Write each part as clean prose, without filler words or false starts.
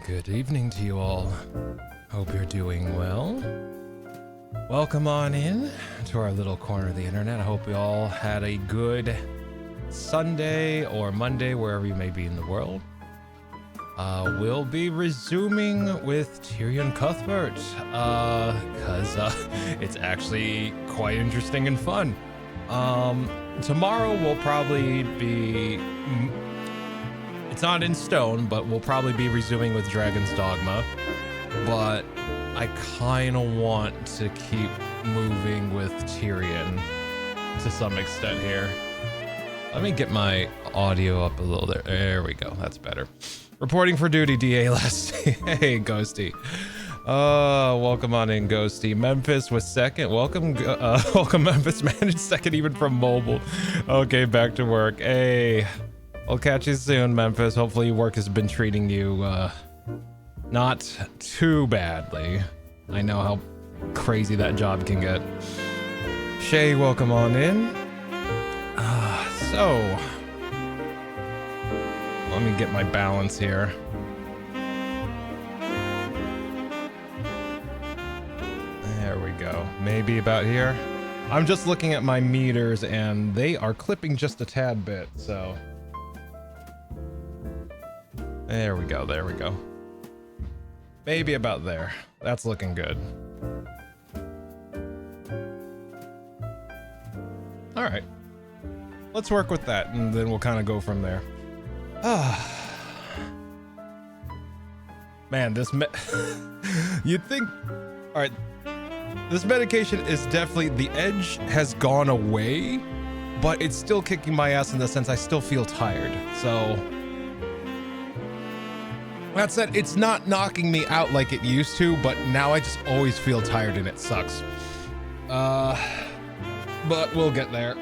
Good evening to you all. Hope you're doing well. Welcome on in to our little corner of the internet. I hope you all had a good Sunday or Monday, wherever you may be in the world. We'll be resuming with Tyrion Cuthbert, because it's actually quite interesting and fun. Tomorrow will probably be... It's not in stone, but we'll probably be resuming with Dragon's Dogma. But I kind of want to keep moving with Tyrion to some extent here. Let me get my audio up a little there. There we go. That's better. Reporting for duty, DA Lastiel. Hey, Ghosty. Welcome on in, Ghosty. Memphis was second. Welcome, welcome, Memphis. Managed second even from mobile. Okay, back to work. Hey. I'll catch you soon, Memphis. Hopefully work has been treating you, not too badly. I know how crazy that job can get. Shay, welcome on in. So, let me get my balance here. There we go. Maybe about here. I'm just looking at my meters and they are clipping just a tad bit, so... There we go, there we go. Maybe about there. That's looking good. All right. Let's work with that, and then we'll kind of go from there. Man, this you'd think... All right. This medication is definitely... The edge has gone away, but it's still kicking my ass in the sense I still feel tired, so... That said, it's not knocking me out like it used to, but now I just always feel tired and it sucks. But we'll get there.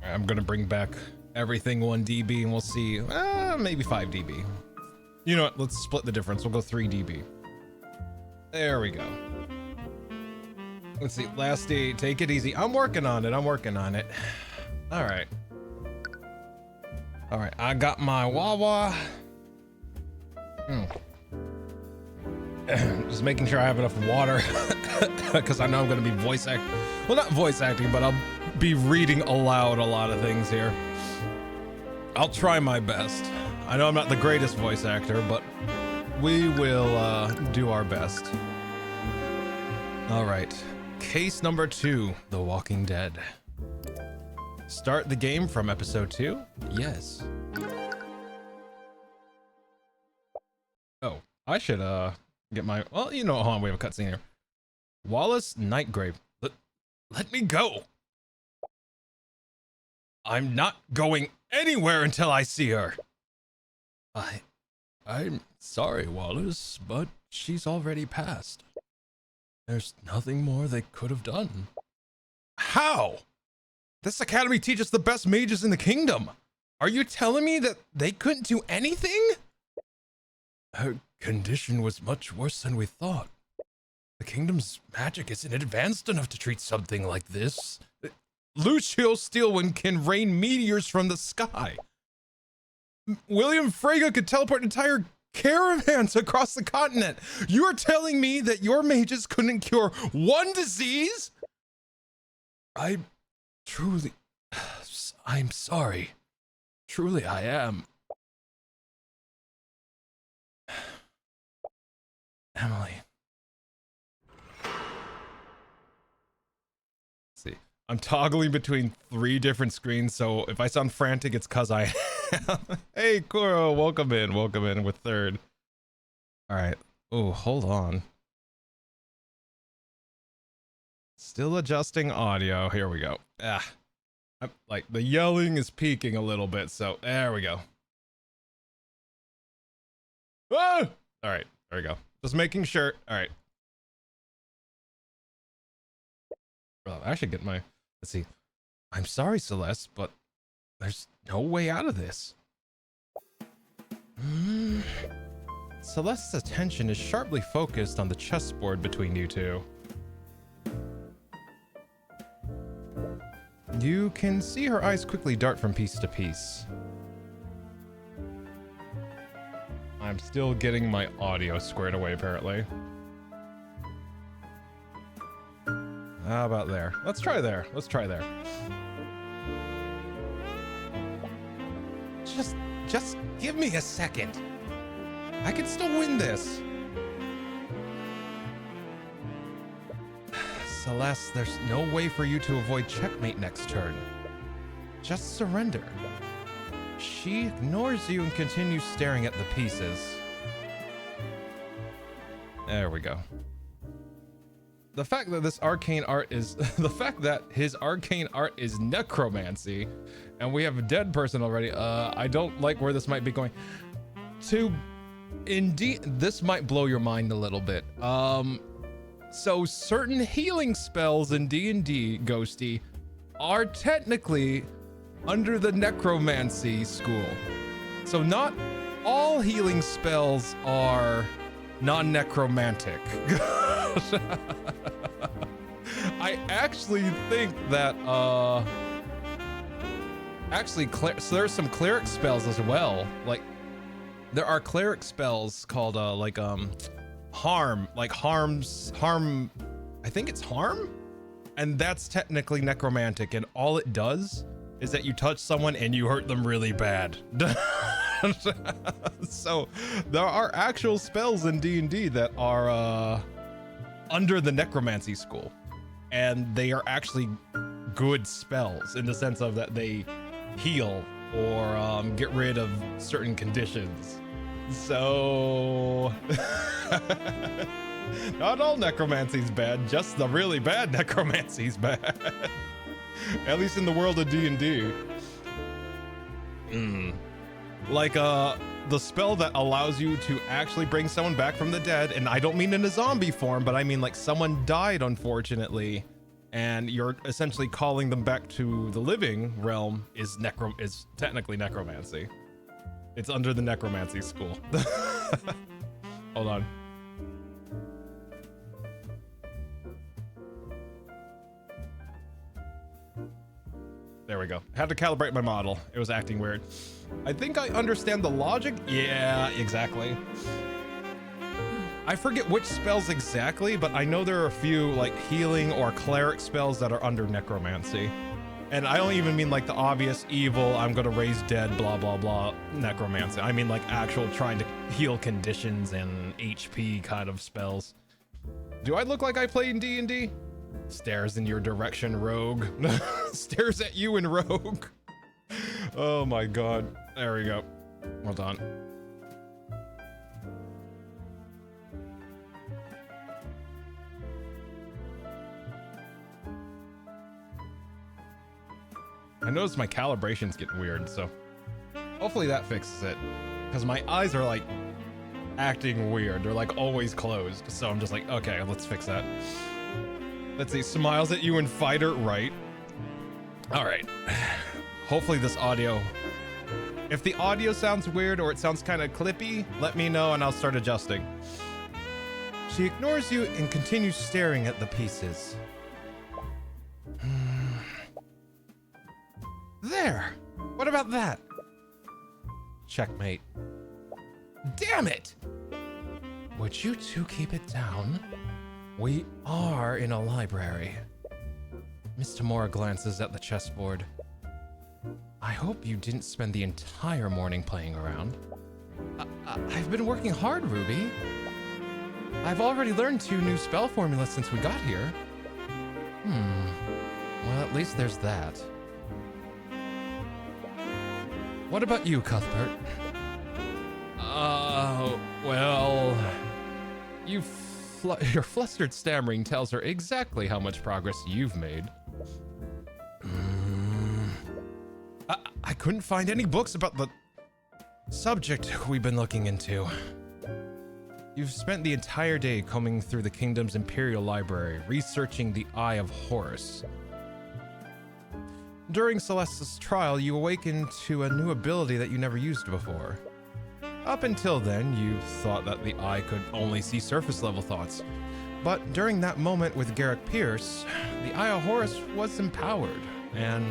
I'm gonna bring back everything 1 dB and we'll see, maybe 5 dB. You know what, let's split the difference. We'll go 3 dB. There we go. Let's see, Lasty, take it easy. I'm working on it, All right. All right, I got my Wawa. Just making sure I have enough water because I know I'm gonna be voice acting. Well, not voice acting, but I'll be reading aloud a lot of things here. I'll try my best. I know I'm not the greatest voice actor, but we will do our best. All right, case number 2, The Walking Dead. Start the game from episode 2? Yes. Oh, I should get my... Well, you know, hold on, we have a cutscene here. Wallace Nightgrave. Let me go. I'm not going anywhere until I see her. I'm sorry, Wallace, but she's already passed. There's nothing more they could have done. How? This academy teaches the best mages in the kingdom. Are you telling me that they couldn't do anything? Her condition was much worse than we thought. The kingdom's magic isn't advanced enough to treat something like this. Lucio Steelwind can rain meteors from the sky. William Frege could teleport entire caravans across the continent. You're telling me that your mages couldn't cure one disease? Truly, I'm sorry. Truly, I am. Emily. Let's see. I'm toggling between 3 different screens, so if I sound frantic, it's cause I am. Hey, Kuro, welcome in with 3rd. All right. Oh, hold on. Still adjusting audio. Here we go. Like the yelling is peaking a little bit, so there we go. Ah! All right, there we go. Just making sure. All right. Well, I should get my... Let's see. I'm sorry, Celeste, but there's no way out of this. Celeste's attention is sharply focused on the chessboard between you two. You can see her eyes quickly dart from piece to piece. I'm still getting my audio squared away, apparently. How about there? Let's try there. Let's try there. Just give me a second. I can still win this. Celeste, there's no way for you to avoid checkmate next turn. Just surrender. She ignores you and continues staring at the pieces. There we go. The fact that this arcane art is the fact that his arcane art is necromancy, and we have a dead person already. I don't like where this might be going. Indeed, this might blow your mind a little bit. So certain healing spells in D&D, Ghosty, are technically under the necromancy school. So not all healing spells are non-necromantic. I actually think that so there's some cleric spells as well. Like there are cleric spells called harm, I think it's harm, and that's technically necromantic, and all it does is that you touch someone and you hurt them really bad. So there are actual spells in D&D that are under the necromancy school, and they are actually good spells in the sense of that they heal or get rid of certain conditions. So not all necromancy's bad, just the really bad necromancy's bad. At least in the world of D&D. Like the spell that allows you to actually bring someone back from the dead, and I don't mean in a zombie form, but I mean like someone died unfortunately, and you're essentially calling them back to the living realm is technically necromancy. It's under the necromancy school. Hold on. There we go. Had to calibrate my model. It was acting weird. I think I understand the logic. Yeah, exactly. I forget which spells exactly, but I know there are a few like healing or cleric spells that are under necromancy. And I don't even mean like the obvious evil, I'm gonna raise dead, blah, blah, blah, necromancy. I mean like actual trying to heal conditions and HP kind of spells. Do I look like I play in D&D? Stares in your direction, rogue. Stares at you in rogue. Oh my god. There we go. Hold on. I noticed my calibration's getting weird, so hopefully that fixes it. Because my eyes are like acting weird. They're like always closed. So I'm just like, okay, let's fix that. Let's see, smiles at you and fighter, right? All right. Hopefully this audio, if the audio sounds weird or it sounds kind of clippy, let me know and I'll start adjusting. She ignores you and continues staring at the pieces. There! What about that? Checkmate. Damn it! Would you two keep it down? We are in a library. Miss Tamora glances at the chessboard. I hope you didn't spend the entire morning playing around. I've been working hard, Ruby. I've already learned 2 new spell formulas since we got here. Well, at least there's that. What about you, Cuthbert? Well... Your flustered stammering tells her exactly how much progress you've made. I couldn't find any books about the subject we've been looking into. You've spent the entire day combing through the kingdom's imperial library, researching the Eye of Horus. During Celeste's trial, you awakened to a new ability that you never used before. Up until then, you thought that the eye could only see surface-level thoughts. But during that moment with Garrick Pierce, the Eye of Horus was empowered. and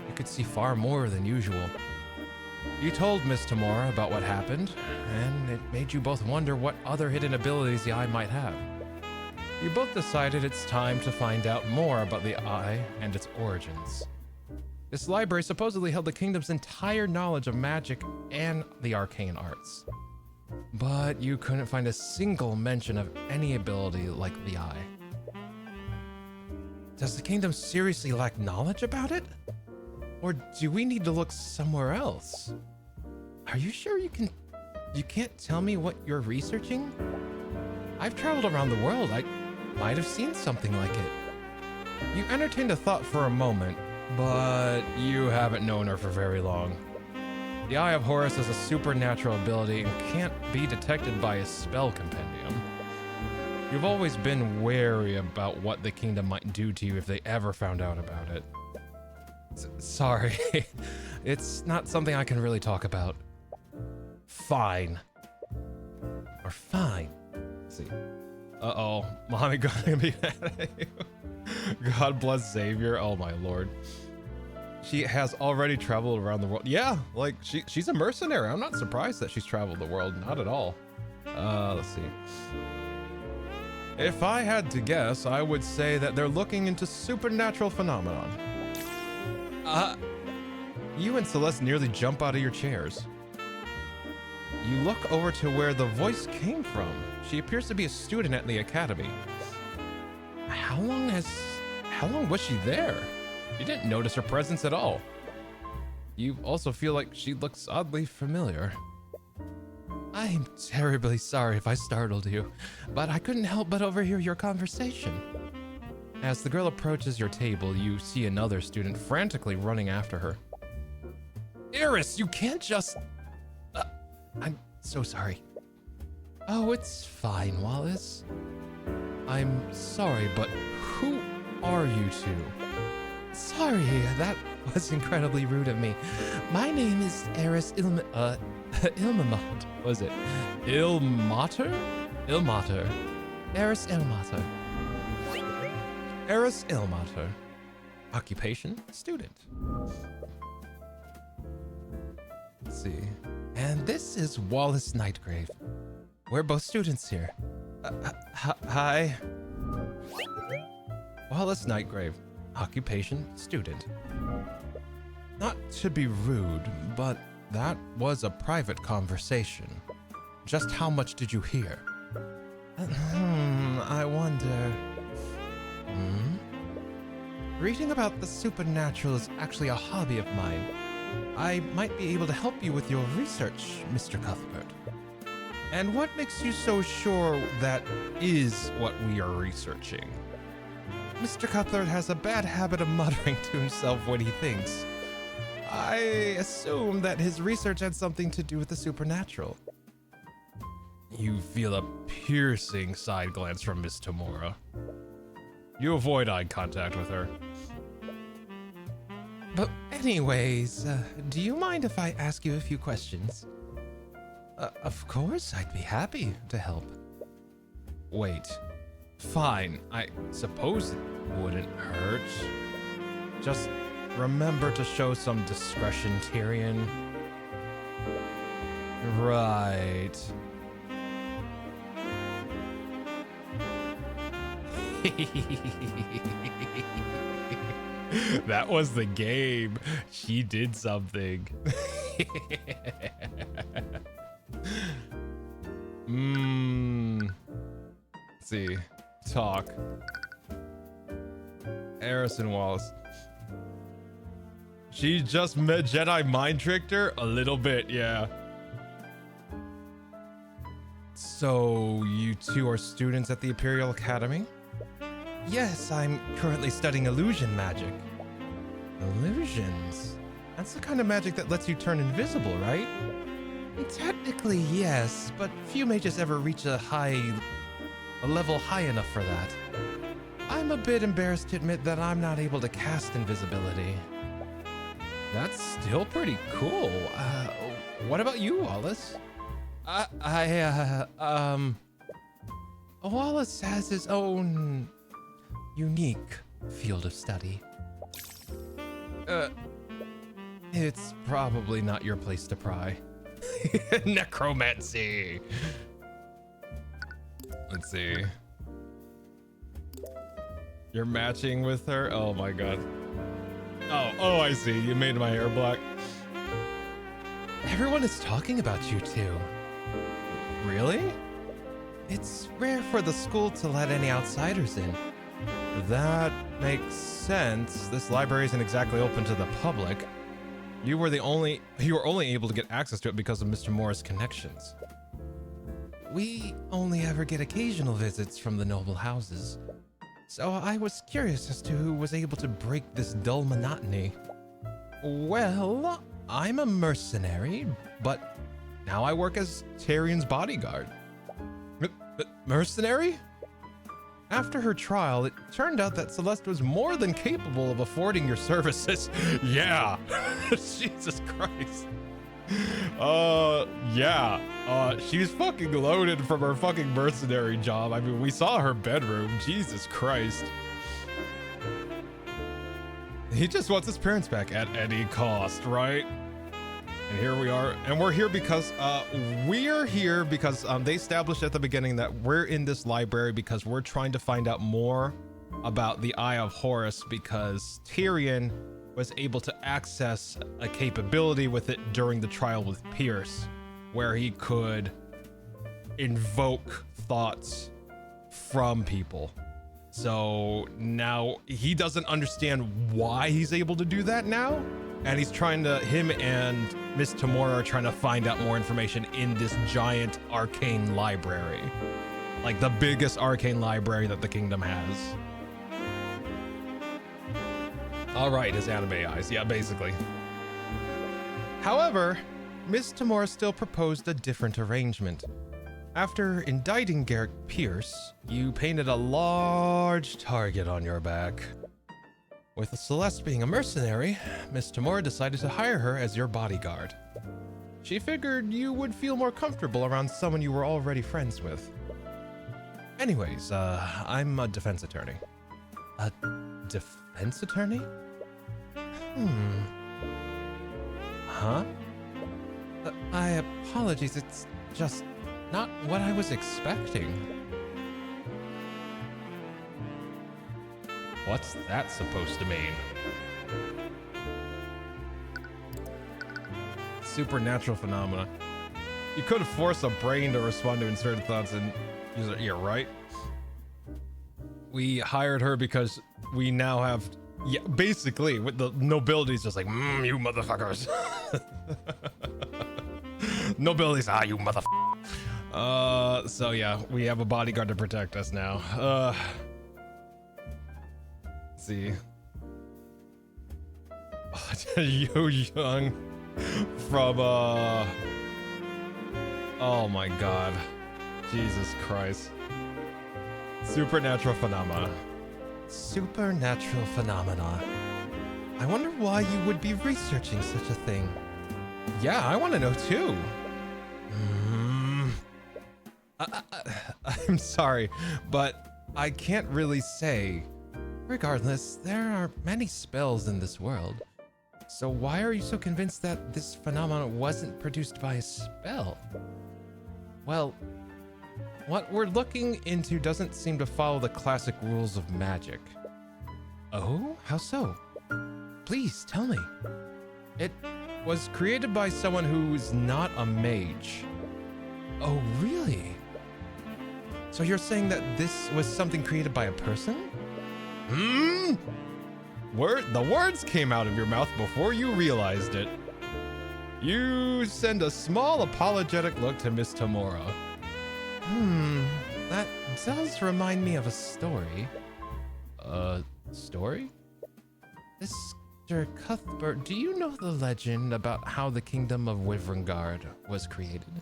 you could see far more than usual. You told Miss Tamora about what happened, and it made you both wonder what other hidden abilities the eye might have. You both decided it's time to find out more about the eye and its origins. This library supposedly held the kingdom's entire knowledge of magic and the arcane arts. But you couldn't find a single mention of any ability like the eye. Does the kingdom seriously lack knowledge about it? Or do we need to look somewhere else? Are you sure you can't tell me what you're researching? I've traveled around the world. I might have seen something like it. You entertained a thought for a moment, but you haven't known her for very long. The Eye of Horus is a supernatural ability and can't be detected by a spell compendium. You've always been wary about what the kingdom might do to you if they ever found out about it. Sorry, it's not something I can really talk about. Fine. Or fine. Let's see. Uh-oh, Mommy gonna be mad at you. God bless Xavier, oh my lord. She has already traveled around the world. Yeah, like she's a mercenary. I'm not surprised that she's traveled the world, not at all. Let's see. If I had to guess, I would say that they're looking into supernatural phenomenon. You and Celeste nearly jump out of your chairs. You look over to where the voice came from. She appears to be a student at the academy. How long was she there? You didn't notice her presence at all. You also feel like she looks oddly familiar. I'm terribly sorry if I startled you, but I couldn't help but overhear your conversation. As the girl approaches your table, you see another student frantically running after her. Eris, you can't just... I'm so sorry. Oh, it's fine, Wallace. I'm sorry, but who are you two? Sorry, that was incredibly rude of me. My name is Eris Ilmater. Was it? Ilmater? Ilmater. Eris Ilmater. Eris Ilmater. Occupation? Student. Let's see. And this is Wallace Nightgrave. We're both students here. Hi. Wallace Nightgrave. Occupation, student. Not to be rude, but that was a private conversation. Just how much did you hear? I wonder... Reading about the supernatural is actually a hobby of mine. I might be able to help you with your research, Mr. Cuthbert. And what makes you so sure that is what we are researching? Mr. Cuthbert has a bad habit of muttering to himself what he thinks. I assume that his research had something to do with the supernatural. You feel a piercing side glance from Miss Tamora. You avoid eye contact with her. But anyways, do you mind if I ask you a few questions? Of course, I'd be happy to help. Wait. Fine, I suppose it wouldn't hurt. Just remember to show some discretion, Tyrion. Right. That was the game. She did something. Let's see. Talk. Eris and Wallace. She just met Jedi mind tricked her? A little bit, yeah. So, you two are students at the Imperial Academy? Yes, I'm currently studying illusion magic. Illusions? That's the kind of magic that lets you turn invisible, right? Technically, yes, but few mages ever reach a level high enough for that. I'm a bit embarrassed to admit that I'm not able to cast invisibility. That's still pretty cool. What about you, Wallace? Wallace has his own unique field of study. It's probably not your place to pry. Necromancy. Let's see. You're matching with her? Oh my god. Oh, I see. You made my hair black. Everyone is talking about you two. Really? It's rare for the school to let any outsiders in. That makes sense. This library isn't exactly open to the public. You were only able to get access to it because of Mr. Moore's connections. We only ever get occasional visits from the noble houses. So I was curious as to who was able to break this dull monotony. Well, I'm a mercenary, but now I work as Tyrion's bodyguard. Mercenary? After her trial, it turned out that Celeste was more than capable of affording your services. Yeah. Jesus Christ. Yeah. She's fucking loaded from her fucking mercenary job. I mean, we saw her bedroom. Jesus Christ. He just wants his parents back at any cost, right? And here we are, and we're here because they established at the beginning that we're in this library because we're trying to find out more about the Eye of Horus, because Tyrion was able to access a capability with it during the trial with Pierce, where he could invoke thoughts from people. So now he doesn't understand why he's able to do that now. And him and Miss Tamora are trying to find out more information in this giant arcane library. Like the biggest arcane library that the kingdom has. All right, his anime eyes. Yeah, basically. However, Miss Tamora still proposed a different arrangement. After indicting Garrick Pierce, you painted a large target on your back. With Celeste being a mercenary, Miss Tamora decided to hire her as your bodyguard. She figured you would feel more comfortable around someone you were already friends with. Anyways, I'm a defense attorney. A defense attorney? Huh? Apologies, it's just not what I was expecting. What's that supposed to mean? Supernatural phenomena. You could force a brain to respond to inserted thoughts and use it. Yeah, right? We hired her because we now have... Yeah, basically, with the nobility's just like, you motherfuckers. Nobility's, you motherfucker. So yeah, we have a bodyguard to protect us now. See. Yo Young from oh my god, Jesus Christ. Supernatural phenomena. Supernatural phenomena. I wonder why you would be researching such a thing. Yeah, I want to know too. I'm sorry, but I can't really say. Regardless, there are many spells in this world. So why are you so convinced that this phenomenon wasn't produced by a spell? Well, what we're looking into doesn't seem to follow the classic rules of magic. Oh, how so? Please tell me. It was created by someone who's not a mage. Oh, really? So you're saying that this was something created by a person? The words came out of your mouth before you realized it. You send a small apologetic look to Miss Tamora. That does remind me of a story. A story? Mr. Cuthbert, do you know the legend about how the kingdom of Wyverngard was created?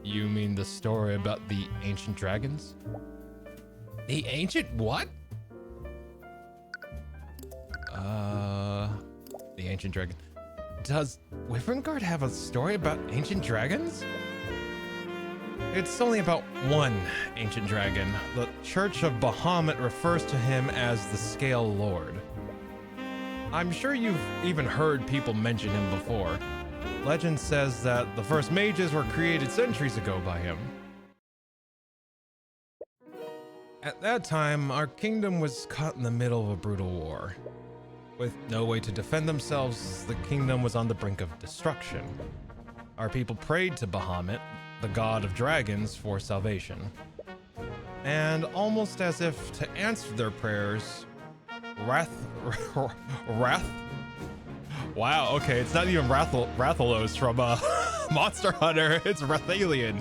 You mean the story about the ancient dragons? The ancient what? The ancient dragon. Does Wyverngard have a story about ancient dragons? It's only about one ancient dragon. The Church of Bahamut refers to him as the Scale Lord. I'm sure you've even heard people mention him before. Legend says that the first mages were created centuries ago by him. At that time, our kingdom was caught in the middle of a brutal war. With no way to defend themselves, the kingdom was on the brink of destruction. Our people prayed to Bahamut, the god of dragons, for salvation. And almost as if to answer their prayers, Wrath? Wow, okay, it's not even Rathalos from Monster Hunter, it's Rathalion.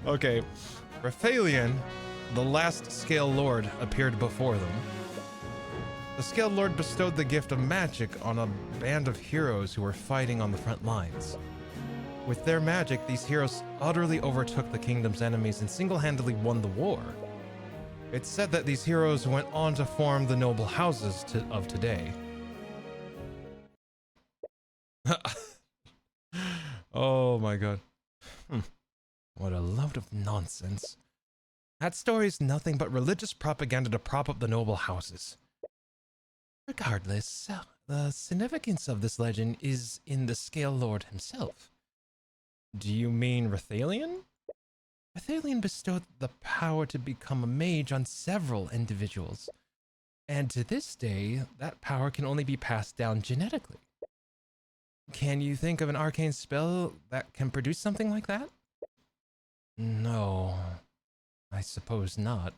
Okay, Rathalion, the last Scale Lord, appeared before them. The Scale Lord bestowed the gift of magic on a band of heroes who were fighting on the front lines. With their magic, these heroes utterly overtook the kingdom's enemies and single-handedly won the war. It's said that these heroes went on to form the noble houses of today. Oh my god. What a load of nonsense. That story is nothing but religious propaganda to prop up the noble houses. Regardless, the significance of this legend is in the Scale Lord himself. Do you mean Rathalion? Rathalion bestowed the power to become a mage on several individuals, and to this day, that power can only be passed down genetically. Can you think of an arcane spell that can produce something like that? No, I suppose not.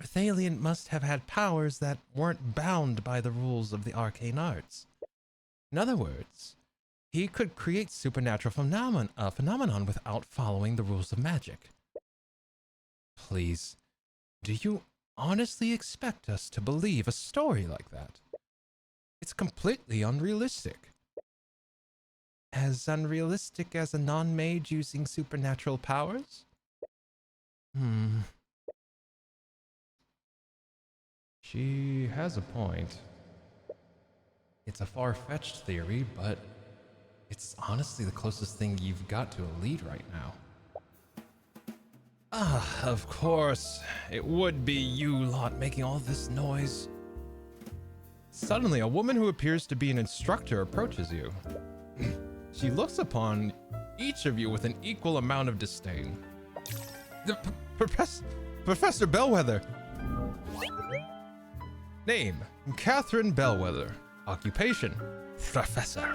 Rathalion must have had powers that weren't bound by the rules of the arcane arts. In other words, he could create supernatural phenomenon without following the rules of magic. Please, do you honestly expect us to believe a story like that? It's completely unrealistic. As unrealistic as a non-mage using supernatural powers? She has a point. It's a far-fetched theory, but it's honestly the closest thing you've got to a lead right now. Of course. It would be you lot making all this noise. Suddenly, a woman who appears to be an instructor approaches you. She looks upon each of you with an equal amount of disdain. Professor Bellwether. Name, Catherine Bellwether. Occupation, Professor.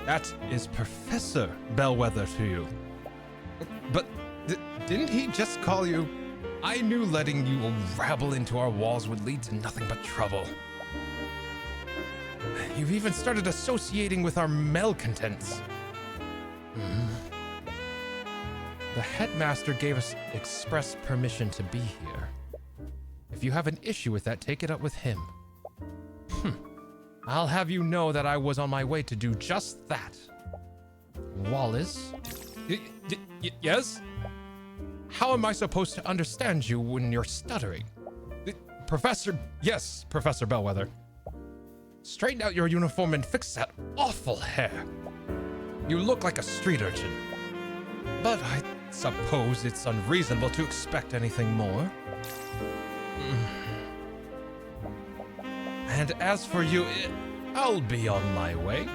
That is Professor Bellwether to you. But didn't he just call you? I knew letting you rabble into our walls would lead to nothing but trouble. You've even started associating with our malcontents. The headmaster gave us express permission to be here. If you have an issue with that, take it up with him. I'll have you know that I was on my way to do just that. Wallace? Yes? How am I supposed to understand you when you're stuttering? Yes, Professor Bellwether. Straighten out your uniform and fix that awful hair. You look like a street urchin. But I suppose it's unreasonable to expect anything more. And as for you, I'll be on my way.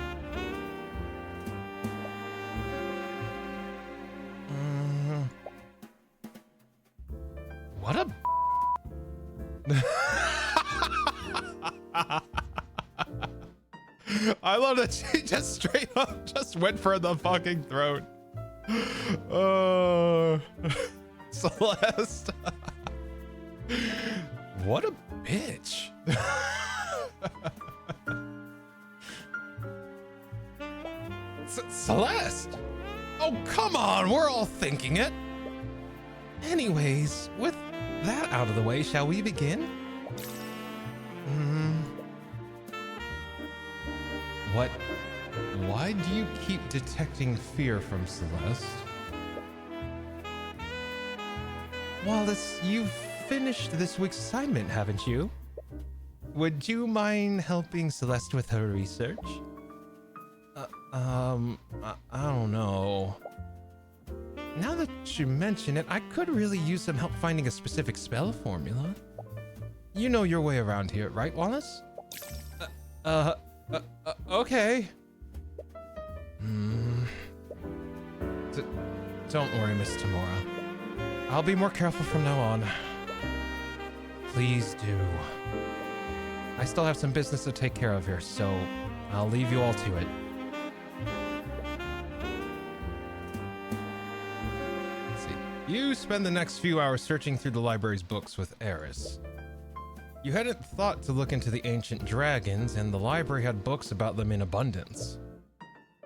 What a... I love that she just straight up just went for the fucking throat. Celeste. What a bitch. Celeste. Oh, come on. We're all thinking it. Anyways, with that out of the way, shall we begin? What? Why do you keep detecting fear from Celeste? Wallace, you've finished this week's assignment, haven't you? Would you mind helping Celeste with her research? I don't know. Now that you mention it, I could really use some help finding a specific spell formula. You know your way around here, right, Wallace? Okay. Don't worry, Miss Tamora. I'll be more careful from now on. Please do. I still have some business to take care of here, so I'll leave you all to it. Let's see. You spend the next few hours searching through the library's books with Eris. You hadn't thought to look into the ancient dragons, and the library had books about them in abundance.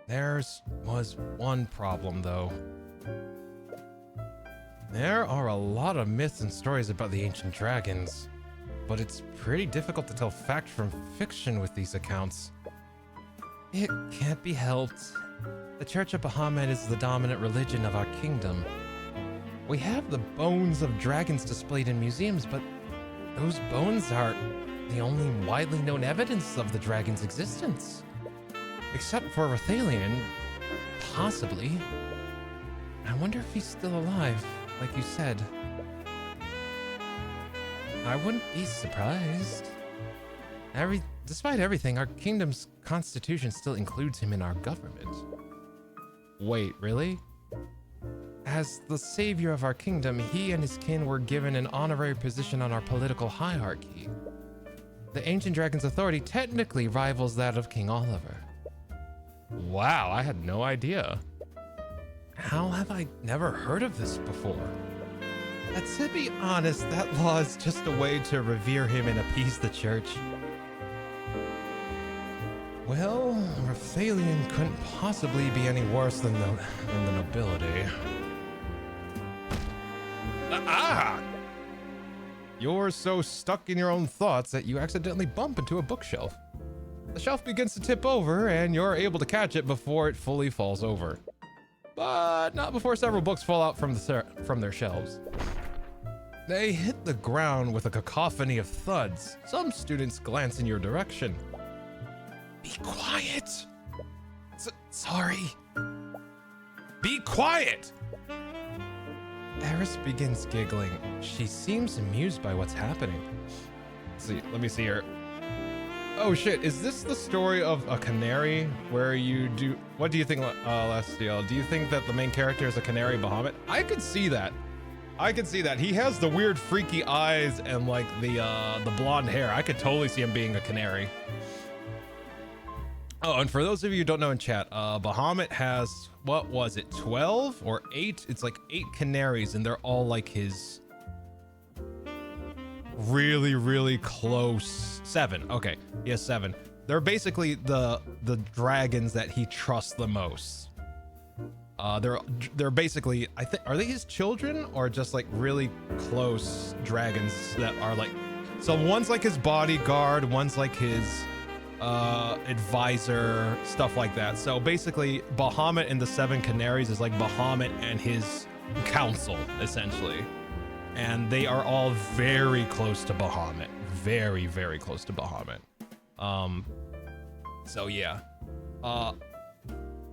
Theirs was one problem, though. There are a lot of myths and stories about the ancient dragons, but it's pretty difficult to tell fact from fiction with these accounts. It can't be helped. The Church of Bahamut is the dominant religion of our kingdom. We have the bones of dragons displayed in museums, but those bones are the only widely known evidence of the dragon's existence. Except for Rathalion, possibly. I wonder if he's still alive, like you said. I wouldn't be surprised. Despite everything, our kingdom's constitution still includes him in our government. Wait, really? As the savior of our kingdom, he and his kin were given an honorary position on our political hierarchy. The ancient dragon's authority technically rivals that of King Oliver. Wow, I had no idea. How have I never heard of this before? To be honest, that law is just a way to revere him and appease the church. Well, Rathalion couldn't possibly be any worse than the nobility. You're so stuck in your own thoughts that you accidentally bump into a bookshelf. The shelf begins to tip over, and you're able to catch it before it fully falls over. But not before several books fall out from their shelves. They hit the ground with a cacophony of thuds. Some students glance in your direction. Be quiet! Sorry. Be quiet! Eris begins giggling. She seems amused by what's happening. Let me see her. Oh shit, is this the story of a canary where you do... What do you think, Lastiel? Do you think that the main character is a canary Bahamut? I could see that. He has the weird freaky eyes and like the blonde hair. I could totally see him being a canary. Oh, and for those of you who don't know in chat, Bahamut has, what was it, 12 or 8? It's like 8 canaries, and they're all like his really, really close. 7. Okay, he has 7. They're basically the dragons that he trusts the most. They're basically, I think, are they his children or just like really close dragons that are like, so one's like his bodyguard, one's like his advisor, stuff like that. So basically Bahamut and the 7 canaries is like Bahamut and his council, essentially. And they are all very close to Bahamut. Very, very close to Bahamut. So yeah.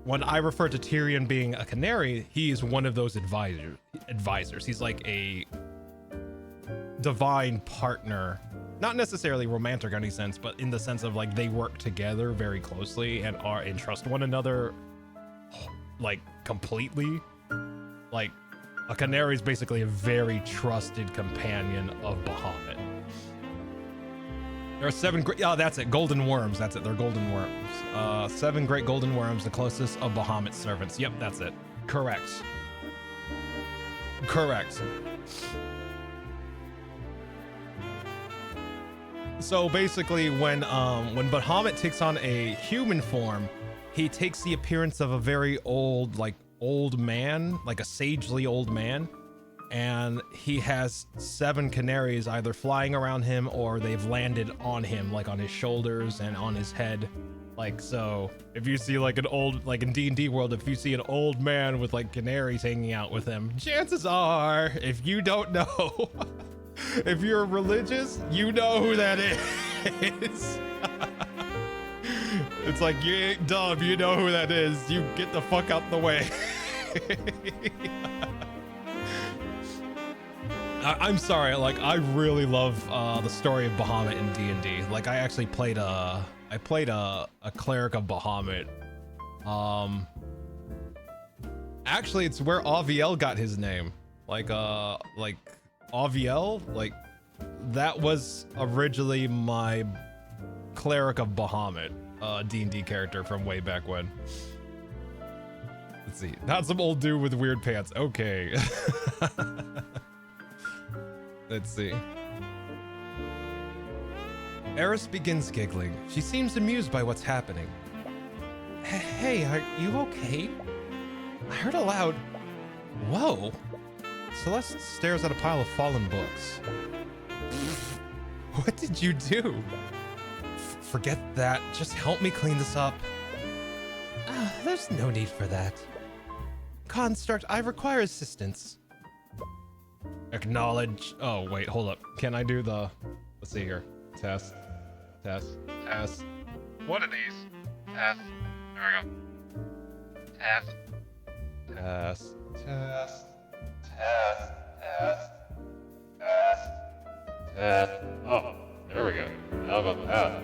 When I refer to Tyrion being a canary, he is one of those advisors. He's like a divine partner, not necessarily romantic in any sense, but in the sense of like they work together very closely and trust one another like completely. Like a canary is basically a very trusted companion of Bahamut. There are 7 great, that's it, golden worms. That's it, they're golden worms. 7 great golden worms, the closest of Bahamut's servants. Yep, that's it. Correct. So basically when Bahamut takes on a human form, he takes the appearance of a very old man, like a sagely old man. And he has 7 canaries either flying around him or they've landed on him, like on his shoulders and on his head. Like, so if you see like an old, like in D&D world, if you see an old man with like canaries hanging out with him, chances are, if you don't know, if you're religious, you know who that is. It's like, you ain't dumb, you know who that is. You get the fuck out the way. I'm sorry, like I really love the story of Bahamut in D&D. Like I actually played I played a cleric of Bahamut. Actually, it's where Aviel got his name. Like Aviel, like that was originally my cleric of Bahamut, D&D character from way back when. Let's see, not some old dude with weird pants. Okay. Let's see. Eris begins giggling. She seems amused by what's happening. Hey, are you okay? I heard a loud, whoa. Celeste stares at a pile of fallen books. What did you do? Forget that. Just help me clean this up. There's no need for that. Construct, I require assistance. Acknowledge. Oh, wait, hold up. Can I do the... Let's see here. Test. One of these. Test. There we go. Test. Oh, there we go. How about that?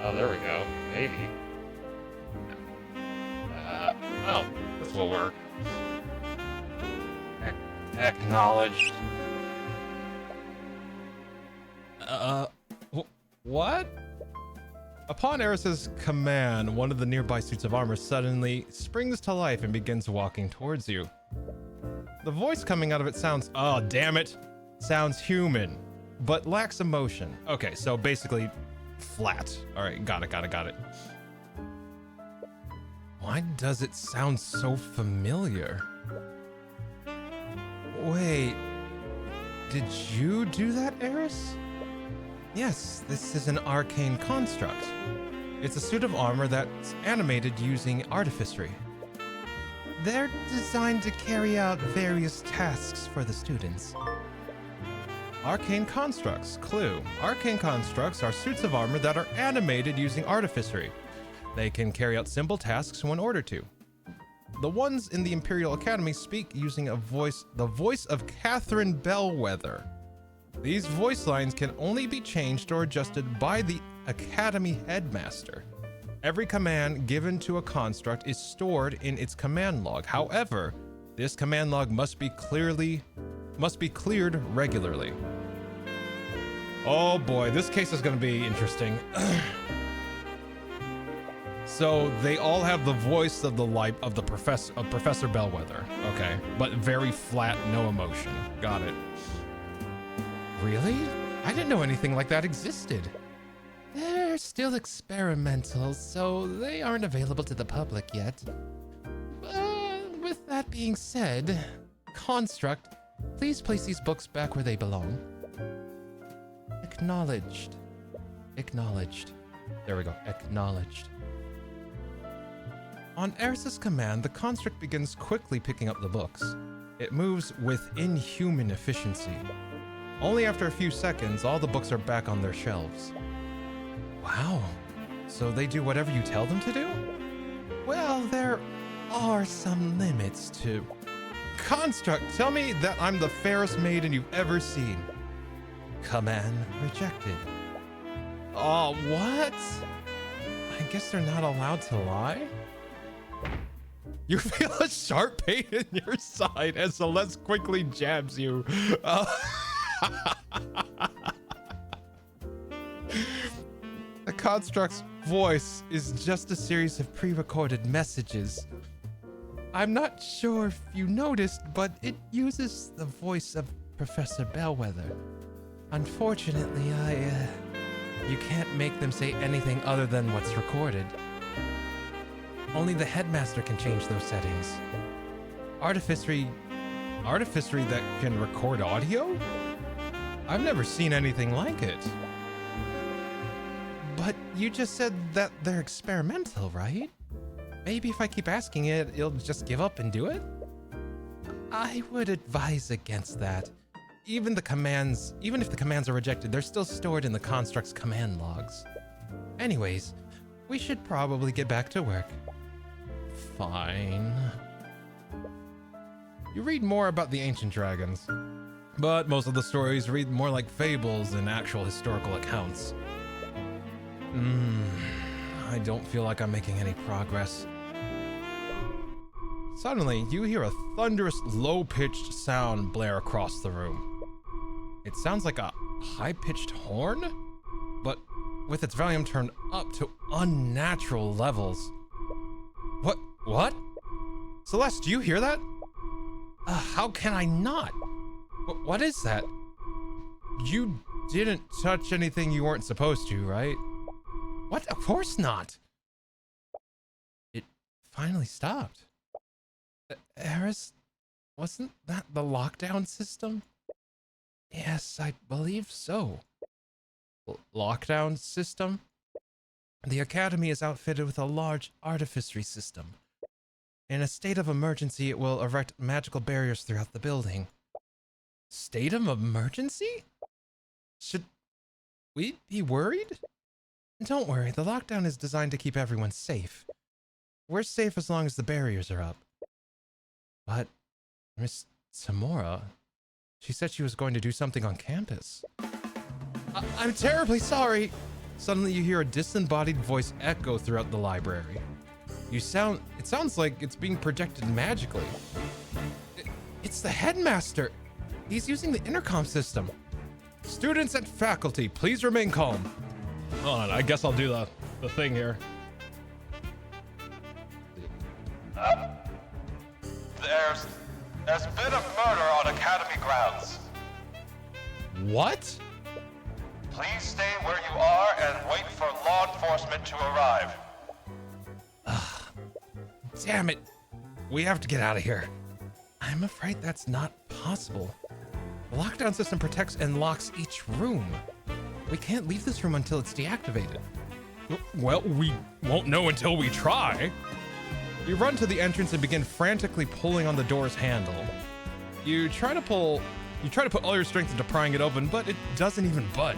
Oh, there we go. Maybe. Oh, this will work. Acknowledged. What? Upon Eris's command, one of the nearby suits of armor suddenly springs to life and begins walking towards you. The voice coming out of it sounds, oh, damn it, sounds human, but lacks emotion. Okay, so basically flat. All right, got it. Why does it sound so familiar? Wait, did you do that, Eris? Yes, this is an arcane construct. It's a suit of armor that's animated using artificery. They're designed to carry out various tasks for the students. Arcane constructs. Clue. Arcane constructs are suits of armor that are animated using artificery. They can carry out simple tasks when ordered to. The ones in the Imperial Academy speak using the voice of Catherine Bellwether. These voice lines can only be changed or adjusted by the Academy headmaster. Every command given to a construct is stored in its command log. However, this command log must be cleared regularly. Oh boy, this case is going to be interesting. So they all have the voice of Professor Bellwether. Okay, but very flat, no emotion. Got it. Really? I didn't know anything like that existed. They're still experimental, so they aren't available to the public yet. With that being said, Construct, please place these books back where they belong. Acknowledged. There we go. Acknowledged. On Eris's command, the Construct begins quickly picking up the books. It moves with inhuman efficiency. Only after a few seconds, all the books are back on their shelves. Wow, so they do whatever you tell them to do? Well, there are some limits to... Construct, tell me that I'm the fairest maiden you've ever seen. Command rejected. Oh, what? I guess they're not allowed to lie? You feel a sharp pain in your side as Celeste quickly jabs you. The construct's voice is just a series of pre-recorded messages. I'm not sure if you noticed, but it uses the voice of Professor Bellwether. Unfortunately, you can't make them say anything other than what's recorded. Only the headmaster can change those settings. Artificery that can record audio? I've never seen anything like it. But you just said that they're experimental, right? Maybe if I keep asking it, it'll just give up and do it? I would advise against that. Even if the commands are rejected, they're still stored in the construct's command logs. Anyways, we should probably get back to work. Fine. You read more about the ancient dragons. But most of the stories read more like fables than actual historical accounts. I don't feel like I'm making any progress. Suddenly, you hear a thunderous, low-pitched sound blare across the room. It sounds like a high-pitched horn, but with its volume turned up to unnatural levels. What? Celeste, do you hear that? How can I not? What is that? You didn't touch anything you weren't supposed to, right? What? Of course not. It finally stopped. Eris, wasn't that the lockdown system? Yes, I believe so. Lockdown system? The Academy is outfitted with a large artificery system. In a state of emergency, it will erect magical barriers throughout the building. State of emergency? Should we be worried? Don't worry, the lockdown is designed to keep everyone safe. We're safe as long as the barriers are up. But Miss Tamora, she said she was going to do something on campus. I'm terribly sorry. Suddenly you hear a disembodied voice echo throughout the library. It sounds like it's being projected magically. It's the headmaster. He's using the intercom system. Students and faculty, please remain calm. Hold on, I guess I'll do the thing here. There's been a murder on Academy grounds. What? Please stay where you are and wait for law enforcement to arrive. Damn it. We have to get out of here. I'm afraid that's not possible. The lockdown system protects and locks each room. We can't leave this room until it's deactivated. Well, we won't know until we try. You run to the entrance and begin frantically pulling on the door's handle. You try to put all your strength into prying it open, but it doesn't even budge.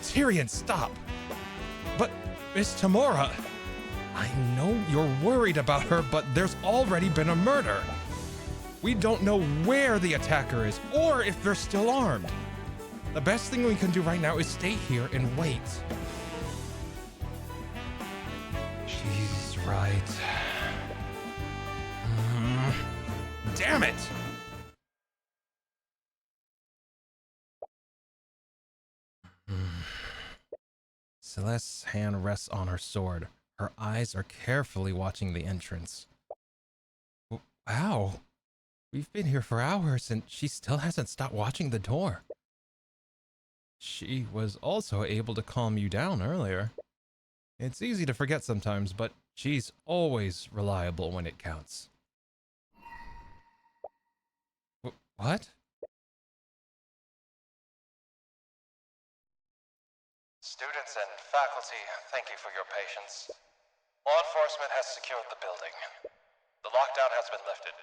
Tyrion, stop! But Miss Tamora, I know you're worried about her, but there's already been a murder. We don't know where the attacker is or if they're still armed. The best thing we can do right now is stay here and wait. She's right. Damn it! Celeste's hand rests on her sword. Her eyes are carefully watching the entrance. Wow. We've been here for hours and she still hasn't stopped watching the door. She was also able to calm you down earlier. It's easy to forget sometimes, but she's always reliable when it counts. What? Students and faculty, thank you for your patience. Law enforcement has secured the building. The lockdown has been lifted.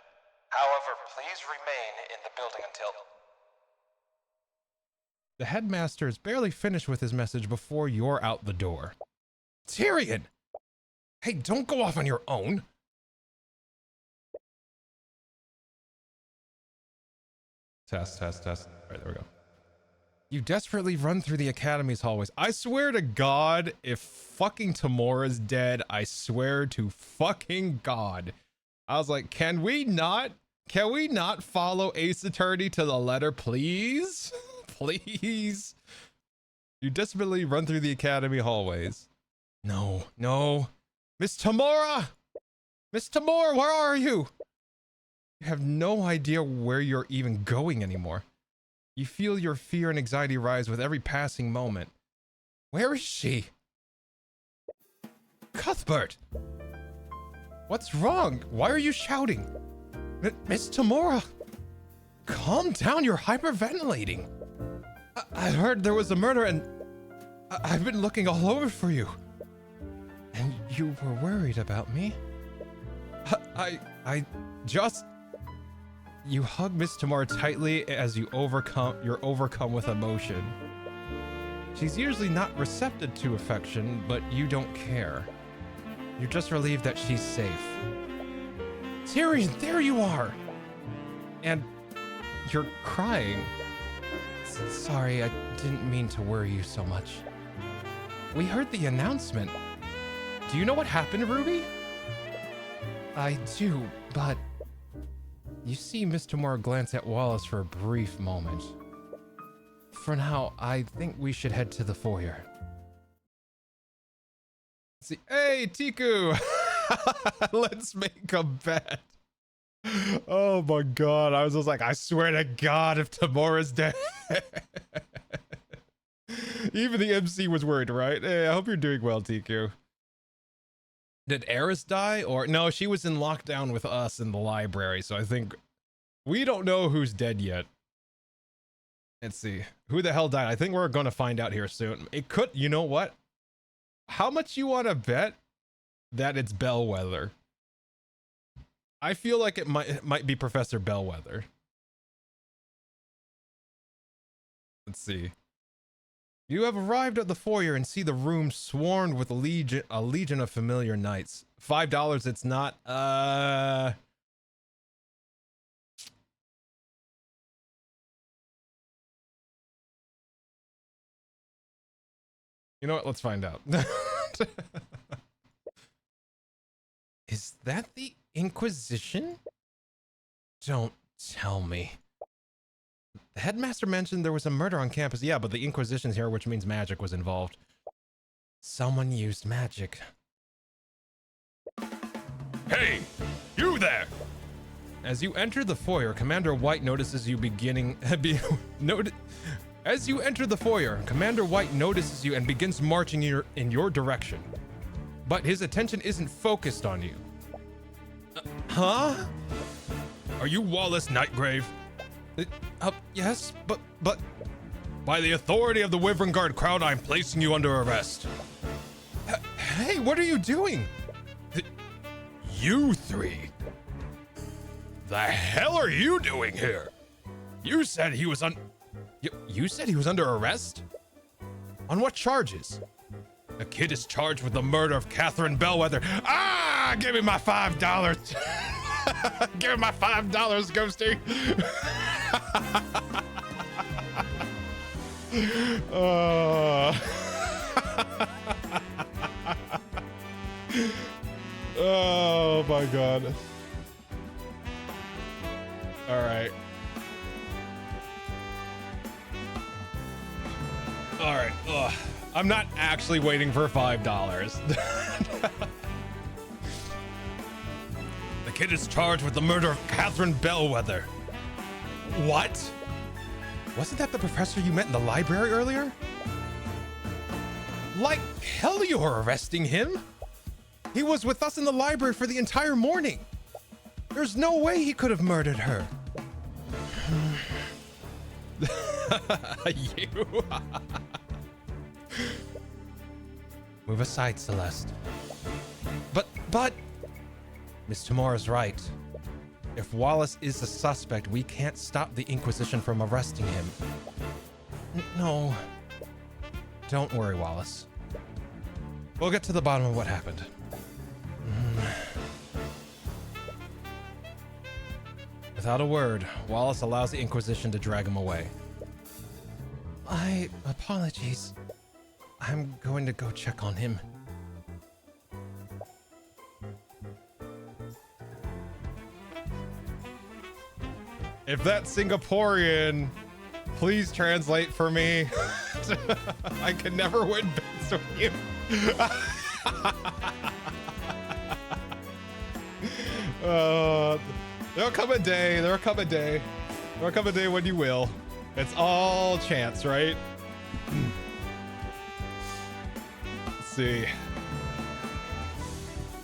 However, please remain in the building until... The headmaster is barely finished with his message before you're out the door. Tyrion! Hey, don't go off on your own. Test. All right, there we go. You desperately run through the Academy's hallways. I swear to God, if fucking Tamora's dead, I swear to fucking God. I was like, can we not follow Ace Attorney to the letter, please? Please. You desperately run through the Academy hallways. No. Miss Tamora! Miss Tamora, where are you? You have no idea where you're even going anymore. You feel your fear and anxiety rise with every passing moment. Where is she? Cuthbert! What's wrong? Why are you shouting? Miss Tamora! Calm down, you're hyperventilating. I heard there was a murder and I've been looking all over for you. And you were worried about me? I just... You hug Miss Tamora tightly as you're overcome with emotion. She's usually not receptive to affection, but you don't care. You're just relieved that she's safe. Tyrion, there you are! And You're crying. Sorry, I didn't mean to worry you so much. We heard the announcement. Do you know what happened, Ruby? I do, but... You see Mr. Moore glance at Wallace for a brief moment. For now, I think we should head to the foyer. See, hey, Tiku! Let's make a bet. Oh my god, I was just like, I swear to God, if Tamora's dead. Even the MC was worried, right? Hey, I hope you're doing well, Tiku. Did Eris die? Or no, she was in lockdown with us in the library, so I think we don't know who's dead yet. Let's see. Who the hell died? I think we're gonna find out here soon. It could, you know what? How much you want to bet that it's Bellwether? I feel like it might be Professor Bellwether. Let's see. You have arrived at the foyer and see the room swarmed with a legion of familiar knights. $5 it's not. You know what? Let's find out. Is that the Inquisition? Don't tell me. The headmaster mentioned there was a murder on campus. Yeah, but the Inquisition's here, which means magic was involved. Someone used magic. Hey, you there! As you enter the foyer, Commander White notices you As you enter the foyer, Commander White notices you and begins marching in your direction. But his attention isn't focused on you. Huh? Are you Wallace Nightgrave? Yes, but... By the authority of the Wyvern Guard Crown, I'm placing you under arrest. Hey, what are you doing? You three. The hell are you doing here? You said he was You said he was under arrest? On what charges? The kid is charged with the murder of Catherine Bellwether. Ah! Give me my $5. Give me my $5, Ghosty. Oh my god. All right. All right. Ugh. I'm not actually waiting for $5. The kid is charged with the murder of Catherine Bellwether. What? Wasn't that the professor you met in the library earlier? Like hell you're arresting him? He was with us in the library for the entire morning. There's no way he could have murdered her. You. Move aside, Celeste. But... Miss Tamora's right. If Wallace is a suspect, we can't stop the Inquisition from arresting him. No. Don't worry, Wallace. We'll get to the bottom of what happened. Without a word, Wallace allows the Inquisition to drag him away. My apologies. I'm going to go check on him. If that's Singaporean, please translate for me. I can never win bets with you. There'll come a day. There'll come a day. There'll come a day when you will. It's all chance, right? Let's see.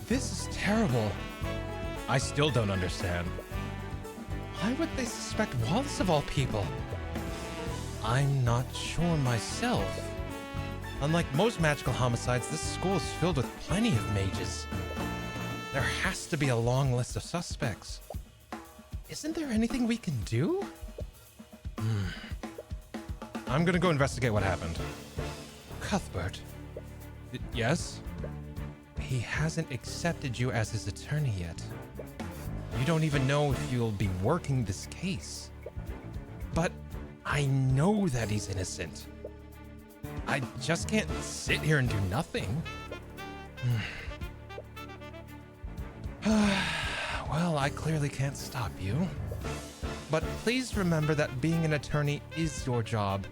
This is terrible. I still don't understand. Why would they suspect Wallace of all people? I'm not sure myself. Unlike most magical homicides, this school is filled with plenty of mages. There has to be a long list of suspects. Isn't there anything we can do? I'm gonna go investigate what happened. Cuthbert. Yes? He hasn't accepted you as his attorney yet. You don't even know if you'll be working this case. But I know that he's innocent. I just can't sit here and do nothing. Well, I clearly can't stop you. But please remember that being an attorney is your job.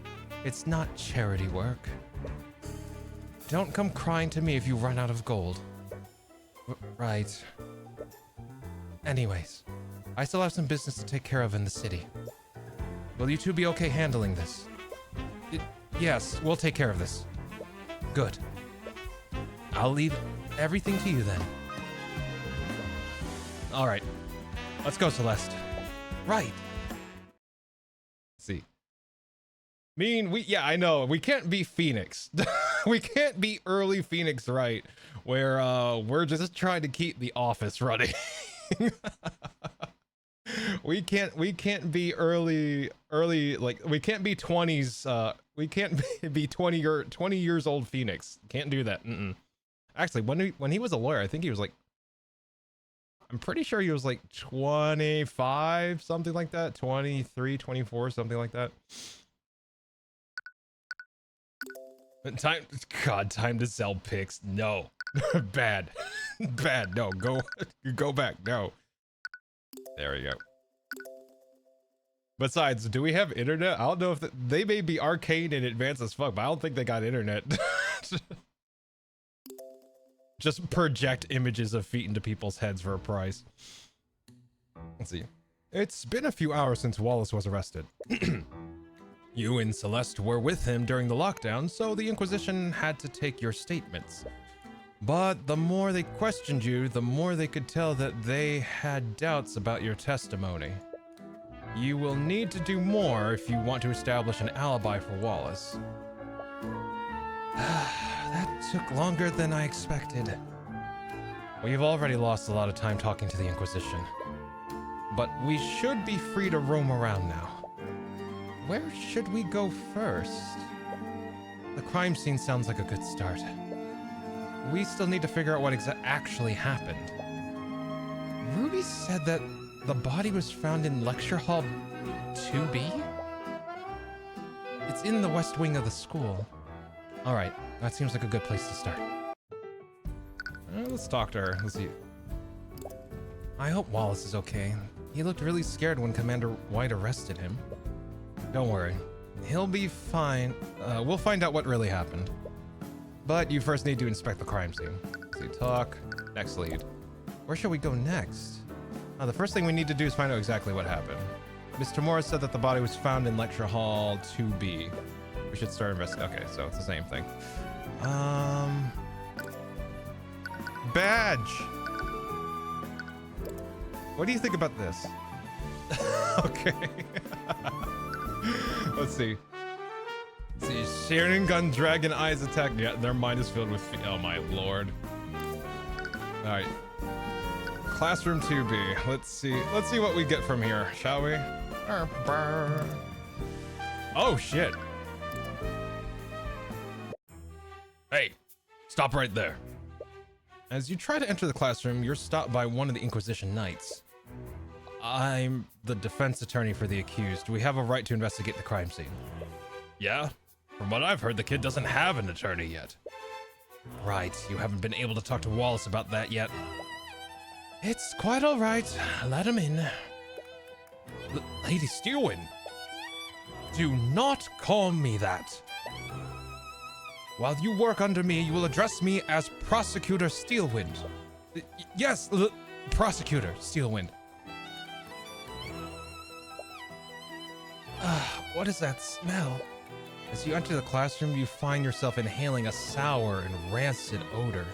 It's not charity work. Don't come crying to me if you run out of gold. Right. Anyways, I still have some business to take care of in the city. Will you two be okay handling this? Yes, we'll take care of this. Good. I'll leave everything to you then. All right. Let's go, Celeste. Right. See. Yeah, I know. We can't be Phoenix. We can't be early Phoenix, right? Where we're just trying to keep the office running. we can't be early like we can't be 20s we can't be 20 years old Phoenix. Can't do that. Actually, when he was a lawyer, I think he was like, I'm pretty sure he was like 25, something like that. 23, 24, something like that. Time to sell pics. No. Bad. Bad. No, go back. No. There we go. Besides, do we have internet? I don't know if they may be arcane and advanced as fuck, but I don't think they got internet. Just project images of feet into people's heads for a price. Let's see. It's been a few hours since Wallace was arrested. You and Celeste were with him during the lockdown, so the Inquisition had to take your statements. But the more they questioned you, the more they could tell that they had doubts about your testimony. You will need to do more if you want to establish an alibi for Wallace. That took longer than I expected. We've already lost a lot of time talking to the Inquisition. But we should be free to roam around now. Where should we go first? The crime scene sounds like a good start. We still need to figure out what actually happened. Ruby said that the body was found in Lecture Hall 2B? It's in the west wing of the school. Alright, that seems like a good place to start. Let's talk to her. Let's see. I hope Wallace is okay. He looked really scared when Commander White arrested him. Don't worry. He'll be fine. We'll find out what really happened. But you first need to inspect the crime scene. Let's see, talk. Next lead. Where should we go next? The first thing we need to do is find out exactly what happened. Mr. Morris said that the body was found in Lecture Hall 2B. We should start investigating. Okay, so it's the same thing. Badge! What do you think about this? Okay. Let's see. Sharing gun dragon eyes attack. Yeah, their mind is filled with oh my lord. Alright. Classroom 2B. Let's see what we get from here, shall we? Oh shit. Hey, stop right there. As you try to enter the classroom, you're stopped by one of the Inquisition Knights. I'm the defense attorney for the accused. We have a right to investigate the crime scene. Yeah? From what I've heard, the kid doesn't have an attorney yet. Right, you haven't been able to talk to Wallace about that yet. It's quite all right. Let him in. Lady Steelwind. Do not call me that. While you work under me, you will address me as Prosecutor Steelwind. Yes, Prosecutor Steelwind. What is that smell? As you enter the classroom, you find yourself inhaling a sour and rancid odor.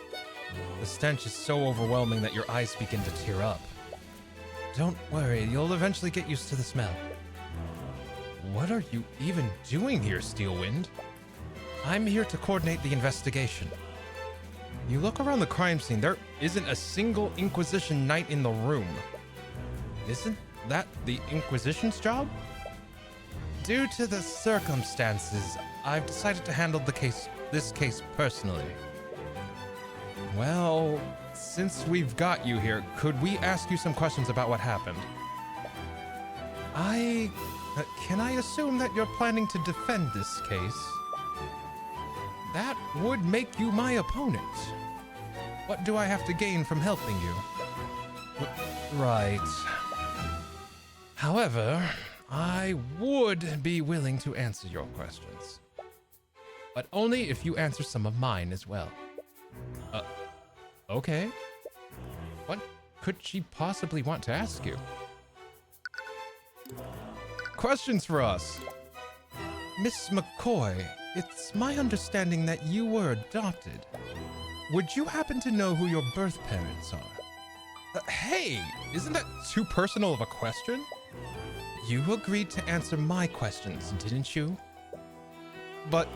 The stench is so overwhelming that your eyes begin to tear up. Don't worry, you'll eventually get used to the smell. What are you even doing here, Steelwind? I'm here to coordinate the investigation. You look around the crime scene, there isn't a single Inquisition Knight in the room. Isn't that the Inquisition's job? Due to the circumstances, I've decided to handle this case personally. Well, since we've got you here, could we ask you some questions about what happened? I Can I assume that you're planning to defend this case? That would make you my opponent. What do I have to gain from helping you? Right. However, I would be willing to answer your questions. But only if you answer some of mine as well. Okay. What could she possibly want to ask you? Questions for us. Miss McCoy, it's my understanding that you were adopted. Would you happen to know who your birth parents are? Hey, isn't that too personal of a question? You agreed to answer my questions, didn't you? But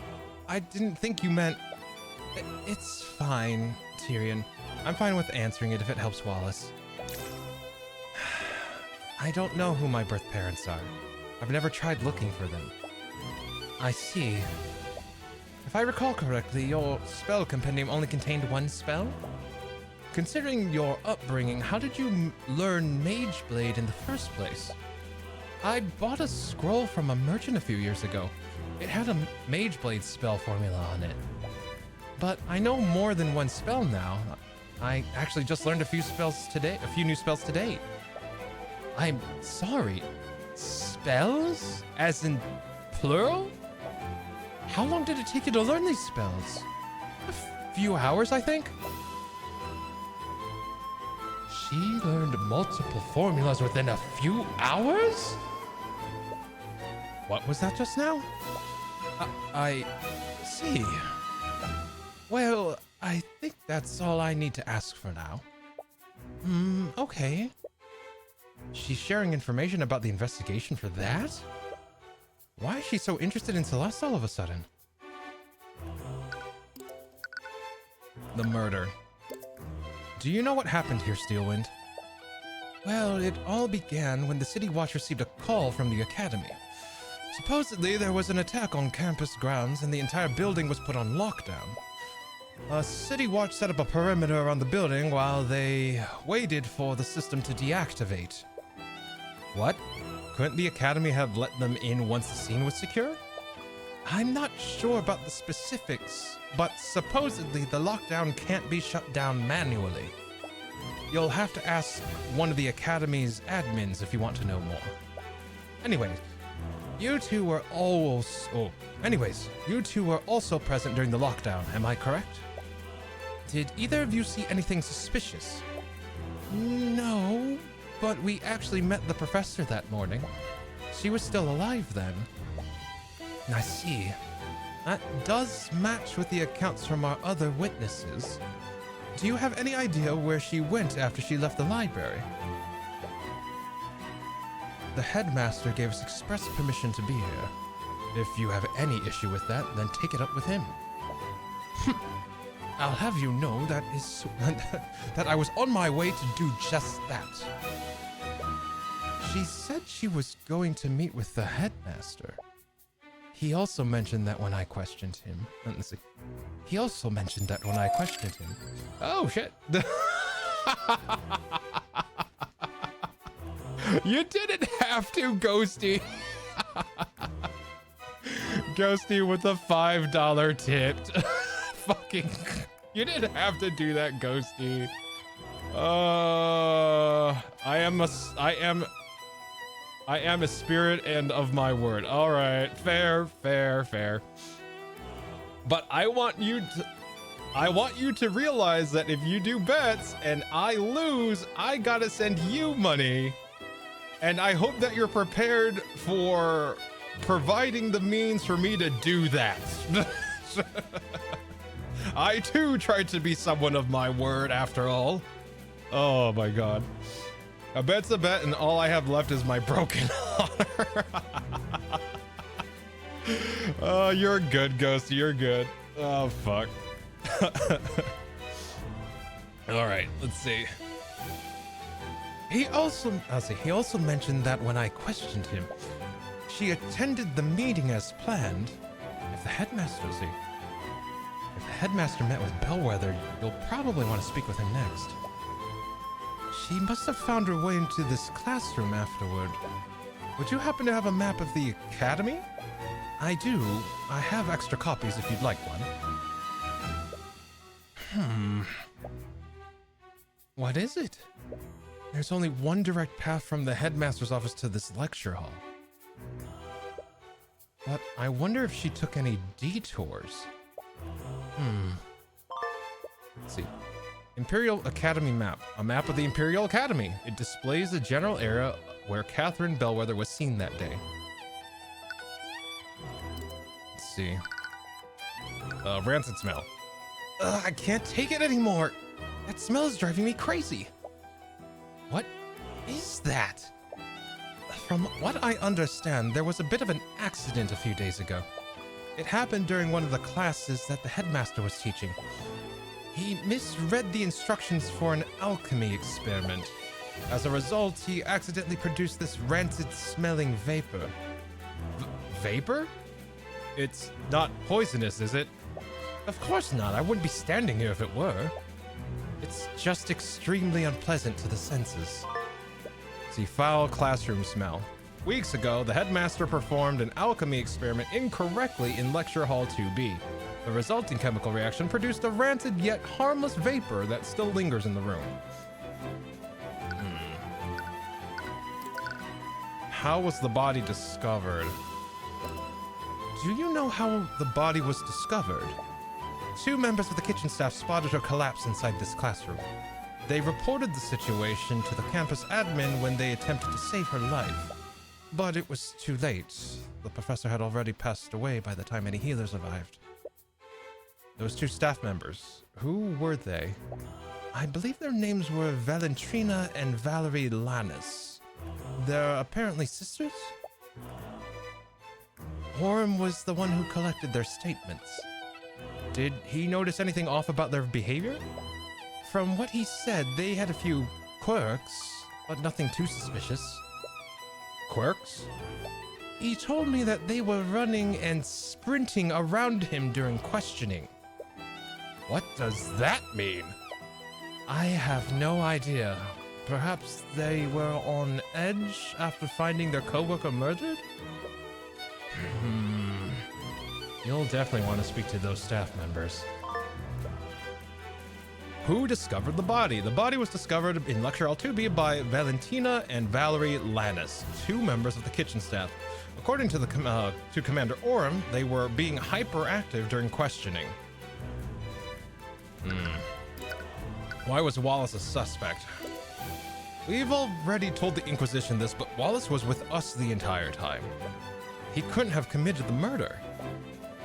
I didn't think you meant... It's fine, Tyrion. I'm fine with answering it if it helps Wallace. I don't know who my birth parents are. I've never tried looking for them. I see. If I recall correctly, your spell compendium only contained one spell? Considering your upbringing, how did you learn Mage Blade in the first place? I bought a scroll from a merchant a few years ago. It had a Mage Blade spell formula on it. But I know more than one spell now. I actually just learned a few new spells today. I'm sorry. Spells? As in plural? How long did it take you to learn these spells? A few hours, I think? She learned multiple formulas within a few hours? What was that just now? I see. Well, I think that's all I need to ask for now. Okay. She's sharing information about the investigation for that? Why is she so interested in Celeste all of a sudden? The murder. Do you know what happened here, Steelwind? Well, it all began when the City Watch received a call from the Academy. Supposedly, there was an attack on campus grounds and the entire building was put on lockdown. City Watch set up a perimeter around the building while they waited for the system to deactivate. What? Couldn't the Academy have let them in once the scene was secure? I'm not sure about the specifics, but supposedly the lockdown can't be shut down manually. You'll have to ask one of the Academy's admins if you want to know more. Anyways, you two were also present during the lockdown, am I correct? Did either of you see anything suspicious? No, but we actually met the professor that morning. She was still alive then. I see. That does match with the accounts from our other witnesses. Do you have any idea where she went after she left the library? The headmaster gave us express permission to be here. If you have any issue with that, then take it up with him. I'll have you know that I was on my way to do just that. She said she was going to meet with the headmaster. He also mentioned that when I questioned him. Let's see. Oh, shit. You didn't have to, Ghosty. Ghosty with a $5 tip. Fucking. You didn't have to do that, Ghosty. I am a spirit and of my word. All right, fair. But I want you to realize that if you do bets and I lose, I gotta send you money. And I hope that you're prepared for providing the means for me to do that. I too tried to be someone of my word after all. Oh my god. A bet's a bet and all I have left is my broken honor. Oh, you're good, Ghost. You're good. Oh, fuck. All right, let's see. He also mentioned that when I questioned him, she attended the meeting as planned. If the headmaster met with Bellwether, you'll probably want to speak with him next. She must have found her way into this classroom afterward. Would you happen to have a map of the academy? I do. I have extra copies if you'd like one. What is it? There's only one direct path from the headmaster's office to this lecture hall. But I wonder if she took any detours. Let's see. Imperial Academy map. A map of the Imperial Academy. It displays the general area where Catherine Bellwether was seen that day. Let's see. Rancid smell. Ugh, I can't take it anymore. That smell is driving me crazy. What is that? From what I understand, there was a bit of an accident a few days ago. It happened during one of the classes that the headmaster was teaching. He misread the instructions for an alchemy experiment. As a result, he accidentally produced this rancid-smelling vapor. Vapor? It's not poisonous, is it? Of course not. I wouldn't be standing here if it were. It's just extremely unpleasant to the senses. See, foul classroom smell. Weeks ago, the headmaster performed an alchemy experiment incorrectly in Lecture Hall 2B. The resulting chemical reaction produced a rancid yet harmless vapor that still lingers in the room. How was the body discovered? Do you know how the body was discovered? 2 members of the kitchen staff spotted her collapse inside this classroom. They reported the situation to the campus admin when they attempted to save her life. But it was too late. The professor had already passed away by the time any healers arrived. Those 2 staff members, who were they? I believe their names were Valentina and Valerie Lannis. They're apparently sisters? Orm was the one who collected their statements. Did he notice anything off about their behavior? From what he said, they had a few quirks, but nothing too suspicious. Quirks? He told me that they were running and sprinting around him during questioning. What does that mean? I have no idea. Perhaps they were on edge after finding their coworker murdered? You'll definitely want to speak to those staff members. Who discovered the body? The body was discovered in Lecture Hall 2B by Valentina and Valerie Lannis, 2 members of the kitchen staff. According to to Commander Orm, they were being hyperactive during questioning. Why was Wallace a suspect? We've already told the Inquisition this, but Wallace was with us the entire time. He couldn't have committed the murder.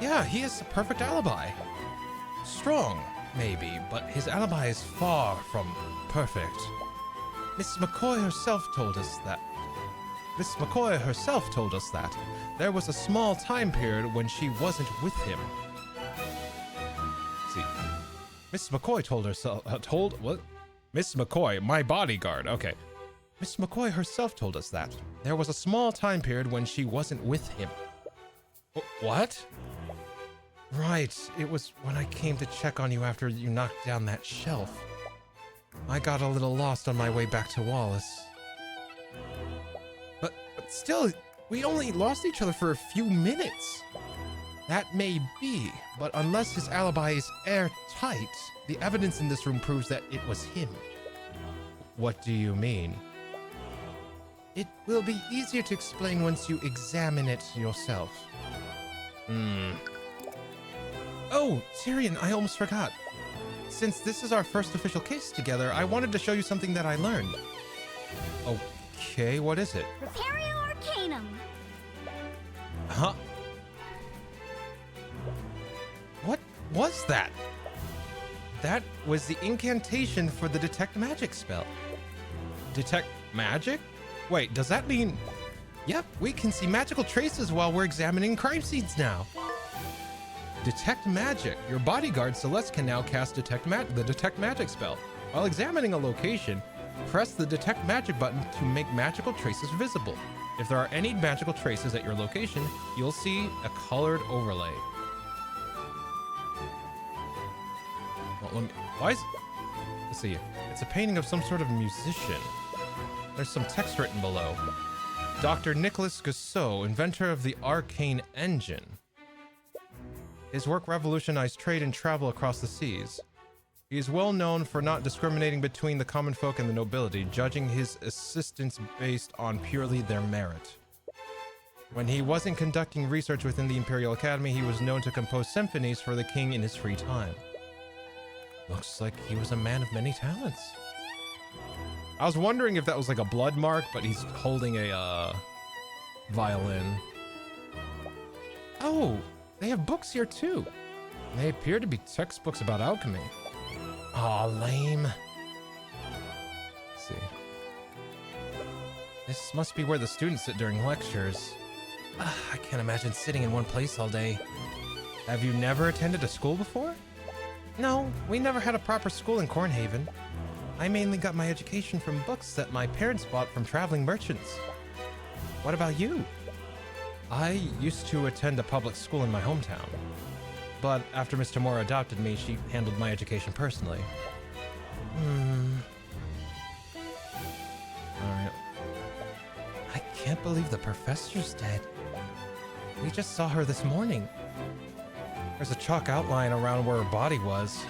Yeah, he has a perfect alibi. Strong, maybe, but his alibi is far from perfect. Miss McCoy herself told us that. There was a small time period when she wasn't with him. See, Miss McCoy told herself, Miss McCoy, my bodyguard, okay. Miss McCoy herself told us that. There was a small time period when she wasn't with him. What? Right, it was when I came to check on you after you knocked down that shelf. I got a little lost on my way back to Wallace. But still, we only lost each other for a few minutes. That may be, but unless his alibi is airtight, the evidence in this room proves that it was him. What do you mean? It will be easier to explain once you examine it yourself. Oh, Tyrion, I almost forgot. Since this is our first official case together, I wanted to show you something that I learned. Okay, what is it? Prepario Arcanum. Huh? What was that? That was the incantation for the Detect Magic spell. Detect Magic? Wait, does that mean... Yep, we can see magical traces while we're examining crime scenes now. Detect Magic. Your bodyguard Celeste can now cast the Detect Magic spell. While examining a location, press the Detect Magic button to make magical traces visible. If there are any magical traces at your location, you'll see a colored overlay. Well, let's see. It's a painting of some sort of musician. There's some text written below. Dr. Nicholas Gusseau, inventor of the Arcane engine. His work revolutionized trade and travel across the seas. He is well known for not discriminating between the common folk and the nobility, judging his assistants based on purely their merit. When he wasn't conducting research within the Imperial Academy, he was known to compose symphonies for the king in his free time. Looks like he was a man of many talents. I was wondering if that was like a blood mark, but he's holding a violin. Oh, they have books here too. They appear to be textbooks about alchemy. Aw, lame. Let's see. This must be where the students sit during lectures. I can't imagine sitting in one place all day. Have you never attended a school before? No, we never had a proper school in Cornhaven. I mainly got my education from books that my parents bought from traveling merchants. What about you? I used to attend a public school in my hometown. But after Miss Tamora adopted me, she handled my education personally. Alright. I can't believe the professor's dead. We just saw her this morning. There's a chalk outline around where her body was.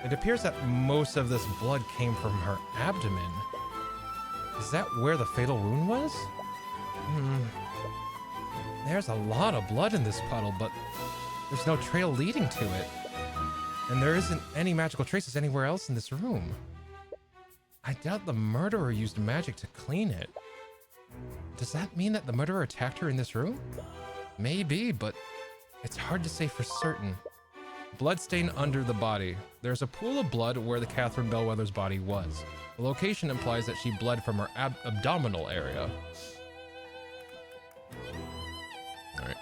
It appears that most of this blood came from her abdomen. Is that where the fatal wound was? There's a lot of blood in this puddle, but there's no trail leading to it. And there isn't any magical traces anywhere else in this room. I doubt the murderer used magic to clean it. Does that mean that the murderer attacked her in this room? Maybe, but it's hard to say for certain. Bloodstain under the body. There's a pool of blood where the Catherine Bellwether's body was. The location implies that she bled from her abdominal area. Alright.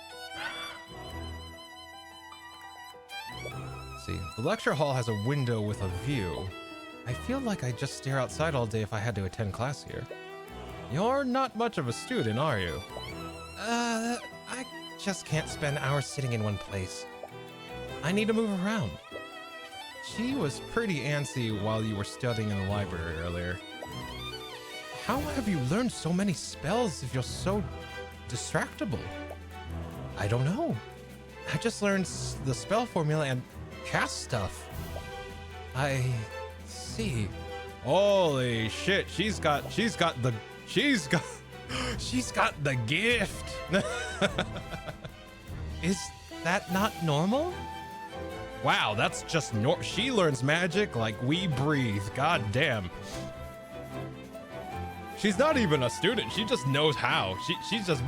See, the lecture hall has a window with a view. I feel like I'd just stare outside all day if I had to attend class here. You're not much of a student, are you? I just can't spend hours sitting in one place. I need to move around. She was pretty antsy while you were studying in the library earlier. How have you learned so many spells if you're so distractible? I don't know. I just learned the spell formula and cast stuff. I see. Holy shit, she's got the gift. Is that not normal? Wow, that's just she learns magic like we breathe. God damn. She's not even a student. She just knows how. She's just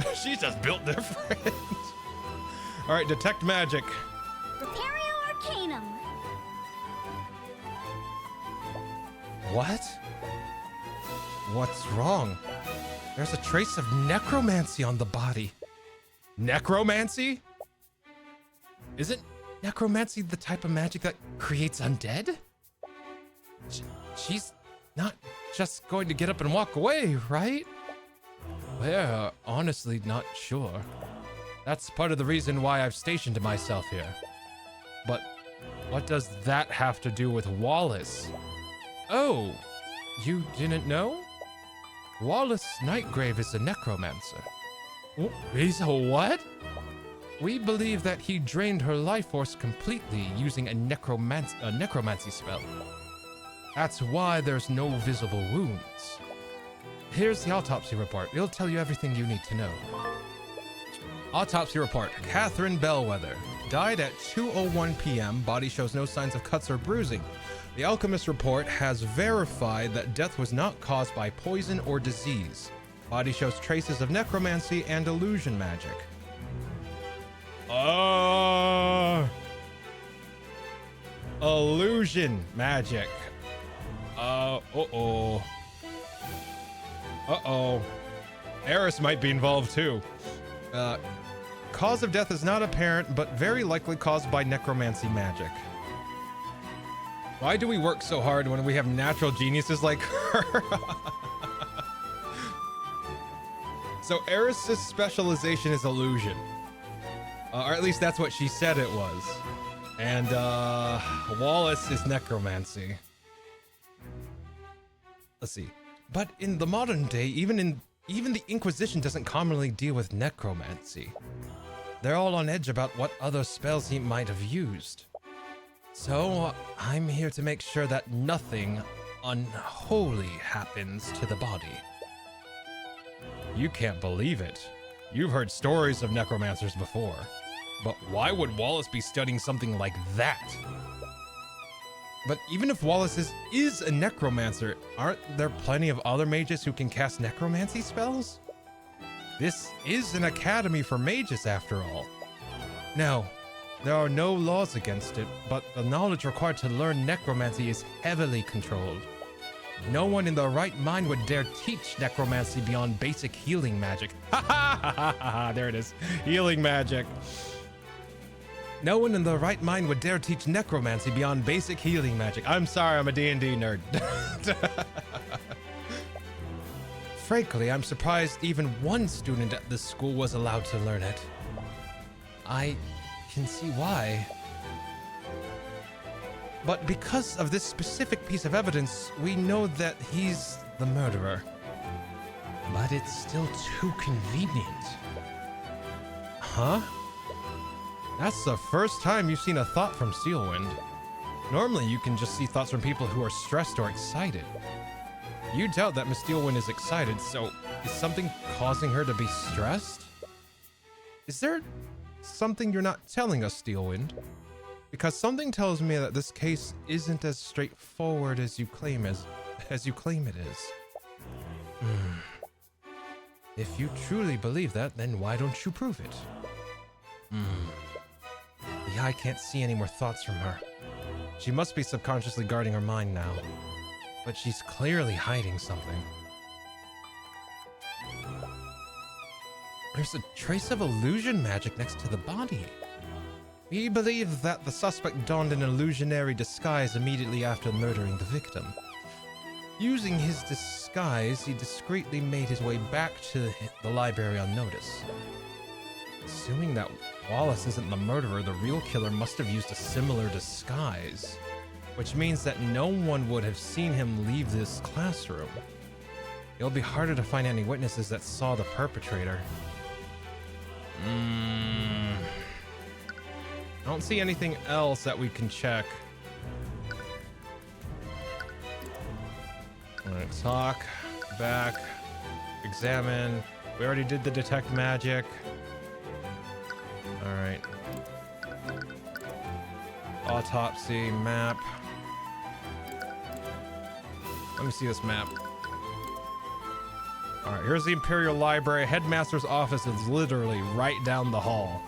built different. All right, detect magic. Repario Arcanum. What? What's wrong? There's a trace of necromancy on the body. Necromancy? Isn't necromancy the type of magic that creates undead? She's not just going to get up and walk away, right? We're honestly not sure. That's part of the reason why I've stationed myself here. But what does that have to do with Wallace? Oh, you didn't know? Wallace Nightgrave is a necromancer. He's a what? We believe that he drained her life force completely using a necromancy spell. That's why there's no visible wounds. Here's the autopsy report. It'll tell you everything you need to know. Autopsy report. Catherine Bellwether. Died at 2:01 p.m. Body shows no signs of cuts or bruising. The alchemist report has verified that death was not caused by poison or disease. Body shows traces of necromancy and illusion magic. Illusion magic. Uh-oh. Eris might be involved too. Cause of death is not apparent, but very likely caused by necromancy magic. Why do we work so hard when we have natural geniuses like her? So Eris's specialization is illusion. Or at least that's what she said it was. And Wallace is necromancy. Let's see. But in the modern day, even in Even the Inquisition doesn't commonly deal with necromancy. They're all on edge about what other spells he might have used. So, I'm here to make sure that nothing unholy happens to the body. You can't believe it. You've heard stories of necromancers before. But why would Wallace be studying something like that? But even if Wallace is a necromancer, aren't there plenty of other mages who can cast necromancy spells? This is an academy for mages after all. Now, there are no laws against it, but the knowledge required to learn necromancy is heavily controlled. No one in their right mind would dare teach necromancy beyond basic healing magic. Ha ha ha ha ha, there it is. Healing magic. No one in their right mind would dare teach necromancy beyond basic healing magic. I'm sorry, I'm a D&D nerd. Frankly, I'm surprised even one student at this school was allowed to learn it. I can see why. But because of this specific piece of evidence, we know that he's the murderer. But it's still too convenient. Huh? That's the first time you've seen a thought from Steelwind. Normally, you can just see thoughts from people who are stressed or excited. You doubt that Miss Steelwind is excited, so is something causing her to be stressed? Is there something you're not telling us, Steelwind? Because something tells me that this case isn't as straightforward as you claim it is. If you truly believe that, then why don't you prove it? The eye can't see any more thoughts from her. She must be subconsciously guarding her mind now. But she's clearly hiding something. There's a trace of illusion magic next to the body. We believe that the suspect donned an illusionary disguise immediately after murdering the victim. Using his disguise, he discreetly made his way back to the library on notice. Assuming that Wallace isn't the murderer, the real killer must have used a similar disguise, which means that no one would have seen him leave this classroom. It'll be harder to find any witnesses that saw the perpetrator. I don't see anything else that we can check. All right, talk, back, examine. We already did the detect magic. All right. Autopsy, map. Let me see this map. All right, here's the Imperial Library. Headmaster's office is literally right down the hall.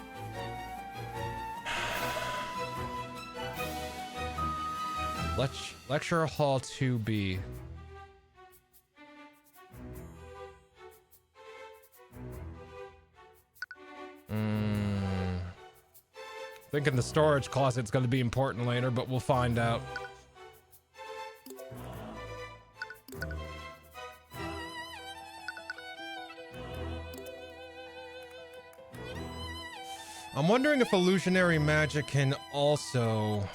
Lecture Hall 2B. Thinking the storage closet's going to be important later, but we'll find out. I'm wondering if illusionary magic can also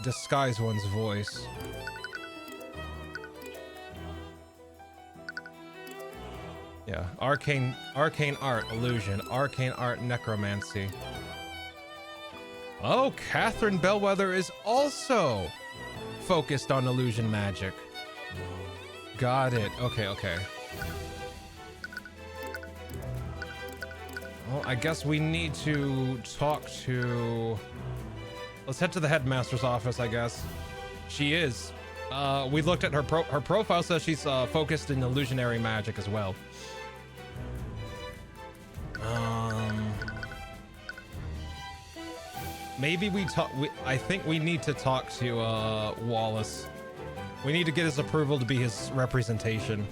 disguise one's voice. Yeah, arcane art, illusion, arcane art, necromancy. Oh, Catherine Bellwether is also focused on illusion magic. Got it. Okay. Well, I guess we need to talk to... Let's head to the headmaster's office, I guess. She is. We looked at her profile, says she's focused in illusionary magic as well. Maybe I think we need to talk to Wallace. We need to get his approval to be his representation.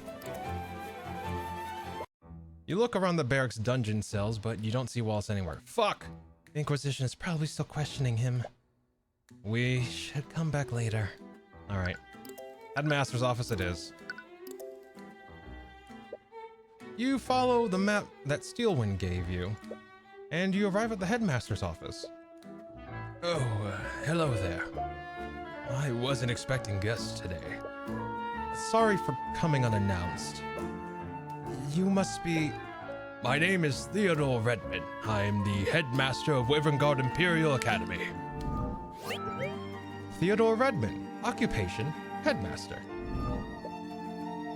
You look around the barracks dungeon cells, but you don't see Wallace anywhere. Fuck! The Inquisition is probably still questioning him. We should come back later. Alright. Headmaster's office it is. You follow the map that Steelwind gave you, and you arrive at the headmaster's office. Oh, hello there. I wasn't expecting guests today. Sorry for coming unannounced. you must be... My name is Theodore Redman. I'm the headmaster of Wyverngard Imperial Academy. Theodore Redman, occupation, headmaster.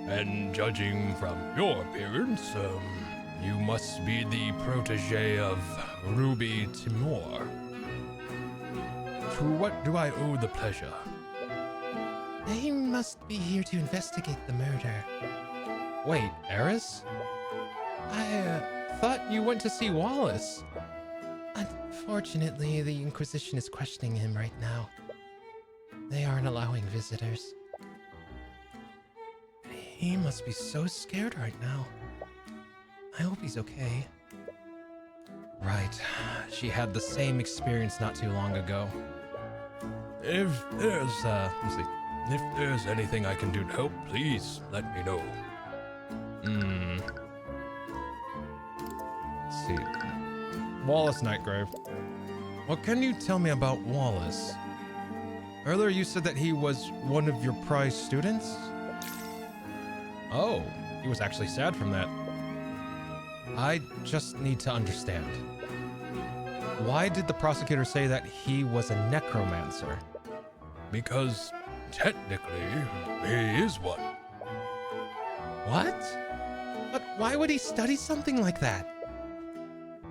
And judging from your appearance, you must be the protege of Ruby Timur. To what do I owe the pleasure? They must be here to investigate the murder. Wait, Eris? I thought you went to see Wallace. Unfortunately, the Inquisition is questioning him right now. They aren't allowing visitors. He must be so scared right now. I hope he's okay. Right. She had the same experience not too long ago. If there's, if there's anything I can do to help, please let me know. Let's see. Wallace Nightgrave. What can you tell me about Wallace? Earlier you said that he was one of your prize students? Oh, he was actually sad from that. I just need to understand. Why did the prosecutor say that he was a necromancer? Because technically, he is one. What? But why would he study something like that?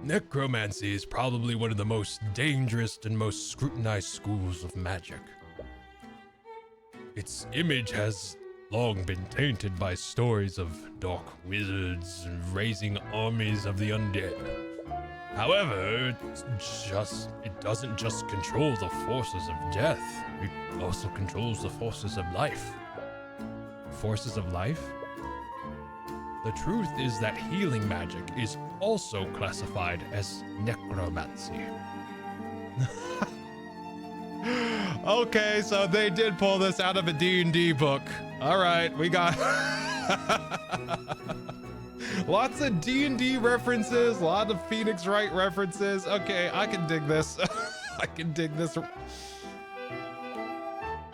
Necromancy is probably one of the most dangerous and most scrutinized schools of magic. Its image has long been tainted by stories of dark wizards raising armies of the undead. However, it doesn't just control the forces of death, it also controls the forces of life. Forces of life? The truth is that healing magic is also classified as necromancy. Okay, so they did pull this out of a D&D book. All right, we got lots of D&D references, a lot of Phoenix Wright references. Okay, I can dig this. I can dig this. All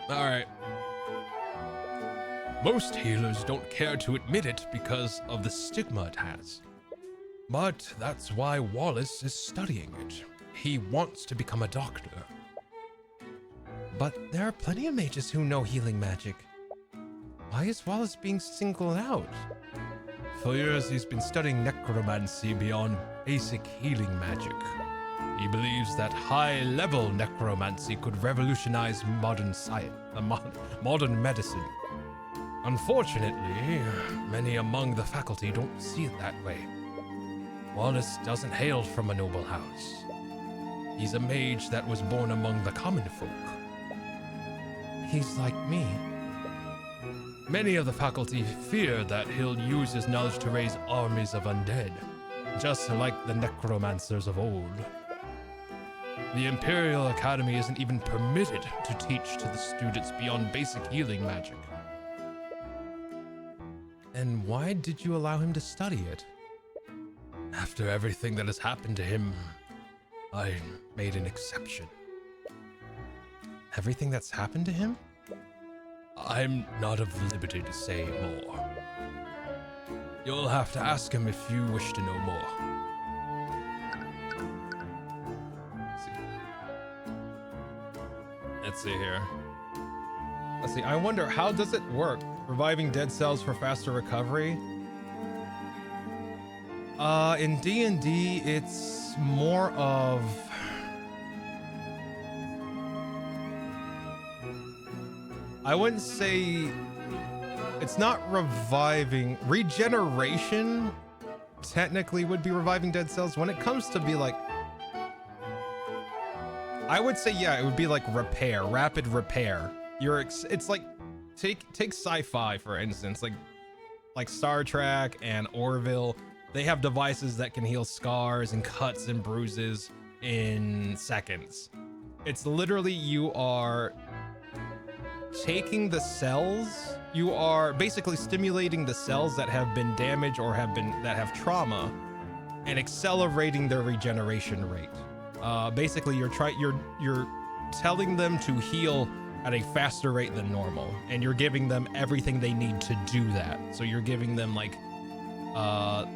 right. Most healers don't care to admit it because of the stigma it has. But that's why Wallace is studying it. He wants to become a doctor. But there are plenty of mages who know healing magic. Why is Wallace being singled out? For years, he's been studying necromancy beyond basic healing magic. He believes that high-level necromancy could revolutionize modern science, modern medicine. Unfortunately, many among the faculty don't see it that way. Wallace doesn't hail from a noble house. He's a mage that was born among the common folk. He's like me. Many of the faculty fear that he'll use his knowledge to raise armies of undead, just like the necromancers of old. The Imperial Academy isn't even permitted to teach to the students beyond basic healing magic. And why did you allow him to study it? After everything that has happened to him, I made an exception. Everything that's happened to him? I'm not of liberty to say more. You'll have to ask him if you wish to know more. Let's see here. Let's see. I wonder, how does it work? Reviving dead cells for faster recovery? In D&D, it's more of... I wouldn't say... It's not reviving. Regeneration technically would be reviving dead cells. When it comes to be like... I would say, yeah, it would be like repair, rapid repair. It's like, take sci-fi, for instance, like Star Trek and Orville. They have devices that can heal scars and cuts and bruises in seconds. It's literally, you are taking the cells, you are basically stimulating the cells that have been damaged or that have trauma and accelerating their regeneration rate. Basically, you're telling them to heal at a faster rate than normal, and you're giving them everything they need to do that. So you're giving them like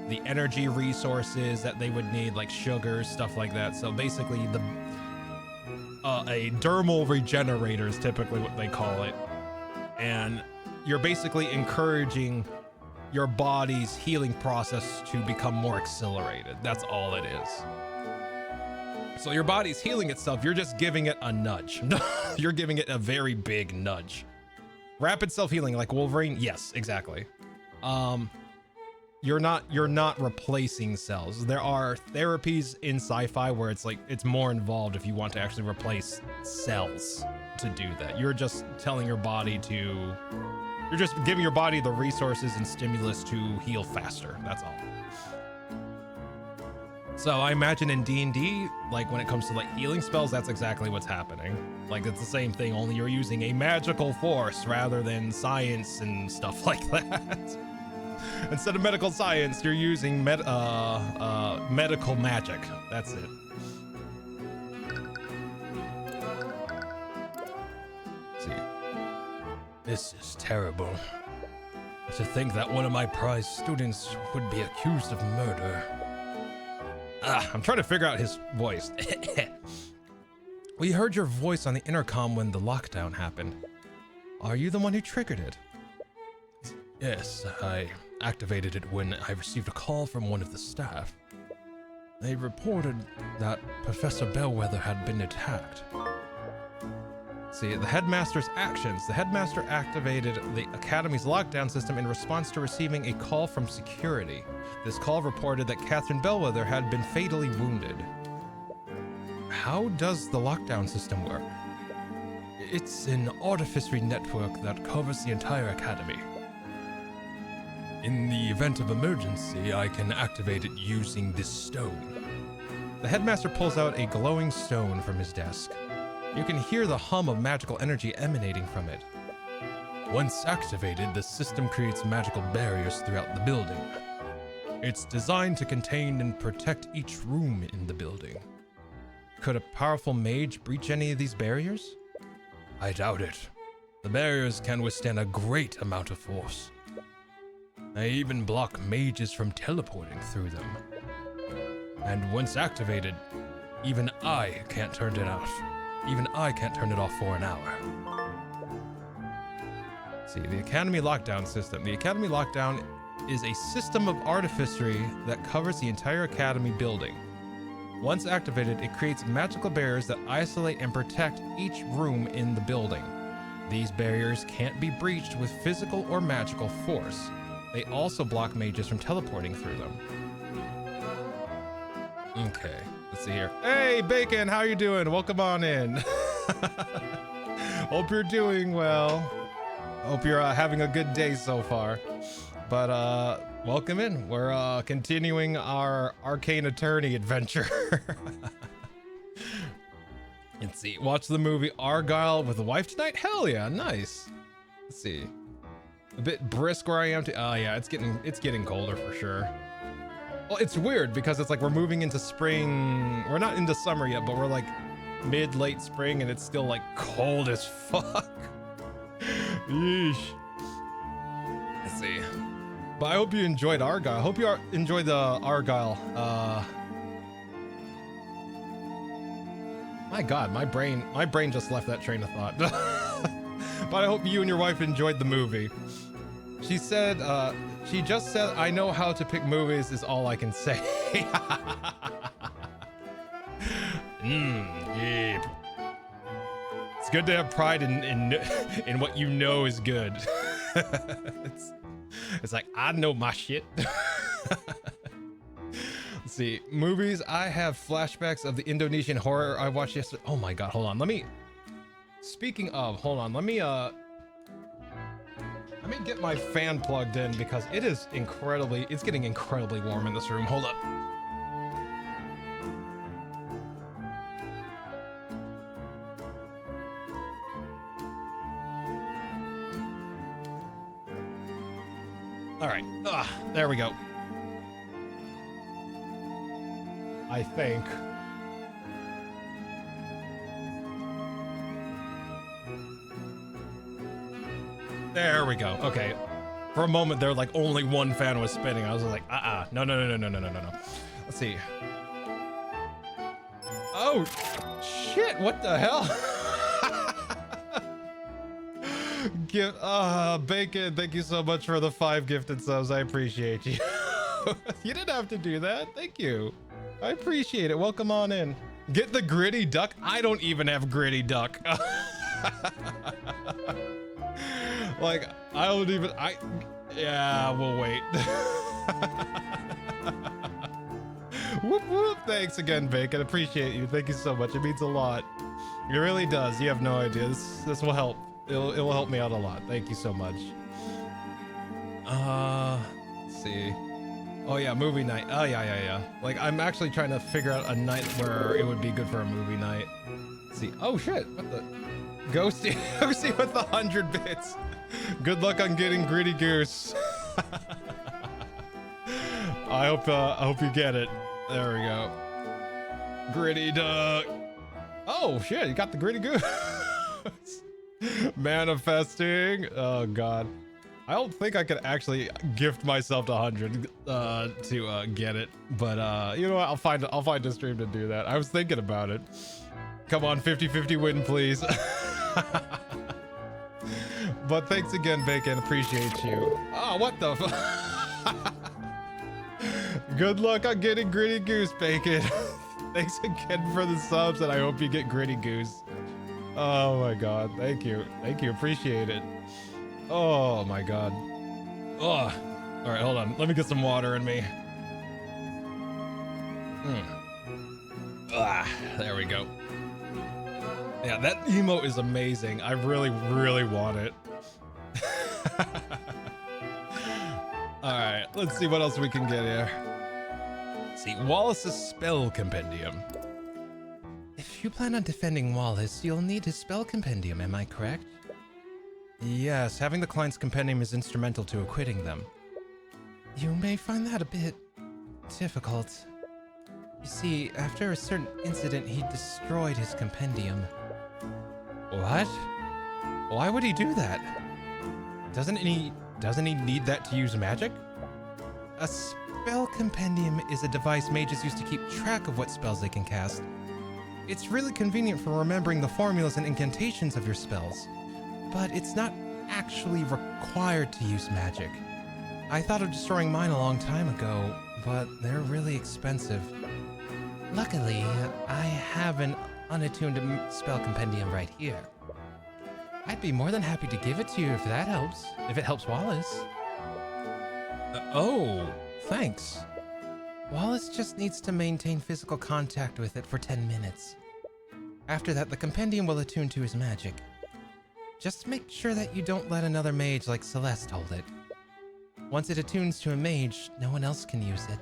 the energy resources that they would need, like sugars, stuff like that. So basically, a dermal regenerator is typically what they call it, and you're basically encouraging your body's healing process to become more accelerated. That's all it is. So your body's healing itself, you're just giving it a nudge. You're giving it a very big nudge. Rapid self-healing like Wolverine? Yes, exactly. You're not replacing cells. There are therapies in sci-fi where it's like it's more involved if you want to actually replace cells to do that. You're just telling your body to, you're just giving your body the resources and stimulus to heal faster. That's all. So I imagine in D&D, like when it comes to like healing spells, that's exactly what's happening. Like it's the same thing, only you're using a magical force rather than science and stuff like that. Instead of medical science, you're using medical magic. That's it. Let's see. This is terrible. To think that one of my prize students would be accused of murder. I'm trying to figure out his voice. We heard your voice on the intercom when the lockdown happened. Are you the one who triggered it? Yes, I activated it when I received a call from one of the staff. They reported that Professor Bellwether had been attacked. See, the headmaster's actions. The headmaster activated the academy's lockdown system in response to receiving a call from security. This call reported that Catherine Bellwether had been fatally wounded. How does the lockdown system work? It's an artificery network that covers the entire academy. In the event of emergency, I can activate it using this stone. The headmaster pulls out a glowing stone from his desk. You can hear the hum of magical energy emanating from it. Once activated, the system creates magical barriers throughout the building. It's designed to contain and protect each room in the building. Could a powerful mage breach any of these barriers? I doubt it. The barriers can withstand a great amount of force. They even block mages from teleporting through them. And once activated, even I can't turn it off. Even I can't turn it off for an hour. See, the Academy Lockdown system. The Academy Lockdown is a system of artificery that covers the entire Academy building. Once activated, it creates magical barriers that isolate and protect each room in the building. These barriers can't be breached with physical or magical force. They also block mages from teleporting through them. Okay, let's see here. Hey, Bacon, how you doing? Welcome on in. Hope you're doing well. Hope you're having a good day so far. But welcome in. We're continuing our Arcane Attorney adventure. Let's see. Watch the movie Argyle with the wife tonight? Hell yeah, nice. Let's see. A bit brisk where I am. Oh yeah, it's getting colder for sure. Well, it's weird because it's like we're moving into spring. We're not into summer yet, but we're like mid-late spring, and it's still like cold as fuck. Yeesh. Let's see. But I hope you enjoyed Argyle. I hope you enjoyed the Argyle. My God, my brain just left that train of thought. But I hope you and your wife enjoyed the movie. She said, she just said, I know how to pick movies is all I can say. Yeah. It's good to have pride in what you know is good. It's like, I know my shit. Let's see, movies. I have flashbacks of the Indonesian horror I watched yesterday. Oh my God, hold on. Speaking of, hold on, let me get my fan plugged in because it's getting incredibly warm in this room. Hold up. All right, there we go. I think. There we go. Okay. For a moment there, like only one fan was spinning. I was like, no. Let's see. Oh, shit, what the hell? Bacon, thank you so much for the 5 gifted subs. I appreciate you. You didn't have to do that. Thank you. I appreciate it. Welcome on in. Get the gritty duck. I don't even have gritty duck. Like, I don't even, yeah, we'll wait. Whoop, whoop. Thanks again, Bacon. Appreciate you. Thank you so much. It means a lot. It really does. You have no idea. This will help. It will help me out a lot. Thank you so much. Let's see. Oh yeah, movie night. Oh yeah. Like, I'm actually trying to figure out a night where it would be good for a movie night. Let's see. Oh shit. What the? Ghosty with the 100 bits. Good luck on getting Gritty Goose. I hope you get it. There we go. Gritty Duck. Oh shit, you got the Gritty Goose. Manifesting. Oh god. I don't think I could actually gift myself to 100 to get it, but you know what? I'll find a stream to do that. I was thinking about it. Come on, 50-50 win, please. But thanks again, Bacon. Appreciate you. Oh, what the fuck? Good luck on getting Gritty Goose, Bacon. Thanks again for the subs, and I hope you get Gritty Goose. Oh my god, thank you. Appreciate it. Oh my god. Oh, all right, hold on. Let me get some water in me. There we go. Yeah, that emote is amazing. I really want it. All right, let's see what else we can get here. See, Wallace's spell compendium. If you plan on defending Wallace, you'll need his spell compendium, am I correct? Yes, having the client's compendium is instrumental to acquitting them. You may find that a bit difficult. You see, after a certain incident, he destroyed his compendium. What? Why would he do that? Doesn't he need that to use magic? A spell compendium is a device mages use to keep track of what spells they can cast. It's really convenient for remembering the formulas and incantations of your spells, but it's not actually required to use magic. I thought of destroying mine a long time ago, but they're really expensive. Luckily, I have an unattuned spell compendium right here. I'd be more than happy to give it to you if that helps. If it helps Wallace. Oh, thanks. Wallace just needs to maintain physical contact with it for 10 minutes. After that, the compendium will attune to his magic. Just make sure that you don't let another mage like Celeste hold it. Once it attunes to a mage, no one else can use it.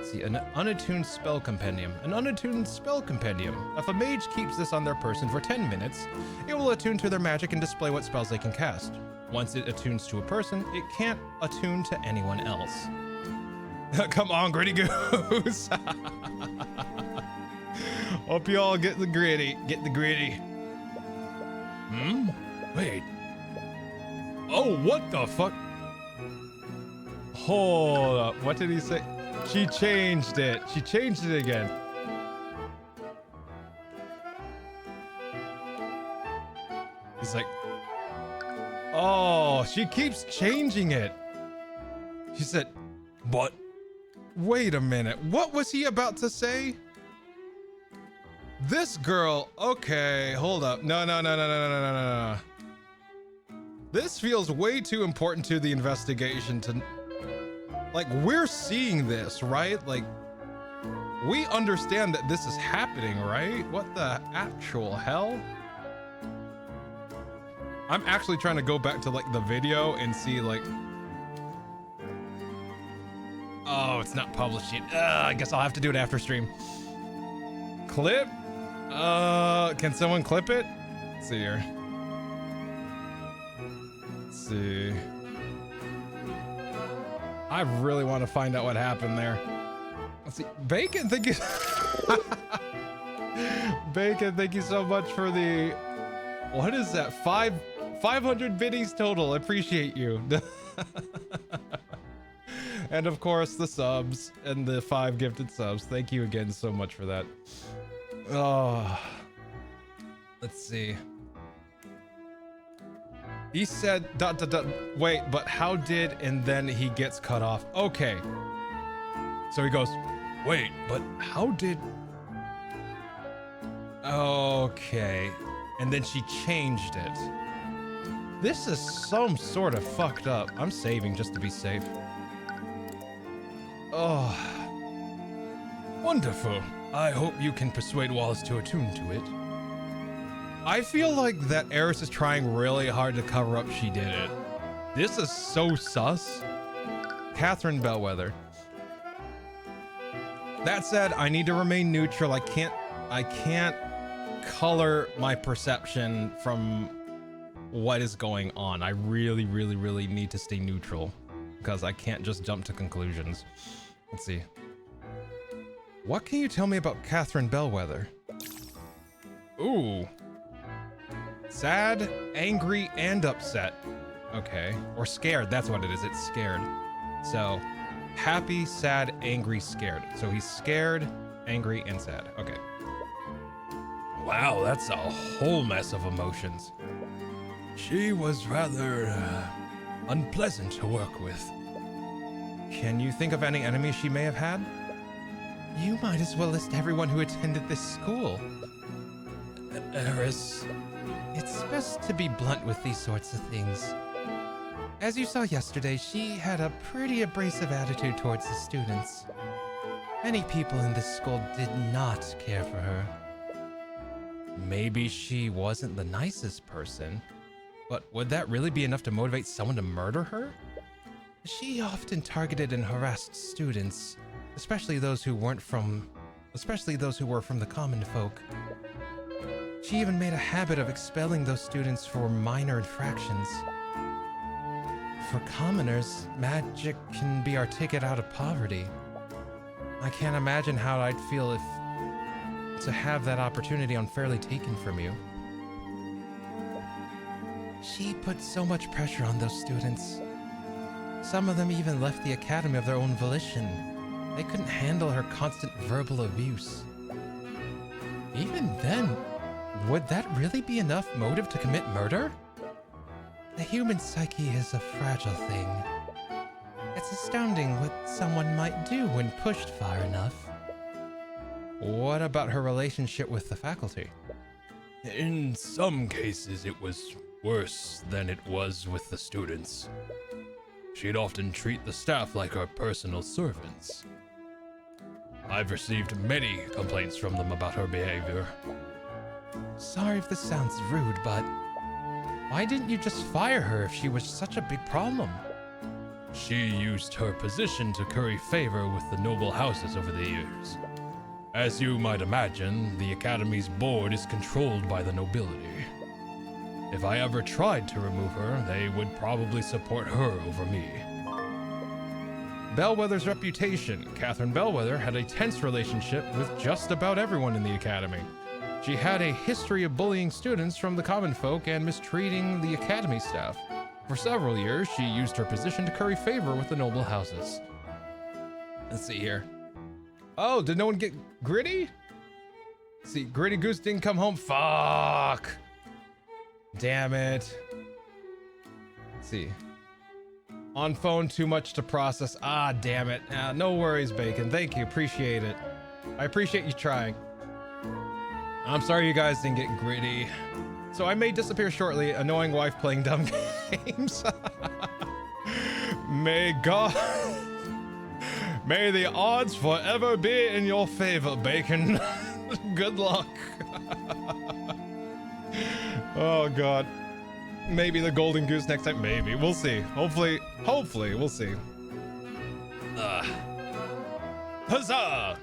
See, an unattuned spell compendium. An unattuned spell compendium. If a mage keeps this on their person for 10 minutes, it will attune to their magic and display what spells they can cast. Once it attunes to a person, it can't attune to anyone else. Come on, Gritty Goose. Hope you all get the gritty. Get the gritty. Wait. Oh, what the fuck? Hold up. What did he say? She changed it. She changed it again. He's like, oh, she keeps changing it. She said, but wait a minute. What was he about to say? This girl. Okay, hold up. No. This feels way too important to the investigation to... Like, we're seeing this, right? Like, we understand that this is happening, right? What the actual hell? I'm actually trying to go back to, like, the video and see, like... Oh, it's not published yet. I guess I'll have to do it after stream. Clip? Can someone clip it? Let's see here. Let's see. I really want to find out what happened there. Let's see. Bacon, thank you. Bacon, thank you so much for the... What is that? 500 biddies total. Appreciate you. And of course, the subs and the 5 gifted subs. Thank you again so much for that. Oh, let's see. He said, wait, but how did, and then he gets cut off. Okay. So he goes, wait, but how did, okay. And then she changed it. This is some sort of fucked up. I'm saving just to be safe. Oh, wonderful. I hope you can persuade Wallace to attune to it. I feel like that Eris is trying really hard to cover up she did it. This is so sus. Catherine Bellwether. That said, I need to remain neutral. I can't color my perception from what is going on. I really need to stay neutral because I can't just jump to conclusions. Let's see. What can you tell me about Catherine Bellwether? Ooh. Sad, angry, and upset. Okay. Or scared. That's what it is. It's scared. So, happy, sad, angry, scared. So he's scared, angry, and sad. Okay. Wow, that's a whole mess of emotions. She was rather unpleasant to work with. Can you think of any enemies she may have had? You might as well list everyone who attended this school. Eris, it's best to be blunt with these sorts of things. As you saw yesterday, she had a pretty abrasive attitude towards the students. Many people in this school did not care for her. Maybe she wasn't the nicest person, but would that really be enough to motivate someone to murder her? She often targeted and harassed students, especially those who were from the common folk. She even made a habit of expelling those students for minor infractions. For commoners, magic can be our ticket out of poverty. I can't imagine how I'd feel to have that opportunity unfairly taken from you. She put so much pressure on those students. Some of them even left the academy of their own volition. They couldn't handle her constant verbal abuse. Even then, would that really be enough motive to commit murder? The human psyche is a fragile thing. It's astounding what someone might do when pushed far enough. What about her relationship with the faculty? In some cases, it was worse than it was with the students. She'd often treat the staff like her personal servants. I've received many complaints from them about her behavior. Sorry if this sounds rude, but why didn't you just fire her if she was such a big problem? She used her position to curry favor with the noble houses over the years. As you might imagine, the Academy's board is controlled by the nobility. If I ever tried to remove her, they would probably support her over me. Bellwether's reputation. Catherine Bellwether had a tense relationship with just about everyone in the Academy. She had a history of bullying students from the common folk and mistreating the Academy staff. For several years, she used her position to curry favor with the noble houses. Let's see here. Oh, did no one get Gritty? Let's see, Gritty Goose didn't come home. Fuck. Damn it. Let's see. On phone, too much to process. Ah, damn it. No worries, Bacon. Thank you. Appreciate it. I appreciate you trying. I'm sorry you guys didn't get Gritty. So I may disappear shortly. Annoying wife playing dumb games. May God... May the odds forever be in your favor, Bacon. Good luck. Oh, God. Maybe the golden goose next time. Maybe. We'll see. Hopefully, we'll see. Huzzah!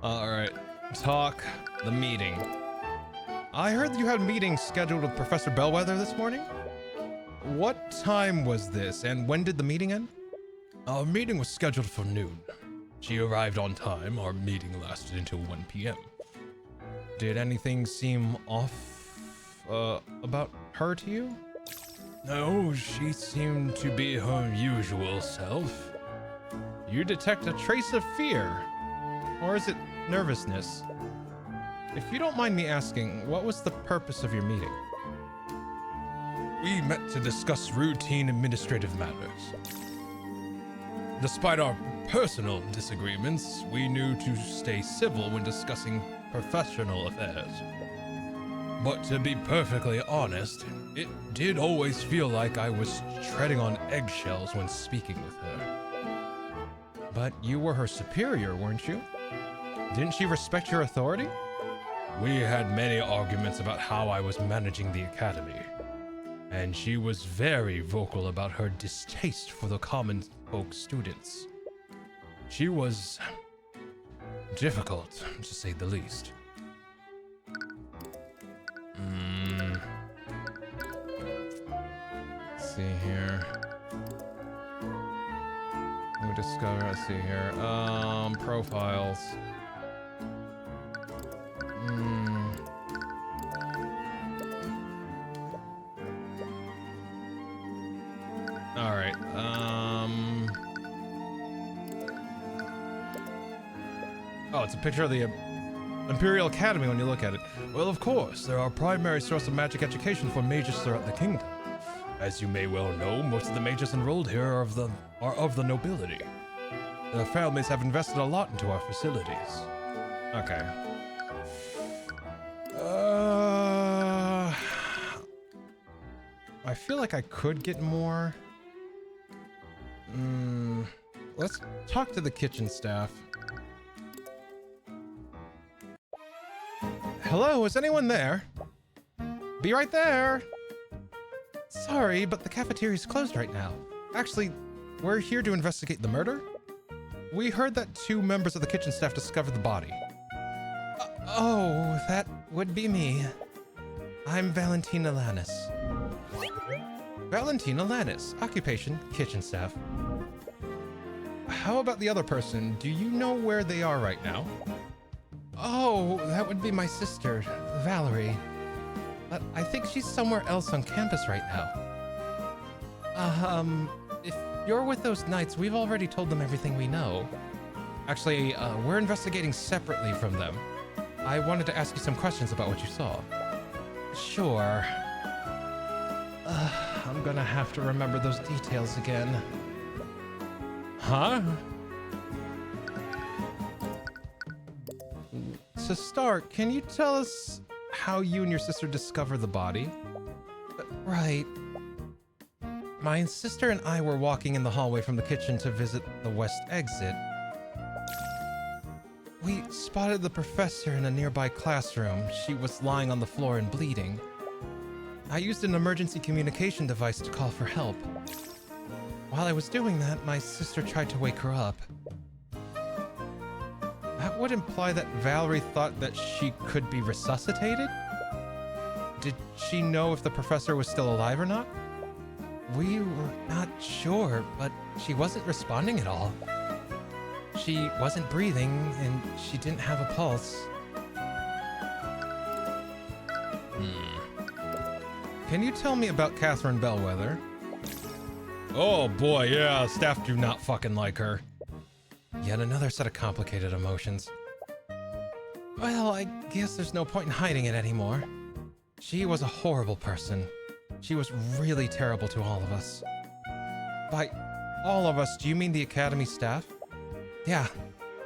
All right. Talk the meeting. I heard you had meetings scheduled with Professor Bellwether this morning. What time was this, and when did the meeting end? Our meeting was scheduled for noon. She arrived on time. Our meeting lasted until 1 p.m. Did anything seem off about her to you? No, she seemed to be her usual self. You detect a trace of fear. Or is it nervousness? If you don't mind me asking, what was the purpose of your meeting? We met to discuss routine administrative matters. Despite our personal disagreements, we knew to stay civil when discussing professional affairs. But to be perfectly honest, it did always feel like I was treading on eggshells when speaking with her. But you were her superior, weren't you? Didn't she respect your authority? We had many arguments about how I was managing the academy, and she was very vocal about her distaste for the common folk students. She was difficult, to say the least. Let's see here. We discover, let's see here. Profiles. All right. Oh, it's a picture of the Imperial Academy when you look at it. Well, of course, they're our primary source of magic education for mages throughout the kingdom. As you may well know, most of the mages enrolled here are of the nobility. Their families have invested a lot into our facilities. Okay. I feel like I could get more. Let's talk to the kitchen staff. Hello, is anyone there? Be right there. Sorry, but the cafeteria's closed right now. Actually, we're here to investigate the murder. We heard that 2 members of the kitchen staff discovered the body. Oh, that would be me. I'm Valentina Lannis. Valentina Lannis, occupation, kitchen staff. How about the other person? Do you know where they are right now? Oh, that would be my sister, Valerie. But I think she's somewhere else on campus right now. If you're with those knights, we've already told them everything we know. Actually, we're investigating separately from them. I wanted to ask you some questions about what you saw. Sure. I'm gonna have to remember those details again. Huh? To start, can you tell us how you and your sister discovered the body? Right. My sister and I were walking in the hallway from the kitchen to visit the west exit. We spotted the professor in a nearby classroom. She was lying on the floor and bleeding. I used an emergency communication device to call for help. While I was doing that, my sister tried to wake her up. That would imply that Valerie thought that she could be resuscitated? Did she know if the professor was still alive or not? We were not sure, but she wasn't responding at all. She wasn't breathing, and she didn't have a pulse. Can you tell me about Catherine Bellwether? Oh boy, yeah, staff do not fucking like her. Yet another set of complicated emotions. Well, I guess there's no point in hiding it anymore. She was a horrible person. She was really terrible to all of us. By all of us, do you mean the academy staff? Yeah,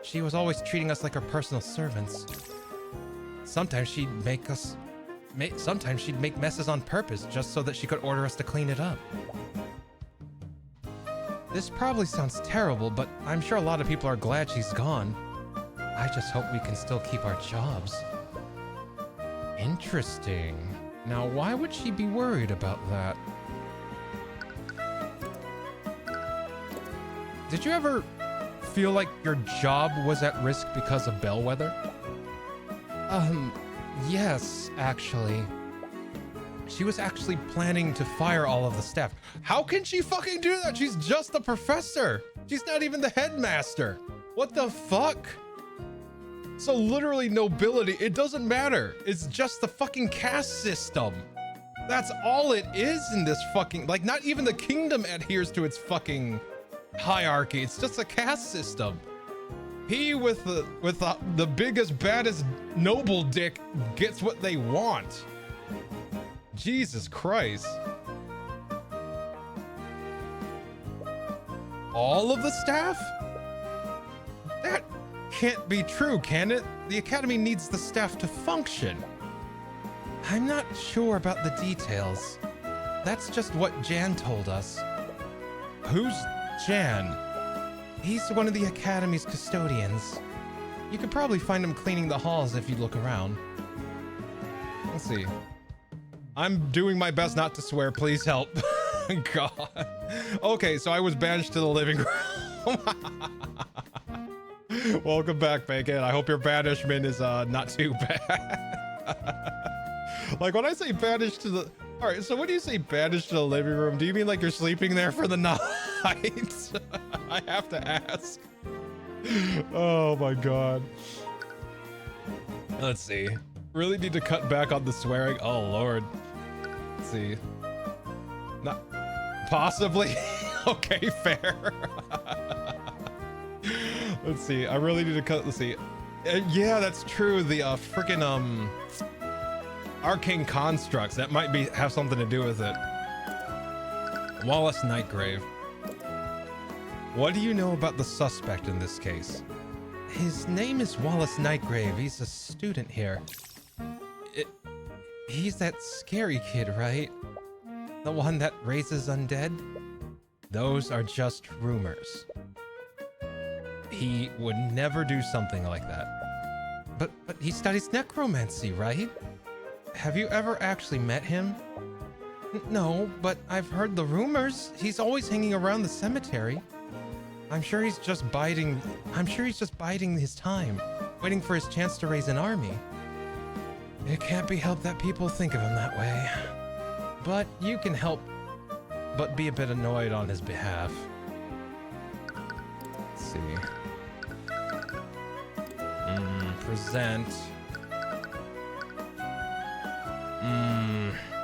she was always treating us like her personal servants. Sometimes she'd make messes on purpose just so that she could order us to clean it up. This probably sounds terrible, but I'm sure a lot of people are glad she's gone. I just hope we can still keep our jobs. Interesting. Now, why would she be worried about that? Did you ever feel like your job was at risk because of Bellwether? Yes, actually. She was actually planning to fire all of the staff. How can she fucking do that? She's just a professor. She's not even the headmaster. What the fuck? So literally nobility, it doesn't matter. It's just the fucking caste system. That's all it is in this fucking, like, not even the kingdom adheres to its fucking hierarchy. It's just a caste system. He with the biggest, baddest noble dick gets what they want. Jesus Christ. All of the staff? That can't be true, can it? The academy needs the staff to function. I'm not sure about the details. That's just what Jan told us. Who's Jan? He's one of the academy's custodians. You could probably find him cleaning the halls if you look around. Let's see. I'm doing my best not to swear. Please help. God. Okay, so I was banished to the living room. Welcome back, Bacon. I hope your banishment is not too bad. Like when I say banished to the... All right, so when you say banished to the living room, do you mean like you're sleeping there for the night? I have to ask. Oh my God. Let's see. Really need to cut back on the swearing. Oh Lord. Let's see. Not possibly. Okay, fair. Let's see. I really need to cut. Let's see. Yeah, that's true. The freaking arcane constructs, that might be have something to do with it. Wallace Nightgrave. What do you know about the suspect in this case? His name is Wallace Nightgrave. He's a student here. He's that scary kid, right? The one that raises undead? Those are just rumors. He would never do something like that. But he studies necromancy, right? Have you ever actually met him? No, but I've heard the rumors. He's always hanging around the cemetery. I'm sure he's just biding his time, waiting for his chance to raise an army. It can't be helped that people think of him that way. But you can help but be a bit annoyed on his behalf. Let's see. Present.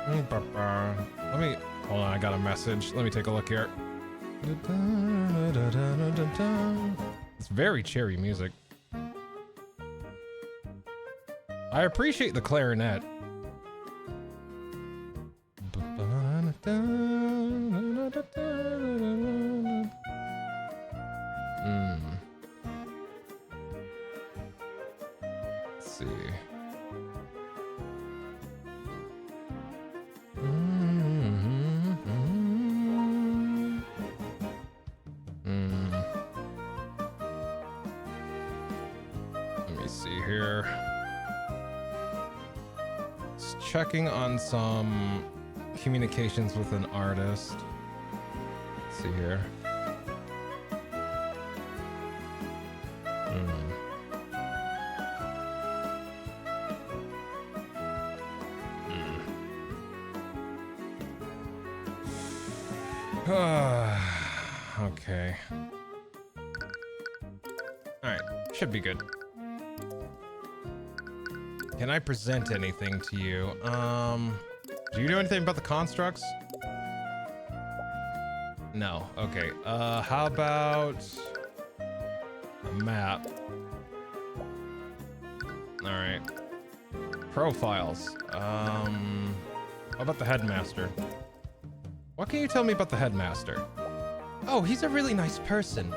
Let me, hold on, I got a message. Let me take a look here. It's very cheery music. I appreciate the clarinet. Let's see. Let me see here. Just checking on some communications with an artist. Let's see here. Okay. Alright, should be good. Can I present anything to you? Do you know anything about the constructs? No. Okay. How about a map? Alright. Profiles. How about the headmaster? What can you tell me about the headmaster? Oh, he's a really nice person.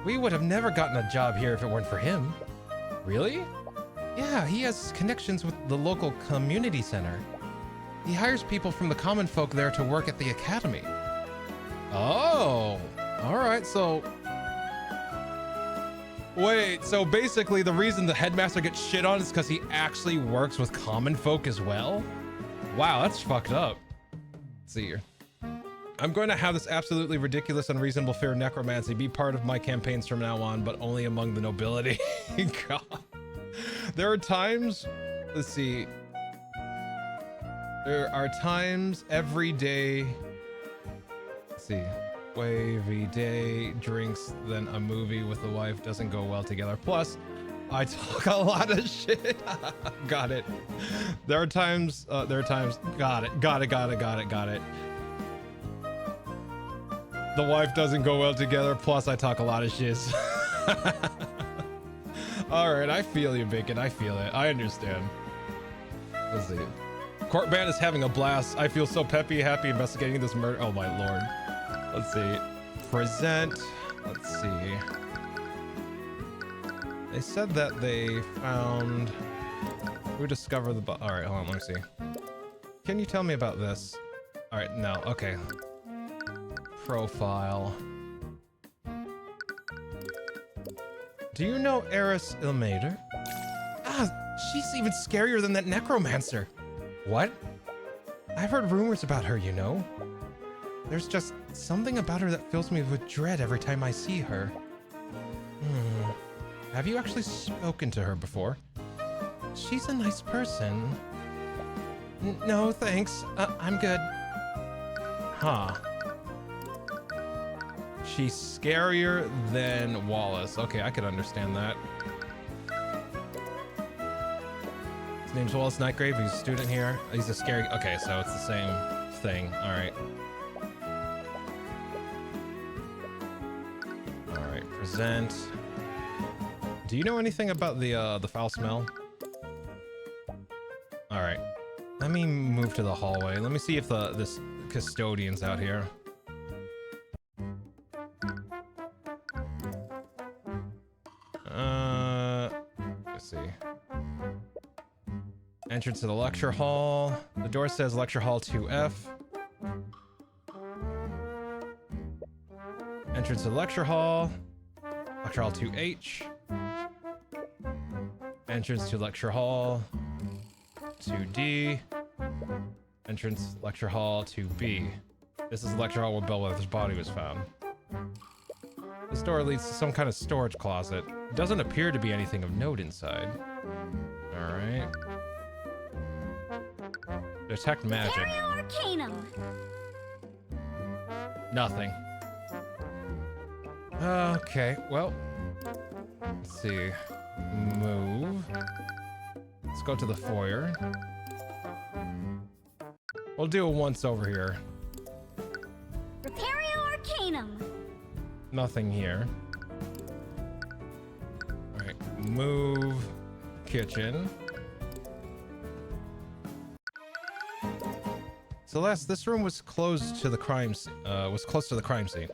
We would have never gotten a job here if it weren't for him. Really? Yeah, he has connections with the local community center. He hires people from the common folk there to work at the academy. Oh, all right, so... Wait, so basically the reason the headmaster gets shit on is because he actually works with common folk as well? Wow, that's fucked up. Let's see here. I'm going to have this absolutely ridiculous, unreasonable fear of necromancy be part of my campaigns from now on, but only among the nobility. God. There are times, let's see. There are times every day. Let's see. Wavy day, drinks, then a movie with the wife doesn't go well together. Plus, I talk a lot of shit. Got it. There are times. Got it. The wife doesn't go well together. Plus, I talk a lot of shit. All right, I feel you, Bacon. I feel it. I understand. Let's see. Court band is having a blast. I feel so peppy, happy investigating this murder. Oh my lord. Let's see. Present. Let's see. They said that they found. Who discovered the. All right, hold on. Let me see. Can you tell me about this? All right, no. Okay. Profile. Do you know Eris Ilmater? Ah, she's even scarier than that necromancer. What? I've heard rumors about her, you know. There's just something about her that fills me with dread every time I see her. Have you actually spoken to her before? She's a nice person. No, thanks. I'm good. Huh. She's scarier than Wallace. Okay, I could understand that. His name's Wallace Nightgrave. He's a student here. He's a scary... Okay, so it's the same thing. All right. All right, present. Do you know anything about the foul smell? All right. Let me move to the hallway. Let me see if this custodian's out here. Let's see. Entrance to the lecture hall. The door says lecture hall 2F. Entrance to the lecture hall 2H. Entrance to lecture hall 2D. Entrance lecture hall 2B. This is the lecture hall where Bellwether's body was found. This door leads to some kind of storage closet. Doesn't appear to be anything of note inside. Alright. Detect magic. Arcanum. Nothing. Okay, well. Let's see. Move. Let's go to the foyer. We'll do a once over here. Arcanum. Nothing here. Alright, move. Kitchen. Celeste, this room was close to the crime scene.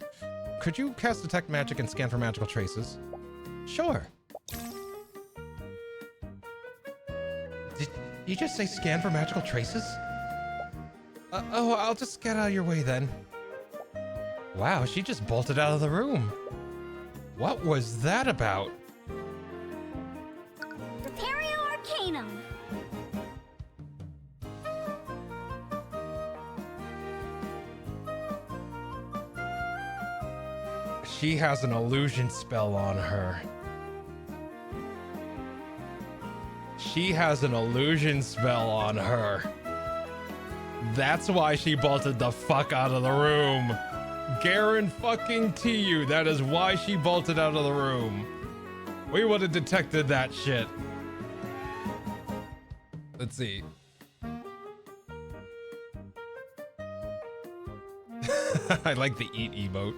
Could you cast detect magic and scan for magical traces? Sure. Did you just say scan for magical traces? Oh, I'll just get out of your way then. Wow, she just bolted out of the room. What was that about? Arcanum. She has an illusion spell on her. She has an illusion spell on her. That's why she bolted the fuck out of the room. Guarantee you, that is why she bolted out of the room. We would have detected that shit. Let's see. I like the eat emote.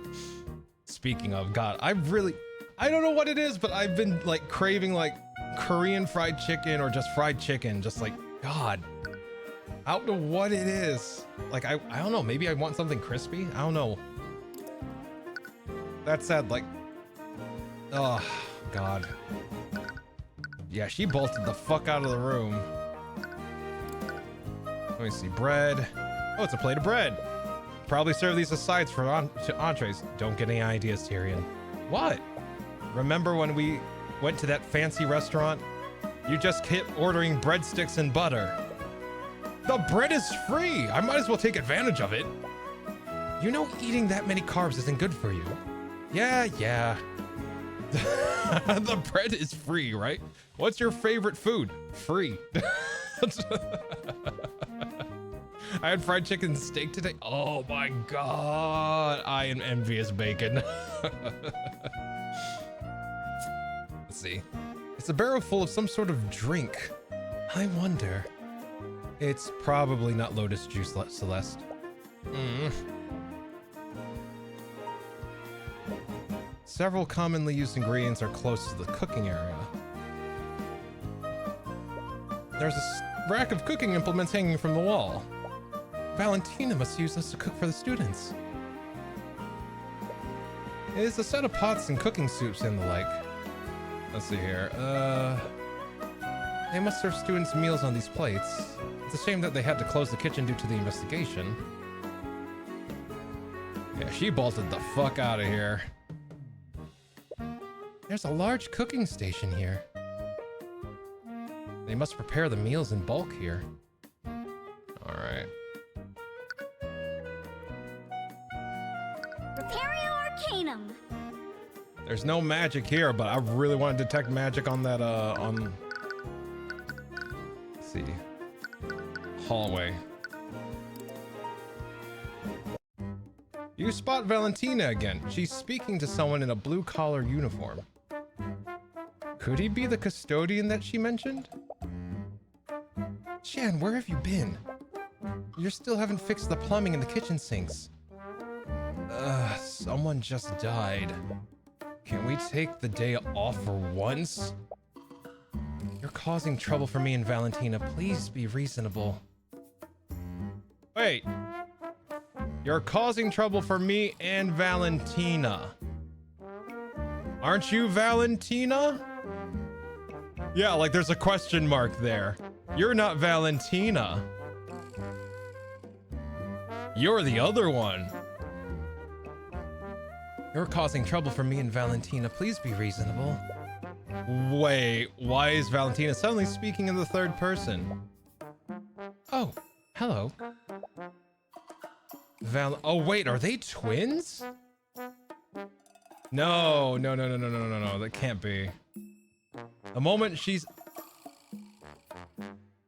Speaking of, God, I don't know what it is, but I've been like craving like Korean fried chicken or just fried chicken. Just like, God, I don't know what it is. Like, I don't know. Maybe I want something crispy. I don't know. That said, like, oh, God. Yeah, she bolted the fuck out of the room. Let me see. Bread. Oh, it's a plate of bread. Probably serve these as sides for entrees. Don't get any ideas, Tyrion. What? Remember when we went to that fancy restaurant? You just kept ordering breadsticks and butter. The bread is free. I might as well take advantage of it. You know eating that many carbs isn't good for you. Yeah. The bread is free, right? What's your favorite food? Free. I had fried chicken and steak today. Oh my God. I am envious, Bacon. Let's see. It It's a barrel full of some sort of drink. I wonder. It's probably not lotus juice, Celeste. Several commonly used ingredients are close to the cooking area. There's a rack of cooking implements hanging from the wall. Valentina must use this to cook for the students. It's a set of pots and cooking soups and the like. Let's see here. They must serve students meals on these plates. It's a shame that they had to close the kitchen due to the investigation. Yeah, she bolted the fuck out of here. There's a large cooking station here. They must prepare the meals in bulk here. All right. Prepario Arcanum. There's no magic here, but I really want to detect magic on that, let's see. Hallway. You spot Valentina again. She's speaking to someone in a blue-collar uniform. Could he be the custodian that she mentioned? Jan, where have you been? You still haven't fixed the plumbing in the kitchen sinks. Someone just died. Can we take the day off for once? You're causing trouble for me and Valentina. Please be reasonable. Wait. You're causing trouble for me and Valentina. Aren't you Valentina? Yeah, like there's a question mark there. You're not Valentina. You're the other one. You're causing trouble for me and Valentina. Please be reasonable. Wait, why is Valentina suddenly speaking in the third person? Oh, hello. Oh wait, are they twins? No, that can't be. The moment she's...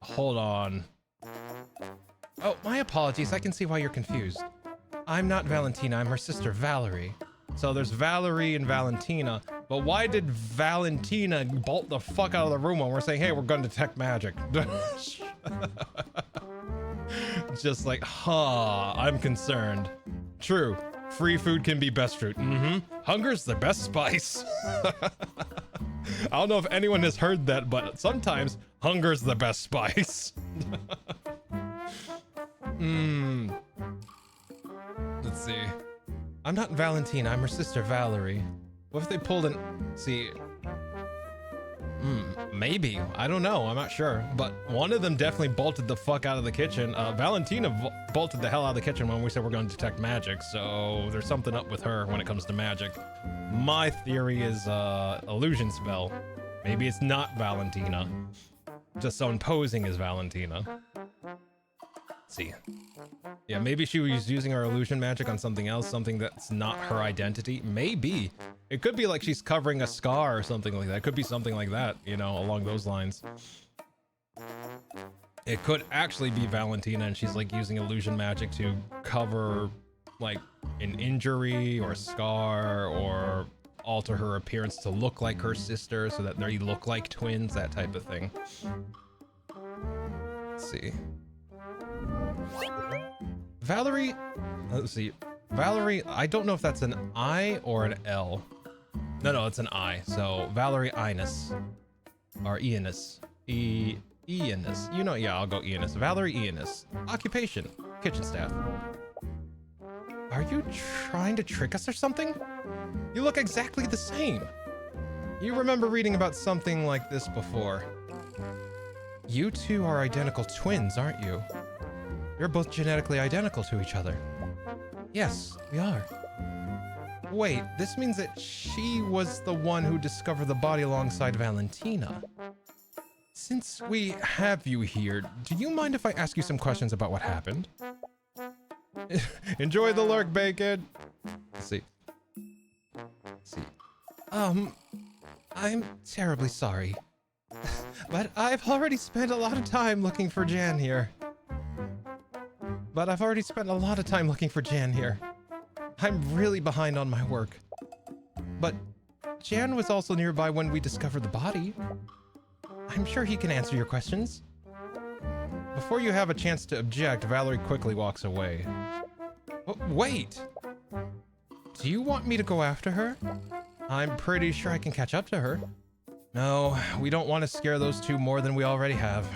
Hold on. Oh, my apologies. I can see why you're confused. I'm not Valentina. I'm her sister, Valerie. So there's Valerie and Valentina. But why did Valentina bolt the fuck out of the room when we're saying, hey, we're going to detect magic? Just like, I'm concerned. True. Free food can be best fruit. Hunger's the best spice. I don't know if anyone has heard that, but sometimes hunger's the best spice. Let's see. I'm not Valentina, I'm her sister Valerie. What if they pulled an... See... maybe. I don't know, I'm not sure. But one of them definitely bolted the fuck out of the kitchen. Valentina bolted the hell out of the kitchen when we said we're going to detect magic, so there's something up with her when it comes to magic. My theory is, illusion spell. Maybe it's not Valentina. Just someone posing as Valentina. Let's see. Yeah, maybe she was using her illusion magic on something else, something that's not her identity. Maybe. It could be like she's covering a scar or something like that. It could be something like that, you know, along those lines. It could actually be Valentina and she's like using illusion magic to cover like an injury or a scar or alter her appearance to look like her sister so that they look like twins, that type of thing. Let's see. Valerie, let's see. Valerie, I don't know if that's an I or an L. No, it's an I. So Valerie Ines. Or Ionis. Ionis. You know, yeah, I'll go Ionis. Valerie Ionis. Occupation. Kitchen staff. Are you trying to trick us or something? You look exactly the same. You remember reading about something like this before. You two are identical twins, aren't you? You're both genetically identical to each other. Yes, we are. Wait, this means that she was the one who discovered the body alongside Valentina. Since we have you here, do you mind if I ask you some questions about what happened? Enjoy the lurk, Bacon! Let's see. I'm terribly sorry. But I've already spent a lot of time looking for Jan here. I'm really behind on my work. But Jan was also nearby when we discovered the body. I'm sure he can answer your questions. Before you have a chance to object, Valerie quickly walks away. Oh, wait! Do you want me to go after her? I'm pretty sure I can catch up to her. No, we don't want to scare those two more than we already have.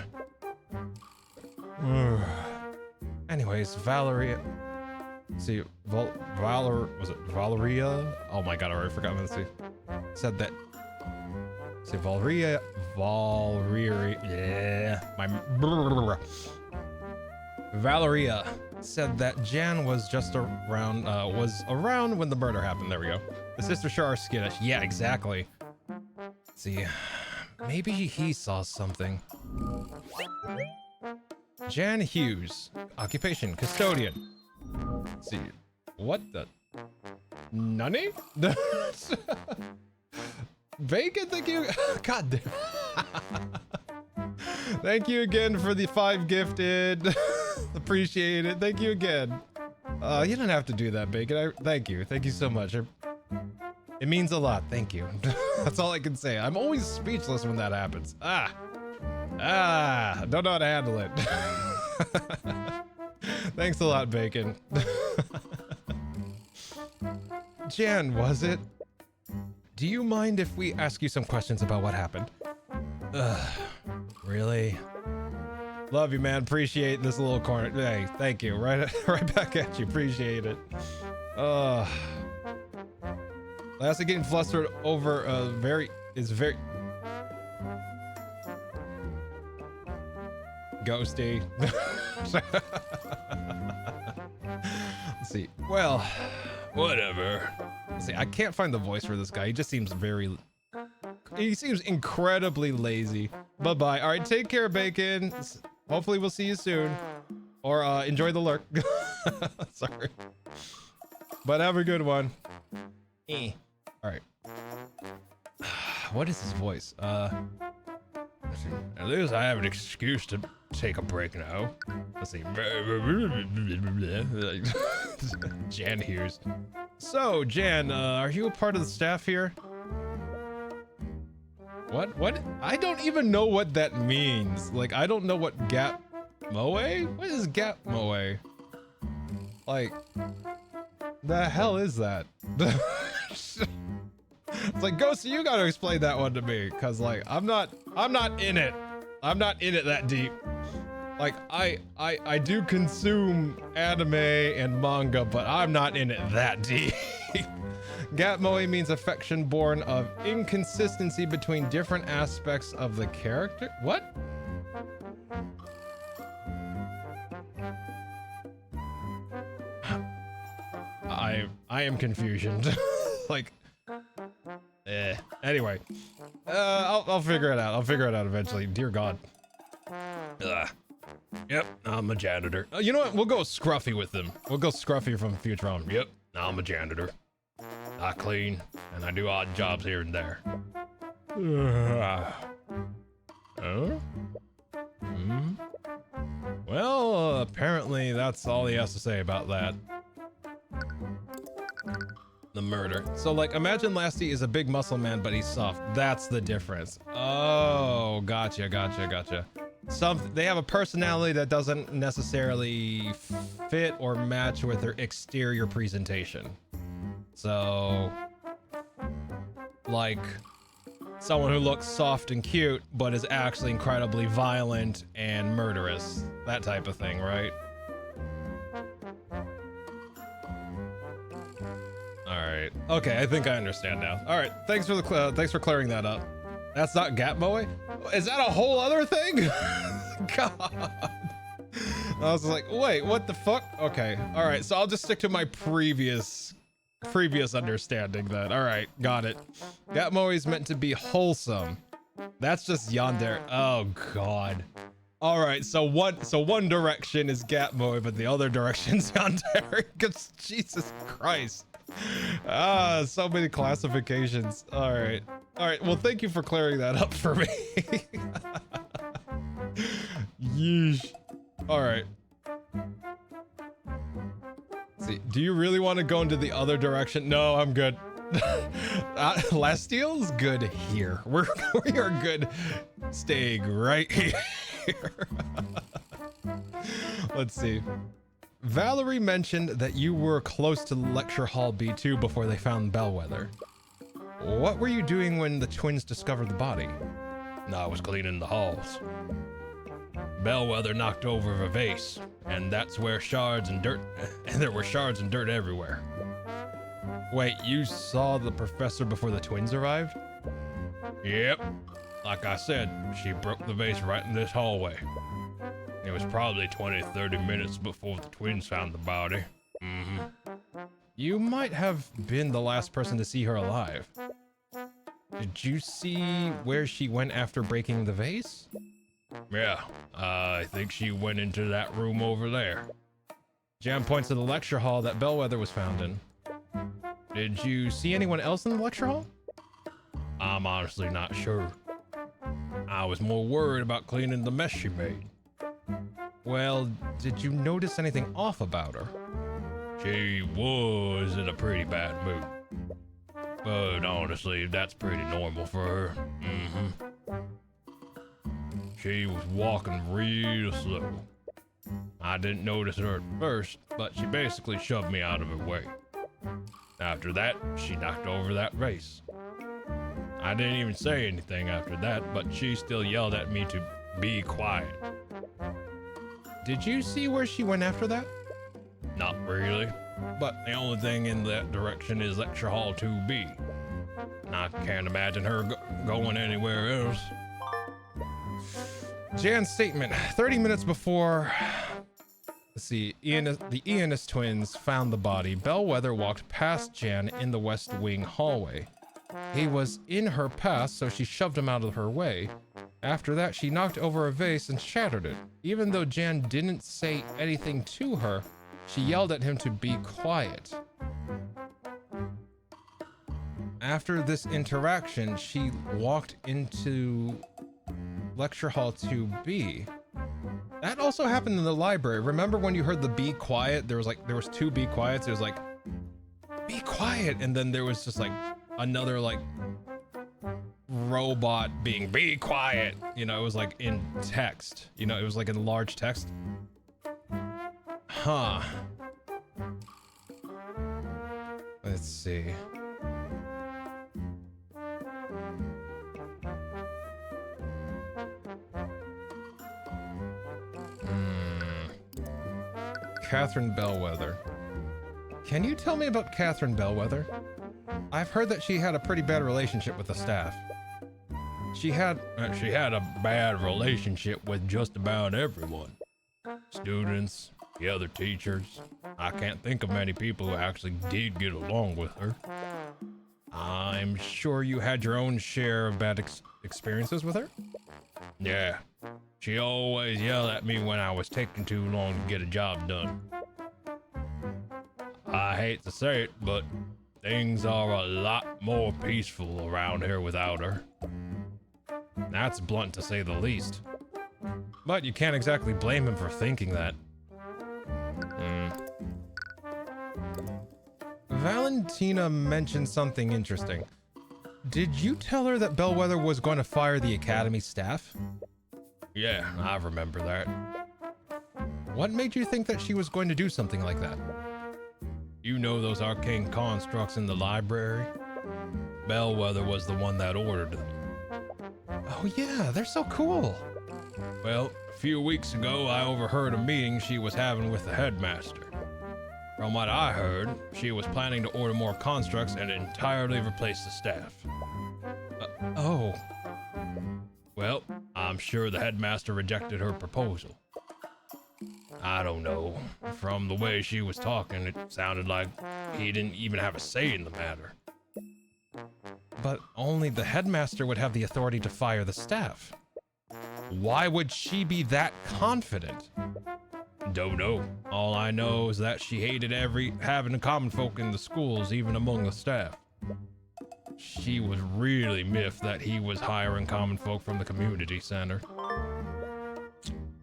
Anyways, Valerie... See, was it Valeria? Oh my god, I already forgot. Let's see. Said that... See, Valeria... Yeah, Valeria said that Jan was just around, when the murder happened. There we go. The sisters sure are skittish. Yeah, exactly. Let's see, maybe he saw something. Jan Hughes, occupation, custodian. Let's see, what the? Nani? Bacon, thank you. God damn. Thank you again for the 5 gifted. Appreciate it. Thank you again. You didn't have to do that, Bacon. Thank you. Thank you so much. It means a lot. Thank you. That's all I can say. I'm always speechless when that happens. Don't know how to handle it. Thanks a lot, Bacon. Jan, was it? Do you mind if we ask you some questions about what happened? Really? Love you, man. Appreciate this little corner. Hey, thank you. Right back at you. Appreciate it. Lassie getting flustered over very ghosty. Let's see. Well, whatever. Let's see. I can't find the voice for this guy. He just seems he seems incredibly lazy. Bye-bye. All right, take care, Bacon. Hopefully we'll see you soon. Or enjoy the lurk. Sorry. But have a good one. All right. What is his voice? At least I have an excuse to take a break now. Let's see. Jan hears. So, Jan, are you a part of the staff here? What? I don't even know what that means. Like, I don't know what Gap Moe? What is Gap Moe? Like, the hell is that? It's like, Ghosty, you gotta explain that one to me, cause like I'm not in it. I'm not in it that deep. Like I do consume anime and manga, but I'm not in it that deep. Gap Moe means affection born of inconsistency between different aspects of the character. What? I am confusion. Like, anyway, I'll figure it out. I'll figure it out eventually. Dear God. Yep, I'm a janitor. You know what? We'll go Scruffy with them. We'll go Scruffy from Futurama. Yep, I'm a janitor. I clean and I do odd jobs here and there. Well, apparently that's all he has to say about that. The murder. So like, imagine Lasty is a big muscle man, but he's soft. That's the difference. Oh, gotcha. They have a personality that doesn't necessarily fit or match with their exterior presentation. So, like, someone who looks soft and cute, but is actually incredibly violent and murderous. That type of thing, right? Alright. Okay, I think I understand now. Alright, thanks for clearing that up. That's not Gap Moe? Is that a whole other thing? God. I was like, wait, what the fuck? Okay, alright, so I'll just stick to my previous understanding then. Alright, got it. Gap Moe is meant to be wholesome. That's just yandere. Oh God. Alright, so one direction is Gap Moe, but the other direction's yandere. Because Jesus Christ. So many classifications. All right, well, thank you for clearing that up for me. Yeesh. All right, see, do you really want to go into the other direction? No, I'm good. Lastiel's good here. We are good staying right here. Let's see. Valerie mentioned that you were close to Lecture Hall B2 before they found Bellwether. What were you doing when the twins discovered the body? I was cleaning the halls. Bellwether knocked over a vase, and that's where shards and dirt, and there were shards and dirt everywhere. Wait, you saw the professor before the twins arrived? Yep. Like I said, she broke the vase right in this hallway. It was probably 20-30 minutes before the twins found the body. You might have been the last person to see her alive. Did you see where she went after breaking the vase? Yeah, I think she went into that room over there. Jan points to the lecture hall that Bellwether was found in. Did you see anyone else in the lecture hall? I'm honestly not sure. I was more worried about cleaning the mess she made. Well, did you notice anything off about her? She was in a pretty bad mood. But honestly, that's pretty normal for her. She was walking real slow. I didn't notice her at first, but she basically shoved me out of her way. After that, she knocked over that vase. I didn't even say anything after that, but she still yelled at me to be quiet. Did you see where she went after that? Not really, but the only thing in that direction is Lecture Hall 2B. I can't imagine her going anywhere else. Jan's statement, 30 minutes before, let's see, the Ianus twins found the body, Bellwether walked past Jan in the West Wing hallway. He was in her path, so she shoved him out of her way. After that, she knocked over a vase and shattered it. Even though Jan didn't say anything to her, she yelled at him to be quiet. After this interaction, she walked into Lecture Hall 2B. That also happened in the library. Remember when you heard the be quiet? There was two be quiets. It was like, be quiet. And then there was just like another like robot being be quiet. You know, it was like in text. You know, it was like in large text. Huh. Let's see. Catherine Bellwether. Can you tell me about Catherine Bellwether? I've heard that she had a pretty bad relationship with the staff. She had a bad relationship with just about everyone. Students, the other teachers. I can't think of many people who actually did get along with her. I'm sure you had your own share of bad experiences with her? Yeah. She always yelled at me when I was taking too long to get a job done. I hate to say it, but things are a lot more peaceful around here without her. That's blunt to say the least. But you can't exactly blame him for thinking that. Valentina mentioned something interesting. Did you tell her that Bellwether was going to fire the academy staff? Yeah, I remember that. What made you think that she was going to do something like that? You know those arcane constructs in the library? Bellwether was the one that ordered them. Oh yeah, they're so cool. Well, a few weeks ago, I overheard a meeting she was having with the headmaster. From what I heard, she was planning to order more constructs and entirely replace the staff. Oh. Well, I'm sure the headmaster rejected her proposal. I don't know. From the way she was talking, it sounded like he didn't even have a say in the matter. But only the headmaster would have the authority to fire the staff. Why would she be that confident? Don't know. All I know is that she hated having common folk in the schools, even among the staff. She was really miffed that he was hiring common folk from the community center.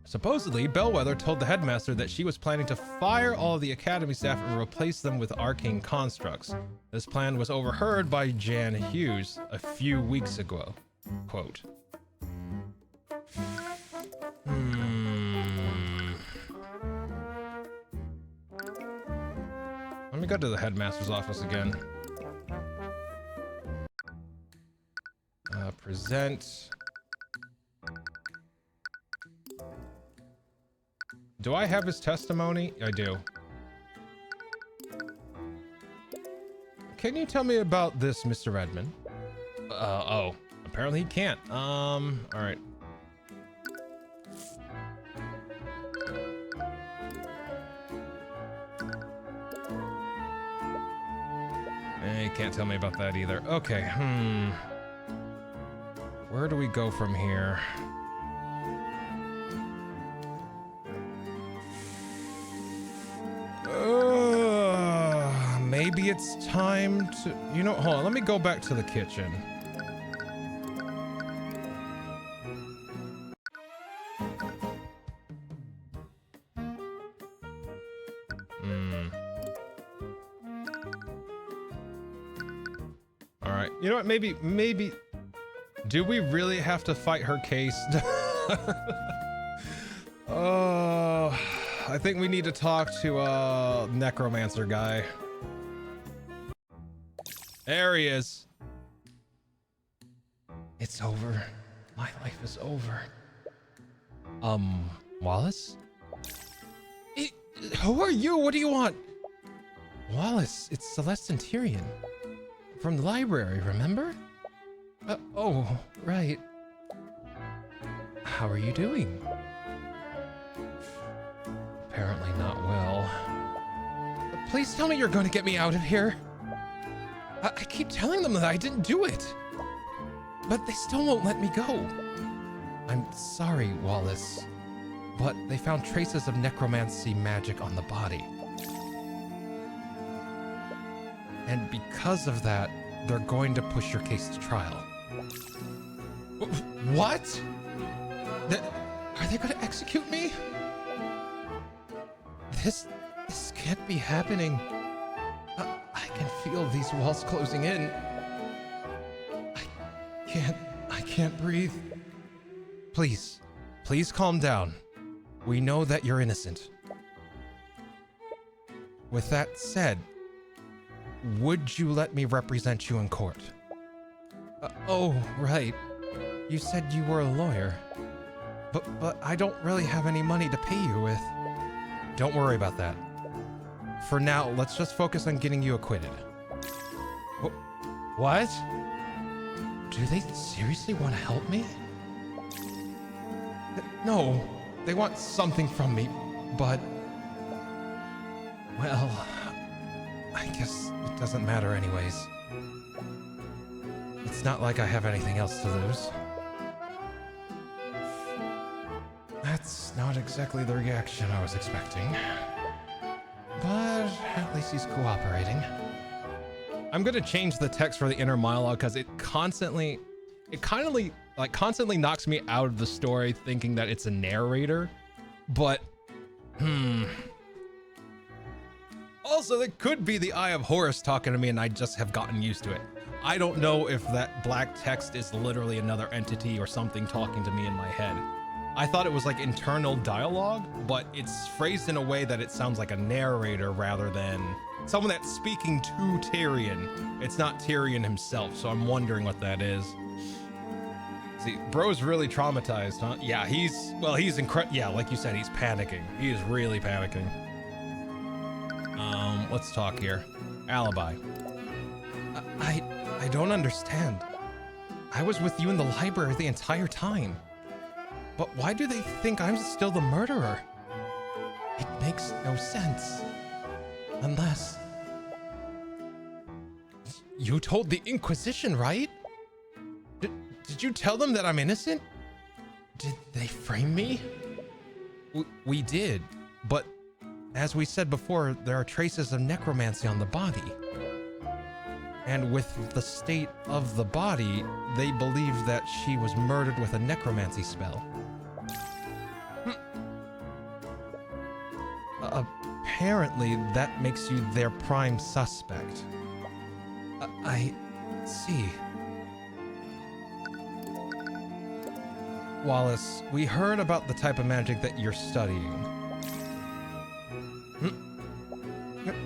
Supposedly, Bellwether told the headmaster that she was planning to fire all of the academy staff and replace them with arcane constructs. This plan was overheard by Jan Hughes a few weeks ago. Quote. Let me go to the headmaster's office again. Present. Do I have his testimony? I do. Can you tell me about this, Mr. Redmond? Oh, apparently he can't. All right. He can't tell me about that either. Okay, Where do we go from here? Maybe it's time to... You know, hold on, let me go back to the kitchen. All right, you know what, maybe... Do we really have to fight her case? I think we need to talk to necromancer guy. There he is. It's over. My life is over. Wallace? Who are you? What do you want? Wallace, it's Celeste and Tyrion. From the library, remember? Oh, right. How are you doing? Apparently not well. Please tell me you're going to get me out of here. I keep telling them that I didn't do it, but they still won't let me go. I'm sorry, Wallace, but they found traces of necromancy magic on the body. And because of that, they're going to push your case to trial. What? Are they going to execute me? This can't be happening. I can feel these walls closing in. I can't breathe. Please calm down. We know that you're innocent. With that said, would you let me represent you in court? Oh, right. You said you were a lawyer. But I don't really have any money to pay you with. Don't worry about that. For now, let's just focus on getting you acquitted. What? Do they seriously want to help me? No, they want something from me, but... Well, I guess it doesn't matter anyways. It's not like I have anything else to lose. That's not exactly the reaction I was expecting. But at least he's cooperating. I'm gonna change the text for the inner monologue because it constantly knocks me out of the story thinking that it's a narrator. But, also, it could be the Eye of Horus talking to me and I just have gotten used to it. I don't know if that black text is literally another entity or something talking to me in my head. I thought it was like internal dialogue, but it's phrased in a way that it sounds like a narrator rather than someone that's speaking to Tyrion. It's not Tyrion himself, so I'm wondering what that is. See, bro's really traumatized, huh? Yeah, he's yeah, like you said, he's panicking. He is really panicking. Let's talk here. Alibi. I don't understand. I was with you in the library the entire time. But why do they think I'm still the murderer? It makes no sense. Unless... You told the Inquisition, right? Did you tell them that I'm innocent? Did they frame me? We did, but as we said before, there are traces of necromancy on the body. And with the state of the body, they believe that she was murdered with a necromancy spell. apparently that makes you their prime suspect. I see. Wallace, we heard about the type of magic that you're studying.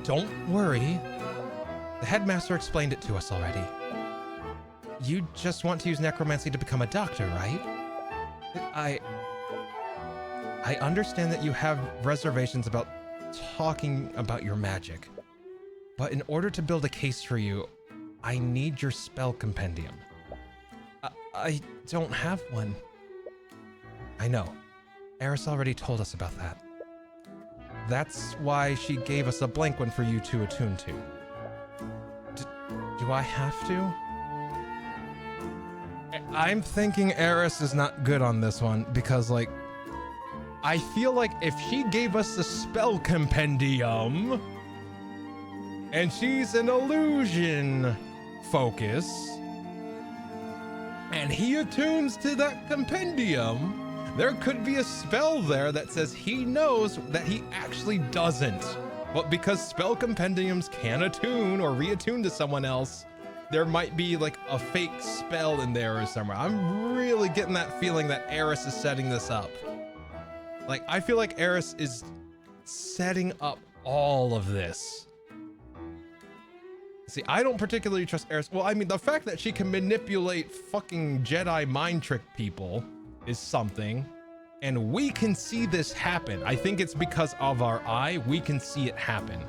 Don't worry. The headmaster explained it to us already. You just want to use necromancy to become a doctor, right? I understand that you have reservations about talking about your magic, but in order to build a case for you, I need your spell compendium. I don't have one. I know. Eris already told us about that. That's why she gave us a blank one for you to attune to. Do I have to? I'm thinking Eris is not good on this one because, like, I feel like if she gave us the spell compendium and she's an illusion focus and he attunes to that compendium, there could be a spell there that says he knows that he actually doesn't. But because spell compendiums can attune or reattune to someone else, there might be like a fake spell in there or somewhere. I'm really getting that feeling that Eris is setting this up. Like, I feel like Eris is setting up all of this. See, I don't particularly trust Eris. Well, I mean, the fact that she can manipulate fucking Jedi mind trick people is something. And we can see this happen. I think it's because of our eye, we can see it happen.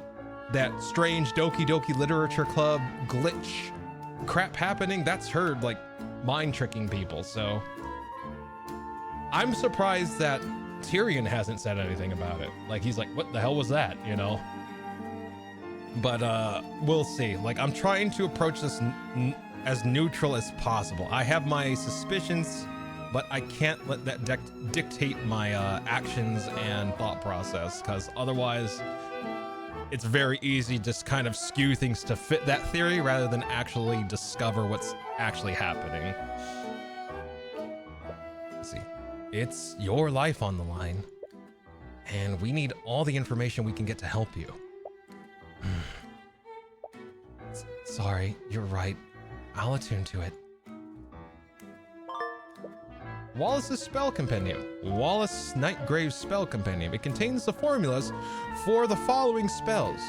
That strange Doki Doki Literature Club glitch crap happening, that's her, like, mind tricking people. So I'm surprised that Tyrion hasn't said anything about it. Like, he's like, what the hell was that, you know? But we'll see. Like, I'm trying to approach this as neutral as possible. I have my suspicions, but I can't let that dictate my actions and thought process, because otherwise it's very easy to just kind of skew things to fit that theory rather than actually discover what's actually happening. Let's see. It's your life on the line, and we need all the information we can get to help you. Sorry, you're right. I'll attune to it. Wallace's Spell Compendium. Wallace Nightgrave's Spell Compendium. It contains the formulas for the following spells: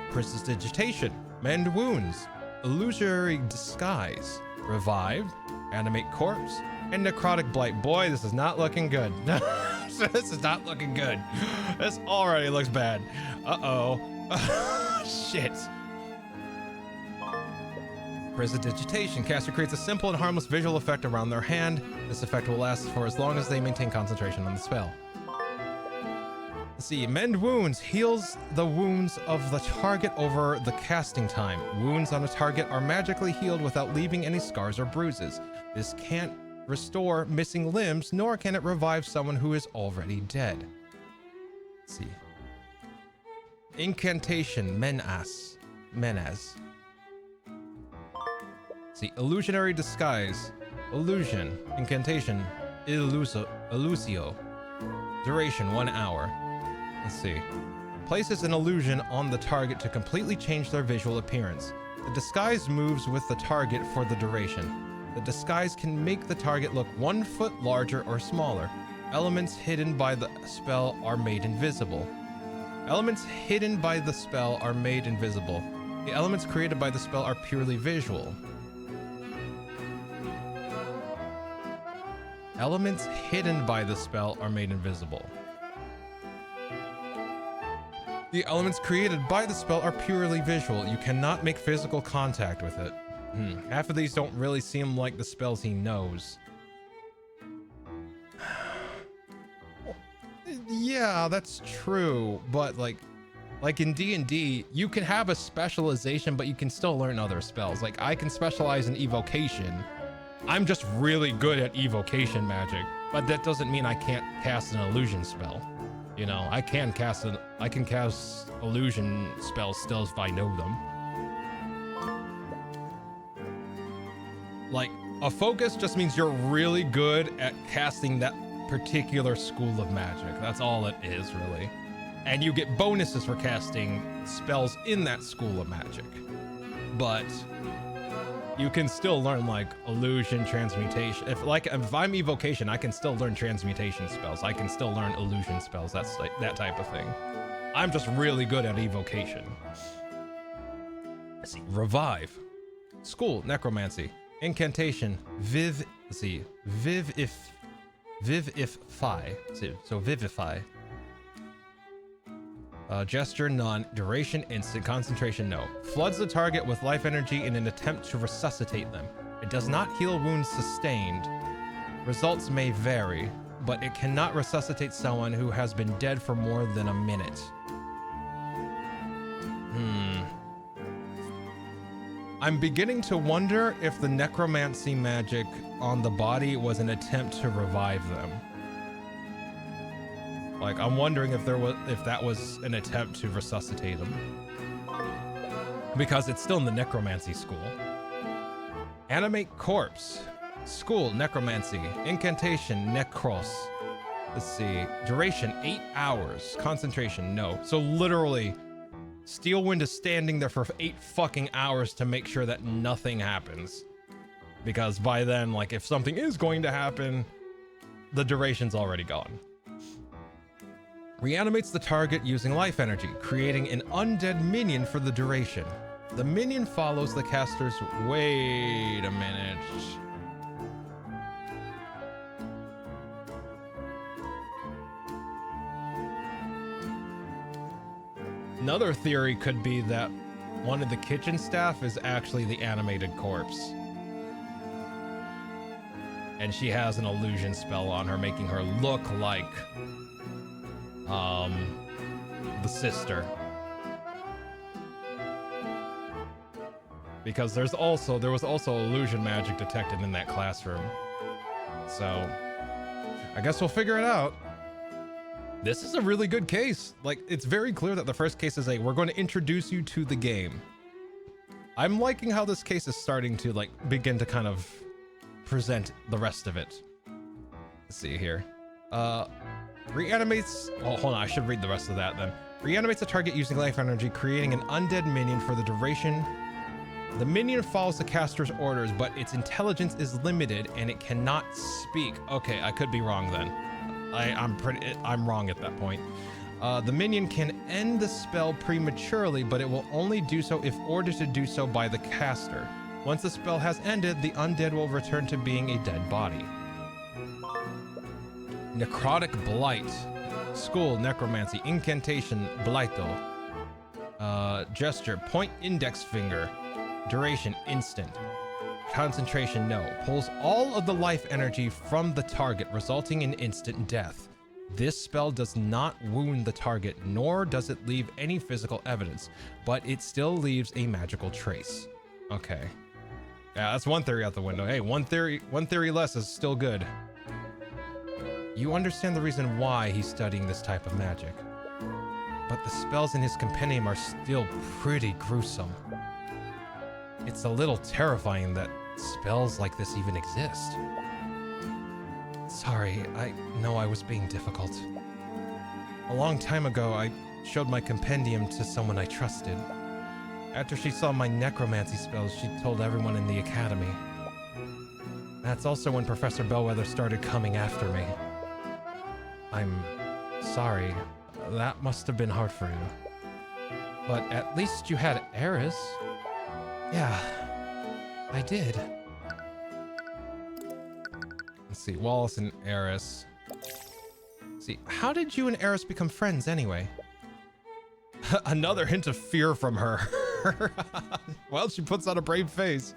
Prestidigitation, Mend Wounds, Illusory Disguise, Revive, Animate Corpse, and Necrotic Blight. Boy, this is not looking good. This is not looking good. This already looks bad. Uh-oh. Shit. Prestidigitation. Caster creates a simple and harmless visual effect around their hand. This effect will last for as long as they maintain concentration on the spell. Let's see. Mend Wounds heals the wounds of the target over the casting time. Wounds on a target are magically healed without leaving any scars or bruises. This can't restore missing limbs, nor can it revive someone who is already dead. Let's see. Incantation. Menas. See, Illusionary Disguise, Illusion, Incantation, Illusio, duration 1 hour. Let's see. Places an illusion on the target to completely change their visual appearance. The disguise moves with the target for the duration. The disguise can make the target look 1 foot larger or smaller. Elements hidden by the spell are made invisible. Elements hidden by the spell are made invisible. The elements created by the spell are purely visual. Elements hidden by the spell are made invisible. The elements created by the spell are purely visual. You cannot make physical contact with it. Half of these don't really seem like the spells he knows. Yeah, that's true. But like in D&D, you can have a specialization, but you can still learn other spells. Like, I can specialize in evocation. I'm just really good at evocation magic, but that doesn't mean I can't cast an illusion spell. You know, I can cast illusion spells still if I know them. Like, a focus just means you're really good at casting that particular school of magic. That's all it is, really. And you get bonuses for casting spells in that school of magic. But you can still learn like illusion, transmutation. If I'm evocation, I can still learn transmutation spells. I can still learn illusion spells. That's like that type of thing. I'm just really good at evocation. Let's see. Revive. School, necromancy. Incantation, vivify. So vivify. Gesture, none. Duration, instant. Concentration, no. Floods the target with life energy in an attempt to resuscitate them. It does not heal wounds sustained. Results may vary, but it cannot resuscitate someone who has been dead for more than a minute. I'm beginning to wonder if the necromancy magic on the body was an attempt to revive them. Like, I'm wondering if that was an attempt to resuscitate them. Because it's still in the necromancy school. Animate corpse. School, necromancy. Incantation, necros. Let's see. Duration, 8 hours. Concentration, no. So literally, Steelwind is standing there for 8 fucking hours to make sure that nothing happens. Because by then, like, if something is going to happen, the duration's already gone. Reanimates the target using life energy, creating an undead minion for the duration. The minion follows the caster's... Wait a minute. Another theory could be that one of the kitchen staff is actually the animated corpse. And she has an illusion spell on her, making her look like the sister. Because there was also illusion magic detected in that classroom. So I guess we'll figure it out. This is a really good case. Like, it's very clear that the first case is we're going to introduce you to the game. I'm liking how this case is starting to like begin to kind of present the rest of it. Let's see here. Reanimates... Oh, hold on. I should read the rest of that then. Reanimates a target using life energy, creating an undead minion for the duration. The minion follows the caster's orders, but its intelligence is limited and it cannot speak. Okay, I could be wrong then. I'm wrong at that point. The minion can end the spell prematurely, but it will only do so if ordered to do so by the caster. Once the spell has ended, the undead will return to being a dead body. Necrotic Blight. School, necromancy. Incantation, Blighto. Gesture, point index finger. Duration, instant. Concentration, no. Pulls all of the life energy from the target, resulting in instant death. This spell does not wound the target, nor does it leave any physical evidence, but it still leaves a magical trace. Okay. Yeah, that's one theory out the window. Hey, one theory less is still good. You understand the reason why he's studying this type of magic. But the spells in his compendium are still pretty gruesome. It's a little terrifying that spells like this even exist. Sorry, I know I was being difficult. A long time ago, I showed my compendium to someone I trusted. After she saw my necromancy spells, she told everyone in the academy. That's also when Professor Bellwether started coming after me. I'm sorry. That must have been hard for you. But at least you had Eris. Yeah, I did. Let's see, Wallace and Eris. Let's see, how did you and Eris become friends anyway? Another hint of fear from her. Well, she puts on a brave face.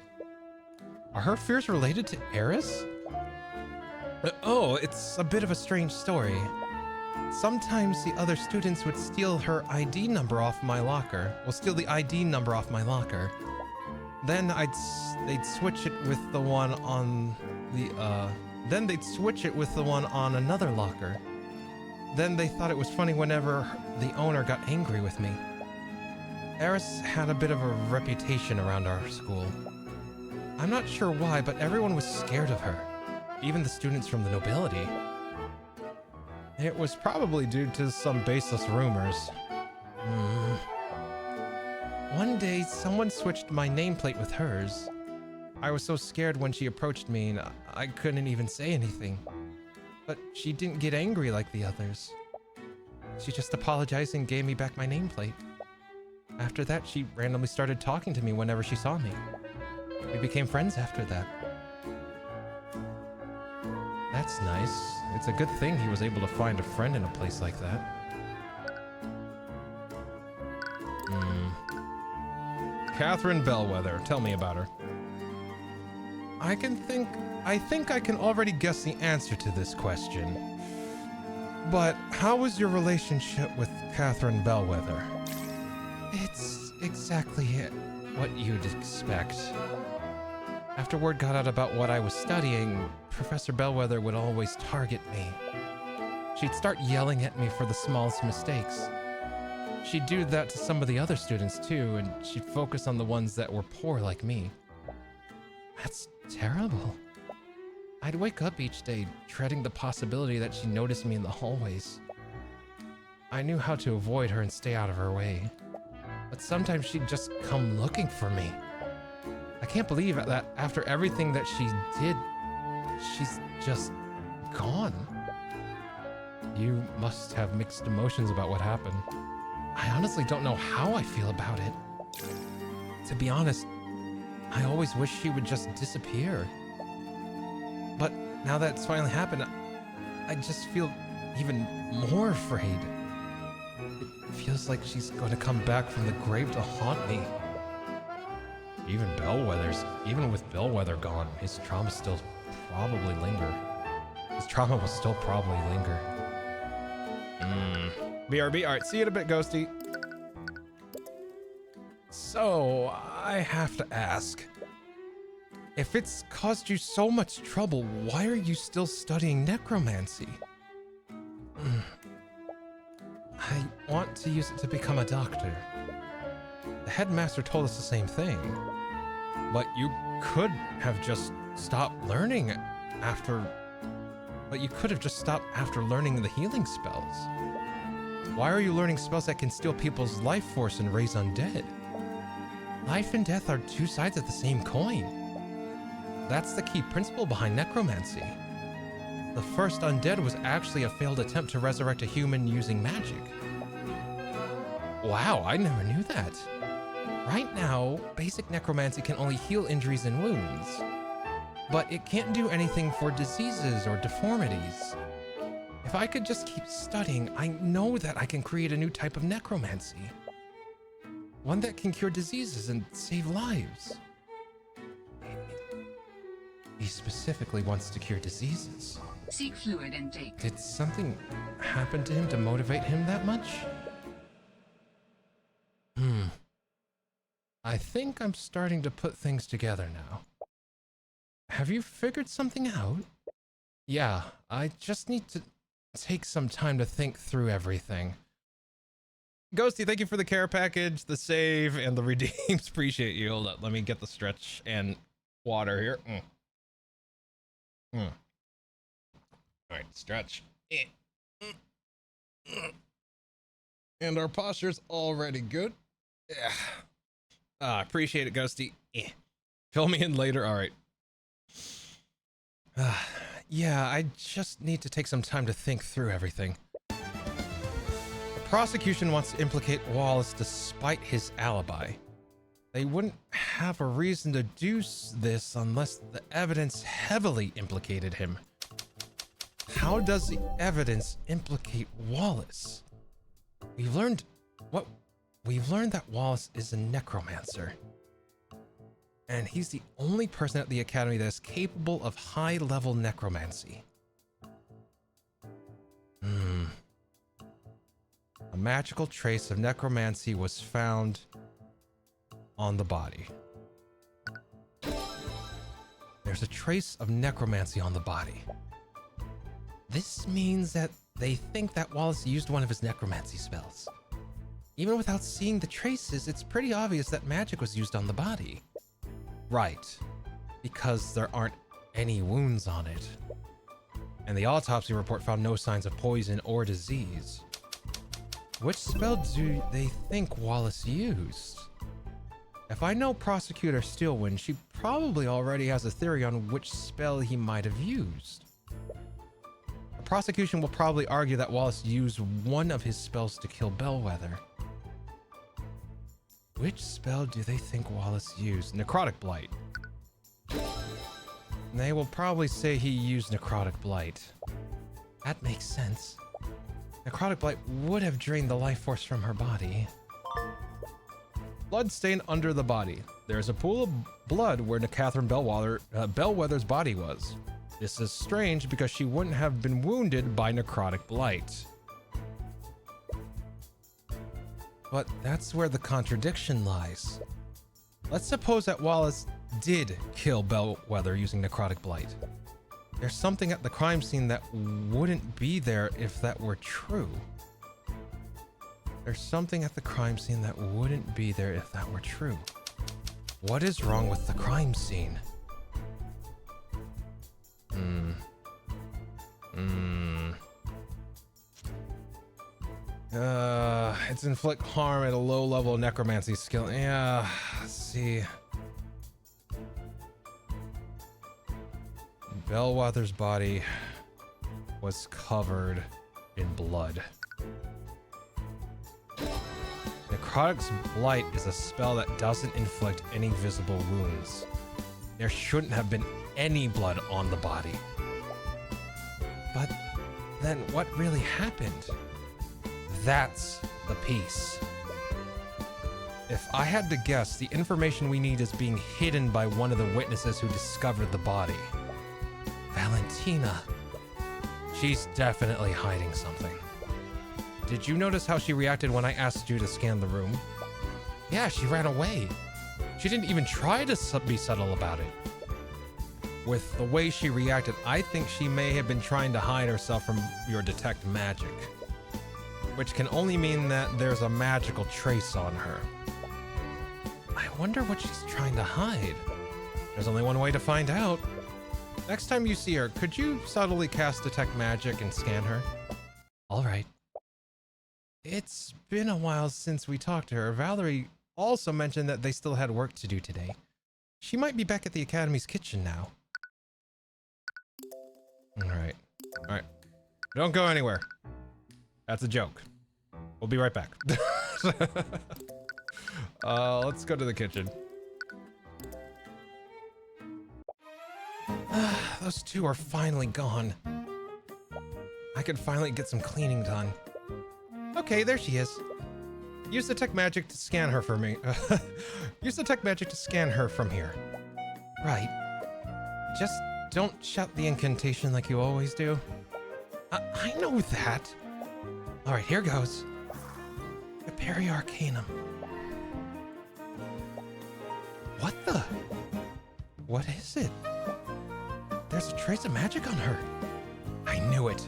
Are her fears related to Eris? Oh, it's a bit of a strange story. Sometimes the other students would steal her ID number off my locker. Well, steal the ID number off my locker. Then they'd switch it with the one on the, then they'd switch it with the one on another locker. Then they thought it was funny whenever the owner got angry with me. Eris had a bit of a reputation around our school. I'm not sure why, but everyone was scared of her. Even the students from the nobility. It was probably due to some baseless rumors. One day, someone switched my nameplate with hers. I was so scared when she approached me, and I couldn't even say anything. But she didn't get angry like the others. She just apologized and gave me back my nameplate. After that, she randomly started talking to me whenever she saw me. We became friends after that. That's nice. It's a good thing he was able to find a friend in a place like that. Catherine Bellwether, tell me about her. I think I can already guess the answer to this question. But how was your relationship with Catherine Bellwether? It's exactly what you'd expect. After word got out about what I was studying, Professor Bellwether would always target me. She'd start yelling at me for the smallest mistakes. She'd do that to some of the other students too, and she'd focus on the ones that were poor like me. That's terrible. I'd wake up each day dreading the possibility that she noticed me in the hallways. I knew how to avoid her and stay out of her way, but sometimes she'd just come looking for me. I can't believe that after everything that she did, she's just gone. You must have mixed emotions about what happened. I honestly don't know how I feel about it. To be honest, I always wish she would just disappear. But now that it's finally happened, I just feel even more afraid. It feels like she's going to come back from the grave to haunt me. Even with Bellwether gone, his trauma still probably linger. His trauma will still probably linger. BRB, all right, see you in a bit, Ghosty. So, I have to ask, if it's caused you so much trouble, why are you still studying necromancy? I want to use it to become a doctor. The headmaster told us the same thing. But you could have just stopped learning after learning the healing spells. Why are you learning spells that can steal people's life force and raise undead? Life and death are two sides of the same coin. That's the key principle behind necromancy. The first undead was actually a failed attempt to resurrect a human using magic. Wow, I never knew that. Right now, basic necromancy can only heal injuries and wounds, but it can't do anything for diseases or deformities. If I could just keep studying, I know that I can create a new type of necromancy. One that can cure diseases and save lives. He specifically wants to cure diseases. Seek fluid intake. Did something happen to him to motivate him that much? I think I'm starting to put things together now. Have you figured something out? Yeah, I just need to take some time to think through everything. Ghosty, thank you for the care package, the save, and the redeems. Appreciate you. Hold up, let me get the stretch and water here. All right, stretch. And our posture's already good. Yeah. Appreciate it, Ghosty. Fill me in later. All right. Yeah, I just need to take some time to think through everything. The prosecution wants to implicate Wallace despite his alibi. They wouldn't have a reason to do this unless the evidence heavily implicated him. How does the evidence implicate Wallace? We've learned that Wallace is a necromancer. And he's the only person at the Academy that is capable of high-level necromancy. A magical trace of necromancy was found on the body. There's a trace of necromancy on the body. This means that they think that Wallace used one of his necromancy spells. Even without seeing the traces, it's pretty obvious that magic was used on the body. Right, because there aren't any wounds on it. and the autopsy report found no signs of poison or disease. Which spell do they think Wallace used? If I know Prosecutor Steelwind, she probably already has a theory on which spell he might have used. The prosecution will probably argue that Wallace used one of his spells to kill Bellwether. Which spell do they think Wallace used? Necrotic Blight. They will probably say he used Necrotic Blight. That makes sense. Necrotic Blight would have drained the life force from her body. Blood stain under the body. There's a pool of blood where Catherine Bellwether's body was. This is strange because she wouldn't have been wounded by Necrotic Blight. But that's where the contradiction lies. Let's suppose that Wallace did kill Bellwether using Necrotic Blight. There's something at the crime scene that wouldn't be there if that were true. There's something at the crime scene that wouldn't be there if that were true. What is wrong with the crime scene? It's inflict harm at a low level necromancy skill. Yeah, let's see. Bellwether's body was covered in blood. Necrotic's Blight is a spell that doesn't inflict any visible wounds. There shouldn't have been any blood on the body. But then what really happened? That's the piece. If I had to guess, the information we need is being hidden by one of the witnesses who discovered the body. Valentina. She's definitely hiding something. Did you notice how she reacted when I asked you to scan the room? Yeah, she ran away. She didn't even try to be subtle about it. With the way she reacted, I think she may have been trying to hide herself from your detect magic. Which can only mean that there's a magical trace on her. I wonder what she's trying to hide. There's only one way to find out. Next time you see her, could you subtly cast detect magic and scan her? All right. It's been a while since we talked to her. Valerie also mentioned that they still had work to do today. She might be back at the Academy's kitchen now. All right. Don't go anywhere. That's a joke. We'll be right back. Let's go to the kitchen. Those two are finally gone. I could finally get some cleaning done. Okay, there she is. Use detect magic to scan her for me. Use detect magic to scan her from here. Right. Just don't shout the incantation like you always do. I know that. All right, here goes. Prepare Arcanum. What the? What is it? There's a trace of magic on her. I knew it.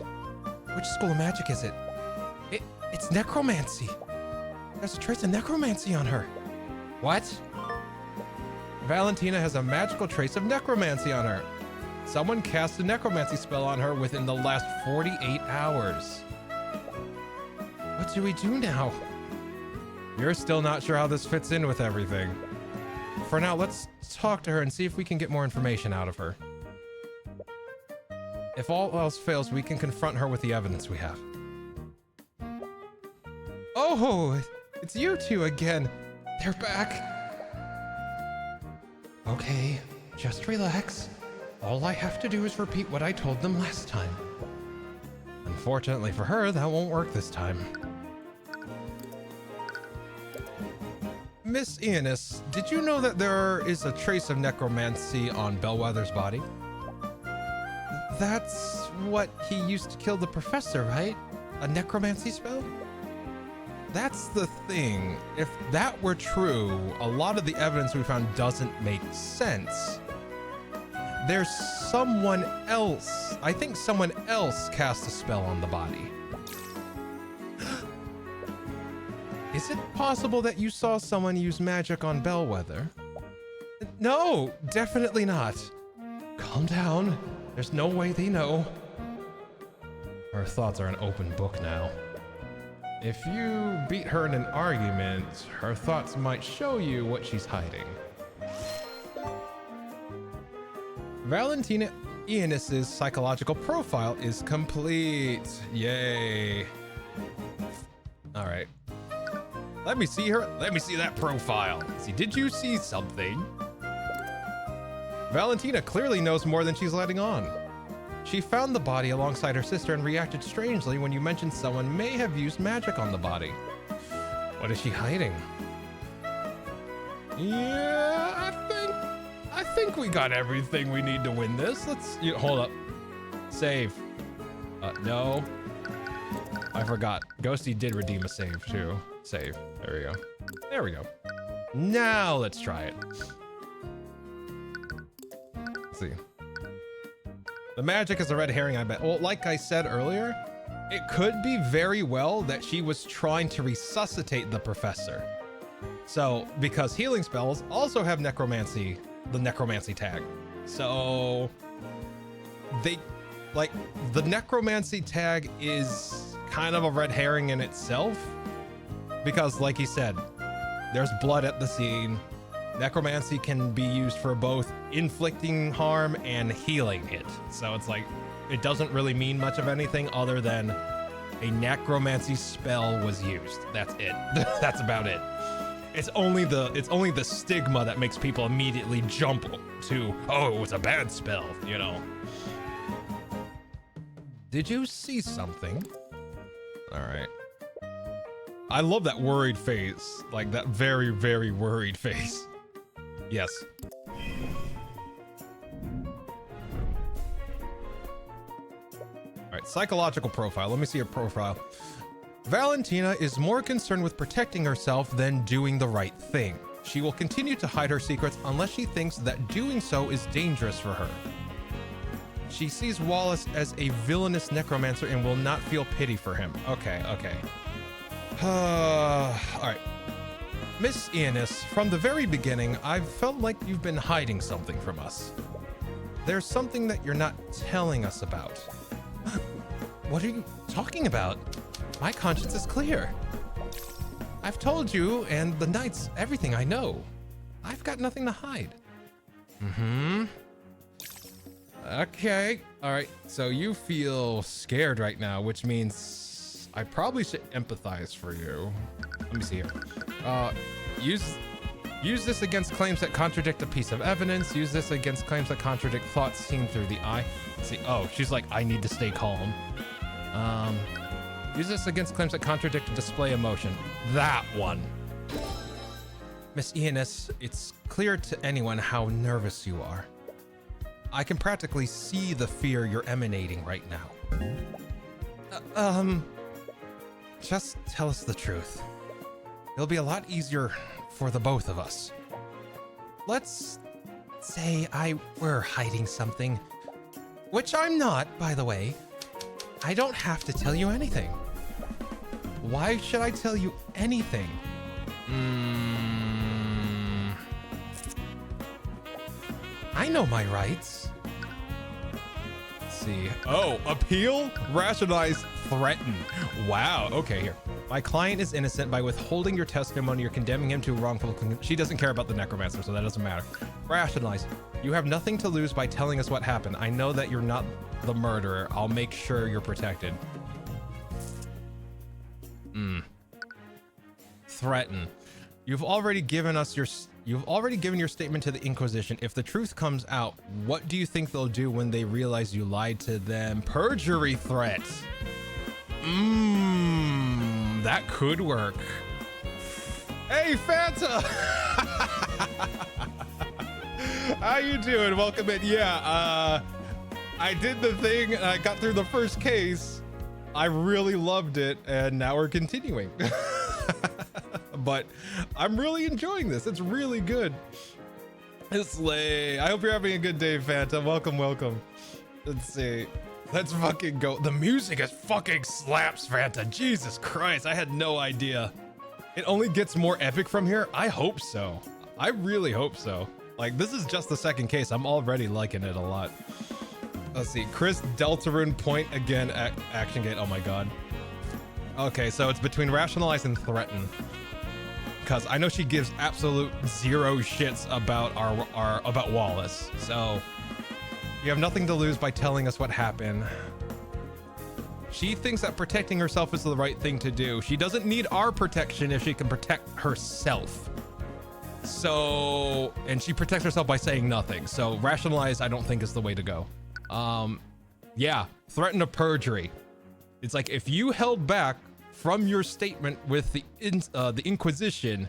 Which school of magic is it? It's necromancy. There's a trace of necromancy on her. What? Valentina has a magical trace of necromancy on her. Someone cast a necromancy spell on her within the last 48 hours. What do we do now? You're still not sure how this fits in with everything. For now, let's talk to her and see if we can get more information out of her. If all else fails, we can confront her with the evidence we have. Oh, it's you two again. They're back. Okay, just relax. All I have to do is repeat what I told them last time. Unfortunately for her, that won't work this time. Miss Ionis, did you know that there is a trace of necromancy on Bellwether's body? That's what he used to kill the professor, right? A necromancy spell? That's the thing. If that were true, a lot of the evidence we found doesn't make sense. There's someone else. I think someone else cast a spell on the body. Is it possible that you saw someone use magic on Bellwether? No, definitely not. Calm down. There's no way they know. Her thoughts are an open book now. If you beat her in an argument, her thoughts might show you what she's hiding. Valentina Ionis's psychological profile is complete. Yay. All right. Let me see her. Let me see that profile. See, did you see something? Valentina clearly knows more than she's letting on. She found the body alongside her sister and reacted strangely when you mentioned someone may have used magic on the body. What is she hiding? Yeah, I think we got everything we need to win this. Hold up. Save. No. I forgot. Ghosty did redeem a save too. Save. There we go. There we go. Now let's try it. Let's see. The magic is a red herring, I bet. Well, like I said earlier, it could be very well that she was trying to resuscitate the professor. So, because healing spells also have necromancy, the necromancy tag. So, the necromancy tag is kind of a red herring in itself. Because, like he said, there's blood at the scene. Necromancy can be used for both inflicting harm and healing it. So it's like, it doesn't really mean much of anything other than a necromancy spell was used. That's it. That's about it. It's only the stigma that makes people immediately jump to, oh, it was a bad spell, you know. Did you see something? All right. I love that worried face, like that very, very worried face. Yes. All right, psychological profile. Let me see your profile. Valentina is more concerned with protecting herself than doing the right thing. She will continue to hide her secrets unless she thinks that doing so is dangerous for her. She sees Wallace as a villainous necromancer and will not feel pity for him. Okay. All right. Miss Ionis, from the very beginning, I've felt like you've been hiding something from us. There's something that you're not telling us about. What are you talking about? My conscience is clear. I've told you and the knights everything I know. I've got nothing to hide. Okay. All right. So you feel scared right now, which means I probably should empathize for you. Let me see here. Use this against claims that contradict a piece of evidence. Use this against claims that contradict thoughts seen through the eye. Let's see. Oh, she's like, I need to stay calm. Use this against claims that contradict a display emotion. That one. Miss Ionis, it's clear to anyone how nervous you are. I can practically see the fear you're emanating right now. Just tell us the truth. It'll be a lot easier for the both of us. Let's say I were hiding something, which I'm not, by the way. I don't have to tell you anything. Why should I tell you anything? I know my rights. Let's see. Oh, appeal, rationalize, threaten. Wow. Okay, here. My client is innocent. By withholding your testimony, you're condemning him to wrongful. She doesn't care about the necromancer, so that doesn't matter. Rationalize. You have nothing to lose by telling us what happened. I know that you're not the murderer. I'll make sure you're protected. Threaten. You've already given your statement to the Inquisition. If the truth comes out, what do you think they'll do when they realize you lied to them? Perjury threat. That could work. Hey, Fanta! How you doing? Welcome in. Yeah, I did the thing and I got through the first case. I really loved it, and now we're continuing. But I'm really enjoying this. It's really good. It's late. I hope you're having a good day, Fanta. Welcome. Let's see. Let's fucking go. The music is fucking slaps, Fanta. Jesus Christ. I had no idea. It only gets more epic from here. I hope so. I really hope so. Like, this is just the second case. I'm already liking it a lot. Let's see. Chris Deltarune point again at Action Gate. Oh my god. Okay, so it's between rationalize and threaten. Because I know she gives absolute zero shits about about Wallace. So you have nothing to lose by telling us what happened. She thinks that protecting herself is the right thing to do. She doesn't need our protection if she can protect herself. So, and she protects herself by saying nothing. So rationalize, I don't think is the way to go. Yeah, threaten of perjury. It's like if you held back from your statement with the Inquisition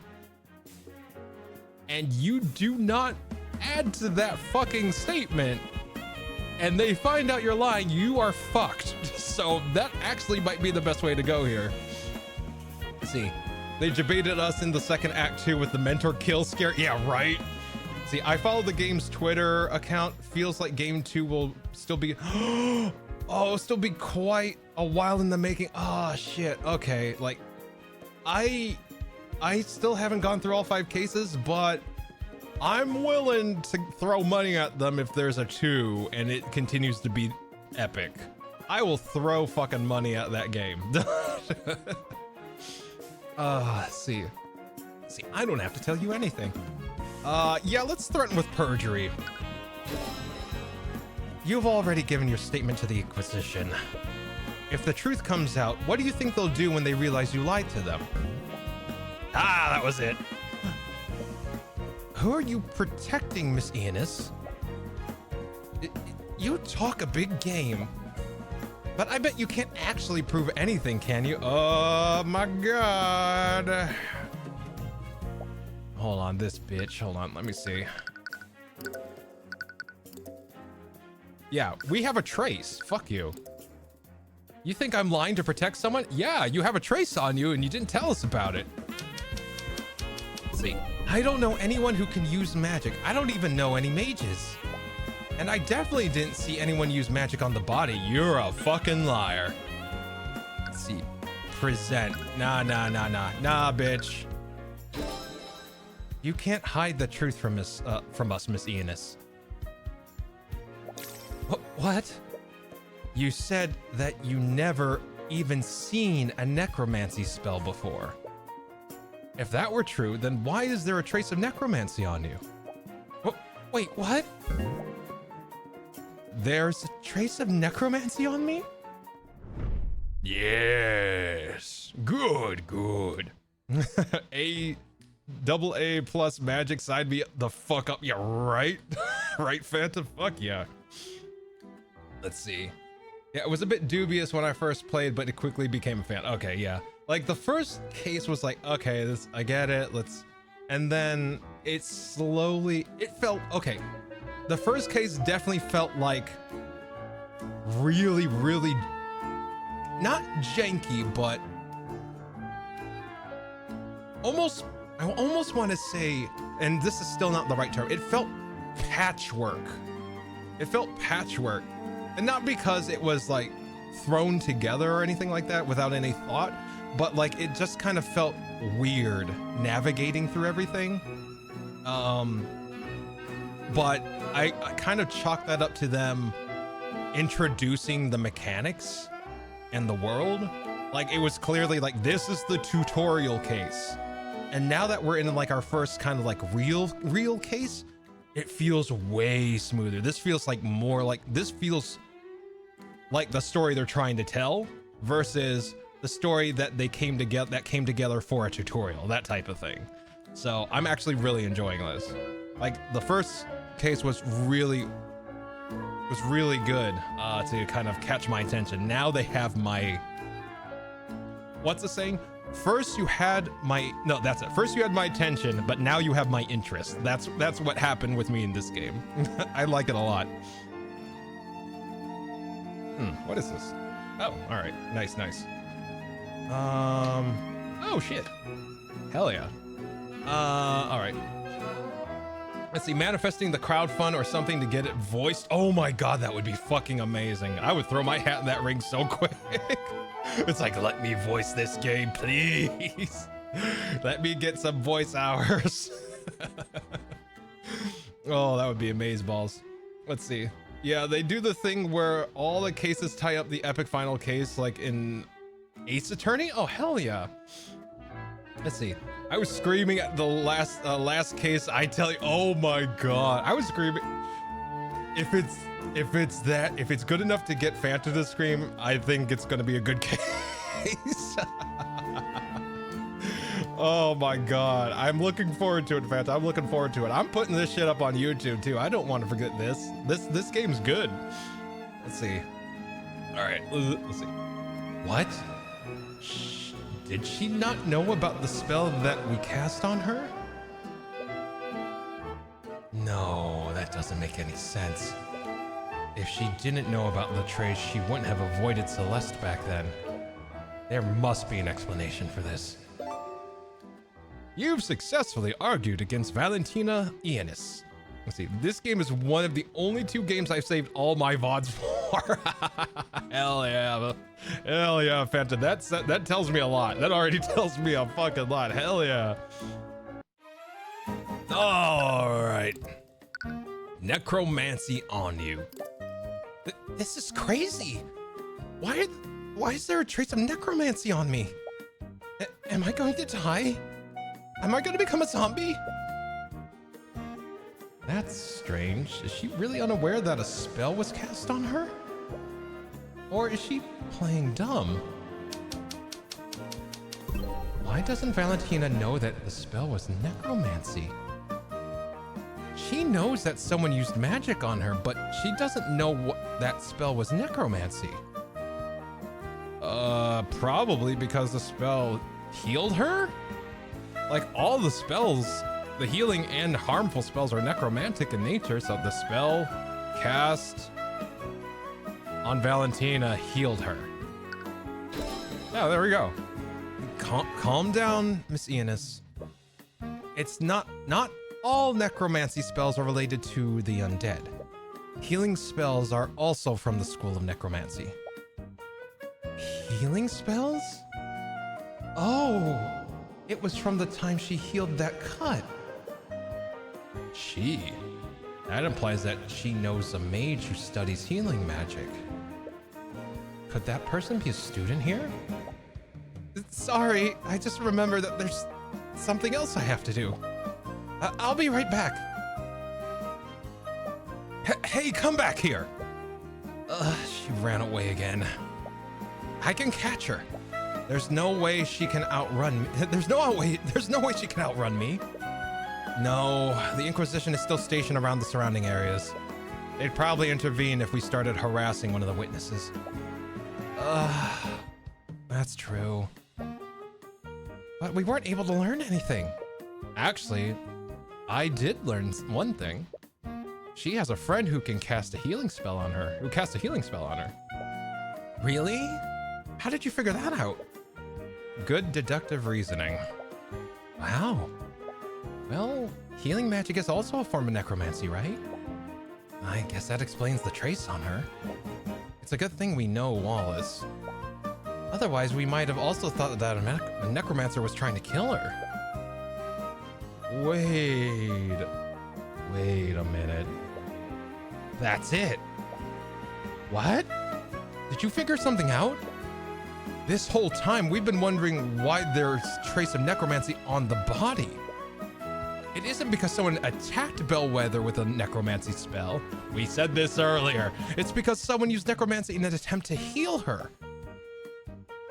and you do not add to that fucking statement and they find out you're lying, you are fucked. So that actually might be the best way to go here. Let's see. They debated us in the second act too with the mentor kill scare. Yeah, right. See, I follow the game's Twitter account. Feels like game 2 will still be still be quite a while in the making. Oh shit. Okay, like I still haven't gone through all 5 cases, but I'm willing to throw money at them if there's a 2 and it continues to be epic. I will throw fucking money at that game. See, I don't have to tell you anything. Yeah, let's threaten with perjury. You've already given your statement to the Inquisition. If the truth comes out, what do you think they'll do when they realize you lied to them? Ah, that was it. Who are you protecting, Miss Eunice? You talk a big game, but I bet you can't actually prove anything, can you? Oh my god. Hold on, this bitch. Hold on, let me see. Yeah, we have a trace. Fuck you. You think I'm lying to protect someone? Yeah, you have a trace on you and you didn't tell us about it. Let's see. I don't know anyone who can use magic. I don't even know any mages. And I definitely didn't see anyone use magic on the body. You're a fucking liar. Let's see. Present. Nah, bitch. You can't hide the truth from us, Miss Eunice. What? You said that you never even seen a necromancy spell before. If that were true, then why is there a trace of necromancy on you? Wait, what? There's a trace of necromancy on me? Yes. Good. AA+ magic side me the fuck up. Yeah, right? Right, Phantom? Fuck yeah. Let's see. Yeah, it was a bit dubious when I first played, but it quickly became a fan. Okay, yeah. Like the first case was like, okay, I get it. And then it felt, okay. The first case definitely felt like really, not janky, but I almost want to say, and this is still not the right term, it felt patchwork. And not because it was like thrown together or anything like that without any thought, but like it just kind of felt weird navigating through everything. But I kind of chalked that up to them introducing the mechanics and the world. Like it was clearly like, this is the tutorial case. And now that we're in like our first kind of like real case, it feels way smoother. This feels like the story they're trying to tell versus the story that came together for a tutorial, that type of thing. So I'm actually really enjoying this. Like the first case was really good to kind of catch my attention. Now they have my, what's the saying? First you had my, no, that's it. First you had my attention, but now you have my interest. That's what happened with me in this game. I like it a lot. What is this? Oh, all right. Nice. Oh shit. Hell yeah. All right. Let's see, manifesting the crowd fund or something to get it voiced. Oh my god, that would be fucking amazing. I would throw my hat in that ring so quick. It's like, let me voice this game, please. Let me get some voice hours. Oh, that would be amazeballs. Let's see. Yeah, they do the thing where all the cases tie up the epic final case, like in Ace Attorney. Oh hell yeah! Let's see. I was screaming at the last case. I tell you, oh my god, I was screaming. If it's good enough to get Fanta to scream, I think it's gonna be a good case. Oh my god, I'm looking forward to it, Fanta. I'm looking forward to it. I'm putting this shit up on YouTube too. I don't want to forget this. This game's good. Let's see. All right, let's see. What? Did she not know about the spell that we cast on her? No, that doesn't make any sense. If she didn't know about the trace, she wouldn't have avoided Celeste back then. There must be an explanation for this. You've successfully argued against Valentina Ionis. Let's see, this game is one of the only 2 games I've saved all my VODs for. Hell yeah. Hell yeah, Fanta. That tells me a lot. That already tells me a fucking lot. Hell yeah. All right. Necromancy on you. This is crazy. Why is there a trace of necromancy on me? Am I going to die? Am I going to become a zombie? That's strange. Is she really unaware that a spell was cast on her? Or is she playing dumb? Why doesn't Valentina know that the spell was necromancy? She knows that someone used magic on her, but she doesn't know what that spell was necromancy. Probably because the spell healed her? Like all the spells, the healing and harmful spells are necromantic in nature, so the spell cast on Valentina healed her. Yeah, there we go. Calm down, Miss Ionis. It's not all necromancy spells are related to the undead. Healing spells are also from the school of necromancy. Healing spells? Oh, it was from the time she healed that cut. That implies that she knows a mage who studies healing magic. Could that person be a student here? Sorry, I just remember that there's something else I have to do. I'll be right back. Hey, come back here. She ran away again. I can catch her. There's no way she can outrun me. There's no way she can outrun me. No, the Inquisition is still stationed around the surrounding areas. They'd probably intervene if we started harassing one of the witnesses. That's true. But we weren't able to learn anything. Actually, I did learn one thing. She has a friend who can cast a healing spell on her. Really? How did you figure that out? Good deductive reasoning. Wow. Well, healing magic is also a form of necromancy, right? I guess that explains the trace on her. It's a good thing we know Wallace. Otherwise, we might have also thought that a necromancer was trying to kill her. Wait a minute. That's it. What? Did you figure something out? This whole time, we've been wondering why there's trace of necromancy on the body. It isn't because someone attacked Bellwether with a necromancy spell. We said this earlier. It's because someone used necromancy in an attempt to heal her.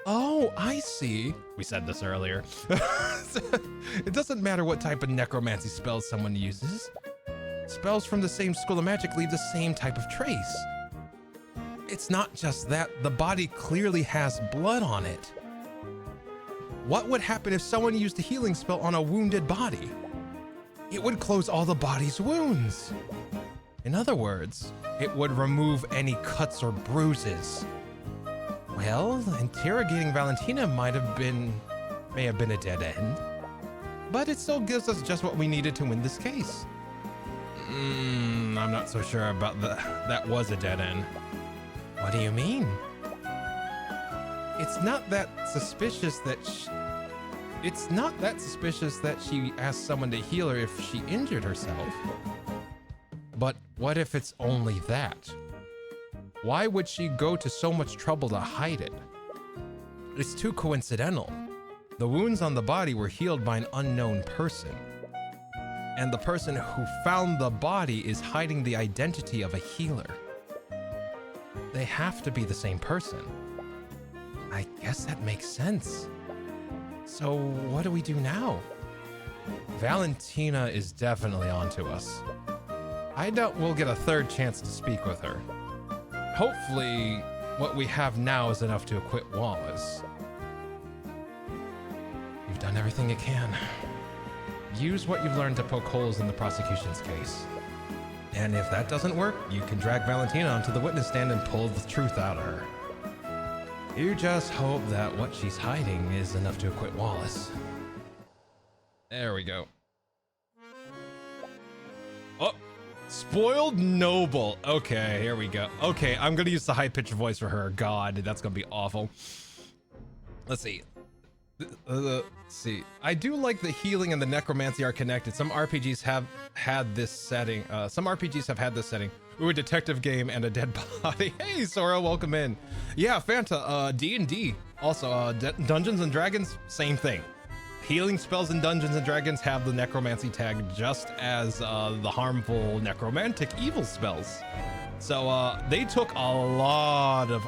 Oh, I see. We said this earlier. It doesn't matter what type of necromancy spells someone uses. Spells from the same school of magic leave the same type of trace. It's not just that, the body clearly has blood on it. What would happen if someone used a healing spell on a wounded body? It would close all the body's wounds. In other words, it would remove any cuts or bruises. Well, interrogating Valentina may have been a dead end, but it still gives us just what we needed to win this case. I'm not so sure about that was a dead end. What do you mean? It's not that suspicious that she asked someone to heal her if she injured herself. But What if it's only that? Why would she go to so much trouble to hide it? It's too coincidental. The wounds on the body were healed by an unknown person. And the person who found the body is hiding the identity of a healer. They have to be the same person. I guess that makes sense. So what do we do now? Valentina is definitely onto us. I doubt we'll get a third chance to speak with her. Hopefully, what we have now is enough to acquit Wallace. You've done everything you can. Use what you've learned to poke holes in the prosecution's case. And if that doesn't work, you can drag Valentina onto the witness stand and pull the truth out of her. You just hope that what she's hiding is enough to acquit Wallace. There we go. Oh, spoiled noble. Okay, here we go. Okay, I'm gonna use the high-pitched voice for her. God, that's gonna be awful. Let's see. Let's see. I do like the healing and the necromancy are connected. Some RPGs have had this setting. Ooh, a detective game and a dead body. Hey, Sora, welcome in. Yeah, Fanta, D&D. Also, Dungeons and Dragons, same thing. Healing spells in Dungeons and Dragons have the necromancy tag just as the harmful necromantic evil spells. So they took a lot of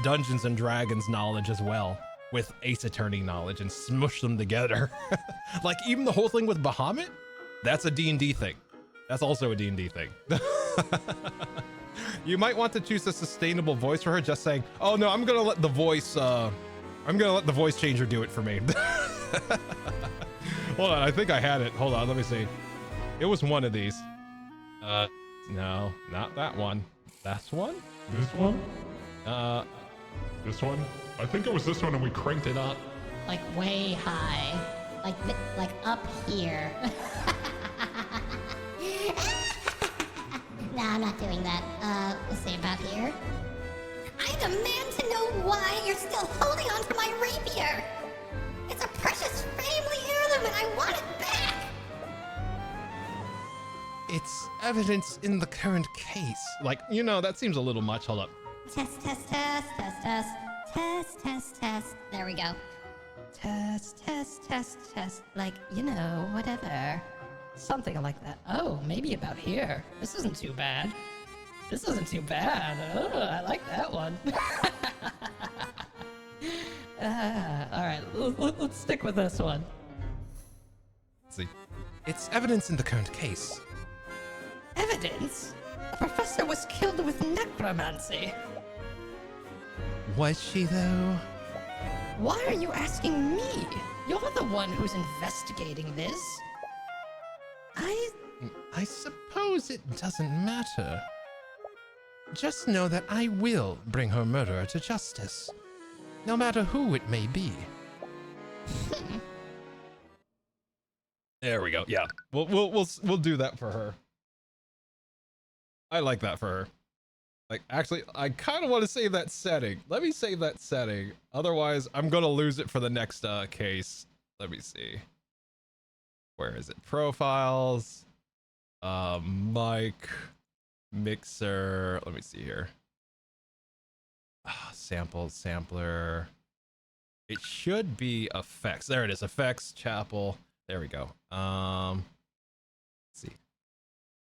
Dungeons and Dragons knowledge as well with Ace Attorney knowledge and smushed them together. Like even the whole thing with Bahamut, that's a D&D thing. That's also a D&D thing. You might want to choose a sustainable voice for her, just saying, oh no, I'm gonna let the voice changer do it for me. Hold on, I think I had it. Hold on, let me see. It was one of these. No, not that one. That's one? This one? This one? I think it was this one and we cranked it up. Like way high. Like up here. No, I'm not doing that. Let's see about here. I demand to know why you're still holding on to my rapier. It's a precious family heirloom and I want it back. It's evidence in the current case. Like, you know, that seems a little much. Hold up. Test, test, test, test, test, test, test, test. There we go. Test, test, test, test. Like, you know, whatever. Something like that. Oh, maybe about here. This isn't too bad. This isn't too bad. Oh, I like that one. All right, let's stick with this one. Let's see. It's evidence in the current case. Evidence? The professor was killed with necromancy. Was she though? Why are you asking me? You're the one who's investigating this. I suppose it doesn't matter. Just know that I will bring her murderer to justice, no matter who it may be. There we go. Yeah, we'll do that for her. I like that for her. Like, actually, I kind of want to save that setting. Let me save that setting. Otherwise, I'm gonna lose it for the next case. Let me see. Where is it? Profiles. Mic. Mixer. Let me see here. Sample, sampler. It should be effects. There it is. Effects, chapel. There we go. Let's see.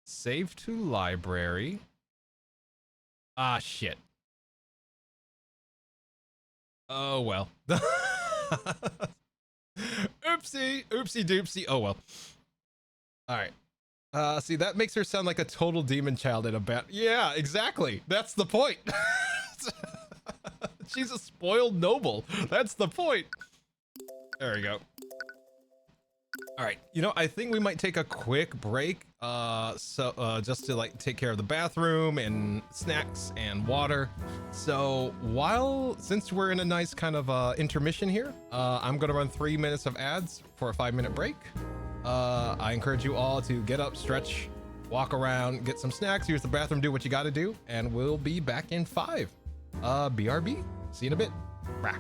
Save to library. Ah, shit. Oh, well. Oopsie. Oopsie doopsie. Oh, well. All right. See, that makes her sound like a total demon child in a bat. Yeah, exactly. That's the point. She's a spoiled noble. That's the point. There we go. All right. You know, I think we might take a quick break. Just to like take care of the bathroom and snacks and water. So since we're in a nice kind of intermission here, I'm gonna run 3 minutes of ads for a 5-minute break. I encourage you all to get up, stretch, walk around, get some snacks, use the bathroom, do what you gotta do, and we'll be back in 5. BRB. See you in a bit. Rah.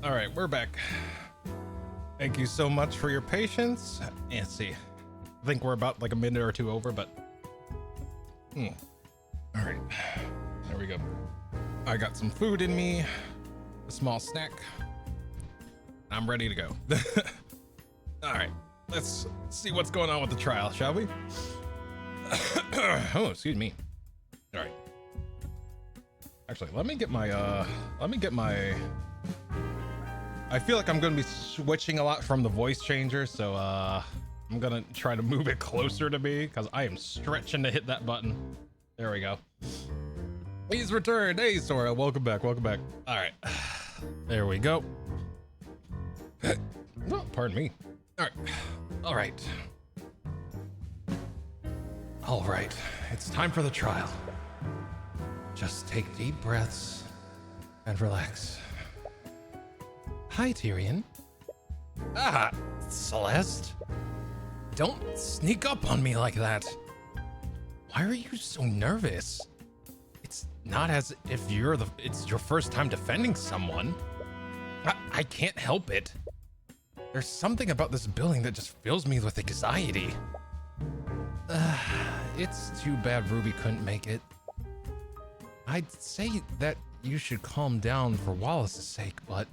All right, we're back. Thank you so much for your patience. Yeah, see, I think we're about like a minute or two over, but all right, there we go. I got some food in me, a small snack. I'm ready to go. All right, let's see what's going on with the trial, shall we? Oh, excuse me. All right. Actually, let me get my I feel like I'm gonna be switching a lot from the voice changer, so I'm gonna try to move it closer to me because I am stretching to hit that button. There we go. He's returned. Hey, Sora, welcome back. Welcome back. All right, there we go. Oh, pardon me. All right, all right, all right. It's time for the trial. Just take deep breaths and relax. Hi, Tyrion. Ah, Celeste. Don't sneak up on me like that. Why are you so nervous? It's not as if it's your first time defending someone. I can't help it. There's something about this building that just fills me with anxiety. It's too bad Ruby couldn't make it. I'd say that you should calm down for Wallace's sake, but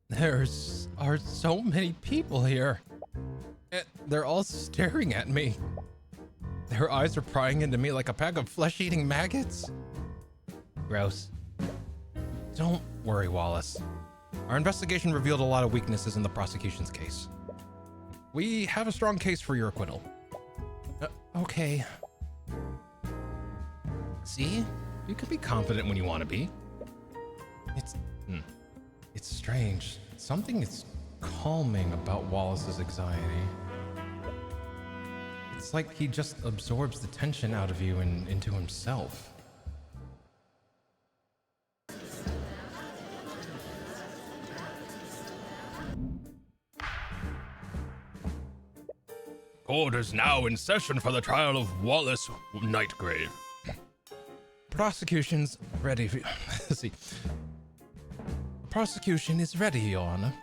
there are so many people here. They're all staring at me. Their eyes are prying into me like a pack of flesh-eating maggots. Gross. Don't worry, Wallace. Our investigation revealed a lot of weaknesses in the prosecution's case. We have a strong case for your acquittal. Okay. See? You can be confident when you want to be. It's strange. Something is calming about Wallace's anxiety. It's like he just absorbs the tension out of you and into himself. Court is now in session for the trial of Wallace Nightgrave. Prosecution's ready. Let's see. Prosecution is ready, Your Honor.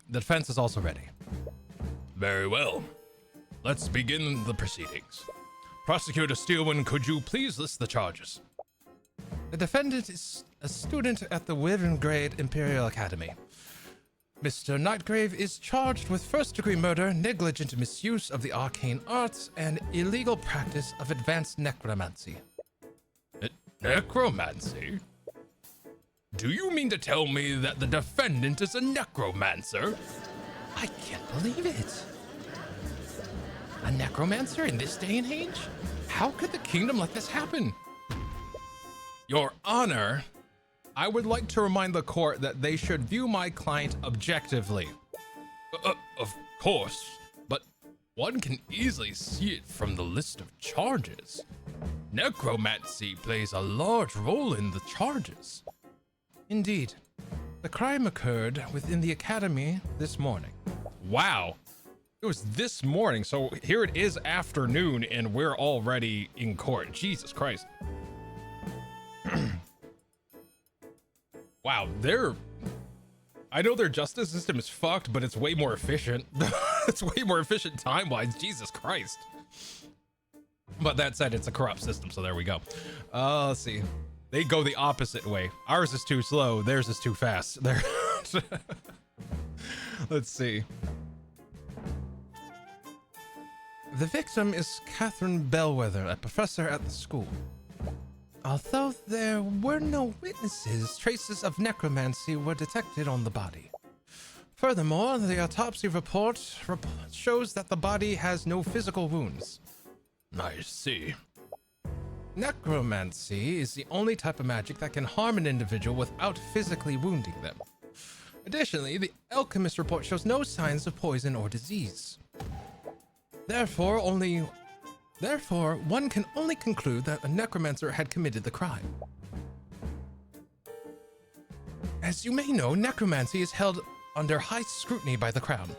The defense is also ready. Very well. Let's begin the proceedings. Prosecutor Steelman, could you please list the charges? The defendant is a student at the Wyvern-Grade Imperial Academy. Mr. Nightgrave is charged with first-degree murder, negligent misuse of the arcane arts, and illegal practice of advanced necromancy. Necromancy? Do you mean to tell me that the defendant is a necromancer? I can't believe it. A necromancer in this day and age? How could the kingdom let this happen? Your Honor, I would like to remind the court that they should view my client objectively. Of course, but one can easily see it from the list of charges. Necromancy plays a large role in the charges. Indeed. The crime occurred within the academy this morning. Wow. It was this morning, so here it is afternoon and we're already in court. Jesus Christ. Wow, I know their justice system is fucked, but it's way more efficient. It's way more efficient time-wise. Jesus Christ. But that said, it's a corrupt system, so there we go. Let's see. They go the opposite way. Ours is too slow. Theirs is too fast. Let's see. The victim is Catherine Bellwether, a professor at the school. Although there were no witnesses, traces of necromancy were detected on the body. Furthermore, the autopsy report shows that the body has no physical wounds. I see. Necromancy is the only type of magic that can harm an individual without physically wounding them. Additionally, the alchemist report shows no signs of poison or disease. Therefore, one can only conclude that a necromancer had committed the crime. As you may know, necromancy is held under high scrutiny by the Crown.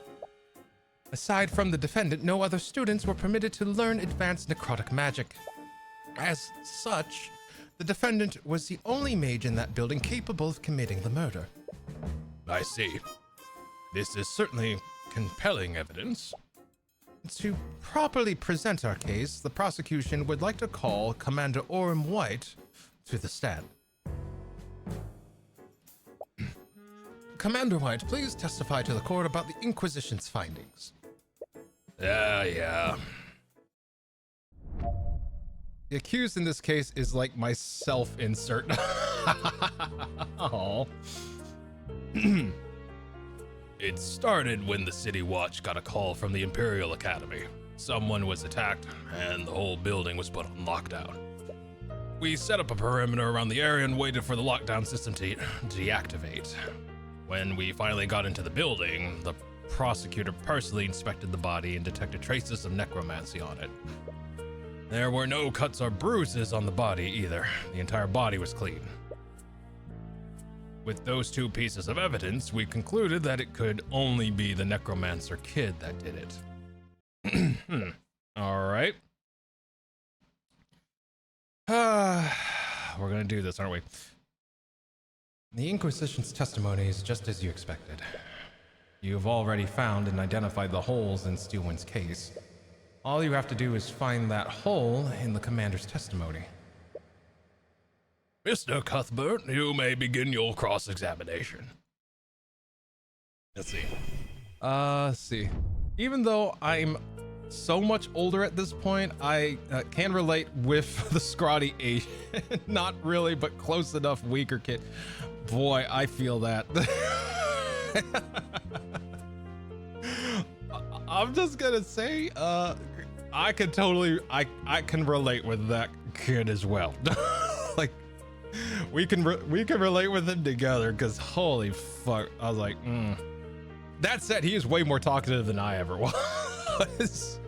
Aside from the defendant, no other students were permitted to learn advanced necrotic magic. As such, the The defendant was the only mage in that building capable of committing the murder. I see. This is certainly compelling evidence. To properly present our case, the prosecution would like to call Commander Orm White to the stand. Commander White, please testify to the court about the Inquisition's findings. Yeah. The accused in this case is like my self-insert. Oh. It started when the City Watch got a call from the Imperial Academy. Someone was attacked, and the whole building was put on lockdown. We set up a perimeter around the area and waited for the lockdown system to deactivate. When we finally got into the building, the prosecutor personally inspected the body and detected traces of necromancy on it. There were no cuts or bruises on the body either. The entire body was clean. With those two pieces of evidence, we concluded that it could only be the necromancer kid that did it. All right. We're gonna do this, aren't we? The Inquisition's testimony is just as you expected. You've already found and identified the holes in Steelwind's case. All you have to do is find that hole in the commander's testimony. Mr. Cuthbert, you may begin your cross-examination. Let's see. Even though I'm so much older at this point, I can relate with the scrawny Asian. Not really, but close enough, weaker kid. Boy, I feel that. I'm just gonna say, I can totally, I can relate with that kid as well. Like, we can relate with him together, because holy fuck, I was like, That said, he is way more talkative than I ever was.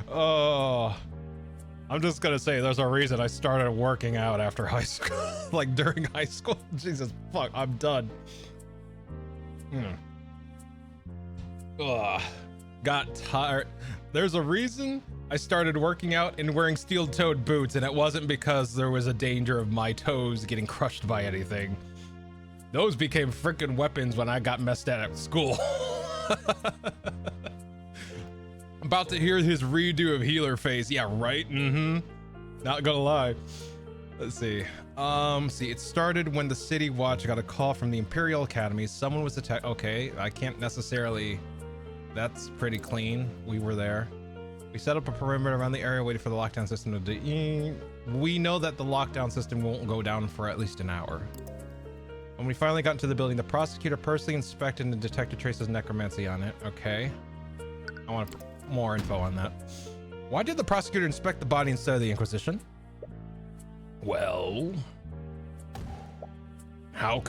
Oh, I'm just gonna say there's a reason I started working out after high school. Like during high school. Jesus fuck, I'm done. Ugh, got tired. There's a reason I started working out and wearing steel-toed boots, and it wasn't because there was a danger of my toes getting crushed by anything. Those became freaking weapons when I got messed at school. About to hear his redo of healer face. Yeah, right? Not gonna lie. Let's see. It started when the City Watch got a call from the Imperial Academy. Someone was attacked. Okay, I can't necessarily... That's pretty clean. We were there. We set up a perimeter around the area, waiting for the lockdown system to... We know that the lockdown system won't go down for at least an hour. When we finally got into the building, the prosecutor personally inspected and detected traces of necromancy on it. Okay. I want more info on that. Why did the prosecutor inspect the body instead of the Inquisition? Well, how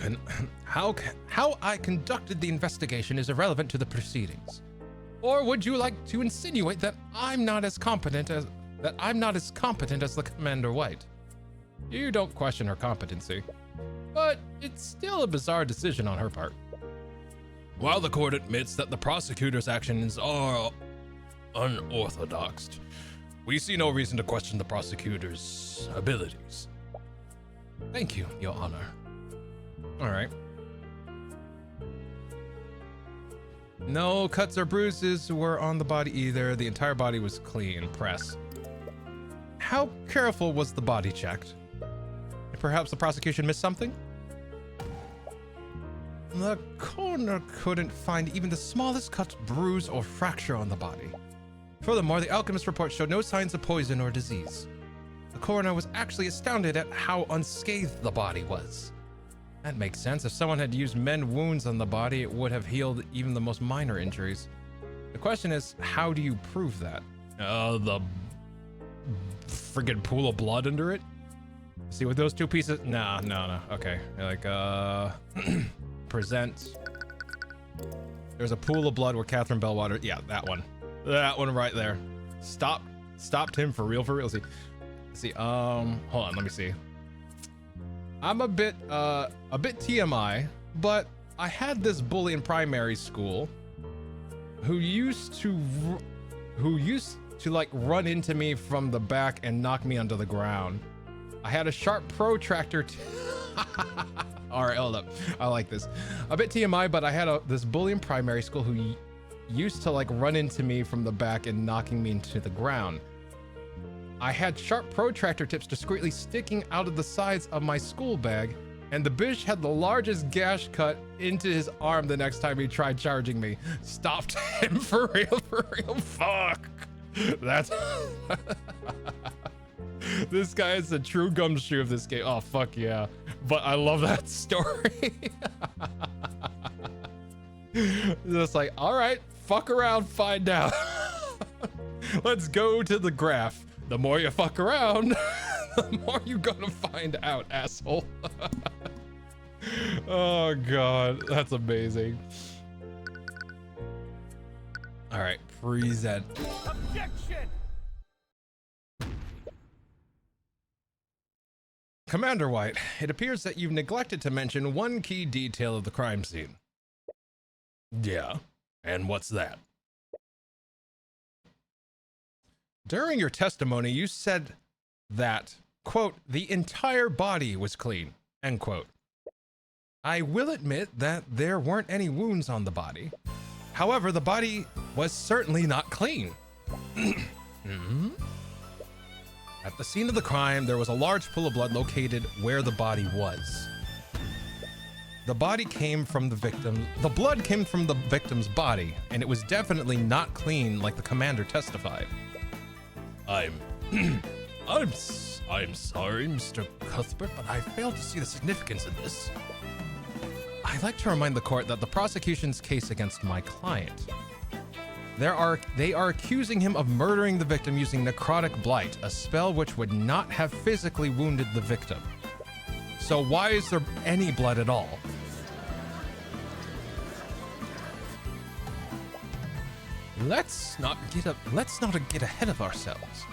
I conducted the investigation is irrelevant to the proceedings. Or would you like to insinuate that I'm not as competent as the Commander White? You don't question her competency, but it's still a bizarre decision on her part. while the court admits that the prosecutor's actions are unorthodox, we see no reason to question the prosecutor's abilities. Thank you, Your Honor. All right. No cuts or bruises were on the body either. The entire body was clean. Press. How careful was the body checked? Perhaps the prosecution missed something? The coroner couldn't find even the smallest cut, bruise, or fracture on the body. Furthermore, the alchemist report showed no signs of poison or disease. The coroner was actually astounded at how unscathed the body was. That makes sense. If someone had used mend wounds on the body, it would have healed even the most minor injuries. The question is, how do you prove that? The friggin' pool of blood under it? See, with those two pieces, no. Okay, like, present. There's a pool of blood where Catherine Bellwater. Yeah, that one right there. Stopped him for real. See, hold on, let me see. I'm a bit TMI, but I had this bully in primary school who used to like run into me from the back and knock me onto the ground. I had a sharp protractor. All right, hold up. I like this. A bit TMI, but I had this bully in primary school who used to like run into me from the back and knocking me into the ground. I had sharp protractor tips discreetly sticking out of the sides of my school bag, and the bitch had the largest gash cut into his arm the next time he tried charging me. Stopped him for real, fuck. That's this guy is the true gumshoe of this game. Oh, fuck yeah. But I love that story. Just like, all right, fuck around, find out. Let's go to the graph. The more you fuck around, the more you're gonna find out, asshole. Oh god, that's amazing. All right, present. Objection! Commander White, it appears that you've neglected to mention one key detail of the crime scene. Yeah, and what's that? During your testimony, you said that, quote, the entire body was clean, end quote. I will admit that there weren't any wounds on the body. However, the body was certainly not clean. At the scene of the crime, there was a large pool of blood located where the body was. The blood came from the victim's body, and it was definitely not clean like the commander testified. I'm sorry, Mr. Cuthbert, but I fail to see the significance of this. I'd like to remind the court that the prosecution's case against my client. They are accusing him of murdering the victim using necrotic blight, a spell which would not have physically wounded the victim. So why is there any blood at all? Let's not get ahead of ourselves.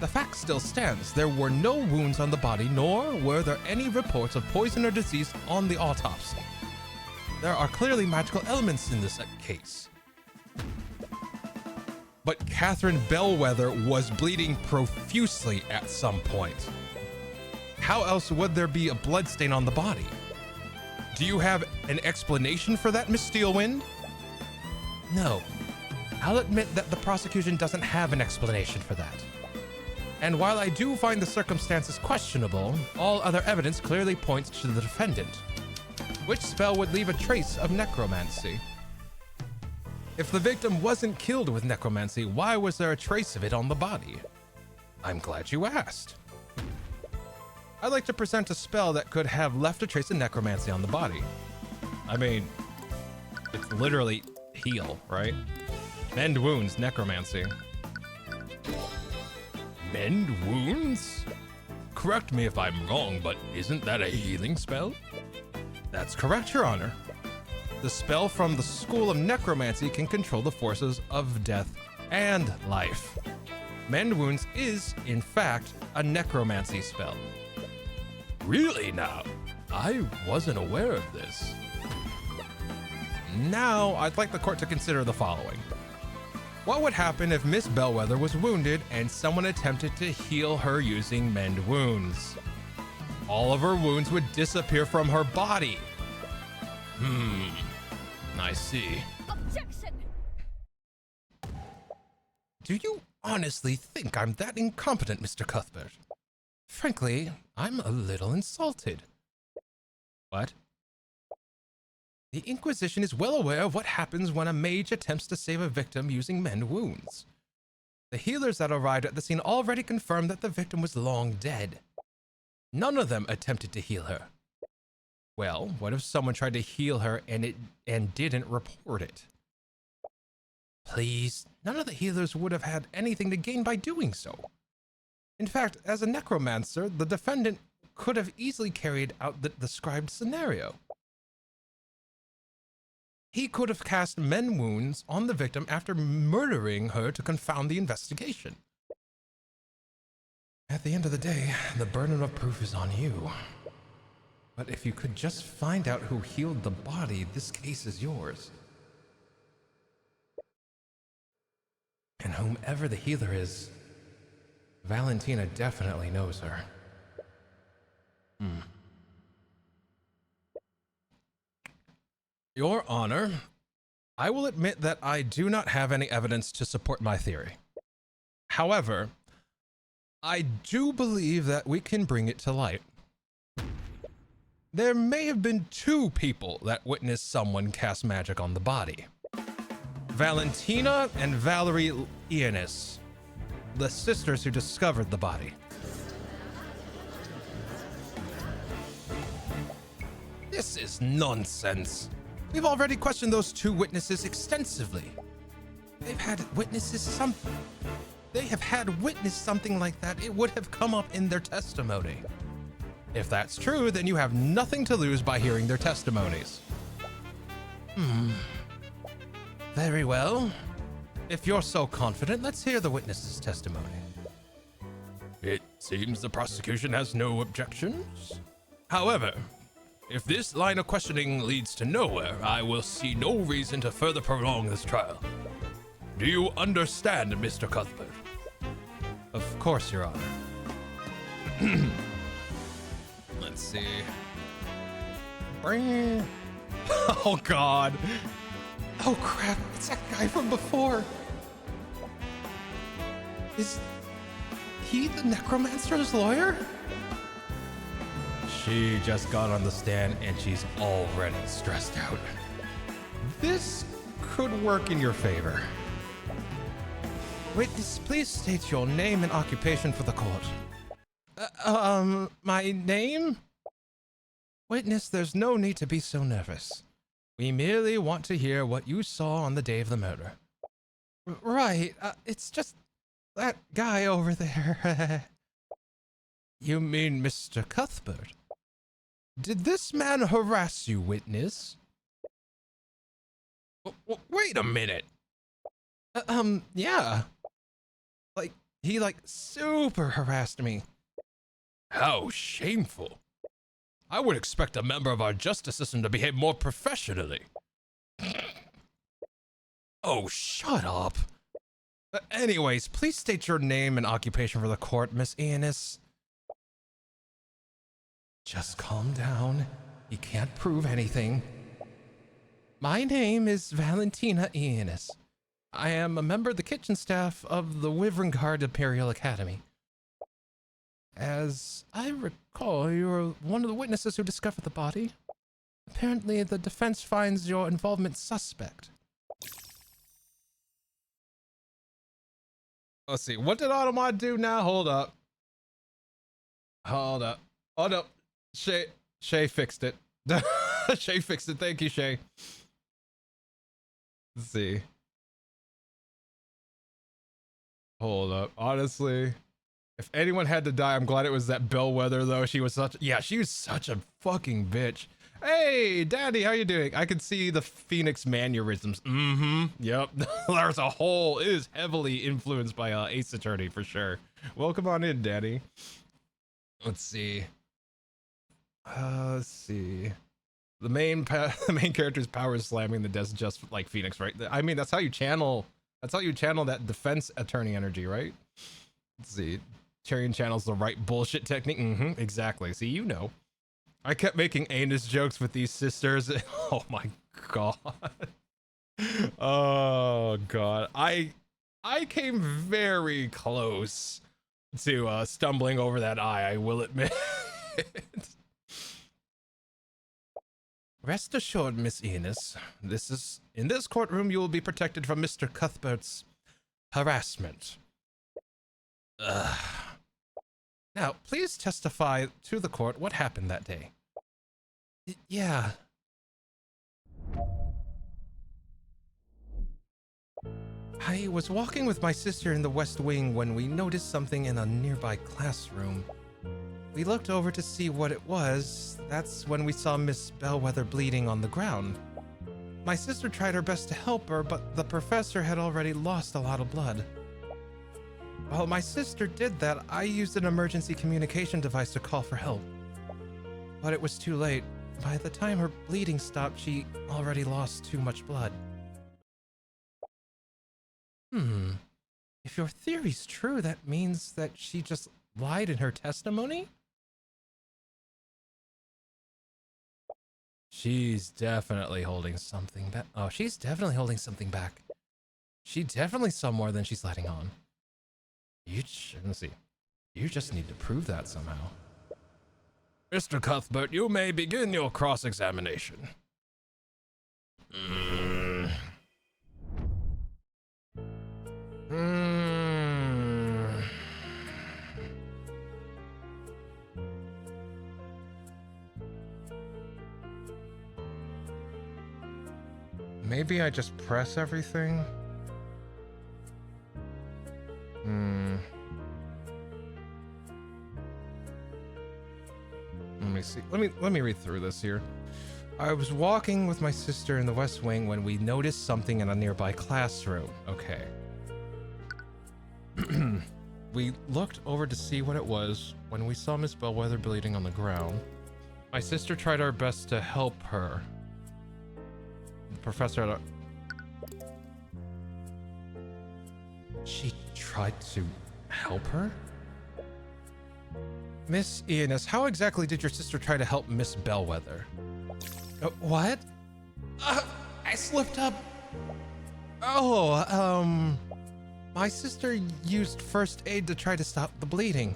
The fact still stands. There were no wounds on the body, nor were there any reports of poison or disease on the autopsy. There are clearly magical elements in this case. But Catherine Bellwether was bleeding profusely at some point. How else would there be a bloodstain on the body? Do you have an explanation for that, Miss Steelwind? No. I'll admit that the prosecution doesn't have an explanation for that. And while I do find the circumstances questionable, all other evidence clearly points to the defendant. Which spell would leave a trace of necromancy? If the victim wasn't killed with necromancy, why was there a trace of it on the body? I'm glad you asked. I'd like to present a spell that could have left a trace of necromancy on the body. I mean, it's literally heal, right? Mend wounds, necromancy. Mend wounds? Correct me if I'm wrong, but isn't that a healing spell? That's correct, Your Honor. The spell from the School of Necromancy can control the forces of death and life. Mend wounds is, in fact, a necromancy spell. Really now? I wasn't aware of this. Now, I'd like the court to consider the following. What would happen if Miss Bellwether was wounded and someone attempted to heal her using mend wounds? All of her wounds would disappear from her body. I see. Objection! Do you honestly think I'm that incompetent, Mr. Cuthbert? Frankly, I'm a little insulted. What? The Inquisition is well aware of what happens when a mage attempts to save a victim using mend wounds. The healers that arrived at the scene already confirmed that the victim was long dead. None of them attempted to heal her. Well, what if someone tried to heal her and didn't report it? Please, none of the healers would have had anything to gain by doing so. In fact, as a necromancer, the defendant could have easily carried out the described scenario. He could have cast mend wounds on the victim after murdering her to confound the investigation. At the end of the day, the burden of proof is on you. But if you could just find out who healed the body, this case is yours. And whomever the healer is, Valentina definitely knows her. Your Honor, I will admit that I do not have any evidence to support my theory. However, I do believe that we can bring it to light. There may have been two people that witnessed someone cast magic on the body. Valentina and Valerie Ionis, the sisters who discovered the body. This is nonsense. We've already questioned those two witnesses extensively. They have had witnessed something like that, it would have come up in their testimony. If that's true, then you have nothing to lose by hearing their testimonies. Very well. If you're so confident, let's hear the witness's testimony. It seems the prosecution has no objections. However, if this line of questioning leads to nowhere, I will see no reason to further prolong this trial. Do you understand, Mr. Cuthbert? Of course, Your Honor. Let's see. Bring. Oh, God. Oh, crap. It's that guy from before. Is he the necromancer's lawyer? She just got on the stand and she's already stressed out. This could work in your favor. Witness, please state your name and occupation for the court. My name? Witness, there's no need to be so nervous. We merely want to hear what you saw on the day of the murder. Right, it's just that guy over there. You mean Mr. Cuthbert? Did this man harass you, witness? Wait a minute. Yeah. He super harassed me. How shameful. I would expect a member of our justice system to behave more professionally. Oh, shut up. Anyways, please state your name and occupation for the court, Miss Ionis. Just calm down. He can't prove anything. My name is Valentina Ionis. I am a member of the kitchen staff of the Wyvern Guard Imperial Academy. As I recall, you were one of the witnesses who discovered the body. Apparently, the defense finds your involvement suspect. Let's see, what did Automod do now? Hold up. Oh no, Shay fixed it. Shay fixed it, thank you, Shay. Let's see. Hold up, honestly, if anyone had to die, I'm glad it was that Bellwether, though. She was such a fucking bitch. Hey, Daddy, how you doing? I can see the Phoenix mannerisms. Yep. There's a whole, it is heavily influenced by Ace Attorney for sure. Welcome on in, Daddy. Let's see. The main character's power is slamming the desk just like Phoenix, right? I mean, that's how you channel that defense attorney energy, right? Let's see. Tyrion channels the right bullshit technique. Exactly. See, you know. I kept making anus jokes with these sisters. Oh my god. Oh god. I came very close to stumbling over that eye, I will admit. Rest assured, Miss Ionis, in this courtroom you will be protected from Mr. Cuthbert's harassment. Now, please testify to the court what happened that day. Yeah. I was walking with my sister in the West Wing when we noticed something in a nearby classroom. We looked over to see what it was. That's when we saw Miss Bellwether bleeding on the ground. My sister tried her best to help her, but the professor had already lost a lot of blood. While my sister did that, I used an emergency communication device to call for help. But it was too late. By the time her bleeding stopped, she already lost too much blood. if your theory's true, that means that she just lied in her testimony? She's definitely holding something back. Oh, she's definitely holding something back. She definitely saw more than she's letting on. Let's see. You just need to prove that somehow. Mr. Cuthbert, you may begin your cross-examination. Maybe I just press everything? Let me see. Let me read through this here. I was walking with my sister in the West Wing when we noticed something in a nearby classroom. Okay. We looked over to see what it was when we saw Miss Bellwether bleeding on the ground. My sister tried our best to help her. The professor... She tried to help her? Miss Eunice, how exactly did your sister try to help Miss Bellwether? What? I slipped up. Oh, my sister used first aid to try to stop the bleeding.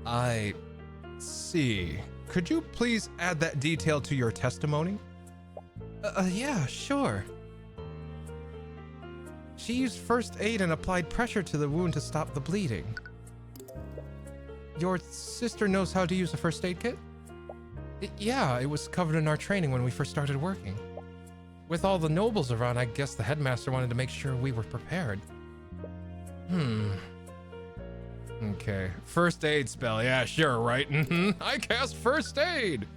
I see. Could you please add that detail to your testimony? Yeah, sure. She used first aid and applied pressure to the wound to stop the bleeding. Your sister knows how to use a first aid kit? Yeah, it was covered in our training when we first started working. With all the nobles around, I guess the headmaster wanted to make sure we were prepared. Okay. First aid spell. Yeah, sure, right? I cast first aid.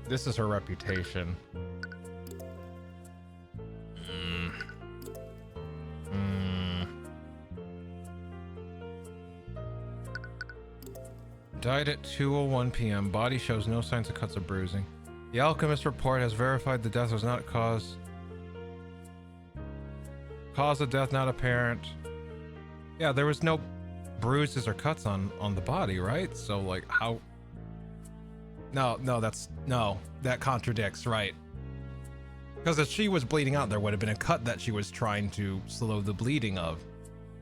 This is her reputation. Died at 2:01 p.m. Body shows no signs of cuts or bruising. The alchemist report has verified the death was not cause of death not apparent. Yeah, there was no bruises or cuts on the body, right? So like how? No, that contradicts, right? Because if she was bleeding out, there would have been a cut that she was trying to slow the bleeding of.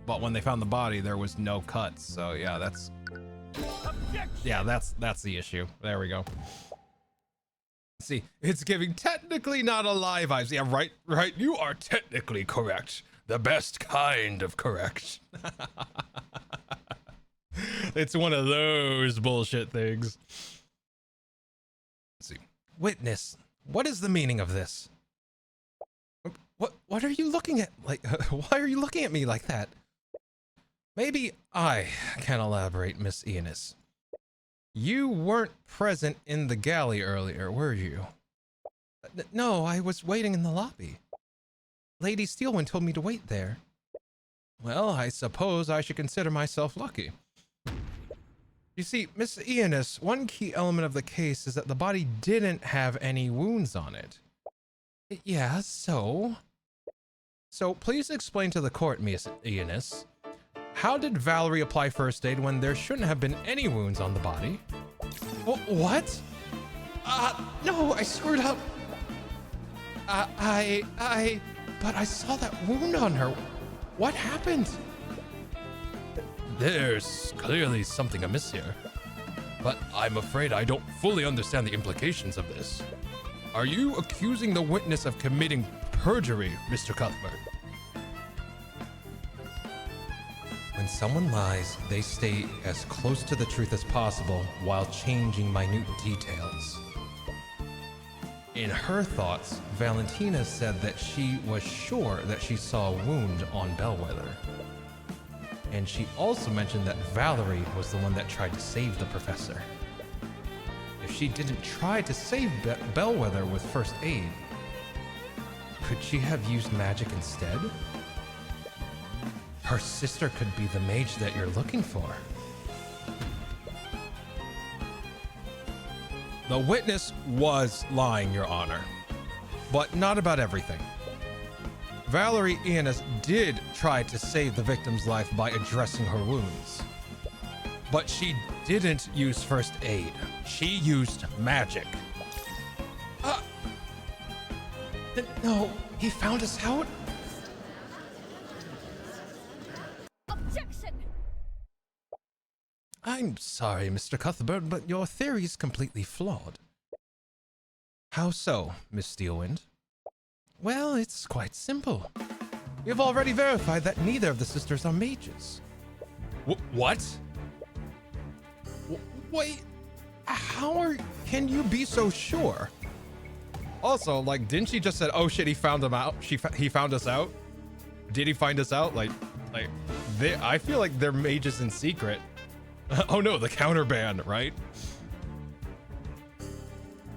But when they found the body, there was no cuts. So yeah, that's the issue. There we go. See, it's giving technically not alive vibes. Yeah, right. You are technically correct. The best kind of correct. It's one of those bullshit things. Let's see. Witness, what is the meaning of this? What are you looking at? Like, why are you looking at me like that? Maybe I can elaborate, Miss Eunice. You weren't present in the galley earlier, were you? No, I was waiting in the lobby. Lady Steelwind told me to wait there. Well, I suppose I should consider myself lucky. You see, Miss Eunice, one key element of the case is that the body didn't have any wounds on it. Yeah, so? So please explain to the court, Miss Eunice. How did Valerie apply first aid when there shouldn't have been any wounds on the body? What? No, I screwed up. But I saw that wound on her. What happened? There's clearly something amiss here, but I'm afraid I don't fully understand the implications of this. Are you accusing the witness of committing perjury, Mr. Cuthbert? When someone lies, they stay as close to the truth as possible while changing minute details. In her thoughts, Valentina said that she was sure that she saw a wound on Bellwether. And she also mentioned that Valerie was the one that tried to save the professor. If she didn't try to save Bellwether with first aid, could she have used magic instead? Her sister could be the mage that you're looking for. The witness was lying, Your Honor, but not about everything. Valerie Ionis did try to save the victim's life by addressing her wounds, but she didn't use first aid. She used magic. No, he found us out? Objection! I'm sorry, Mr. Cuthbert, but your theory is completely flawed. How so, Miss Steelwind? Well, it's quite simple. We've already verified that neither of the sisters are mages. What? Wait, can you be so sure? Also, like, didn't she just say, oh shit, he found them out? He found us out? Did he find us out? I feel like they're mages in secret. Oh no, the counterban, right?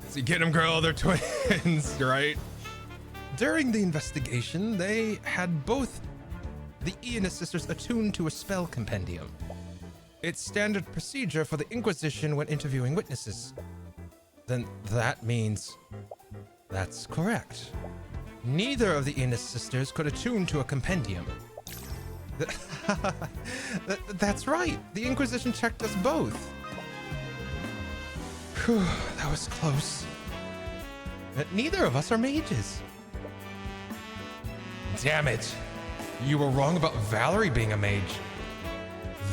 See, get them, girl, they're twins, right? During the investigation, they had both the Ionis sisters attuned to a spell compendium. It's standard procedure for the Inquisition when interviewing witnesses. Then that means that's correct. Neither of the Ionis sisters could attune to a compendium. That's right. The Inquisition checked us both. Whew, that was close. But neither of us are mages. Damn it. You were wrong about Valerie being a mage.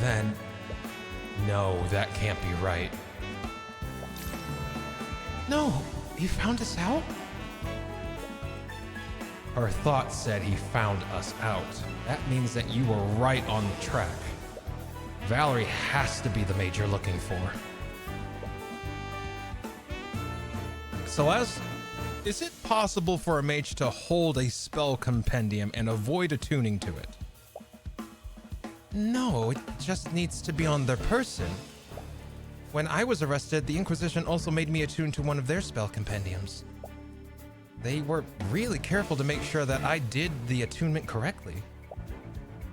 Then, no, that can't be right. No, he found us out? Her thoughts said he found us out. That means that you were right on track. Valerie has to be the mage you're looking for. Celeste, is it possible for a mage to hold a spell compendium and avoid attuning to it? No, it just needs to be on their person. When I was arrested, the Inquisition also made me attune to one of their spell compendiums. They were really careful to make sure that I did the attunement correctly.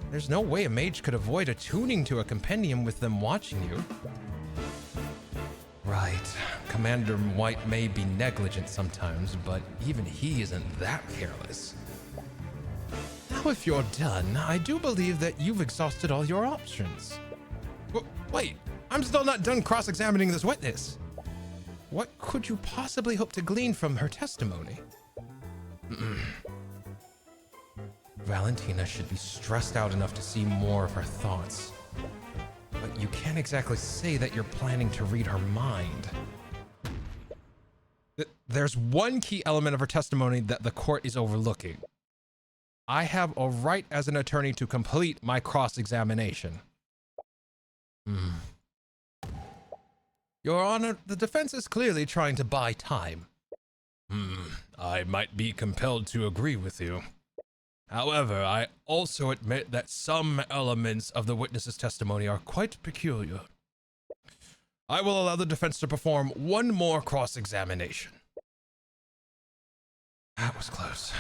There's no way a mage could avoid attuning to a compendium with them watching you. Right. Commander White may be negligent sometimes, but even he isn't that careless. Now, if you're done, I do believe that you've exhausted all your options. Wait, I'm still not done cross-examining this witness. What could you possibly hope to glean from her testimony? Valentina should be stressed out enough to see more of her thoughts. But you can't exactly say that you're planning to read her mind. There's one key element of her testimony that the court is overlooking. I have a right as an attorney to complete my cross-examination. Your Honor, the defense is clearly trying to buy time. I might be compelled to agree with you. However, I also admit that some elements of the witness's testimony are quite peculiar. I will allow the defense to perform one more cross-examination. That was close.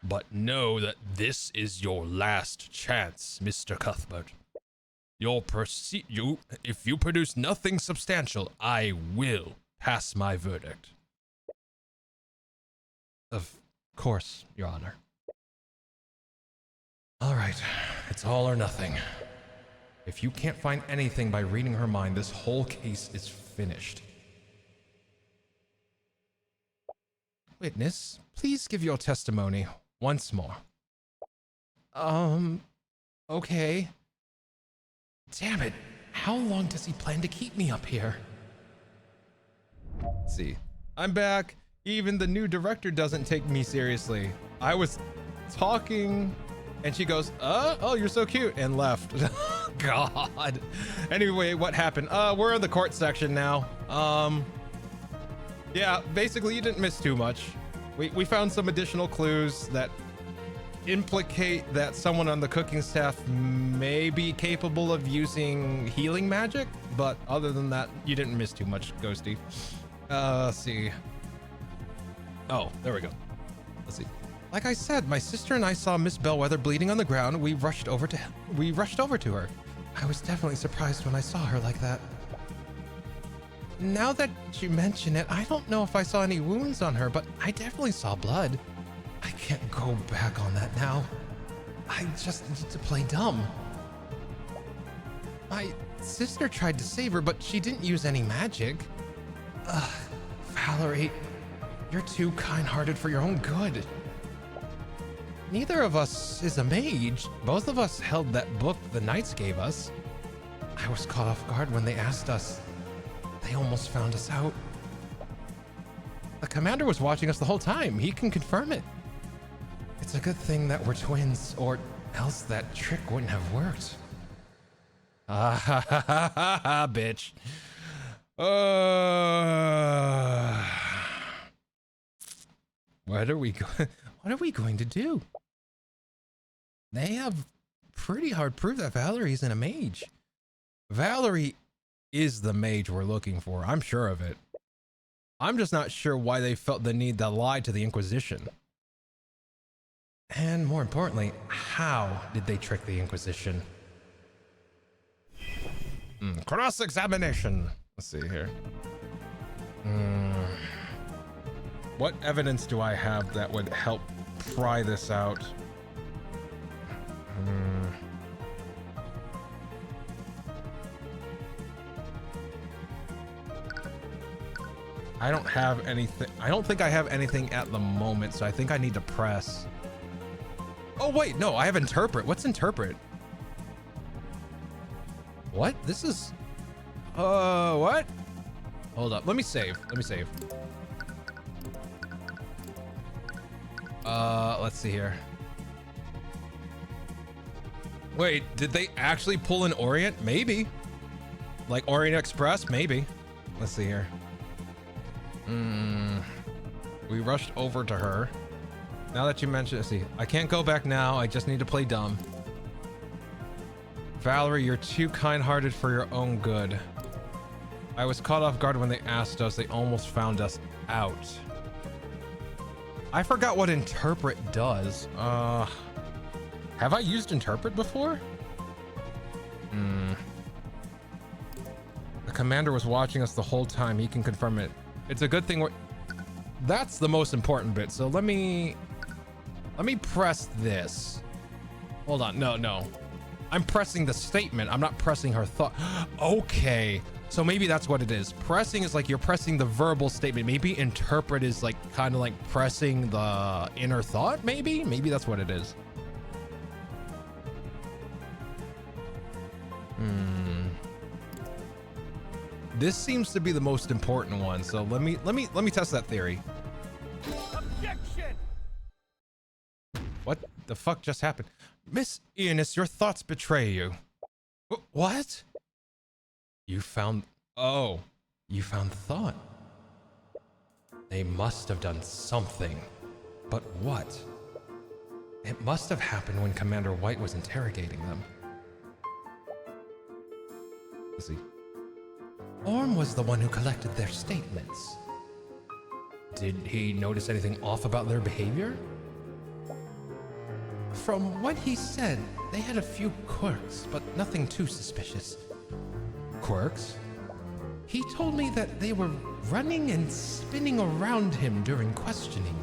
But know that this is your last chance, Mr. Cuthbert. If you produce nothing substantial, I will pass my verdict. Of course, Your Honor. All right, it's all or nothing. If you can't find anything by reading her mind, this whole case is finished. Witness, please give your testimony once more. Okay. Damn it, how long does he plan to keep me up here? Let's see, I'm back. Even the new director doesn't take me seriously. I was talking and she goes, oh, you're so cute, and left. God. Anyway, what happened? We're in the court section now. Yeah, basically you didn't miss too much. We found some additional clues that implicate that someone on the cooking staff may be capable of using healing magic, but other than that, you didn't miss too much, Ghosty. Let's see. Oh, there we go. Let's see. Like I said, my sister and I saw Miss Bellwether bleeding on the ground. We rushed over to her. I was definitely surprised when I saw her like that. Now that you mention it, I don't know if I saw any wounds on her, but I definitely saw blood. I can't go back on that now. I just need to play dumb. My sister tried to save her, but she didn't use any magic. Ugh, Valerie, you're too kind-hearted for your own good. Neither of us is a mage. Both of us held that book the knights gave us. I was caught off guard when they asked us. They almost found us out. The commander was watching us the whole time. He can confirm it. It's a good thing that we're twins, or else that trick wouldn't have worked. Ah ha ha ha ha ha, bitch. What are we going to do? They have pretty hard proof that Valerie isn't a mage. Valerie is the mage we're looking for. I'm sure of it. I'm just not sure why they felt the need to lie to the Inquisition. And more importantly, how did they trick the Inquisition? Cross-examination. Let's see here. What evidence do I have that would help pry this out? I don't have anything. I don't think I have anything at the moment, so I think I need to press. Oh wait, no, I have interpret. What's interpret? What? This is what? Hold up. Let me save. Let's see here. Wait, did they actually pull an Orient? Maybe. Like Orient Express? Maybe. Let's see here. We rushed over to her. Now that you mention it, see, I can't go back now. I just need to play dumb. Valerie, you're too kind-hearted for your own good. I was caught off guard when they asked us. They almost found us out. I forgot what interpret does. Have I used interpret before? The commander was watching us the whole time. He can confirm it. It's a good thing we're... That's the most important bit. So let me press this. Hold on. No. I'm pressing the statement. I'm not pressing her thought. Okay. So maybe that's what it is. Pressing is like you're pressing the verbal statement. Maybe interpret is like kind of like pressing the inner thought. Maybe that's what it is. This seems to be the most important one. So let me test that theory. Objection! What the fuck just happened? Miss Eunice, your thoughts betray you. What? You found the thought. They must have done something. But what? It must have happened when Commander White was interrogating them. Let's see. Orm was the one who collected their statements. Did he notice anything off about their behavior? From what he said, they had a few quirks, but nothing too suspicious. Quirks? He told me that they were running and spinning around him during questioning.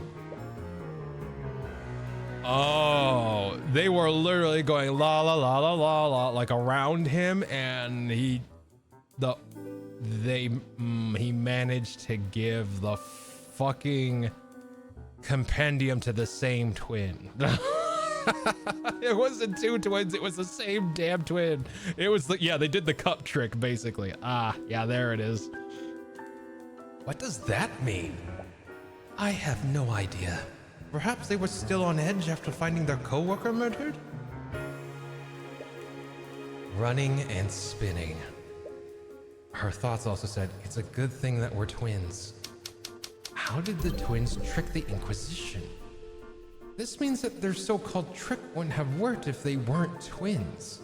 Oh, they were literally going la la la la la la like around him, and he managed to give the fucking compendium to the same twin. It wasn't two twins, it was the same damn twin. It was yeah, they did the cup trick basically. Yeah, there it is. What does that mean? I have no idea. Perhaps they were still on edge after finding their co-worker murdered? Running and spinning. Her thoughts also said, it's a good thing that we're twins. how did the twins trick the Inquisition? This means that their so-called trick wouldn't have worked if they weren't twins.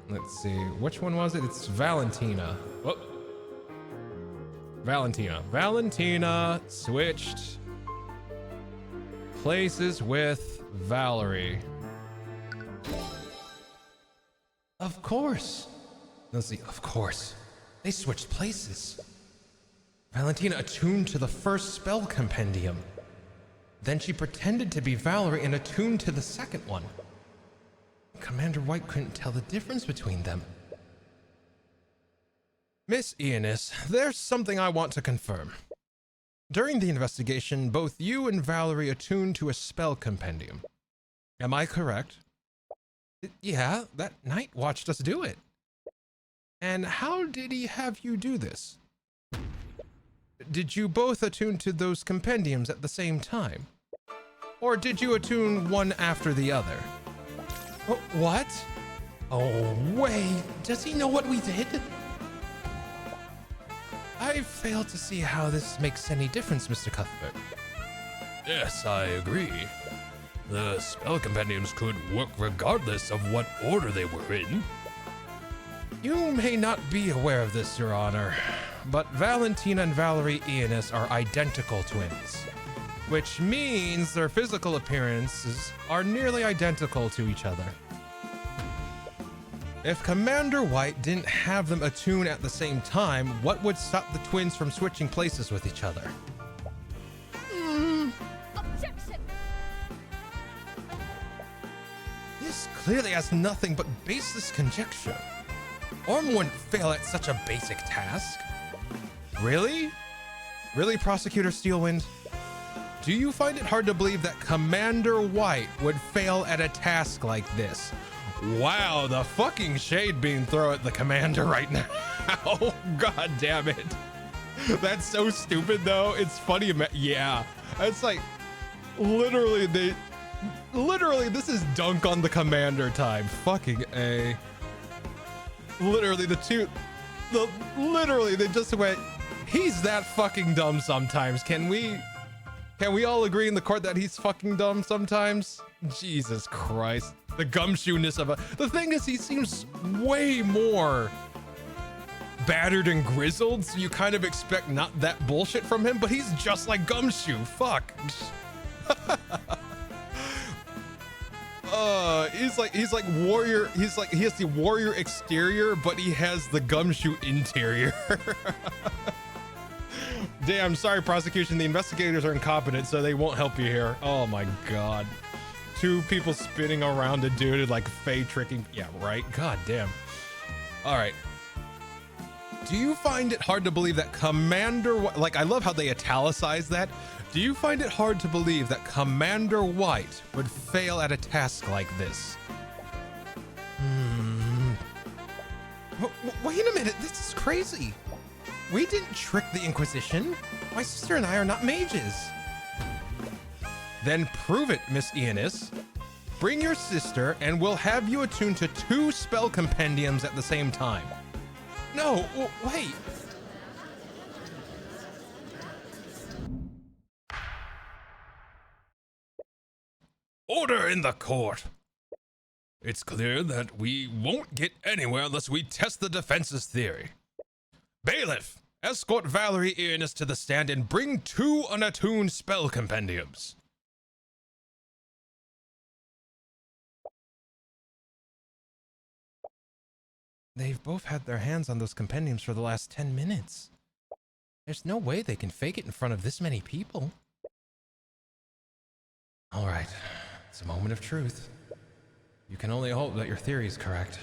Let's see, which one was it? It's Valentina. Oh. Valentina switched places with Valerie. Of course. Let's see, of course. They switched places. Valentina attuned to the first spell compendium. Then she pretended to be Valerie and attuned to the second one. Commander White couldn't tell the difference between them. Miss Ionis, there's something I want to confirm. During the investigation, both you and Valerie attuned to a spell compendium. Am I correct? Yeah, that knight watched us do it. And how did he have you do this? Did you both attune to those compendiums at the same time? Or did you attune one after the other? What? Oh, wait, does he know what we did? I fail to see how this makes any difference, Mr. Cuthbert. Yes, I agree. The spell compendiums could work regardless of what order they were in. You may not be aware of this, Your Honor, but Valentina and Valerie Ionis are identical twins, which means their physical appearances are nearly identical to each other. If Commander White didn't have them attune at the same time, what would stop the twins from switching places with each other? Objection! This clearly has nothing but baseless conjecture. Orm wouldn't fail at such a basic task. Really? Really, Prosecutor Steelwind? Do you find it hard to believe that Commander White would fail at a task like this? Wow, the fucking shade being thrown at the commander right now. God damn it. That's so stupid though. It's funny. Yeah, it's like literally this is dunk on the commander time. Fucking A. Literally literally they just went, he's that fucking dumb sometimes. Can we all agree in the court that he's fucking dumb sometimes? Jesus Christ. The gumshoeness of the thing is, he seems way more battered and grizzled, so you kind of expect not that bullshit from him, but he's just like Gumshoe. Fuck. He's like warrior. He has the warrior exterior, but he has the Gumshoe interior. Damn, sorry, prosecution. The investigators are incompetent, so they won't help you here. Oh my God. Two people spinning around a dude like fey tricking. Yeah, right. God damn. All right. Do you find it hard to believe that Commander like, I love how they italicize that. Do you find it hard to believe that Commander White would fail at a task like this? Wait a minute. This is crazy. We didn't trick the Inquisition. My sister and I are not mages. Then prove it, Miss Ionis. Bring your sister and we'll have you attuned to 2 spell compendiums at the same time. No, wait. Order in the court. It's clear that we won't get anywhere unless we test the defense's theory. Bailiff, escort Valerie Ionis to the stand and bring 2 unattuned spell compendiums. They've both had their hands on those compendiums for the last 10 minutes. There's no way they can fake it in front of this many people. All right, it's a moment of truth. You can only hope that your theory is correct.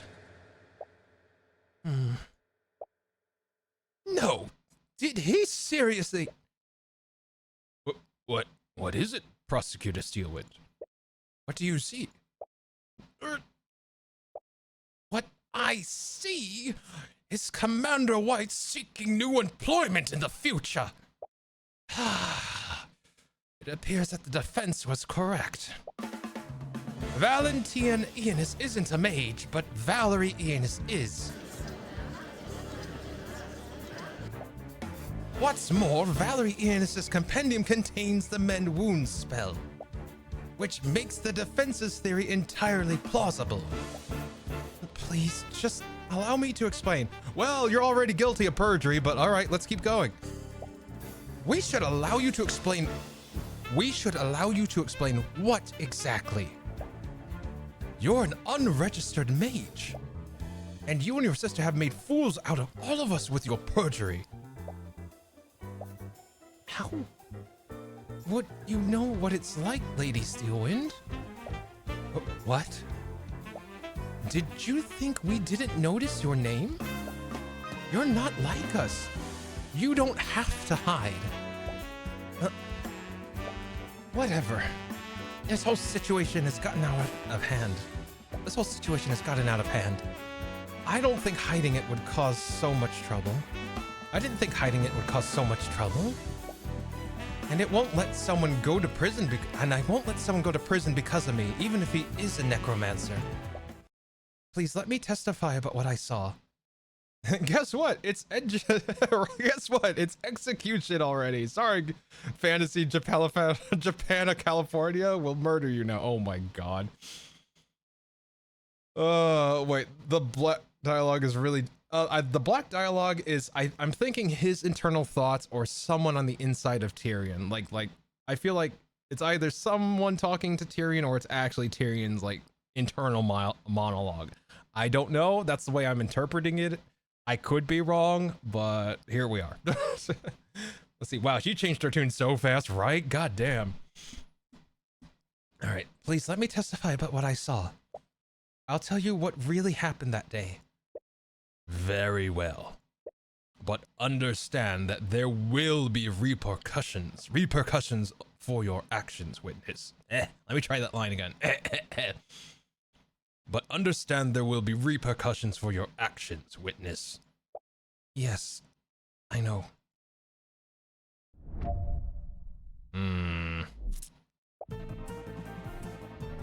No, did he seriously? What is it, Prosecutor Steelwind? What do you see? What I see is Commander White seeking new employment in the future. It appears that the defense was correct. Valentina Ionis isn't a mage, but Valerie Ionis is. What's more, Valerie Eanis's compendium contains the mend wounds spell, which makes the defenses theory entirely plausible. Please, just allow me to explain. Well, you're already guilty of perjury, but all right, let's keep going. We should allow you to explain what exactly? You're an unregistered mage, and you and your sister have made fools out of all of us with your perjury. How would you know what it's like, Lady Steelwind? What? Did you think we didn't notice your name? You're not like us. You don't have to hide. Whatever. This whole situation has gotten out of hand. I don't think hiding it would cause so much trouble. I didn't think hiding it would cause so much trouble. And it won't let someone go to prison, and I won't let someone go to prison because of me, even if he is a necromancer. Please let me testify about what I saw. Guess what? It's execution already. Sorry, Fantasy Japan, California. We'll murder you now. Oh my god. Wait. The black dialogue is really. The black dialogue is. I'm thinking his internal thoughts or someone on the inside of Tyrion. Like I feel like it's either someone talking to Tyrion or it's actually Tyrion's like internal monologue. I don't know. That's the way I'm interpreting it. I could be wrong, but here we are. Let's see. Wow, she changed her tune so fast, right? God damn. All right, please let me testify about what I saw. I'll tell you what really happened that day. Very well. But understand that there will be repercussions. Repercussions for your actions, witness. Let me try that line again. But understand there will be repercussions for your actions, witness. Yes, I know.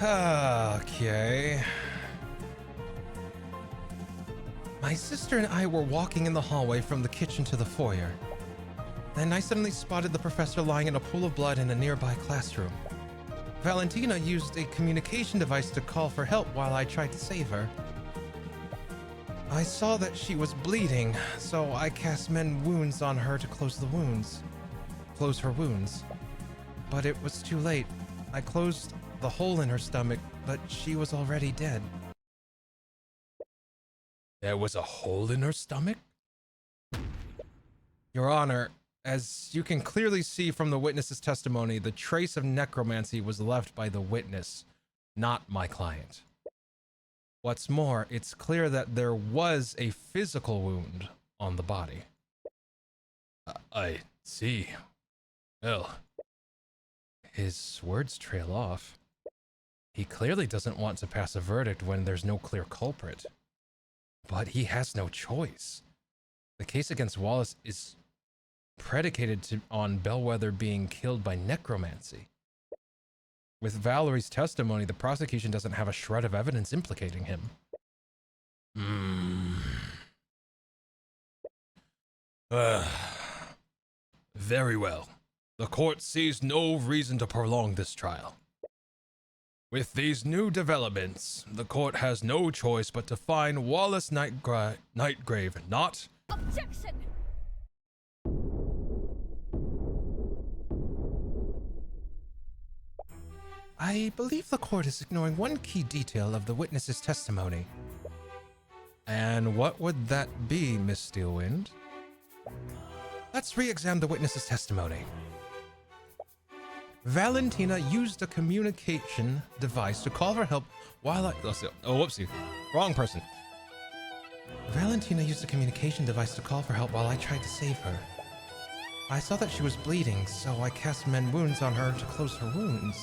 Okay. My sister and I were walking in the hallway from the kitchen to the foyer. Then I suddenly spotted the professor lying in a pool of blood in a nearby classroom. Valentina used a communication device to call for help while I tried to save her. I saw that she was bleeding, so I cast mend wounds on her to close her wounds. But it was too late. I closed the hole in her stomach, but she was already dead. There was a hole in her stomach? Your Honor, as you can clearly see from the witness's testimony, the trace of necromancy was left by the witness, not my client. What's more, it's clear that there was a physical wound on the body. I see. Well, his words trail off. He clearly doesn't want to pass a verdict when there's no clear culprit. But he has no choice. The case against Wallace is predicated on Bellwether being killed by necromancy. With Valerie's testimony, the prosecution doesn't have a shred of evidence implicating him. Very well. The court sees no reason to prolong this trial. With these new developments, the court has no choice but to find Wallace Nightgrave not... Objection! I believe the court is ignoring one key detail of the witness's testimony. And what would that be, Miss Steelwind? Let's re-examine the witness's testimony. Valentina used a communication device to call for help while I... Oh, whoopsie. Wrong person. Valentina used a communication device to call for help while I tried to save her. I saw that she was bleeding, so I cast mend wounds on her to close her wounds.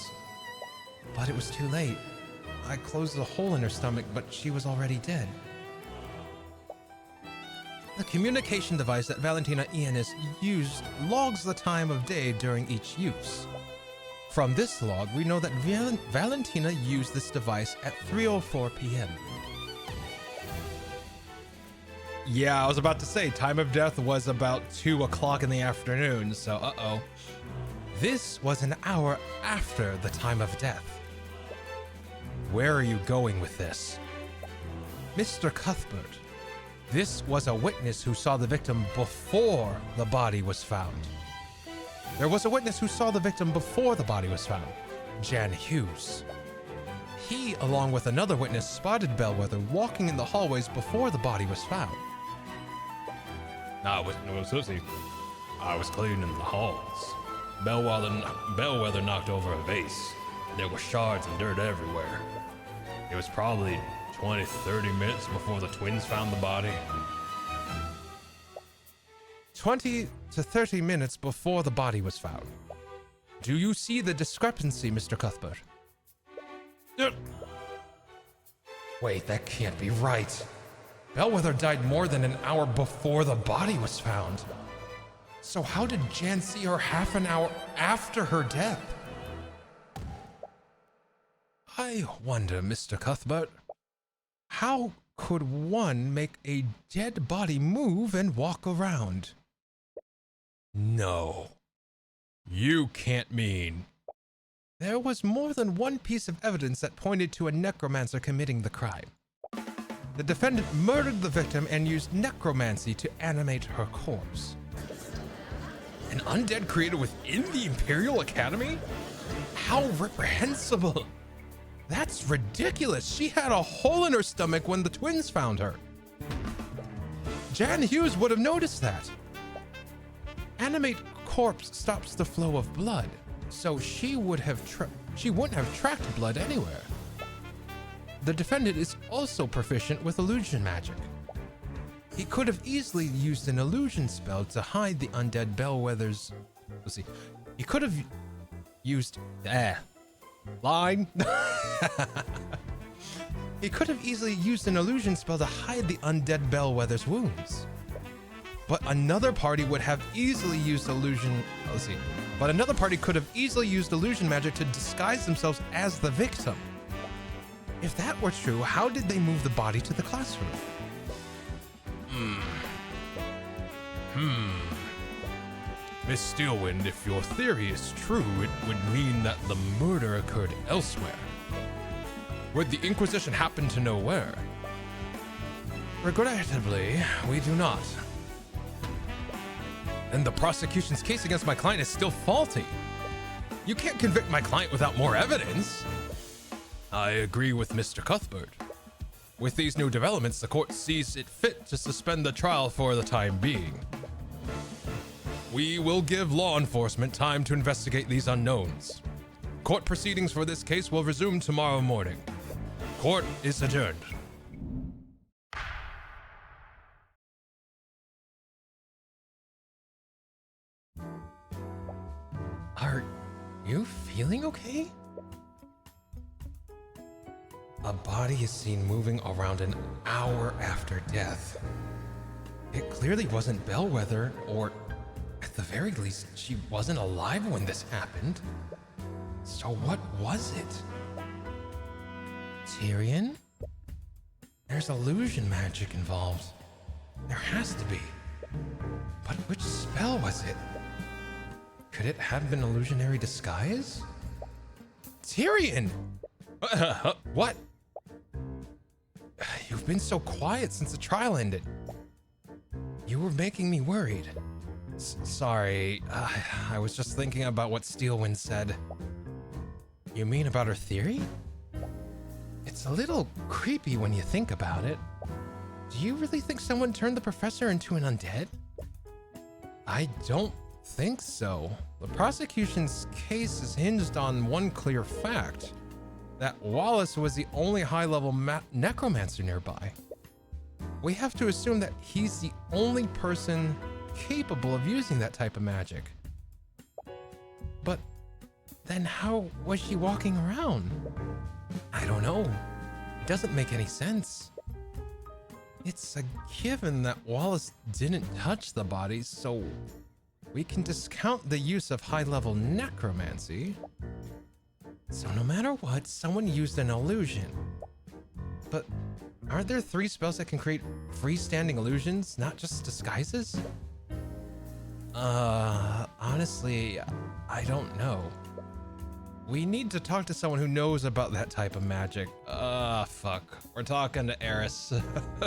But it was too late. I closed the hole in her stomach, but she was already dead. The communication device that Valentina Ionis used logs the time of day during each use. From this log, we know that Valentina used this device at 3:04 p.m. Yeah, I was about to say, time of death was about 2 o'clock in the afternoon, so uh-oh. This was an hour after the time of death. Where are you going with this? Mr. Cuthbert, this was a witness who saw the victim before the body was found. There was a witness who saw the victim before the body was found, Jan Hughes. He, along with another witness, spotted Bellwether walking in the hallways before the body was found. I was cleaning the halls. Bellwether knocked over a vase. There were shards and dirt everywhere. It was probably 20, 30 minutes before the twins found the body. 20 to 30 minutes before the body was found. Do you see the discrepancy, Mr. Cuthbert? Wait, that can't be right. Bellwether died more than an hour before the body was found. So how did Jan see her half an hour after her death? I wonder, Mr. Cuthbert, how could one make a dead body move and walk around? No, you can't mean. There was more than one piece of evidence that pointed to a necromancer committing the crime. The defendant murdered the victim and used necromancy to animate her corpse. An undead created within the Imperial Academy? How reprehensible! That's ridiculous! She had a hole in her stomach when the twins found her. Jan Hughes would have noticed that. Animate corpse stops the flow of blood, so she wouldn't have tracked blood anywhere. The defendant is also proficient with illusion magic. He could have easily used an illusion spell to hide the undead Bellwether's... Let's see. He could have used... Line. He could have easily used an illusion spell to hide the undead Bellwether's wounds. But another party would have easily used illusion... Let's see. But another party could have easily used illusion magic to disguise themselves as the victim. If that were true, how did they move the body to the classroom? Miss Steelwind, if your theory is true, it would mean that the murder occurred elsewhere. Would the Inquisition happen to know where? Regrettably, we do not. And the prosecution's case against my client is still faulty. You can't convict my client without more evidence. I agree with Mr. Cuthbert. With these new developments, the court sees it fit to suspend the trial for the time being. We will give law enforcement time to investigate these unknowns. Court proceedings for this case will resume tomorrow morning. Court is adjourned. Are you feeling okay? A body is seen moving around an hour after death. It clearly wasn't Bellwether, or at the very least, she wasn't alive when this happened. So what was it? Tyrion? There's illusion magic involved. There has to be. But which spell was it? Could it have been illusionary disguise? Tyrion! What? You've been so quiet since the trial ended. You were making me worried. Sorry, I was just thinking about what Steelwind said. You mean about her theory? It's a little creepy when you think about it. Do you really think someone turned the professor into an undead? I don't think so. The prosecution's case is hinged on one clear fact. That Wallace was the only high-level necromancer nearby. We have to assume that he's the only person capable of using that type of magic. But then how was she walking around? I don't know. It doesn't make any sense. It's a given that Wallace didn't touch the body, so we can discount the use of high-level necromancy. So no matter what, someone used an illusion. But Aren't there 3 spells that can create freestanding illusions, not just disguises? Honestly, I don't know. We need to talk to someone who knows about that type of magic. Fuck. We're talking to Eris.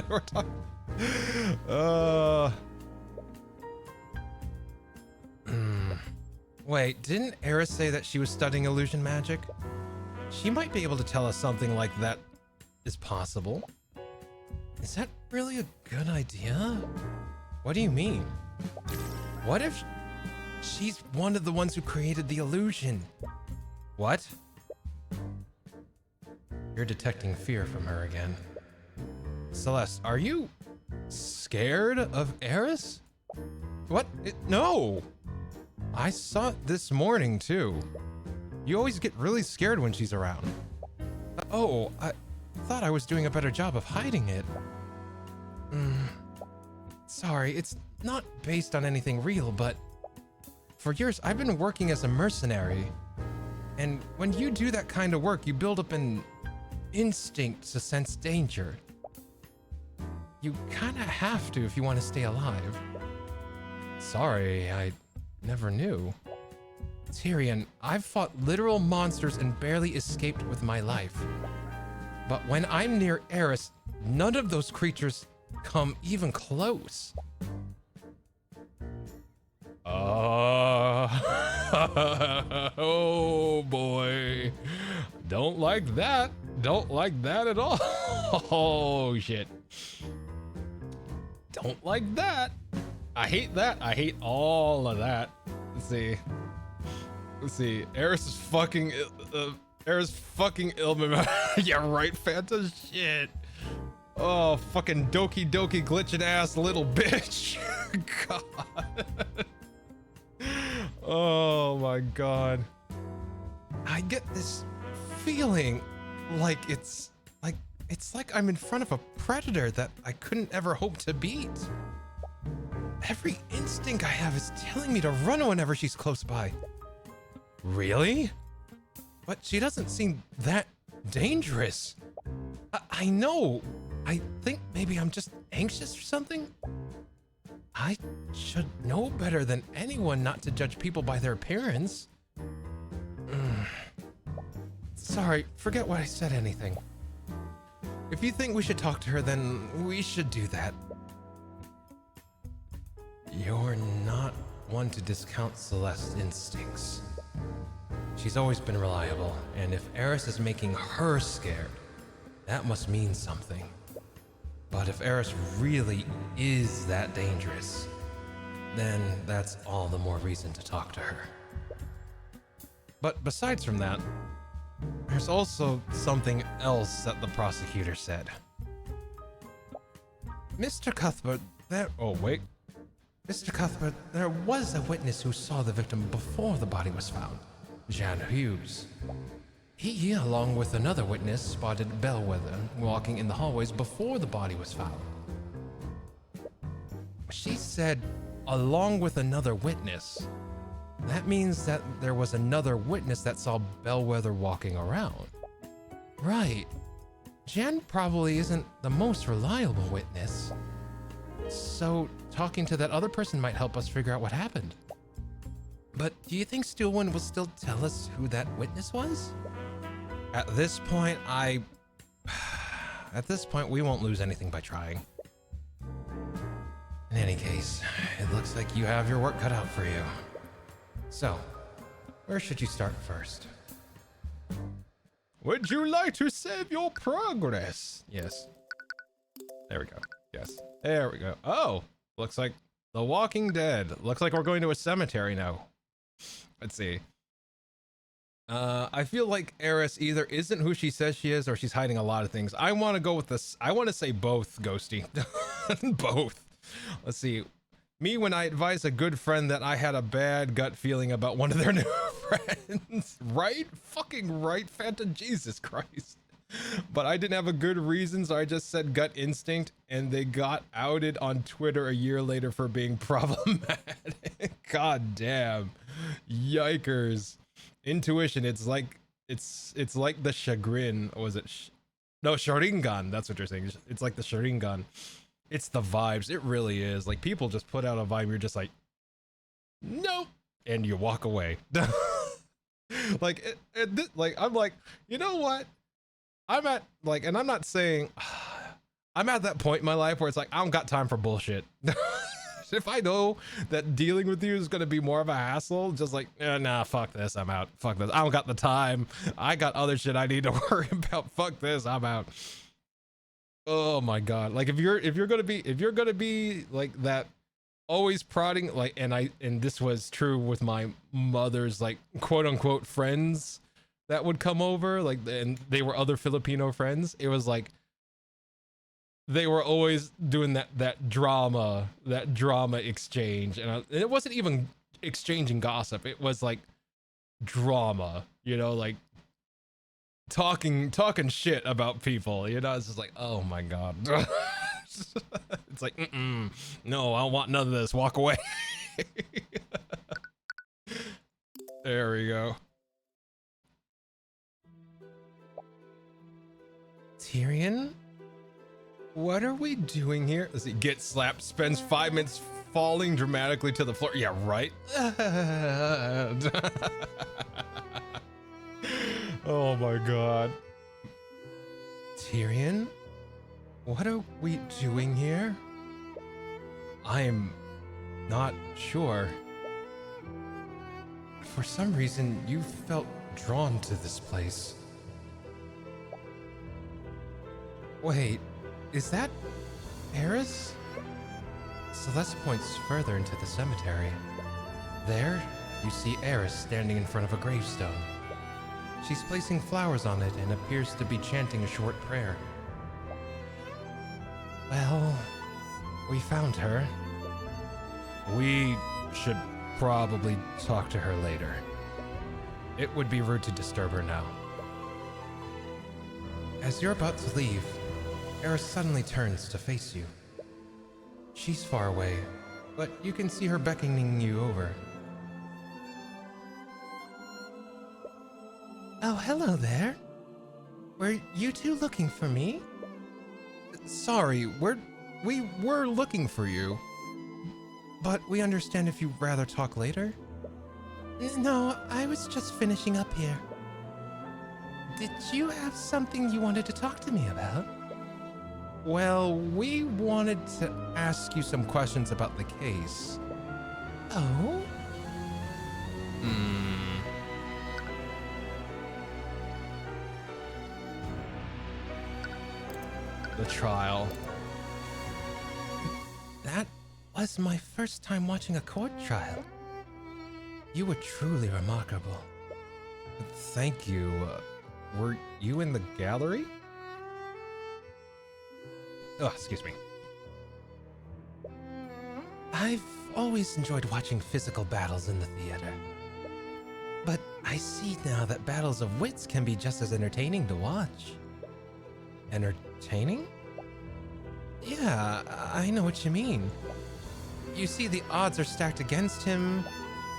We're talking... Wait, didn't Eris say that she was studying illusion magic? She might be able to tell us something like that is possible. Is that really a good idea? What do you mean? What if she's one of the ones who created the illusion? What? You're detecting fear from her again. Celeste, are you scared of Eris? What? No! I saw it this morning too. You always get really scared when she's around. Oh, I thought I was doing a better job of hiding it. Sorry, it's not based on anything real, but for years I've been working as a mercenary. And when you do that kind of work, you build up an instinct to sense danger. You kind of have to if you want to stay alive. Sorry, I never knew. Tyrion, I've fought literal monsters and barely escaped with my life. But when I'm near Eris, none of those creatures come even close. Oh boy. Don't like that. Don't like that at all. Oh shit. Don't like that. I hate that. I hate all of that. Let's see. Eris is fucking ill. Yeah, right, Fanta. Shit. Oh, fucking doki glitching ass little bitch. God. Oh my God. I get this feeling like it's like I'm in front of a predator that I couldn't ever hope to beat. Every instinct I have is telling me to run whenever she's close by. Really? But she doesn't seem that dangerous. I know. I think maybe I'm just anxious or something. I should know better than anyone not to judge people by their appearance. Sorry, forget what I said anything. If you think we should talk to her, then we should do that. You're not one to discount Celeste's instincts. She's always been reliable, and if Eris is making her scared, that must mean something. But if Eris really is that dangerous, then that's all the more reason to talk to her. But besides from that, there's also something else that the prosecutor said. Mr. Cuthbert, Mr. Cuthbert, there was a witness who saw the victim before the body was found, Jan Hughes. He, along with another witness, spotted Bellwether walking in the hallways before the body was found. She said, along with another witness. That means that there was another witness that saw Bellwether walking around. Right. Jan probably isn't the most reliable witness. So talking to that other person might help us figure out what happened. But do you think Steelwind will still tell us who that witness was? At this point, we won't lose anything by trying. In any case, it looks like you have your work cut out for you. So, where should you start first? Would you like to save your progress? Yes. There we go. Yes. There we go. Oh, looks like The Walking Dead. Looks like we're going to a cemetery now. Let's see. I feel like Eris either isn't who she says she is or she's hiding a lot of things. I want to go with this. I want to say both, Ghosty. Both. Let's see. Me, when I advised a good friend that I had a bad gut feeling about one of their new friends. Right? Fucking right, Phantom. Jesus Christ. But I didn't have a good reason, so I just said gut instinct, and they got outed on Twitter a year later for being problematic. God damn. Yikers. Intuition, it's like the chagrin. Or was it No, Sharingan. That's what you're saying. It's like the Sharingan. It's the vibes. It really is. Like people just put out a vibe. You're just like, nope, and you walk away. Like, like I'm like, you know what? I'm at like, and I'm not saying I'm at that point in my life where it's like I don't got time for bullshit. If I know that dealing with you is going to be more of a hassle, just like, nah, fuck this, I'm out. Fuck this, I don't got the time. I got other shit I need to worry about. Fuck this, I'm out. Oh my god! Like if you're gonna be like that, always prodding, like, and this was true with my mother's like quote unquote friends that would come over, like, and they were other Filipino friends. It was like they were always doing that drama exchange, and it wasn't even exchanging gossip. It was like drama, you know, like talking shit about people. You know, it's just like, oh my god. It's like, no, I don't want none of this. Walk away. There we go. Tyrion? What are we doing here? Let's see, get slapped, spends 5 minutes falling dramatically to the floor. Yeah, right. Oh my god. Tyrion? What are we doing here? I'm not sure. For some reason, you felt drawn to this place. Wait, is that Eris? Celeste points further into the cemetery. There, you see Eris standing in front of a gravestone. She's placing flowers on it and appears to be chanting a short prayer. Well, we found her. We should probably talk to her later. It would be rude to disturb her now. As you're about to leave, Eris suddenly turns to face you. She's far away, but you can see her beckoning you over. Oh, hello there. Were you two looking for me? Sorry, we were looking for you. But we understand if you'd rather talk later. No, I was just finishing up here. Did you have something you wanted to talk to me about? Well, we wanted to ask you some questions about the case. Oh? The trial. That was my first time watching a court trial. You were truly remarkable. Thank you. Were you in the gallery? Oh, excuse me. I've always enjoyed watching physical battles in the theater. But I see now that battles of wits can be just as entertaining to watch. Entertaining? Yeah, I know what you mean. You see, the odds are stacked against him,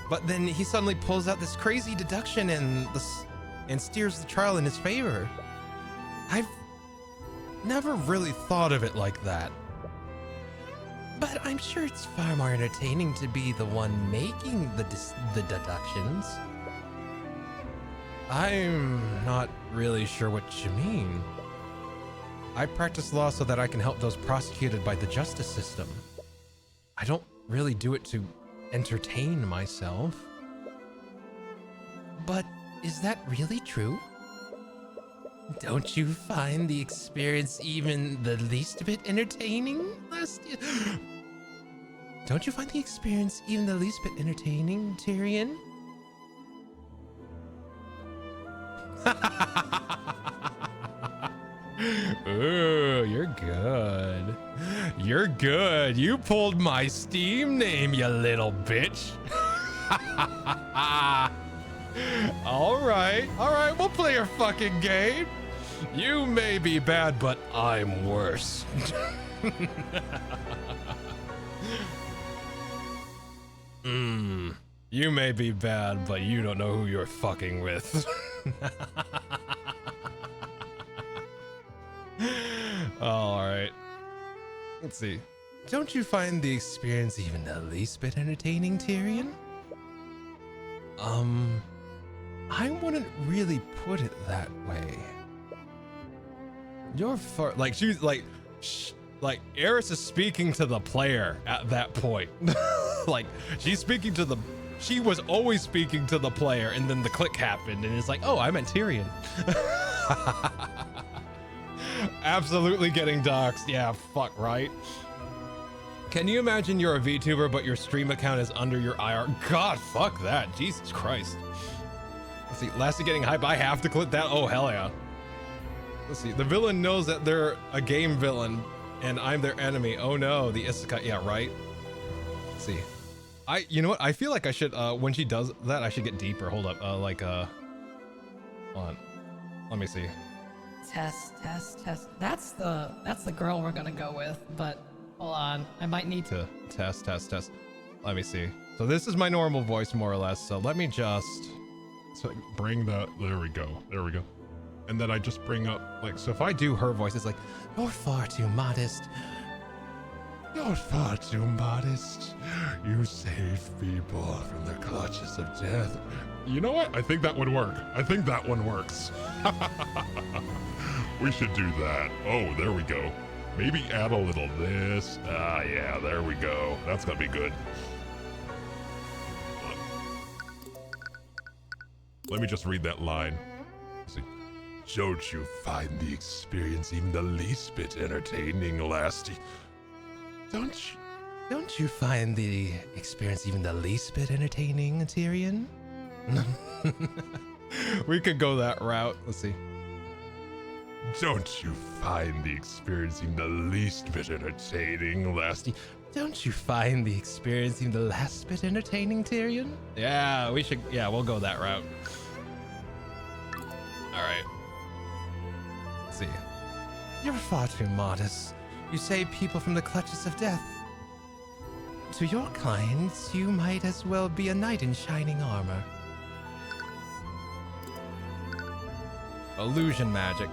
but then he suddenly pulls out this crazy deduction and steers the trial in his favor. I've never really thought of it like that. But I'm sure it's far more entertaining to be the one making the deductions. I'm not really sure what you mean. I practice law so that I can help those prosecuted by the justice system. I don't really do it to entertain myself. But is that really true? Don't you find the experience even the least bit entertaining, Lastiel? Don't you find the experience even the least bit entertaining, Tyrion? Ooh, you're good. You're good. You pulled my Steam name, you little bitch. All right, we'll play your fucking game. You may be bad, but I'm worse. You may be bad, but you don't know who you're fucking with. All right. Let's see. Don't you find the experience even the least bit entertaining, Tyrion? I wouldn't really put it that way. You're far, like, she's like, like Eris is speaking to the player at that point. Like, she's speaking to the, she was always speaking to the player, and then the click happened, and it's like, oh, I meant Tyrion. Absolutely getting doxxed. Yeah, fuck, right? Can you imagine you're a VTuber, but your stream account is under your IR? God, fuck that. Jesus Christ. Let's see, Lassie getting hype. I have to click that. Oh, hell yeah. Let's see. The villain knows that they're a game villain, and I'm their enemy. Oh no, the Isekai. Yeah, right. Let's see. You know what? I feel like I should, when she does that, I should get deeper. Hold up. Hold on. Let me see. Test. That's the girl we're gonna go with, but hold on. I might need to Test. Let me see. So this is my normal voice, more or less. So let me just Bring that. There we go. And then I just bring up, like, so if I do her voice, it's like, you're far too modest. You're far too modest. You save people from the clutches of death. you know what? I think that would work. I think that one works. We should do that. Oh, there we go. Maybe add a little this. Ah, yeah, there we go. That's gonna be good. Let me just read that line. Let's see. Don't you find the experience even the least bit entertaining, Lasty? Don't you find the experience even the least bit entertaining, Tyrion? We could go that route. Let's see. Don't you find the experience even the least bit entertaining, Lasty? Don't you find the experience even the last bit entertaining, Tyrion? Yeah, we should. Yeah, we'll go that route. All right. Let's see. You're far too modest. You save people from the clutches of death. To your clients, you might as well be a knight in shining armor. Illusion magic.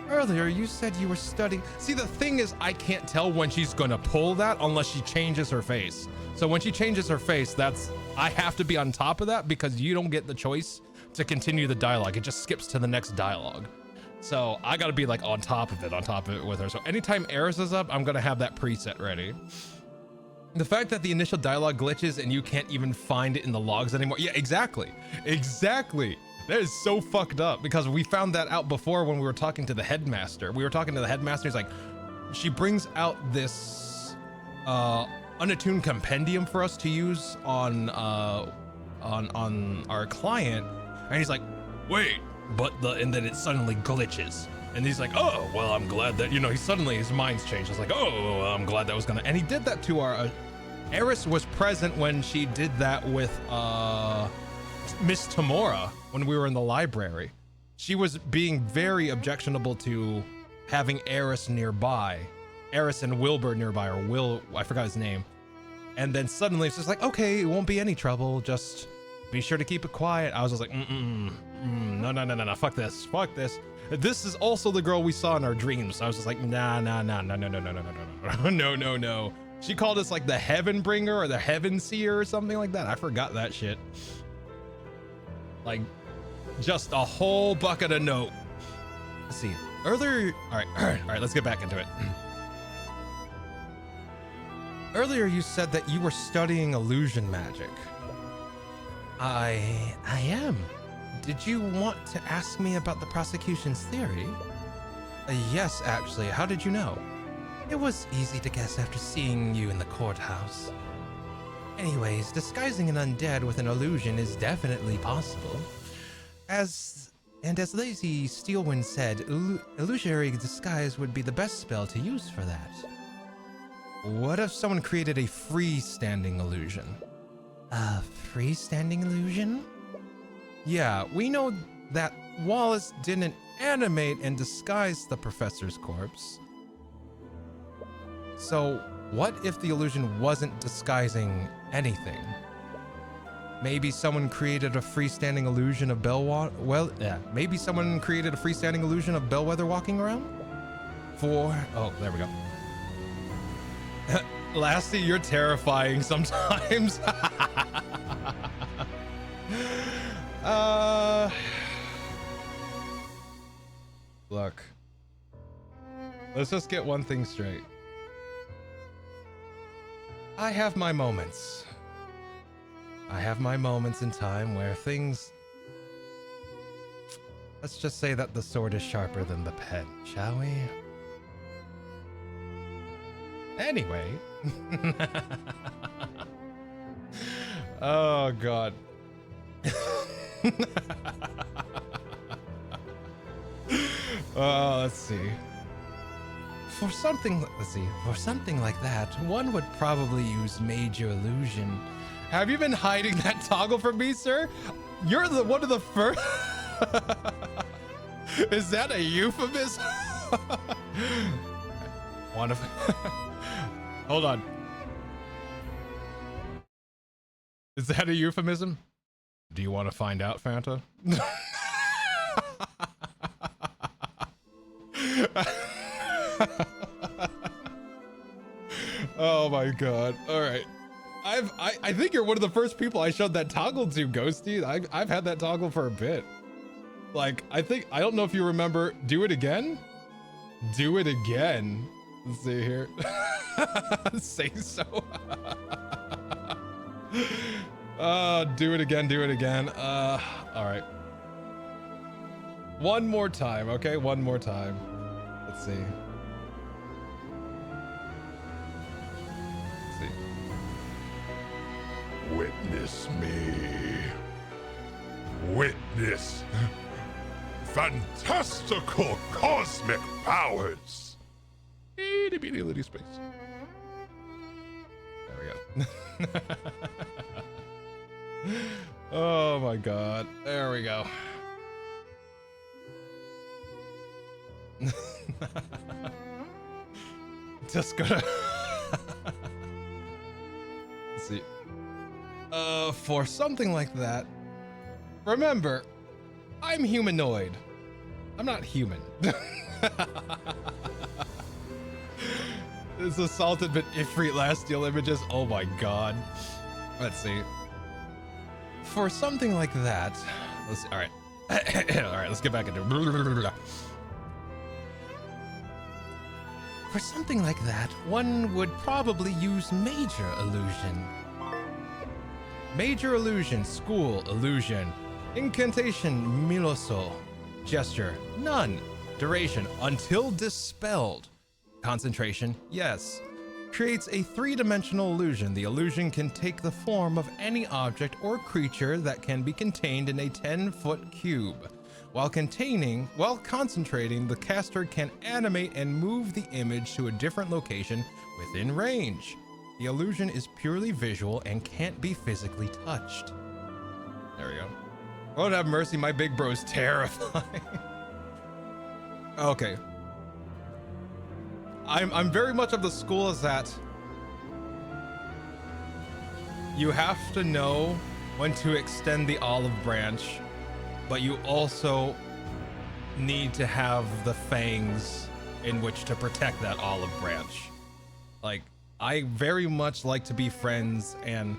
Earlier, you said you were studying. See, the thing is, I can't tell when she's gonna pull that unless she changes her face. So when she changes her face, I have to be on top of that because you don't get the choice to continue the dialogue. It just skips to the next dialogue. So I gotta be like on top of it with her. So anytime Eris is up, I'm gonna have that preset ready. The fact that the initial dialogue glitches and you can't even find it in the logs anymore. Yeah, exactly. That is so fucked up because we found that out before when we were talking to the headmaster. He's like, she brings out this unattuned compendium for us to use on our client, and he's like, wait, and then it suddenly glitches, and he's like, oh, well, I'm glad that, his mind's changed. It's like, oh, well, I'm glad that was gonna, and he did that to our Eris was present when she did that with Miss Tamora when we were in the library. She was being very objectionable to having Eris nearby, Eris and Wilbur nearby, or Will, I forgot his name. And then suddenly it's just like, okay, it won't be any trouble. Just be sure to keep it quiet. I was just like, no, fuck this. This is also the girl we saw in our dreams. I was just like, no. She called us like the Heaven Bringer or the Heaven Seer or something like that. I forgot that shit. Like, just a whole bucket of note. Let's see. Earlier, all right, let's get back into it. Earlier, you said that you were studying illusion magic. I am. Did you want to ask me about the prosecution's theory? Yes, actually. How did you know? It was easy to guess after seeing you in the courthouse. Anyways, disguising an undead with an illusion is definitely possible. As Lazy Steelwind said, illusionary disguise would be the best spell to use for that. What if someone created a freestanding illusion? A freestanding illusion? Yeah, we know that Wallace didn't animate and disguise the professor's corpse. So, what if the illusion wasn't disguising anything? Maybe someone created a freestanding illusion of Bellwether walking around? Oh, there we go. Lasty, you're terrifying sometimes. Look. Let's just get one thing straight. I have my moments. I have my moments in time where things... Let's just say that the sword is sharper than the pen, shall we? Anyway. Oh, God. Let's see. For something like that, one would probably use Major Illusion. Have you been hiding that toggle from me, sir? You're one of the first. Is that a euphemism? One of. Hold on. Is that a euphemism? Do you want to find out, Fanta? Oh my God. All right. I think you're one of the first people I showed that toggle to, Ghosty. I've had that toggle for a bit. Like, I don't know if you remember. Do it again? Do it again. Let's see here. Say so. Do it again. Do it again. All right. One more time. Okay. One more time. Let's see. Witness me. Witness fantastical cosmic powers. Immediately space. There we go. Oh my God. There we go. Just gotta. Let's see. For something like that, remember, I'm humanoid. I'm not human. This assaulted but Ifrit Lastiel images. Oh my God. Let's see. For something like that, let's see. All right. All right, let's get back into it. For something like that, one would probably use Major Illusion. Major Illusion, School Illusion, Incantation, Miloso, Gesture, none. Duration, until dispelled. Concentration, yes. Creates a three-dimensional illusion. The illusion can take the form of any object or creature that can be contained in a 10-foot cube. While concentrating, the caster can animate and move the image to a different location within range. The illusion is purely visual and can't be physically touched. There we go. Lord have mercy, my big bro's terrifying. Okay. I'm very much of the school as that you have to know when to extend the olive branch, but you also need to have the fangs in which to protect that olive branch. Like, I very much like to be friends and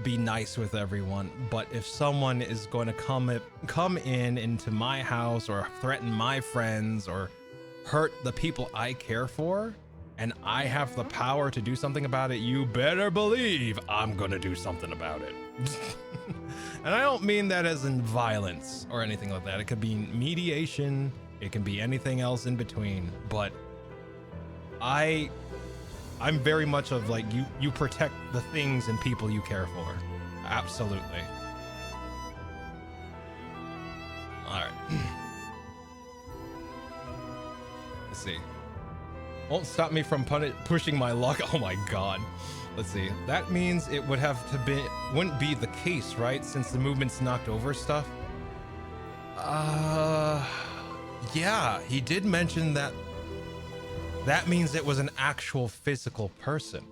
be nice with everyone, but if someone is going to come into my house or threaten my friends or hurt the people I care for, and I have the power to do something about it, you better believe I'm gonna do something about it. And I don't mean that as in violence or anything like that. It could be mediation, it can be anything else in between, but I'm very much of like, you protect the things and people you care for. Absolutely. All right. Let's see. Won't stop me from pushing my luck. Oh my God. Let's see. That means it would have to be, wouldn't be the case, right? Since the movement's knocked over stuff. Yeah, he did mention that. That means it was an actual physical person.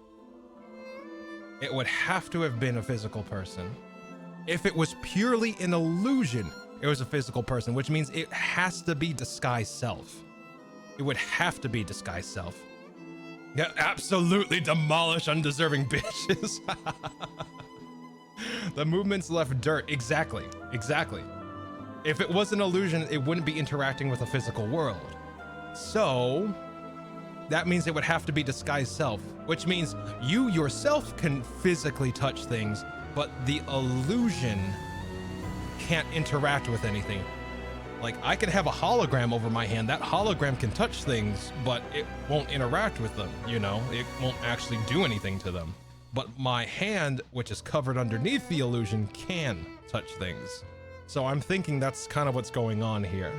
It would have to have been a physical person. If it was purely an illusion, it was a physical person, which means it has to be disguised self. It would have to be disguised self. Yeah, absolutely demolish undeserving bitches. The movements left dirt. Exactly. If it was an illusion, it wouldn't be interacting with a physical world. So that means it would have to be disguised self, which means you yourself can physically touch things, but the illusion can't interact with anything. Like, I could have a hologram over my hand. That hologram can touch things, but it won't interact with them, you know? It won't actually do anything to them. But my hand, which is covered underneath the illusion, can touch things. So I'm thinking that's kind of what's going on here.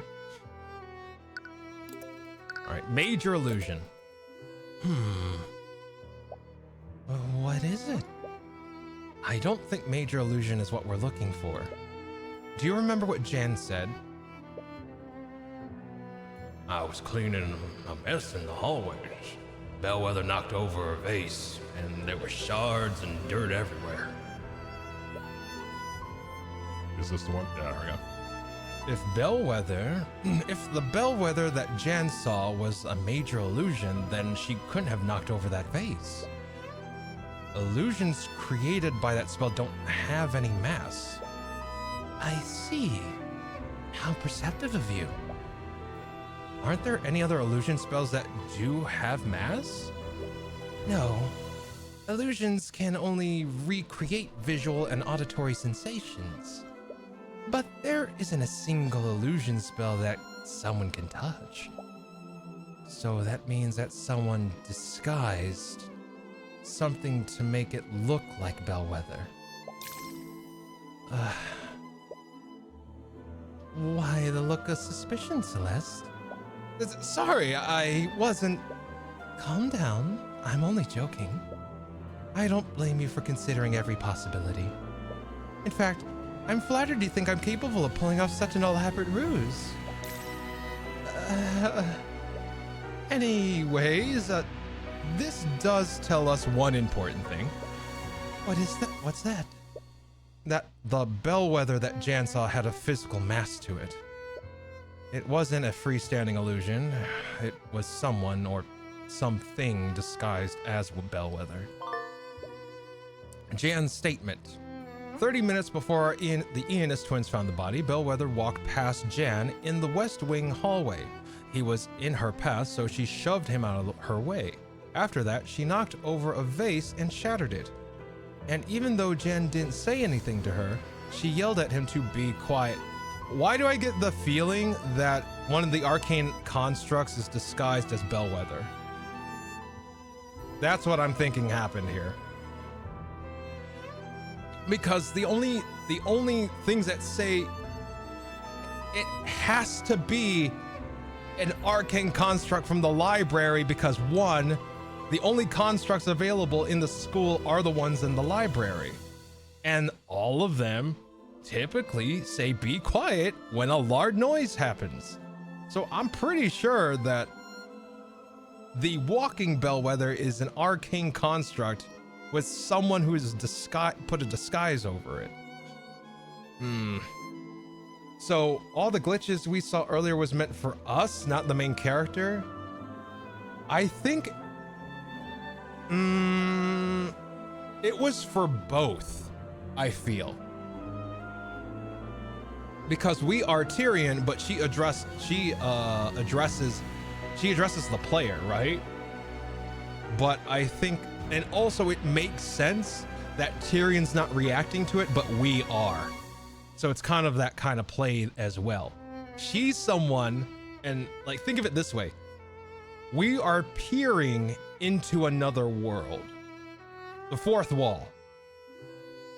All right, major illusion. What is it? I don't think major illusion is what we're looking for. Do you remember what Jan said? I was cleaning a mess in the hallways. Bellwether knocked over a vase, and there were shards and dirt everywhere. Is this the one? Yeah, there we go. If the bellwether that Jan saw was a major illusion, then she couldn't have knocked over that vase. Illusions created by that spell don't have any mass. I see. How perceptive of you. Aren't there any other illusion spells that do have mass? No. Illusions can only recreate visual and auditory sensations. But there isn't a single illusion spell that someone can touch. So that means that someone disguised something to make it look like Bellwether. Why the look of suspicion, Celeste? Sorry, I wasn't... Calm down. I'm only joking. I don't blame you for considering every possibility. In fact, I'm flattered you think I'm capable of pulling off such an elaborate ruse. Anyways, this does tell us one important thing. What is that? What's that? That the bellwether that Jan saw had a physical mass to it. It wasn't a freestanding illusion. It was someone or something disguised as a bellwether. Jan's statement. 30 minutes before the Iannis twins found the body, Bellwether walked past Jan in the West Wing hallway. He was in her path, so she shoved him out of her way. After that, she knocked over a vase and shattered it. And even though Jan didn't say anything to her, she yelled at him to be quiet. Why do I get the feeling that one of the arcane constructs is disguised as Bellwether? That's what I'm thinking happened here. Because the only things that say it has to be an arcane construct from the library, because one, the only constructs available in the school are the ones in the library. And all of them typically say be quiet when a loud noise happens. So I'm pretty sure that the walking bellwether is an arcane construct with someone who's put a disguise over it. So all the glitches we saw earlier was meant for us, not the main character. I think it was for both, I feel. Because we are Tyrion, but she addresses the player, right? But I think, and also it makes sense that Tyrion's not reacting to it, but we are. So it's kind of that kind of play as well. She's someone, and like, think of it this way. We are peering into another world. The fourth wall.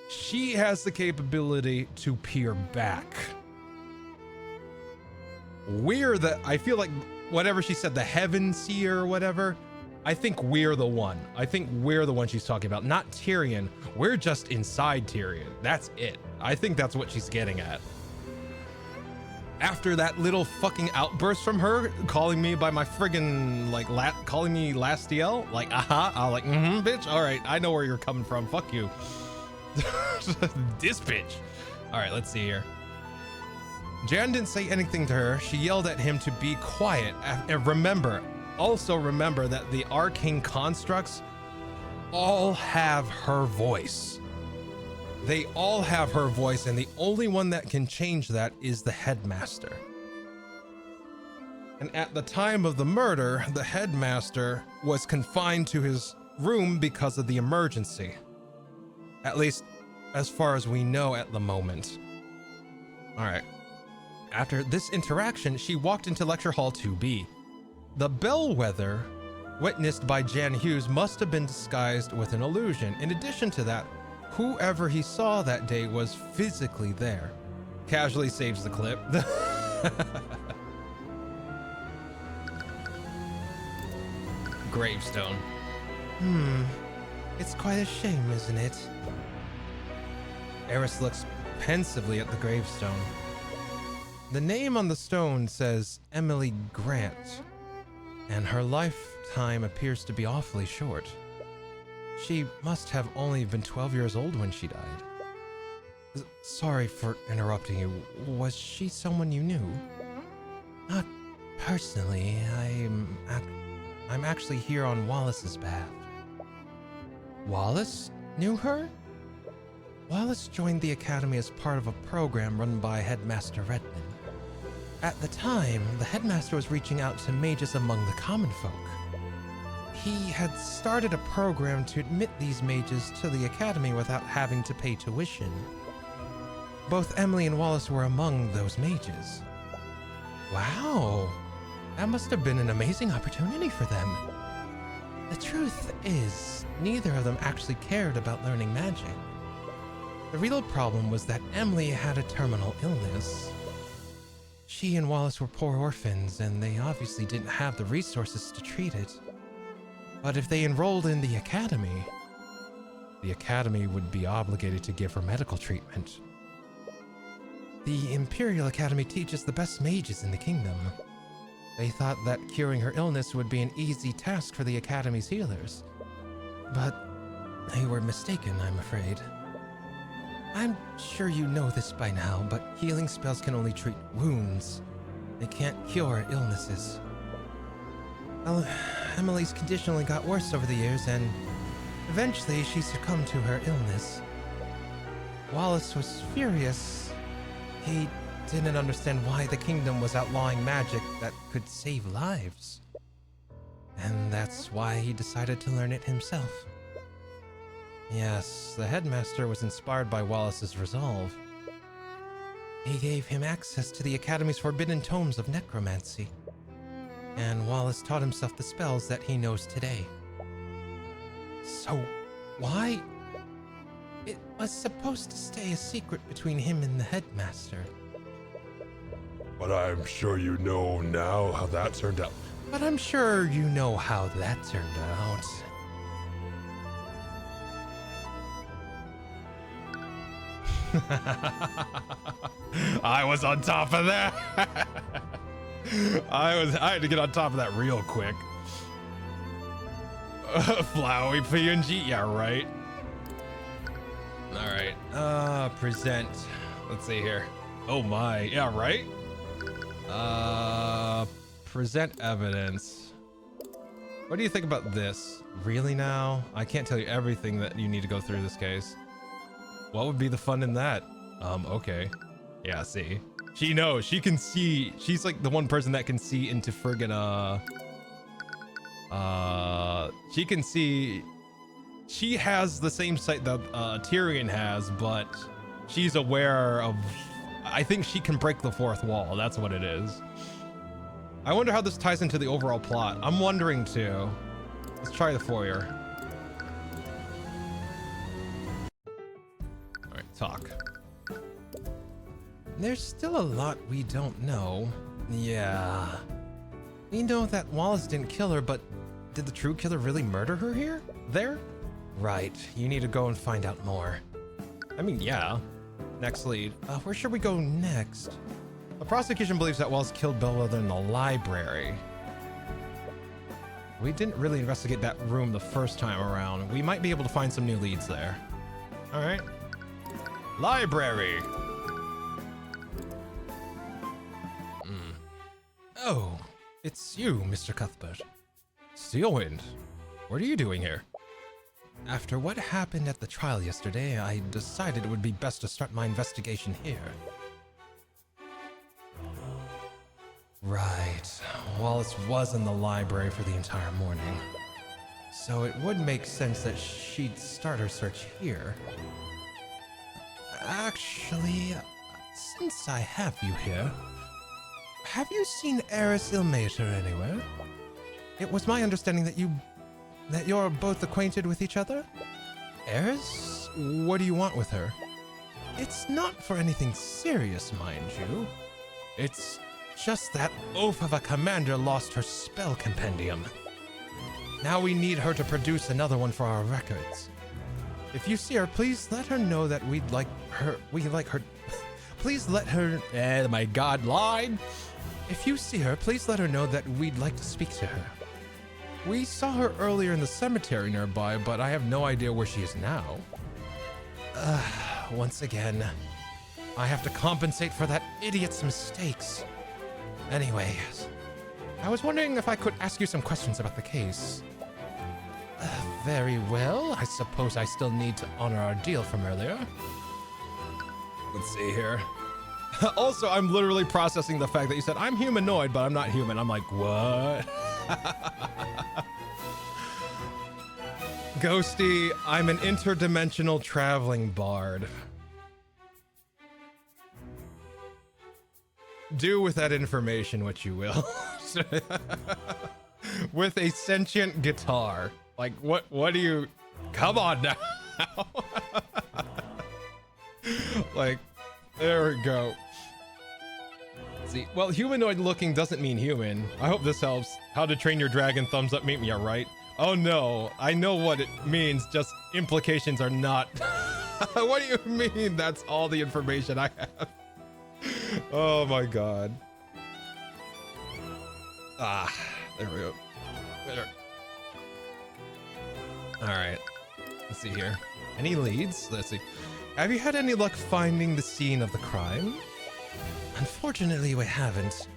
She has the capability to peer back. I feel like whatever she said, the heaven seer or whatever, I think we're the one. I think we're the one she's talking about, not Tyrion. We're just inside Tyrion. That's it. I think that's what she's getting at. After that little fucking outburst from her, calling me by my friggin', like, calling me Lastiel, like, I'm like, bitch, all right, I know where you're coming from, fuck you. This bitch. All right, let's see here. Jan didn't say anything to her. She yelled at him to be quiet. And remember that the arcane constructs all have her voice. They all have her voice, and the only one that can change that is the headmaster. And at the time of the murder, the headmaster was confined to his room because of the emergency. At least as far as we know at the moment. All right. After this interaction, she walked into lecture hall 2B. The bellwether witnessed by Jan Hughes must have been disguised with an illusion. In addition to that, whoever he saw that day was physically there. Casually saves the clip. Gravestone. It's quite a shame, isn't it? Eris looks pensively at the gravestone. The name on the stone says Emily Grant, and her lifetime appears to be awfully short. She must have only been 12 years old when she died. Sorry for interrupting you. Was she someone you knew? Not personally. I'm actually here on Wallace's behalf. Wallace knew her? Wallace joined the Academy as part of a program run by Headmaster Redmond. At the time, the Headmaster was reaching out to mages among the common folk. He had started a program to admit these mages to the Academy without having to pay tuition. Both Emily and Wallace were among those mages. Wow, that must have been an amazing opportunity for them. The truth is, neither of them actually cared about learning magic. The real problem was that Emily had a terminal illness. She and Wallace were poor orphans, and they obviously didn't have the resources to treat it. But if they enrolled in the Academy would be obligated to give her medical treatment. The Imperial Academy teaches the best mages in the kingdom. They thought that curing her illness would be an easy task for the Academy's healers. But they were mistaken, I'm afraid. I'm sure you know this by now, but healing spells can only treat wounds. They can't cure illnesses. Well, Emily's condition only got worse over the years, and eventually she succumbed to her illness. Wallace was furious. He didn't understand why the kingdom was outlawing magic that could save lives. And that's why he decided to learn it himself. Yes, the headmaster was inspired by Wallace's resolve. He gave him access to the Academy's forbidden tomes of necromancy. And Wallace taught himself the spells that he knows today. So, why? It was supposed to stay a secret between him and the headmaster. But I'm sure you know now how that turned out. But I'm sure you know how that turned out. I was on top of that. I had to get on top of that real quick. Flowey PNG, yeah, right. All right, present. Let's see here. Oh my, yeah, right. Present evidence. What do you think about this? Really now? I can't tell you everything that you need to go through this case. What would be the fun in that? Okay. Yeah, see. She knows. She can see. She's like the one person that can see into friggin' she can see. She has the same sight that Tyrion has, but she's aware of. I think she can break the fourth wall. That's what it is. I wonder how this ties into the overall plot. I'm wondering too. Let's try the foyer. All right, talk. There's still a lot we don't know. Yeah. We know that Wallace didn't kill her, but did the true killer really murder her here? There? Right. You need to go and find out more. I mean, yeah. Next lead. Where should we go next? The prosecution believes that Wallace killed Bellwether in the library. We didn't really investigate that room the first time around. We might be able to find some new leads there. All right. Library. Oh, it's you, Mr. Cuthbert. Steelwind, what are you doing here? After what happened at the trial yesterday, I decided it would be best to start my investigation here. Right. Wallace was in the library for the entire morning, so it would make sense that she'd start her search here. Actually, since I have you here, have you seen Eris Ilmater anywhere? It was my understanding that you're both acquainted with each other? Eris? What do you want with her? It's not for anything serious, mind you. It's just that oaf of a commander lost her spell compendium. Now we need her to produce another one for our records. If you see her, please let her know that we like her. Please let her, my god, line. If you see her, please let her know that we'd like to speak to her. We saw her earlier in the cemetery nearby, but I have no idea where she is now. Once again, I have to compensate for that idiot's mistakes. Anyways, I was wondering if I could ask you some questions about the case. Very well. I suppose I still need to honor our deal from earlier. Let's see here. Also, I'm literally processing the fact that you said, I'm humanoid, but I'm not human. I'm like, what? Ghosty, I'm an interdimensional traveling bard. Do with that information what you will. With a sentient guitar. Like, what do you... Come on now. Like, there we go. See, well, humanoid looking doesn't mean human. I hope this helps. How to Train Your Dragon, thumbs up, meet me, yeah, right? Oh no, I know what it means, just implications are not. What do you mean? That's all the information I have. Oh my god. Ah, there we go. There. All right, let's see here. Any leads? Let's see. Have you had any luck finding the scene of the crime? Unfortunately, we haven't.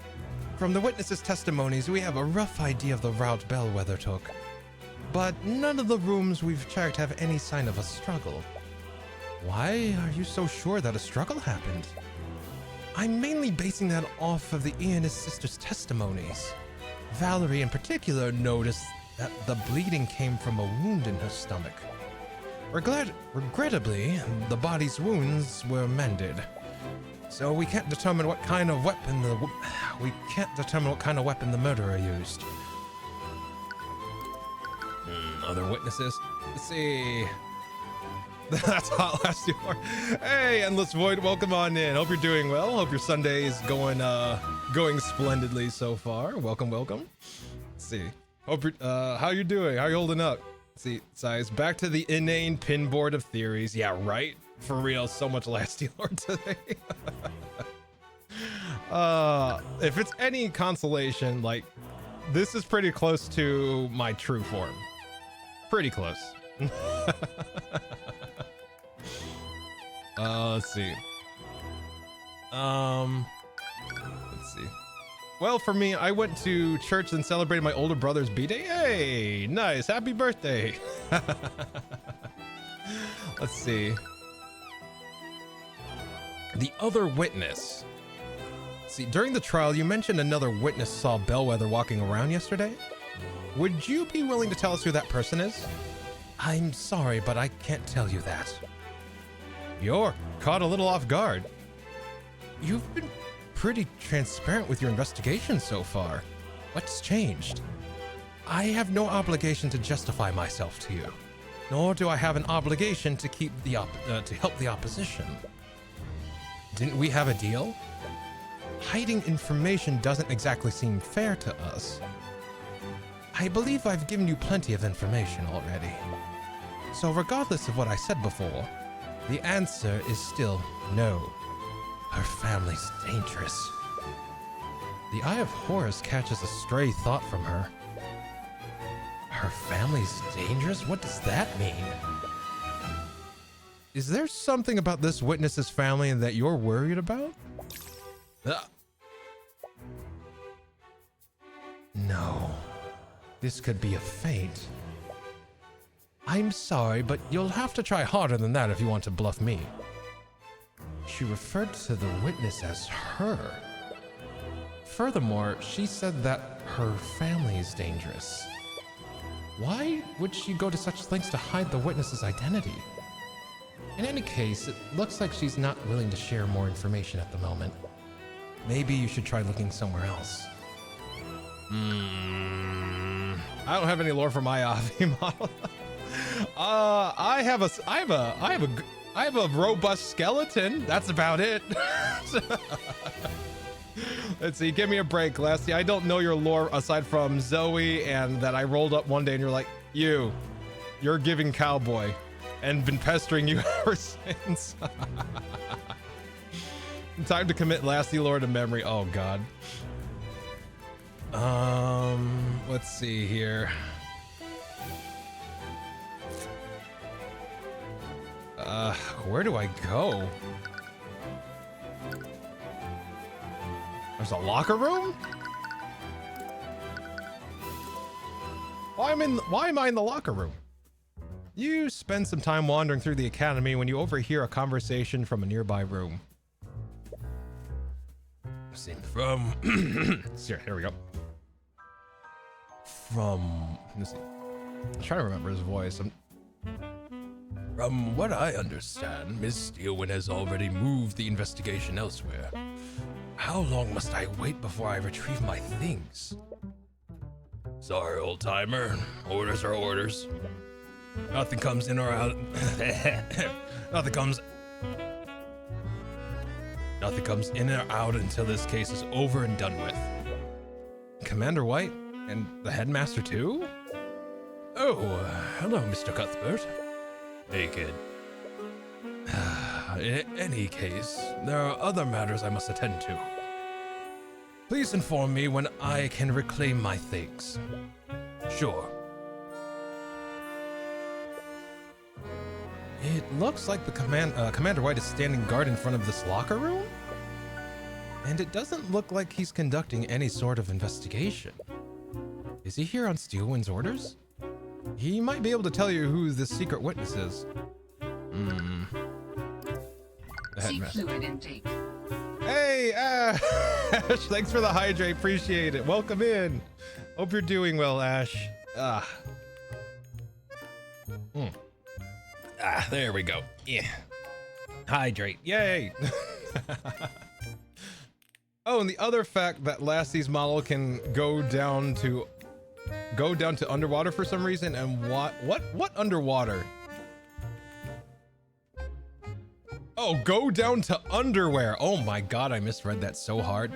From the witnesses' testimonies, we have a rough idea of the route Bellwether took. But none of the rooms we've checked have any sign of a struggle. Why are you so sure that a struggle happened? I'm mainly basing that off of the Ianist sisters' testimonies. Valerie in particular noticed that the bleeding came from a wound in her stomach. Regrettably, the body's wounds were mended. So we can't determine what kind of weapon the murderer used. Other witnesses? Let's see. That's hot, Lastiel. Hey, Endless Void, welcome on in. Hope you're doing well. Hope your Sunday is going splendidly so far. Welcome. Let's see. Hope you're how you doing? How you holding up? Let's see, size. Back to the inane pinboard of theories. Yeah, right. For real, so much Lastiel today. If it's any consolation, like, this is pretty close to my true form. Pretty close. Let's see. Let's see. Well, for me, I went to church and celebrated my older brother's B-Day. Hey, nice. Happy birthday. Let's see. The other witness. See, during the trial, you mentioned another witness saw Bellwether walking around yesterday. Would you be willing to tell us who that person is? I'm sorry, but I can't tell you that. You're caught a little off guard. You've been pretty transparent with your investigation so far. What's changed? I have no obligation to justify myself to you, nor do I have an obligation to keep to help the opposition. Didn't we have a deal? Hiding information doesn't exactly seem fair to us. I believe I've given you plenty of information already. So regardless of what I said before, the answer is still no. Her family's dangerous. The Eye of Horus catches a stray thought from her. Her family's dangerous? What does that mean? Is there something about this witness's family that you're worried about? No. This could be a feint. I'm sorry, but you'll have to try harder than that if you want to bluff me. She referred to the witness as her. Furthermore, she said that her family is dangerous. Why would she go to such lengths to hide the witness's identity? In any case, it looks like she's not willing to share more information at the moment. Maybe you should try looking somewhere else. I don't have any lore for my Avi model. I have a robust skeleton. That's about it. Let's see. Give me a break, Lassie. I don't know your lore aside from Zoe and that I rolled up one day and you're like, you're giving cowboy, and been pestering you ever since. Time to commit Lassie lore to memory. Oh God. Let's see here. Where do I go? There's a locker room? Why am I in the locker room? You spend some time wandering through the academy when you overhear a conversation from a nearby room. Let's see. Here we go. Let's see. I'm trying to remember his voice. From what I understand, Miss Steelwind has already moved the investigation elsewhere. How long must I wait before I retrieve my things? Sorry, old timer. Orders are orders. Nothing comes in or out. Nothing comes in or out until this case is over and done with. Commander White and the headmaster too? Oh, hello, Mr. Cuthbert. Hey, kid. In any case, there are other matters I must attend to. Please inform me when I can reclaim my things. Sure. It looks like the Commander White is standing guard in front of this locker room? And it doesn't look like he's conducting any sort of investigation. Is he here on Steelwind's orders? He might be able to tell you who this secret witness is. Seek fluid intake. Hey, Ash! Thanks for the hydrate. Appreciate it. Welcome in. Hope you're doing well, Ash. There we go. Yeah. Hydrate. Yay! Oh, and the other fact that Lassie's model can go down to underwater for some reason, and what underwater? Oh, go down to underwear. Oh my God, I misread that so hard.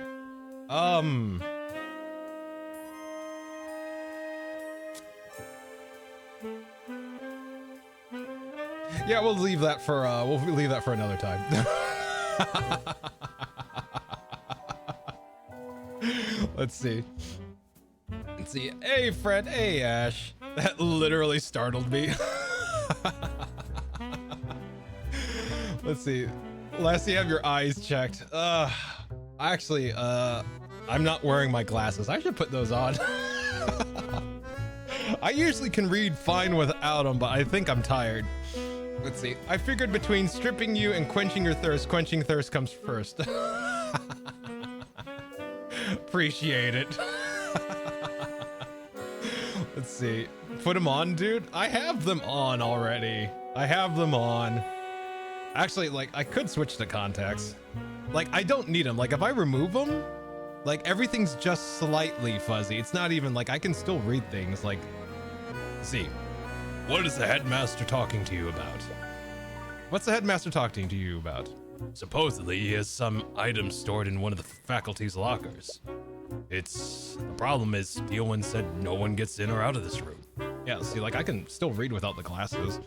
Yeah, we'll leave that for another time. Let's see. Hey, Fred. Hey, Ash. That literally startled me. Let's see. Lassie, have your eyes checked. Actually, I'm not wearing my glasses. I should put those on. I usually can read fine without them, but I think I'm tired. Let's see. I figured between stripping you and quenching your thirst, quenching thirst comes first. Appreciate it. Let's see. Put them on, dude. I have them on already. I have them on. Actually, like, I could switch to contacts. Like, I don't need them. Like, if I remove them, like, everything's just slightly fuzzy. It's not even, like, I can still read things. Like, see. What is the headmaster talking to you about? What's the headmaster talking to you about? Supposedly, he has some items stored in one of the faculty's lockers. The problem is, Steelwind said no one gets in or out of this room. Yeah, see, like, I can still read without the glasses.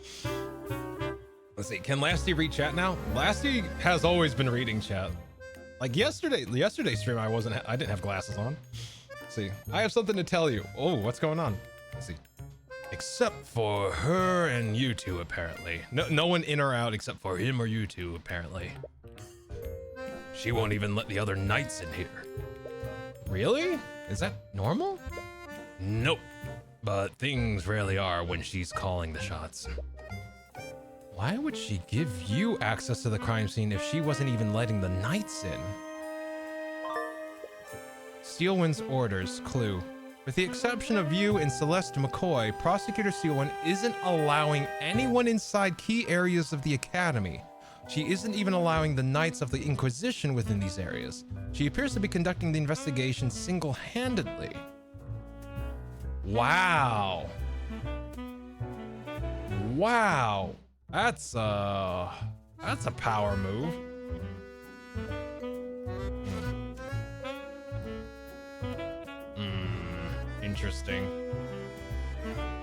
Let's see, can Lasty read chat now? Lasty has always been reading chat. Like yesterday's stream, I didn't have glasses on. Let's see, I have something to tell you. Oh, what's going on? Let's see. Except for her and you two, apparently. No one in or out except for him or you two, apparently. She won't even let the other knights in here. Really? Is that normal? Nope. But things rarely are when she's calling the shots. Why would she give you access to the crime scene if she wasn't even letting the knights in? Steelwind's orders, clue. With the exception of you and Celeste McCoy, Prosecutor Steelwind isn't allowing anyone inside key areas of the Academy. She isn't even allowing the Knights of the Inquisition within these areas. She appears to be conducting the investigation single-handedly. Wow. Wow. That's a power move. Interesting.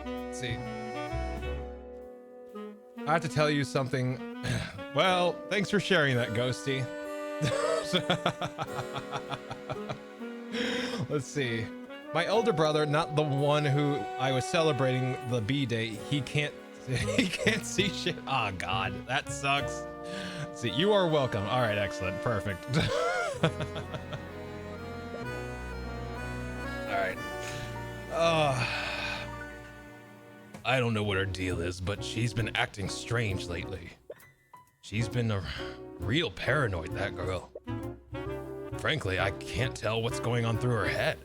Let's see. I have to tell you something. Well, thanks for sharing that, Ghosty. Let's see. My elder brother, not the one who I was celebrating the B-Day, he can't see shit. Oh God, that sucks. Let's see, you are welcome. All right, excellent, perfect. All right. I don't know what her deal is, but she's been acting strange lately. She's been a real paranoid, that girl. Frankly, I can't tell what's going on through her head.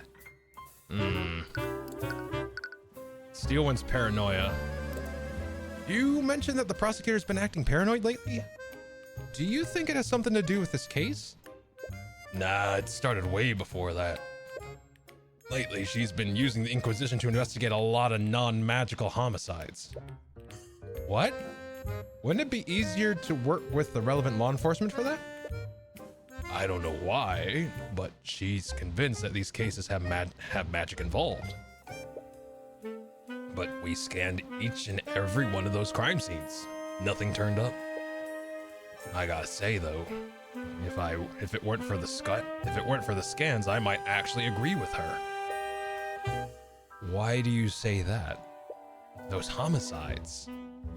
Steelwind's paranoia. You mentioned that the prosecutor's been acting paranoid lately? Do you think it has something to do with this case? Nah, it started way before that. Lately, she's been using the Inquisition to investigate a lot of non-magical homicides. What? Wouldn't it be easier to work with the relevant law enforcement for that? I don't know why, but she's convinced that these cases have magic involved. But we scanned each and every one of those crime scenes. Nothing turned up. I gotta say though, if it weren't for the scans, I might actually agree with her. Why do you say that? Those homicides,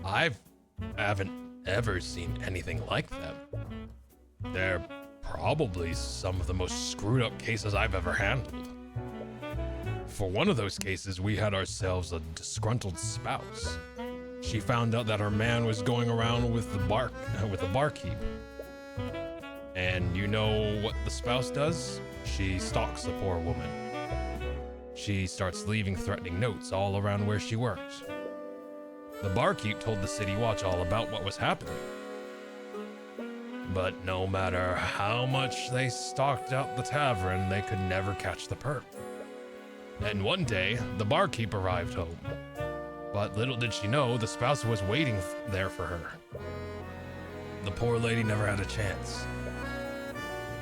I haven't ever seen anything like them. They're probably some of the most screwed up cases I've ever handled. For one of those cases, we had ourselves a disgruntled spouse. She found out that her man was going around with the barkeep. And you know what the spouse does? She stalks the poor woman. She starts leaving threatening notes all around where she worked. The barkeep told the city watch all about what was happening. But no matter how much they stalked out the tavern, they could never catch the perp. And one day, the barkeep arrived home. But little did she know, the spouse was waiting there for her. The poor lady never had a chance.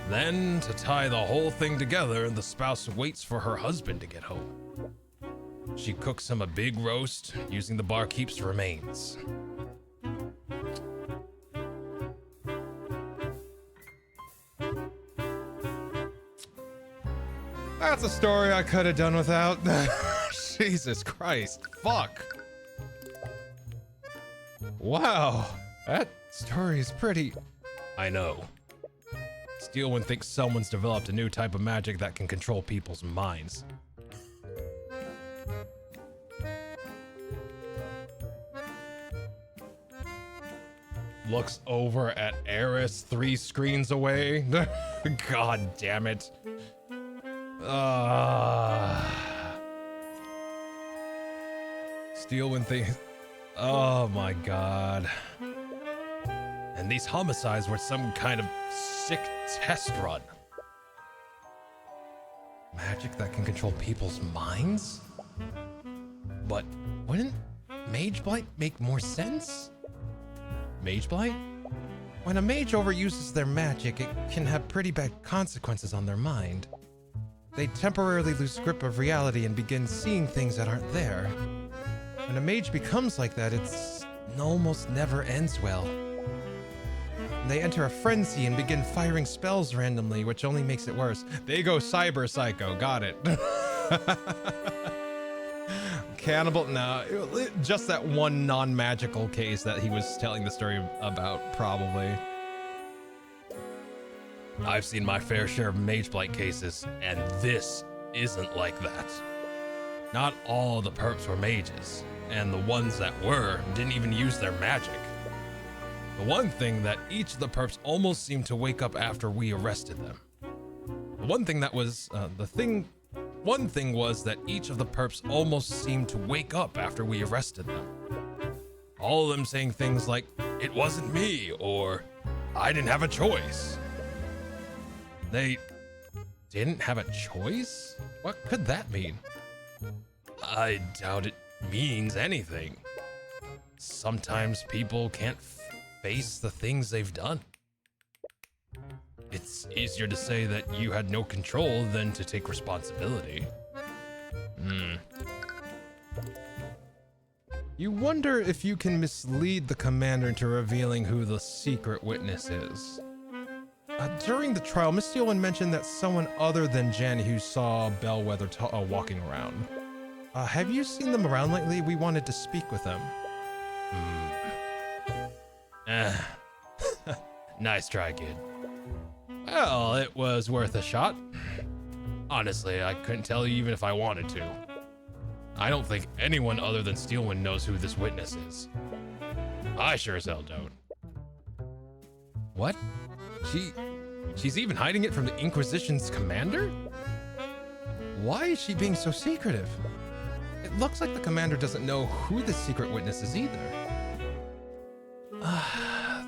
Then, to tie the whole thing together, the spouse waits for her husband to get home. She cooks him a big roast using the barkeep's remains. That's a story I could have done without. Jesus Christ. Fuck. Wow. That story is pretty... I know. Steelwind thinks someone's developed a new type of magic that can control people's minds. Looks over at Eris 3 screens away. God damn it. Steelwind thinks... Oh my god. And these homicides were some kind of sick test run. Magic that can control people's minds? But wouldn't Mage Blight make more sense? Mage Blight? When a mage overuses their magic, it can have pretty bad consequences on their mind. They temporarily lose grip of reality and begin seeing things that aren't there. When a mage becomes like that, it's almost never ends well. They enter a frenzy and begin firing spells randomly, which only makes it worse. They go cyber psycho, got it. Cannibal, no, just that one non-magical case that he was telling the story about, probably. I've seen my fair share of Mage Blight cases, and this isn't like that. Not all the perps were mages, and the ones that were didn't even use their magic. The one thing that each of the perps almost seemed to wake up after we arrested them. One thing was that each of the perps almost seemed to wake up after we arrested them. All of them saying things like, "It wasn't me," or "I didn't have a choice." They didn't have a choice? What could that mean? I doubt it means anything. Sometimes people can't face the things they've done. It's easier to say that you had no control than to take responsibility. You wonder if you can mislead the commander into revealing who the secret witness is. During the trial, Miss Steelwind mentioned that someone other than Jenny who saw Bellwether walking around. Have you seen them around lately? We wanted to speak with them. Nice try, kid. Well, it was worth a shot. Honestly, I couldn't tell you even if I wanted to. I don't think anyone other than Steelwind knows who this witness is. I sure as hell don't. What? She's even hiding it from the Inquisition's commander? Why is she being so secretive? It looks like the commander doesn't know who the secret witness is either.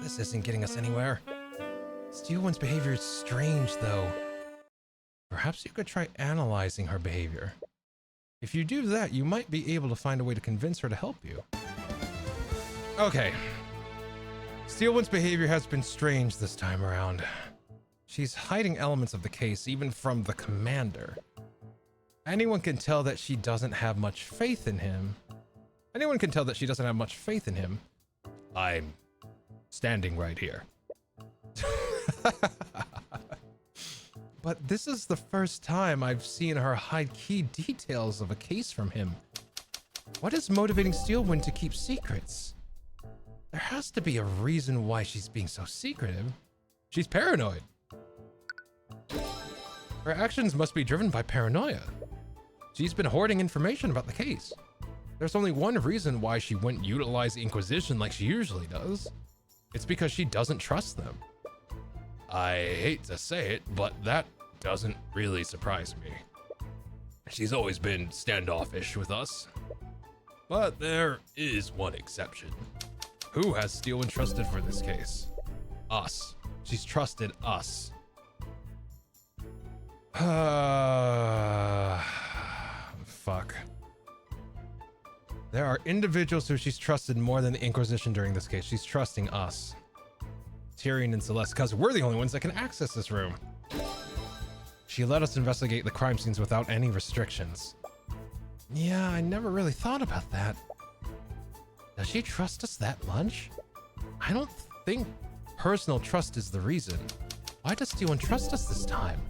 This isn't getting us anywhere. Steelwind's behavior is strange, though. Perhaps you could try analyzing her behavior. If you do that, you might be able to find a way to convince her to help you. Okay. Steelwind's behavior has been strange this time around. She's hiding elements of the case, even from the commander. Anyone can tell that she doesn't have much faith in him. I'm standing right here. But this is the first time I've seen her hide key details of a case from him. What is motivating Steelwind to keep secrets? There has to be a reason why she's being so secretive. She's paranoid. Her actions must be driven by paranoia. She's been hoarding information about the case. There's only one reason why she wouldn't utilize the Inquisition like she usually does. It's because she doesn't trust them. I hate to say it, but that doesn't really surprise me. She's always been standoffish with us. But there is one exception. Who has Steelwind trusted for this case? Us. She's trusted us. Fuck. There are individuals who she's trusted more than the Inquisition during this case. She's trusting us. Tyrion and Celeste, because we're the only ones that can access this room. She let us investigate the crime scenes without any restrictions. Yeah, I never really thought about that. Does she trust us that much? I don't think personal trust is the reason. Why does Steelwind trust us this time?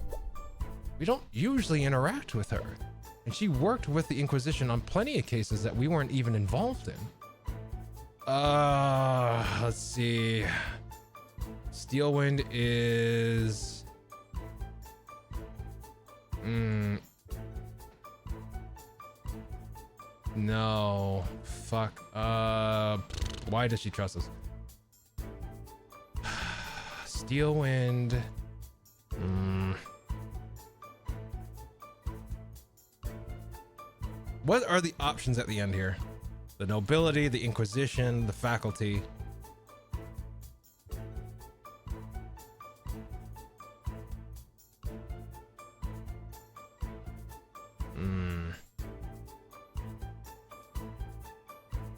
We don't usually interact with her, and she worked with the Inquisition on plenty of cases that we weren't even involved in. Let's see. Steelwind is... No. Fuck. Why does she trust us? Steelwind... What are the options at the end here? The nobility, the Inquisition, the faculty.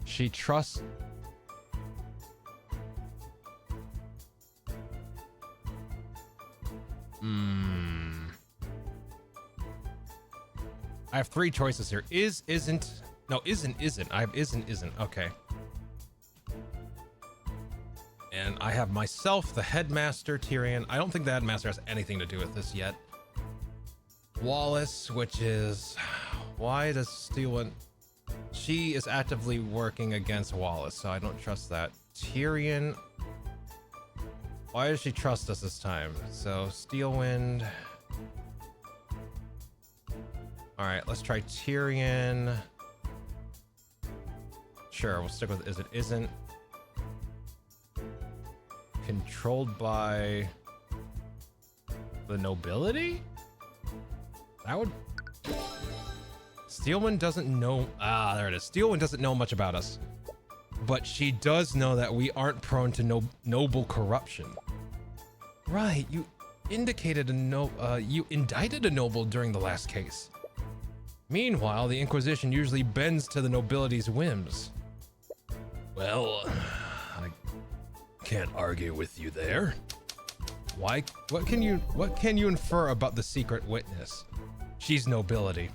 She trusts... I have three choices here. Is, isn't... No, isn't. I have isn't. Okay. And I have myself, the headmaster, Tyrion. I don't think the headmaster has anything to do with this yet. Wallace, which is... Why does Steelwind... She is actively working against Wallace, so I don't trust that. Tyrion... Why does she trust us this time? So, Steelwind... All right, let's try Tyrion. Sure, we'll stick with it isn't controlled by the nobility? That would... Steelwind doesn't know... Ah, there it is. Steelwind doesn't know much about us. But she does know that we aren't prone to noble corruption. Right, you indicated you indicted a noble during the last case. Meanwhile, the Inquisition usually bends to the nobility's whims. Well, I can't argue with you there. Why? What can you infer about the secret witness? She's nobility.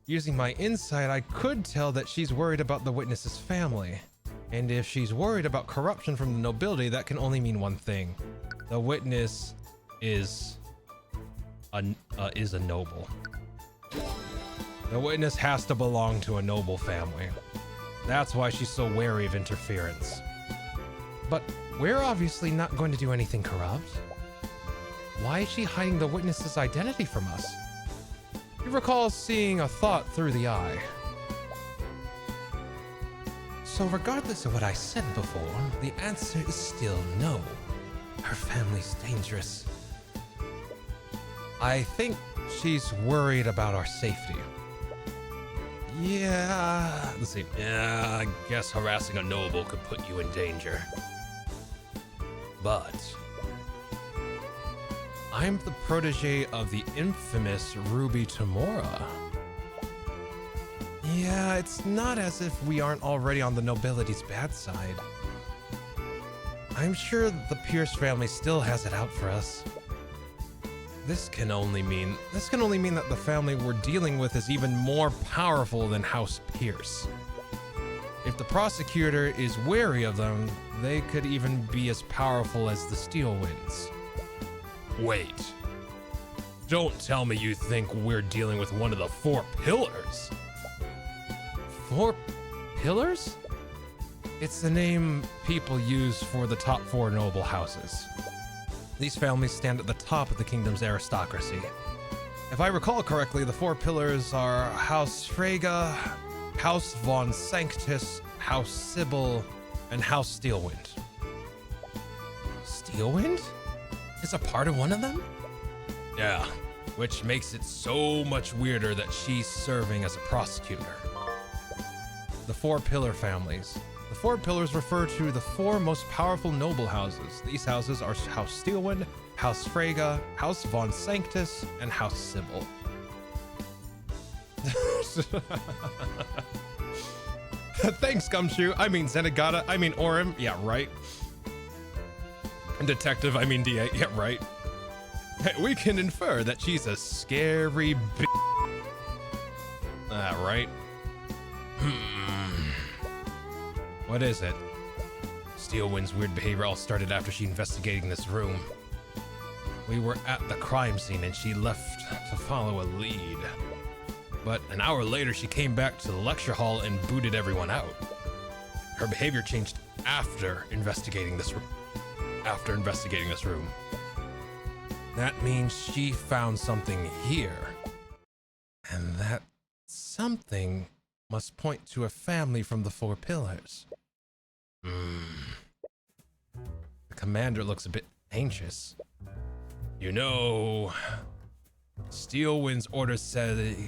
Using my insight, I could tell that she's worried about the witness's family. And if she's worried about corruption from the nobility, that can only mean one thing. The witness is a noble. The witness has to belong to a noble family. That's why she's so wary of interference. But we're obviously not going to do anything corrupt. Why is she hiding the witness's identity from us? You recall seeing a thought through the eye. So regardless of what I said before, the answer is still no. Her family's dangerous. I think she's worried about our safety. Yeah, let's see. Yeah, I guess harassing a noble could put you in danger. But I'm the protege of the infamous Ruby Tamora. Yeah, it's not as if we aren't already on the nobility's bad side. I'm sure the Pierce family still has it out for us. This can only mean that the family we're dealing with is even more powerful than House Pierce. If the prosecutor is wary of them, they could even be as powerful as the Steelwinds. Wait. Don't tell me you think we're dealing with one of the four pillars. 4 pillars? It's the name people use for the top 4 noble houses. These families stand at the top of the kingdom's aristocracy. If I recall correctly, the 4 pillars are House Freyga, House Von Sanctus, House Sybil, and House Steelwind. Steelwind? Is a part of one of them? Yeah, which makes it so much weirder that she's serving as a prosecutor. The 4 pillar families. The 4 pillars refer to the 4 most powerful noble houses. These houses are House Steelwind, House Freyga, House Von Sanctus, and House Sybil. Thanks, Gumshoe. I mean Zenigata. I mean Orim. Yeah, right. Detective. I mean DA. Yeah, right. We can infer that she's a scary right. What is it? Steelwind's weird behavior all started after she investigated this room. We were at the crime scene and she left to follow a lead. But an hour later, she came back to the lecture hall and booted everyone out. Her behavior changed after investigating this room. That means she found something here. And that something must point to a family from the 4 pillars. The commander looks a bit anxious. You know, Steelwind's orders say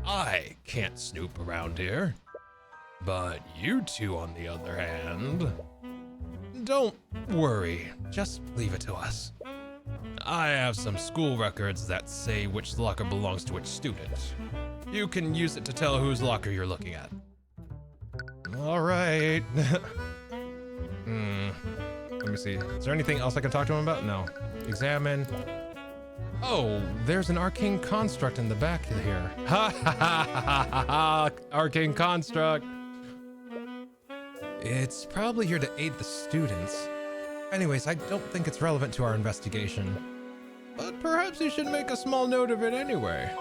I can't snoop around here. But you two, on the other hand, don't worry, just leave it to us. I have some school records that say which locker belongs to which student. You can use it to tell whose locker you're looking at. All right. Let me see. Is there anything else I can talk to him about? No. Examine. Oh, there's an arcane construct in the back here. Ha ha ha ha ha ha! Arcane construct. It's probably here to aid the students. Anyways, I don't think it's relevant to our investigation. But perhaps you should make a small note of it anyway.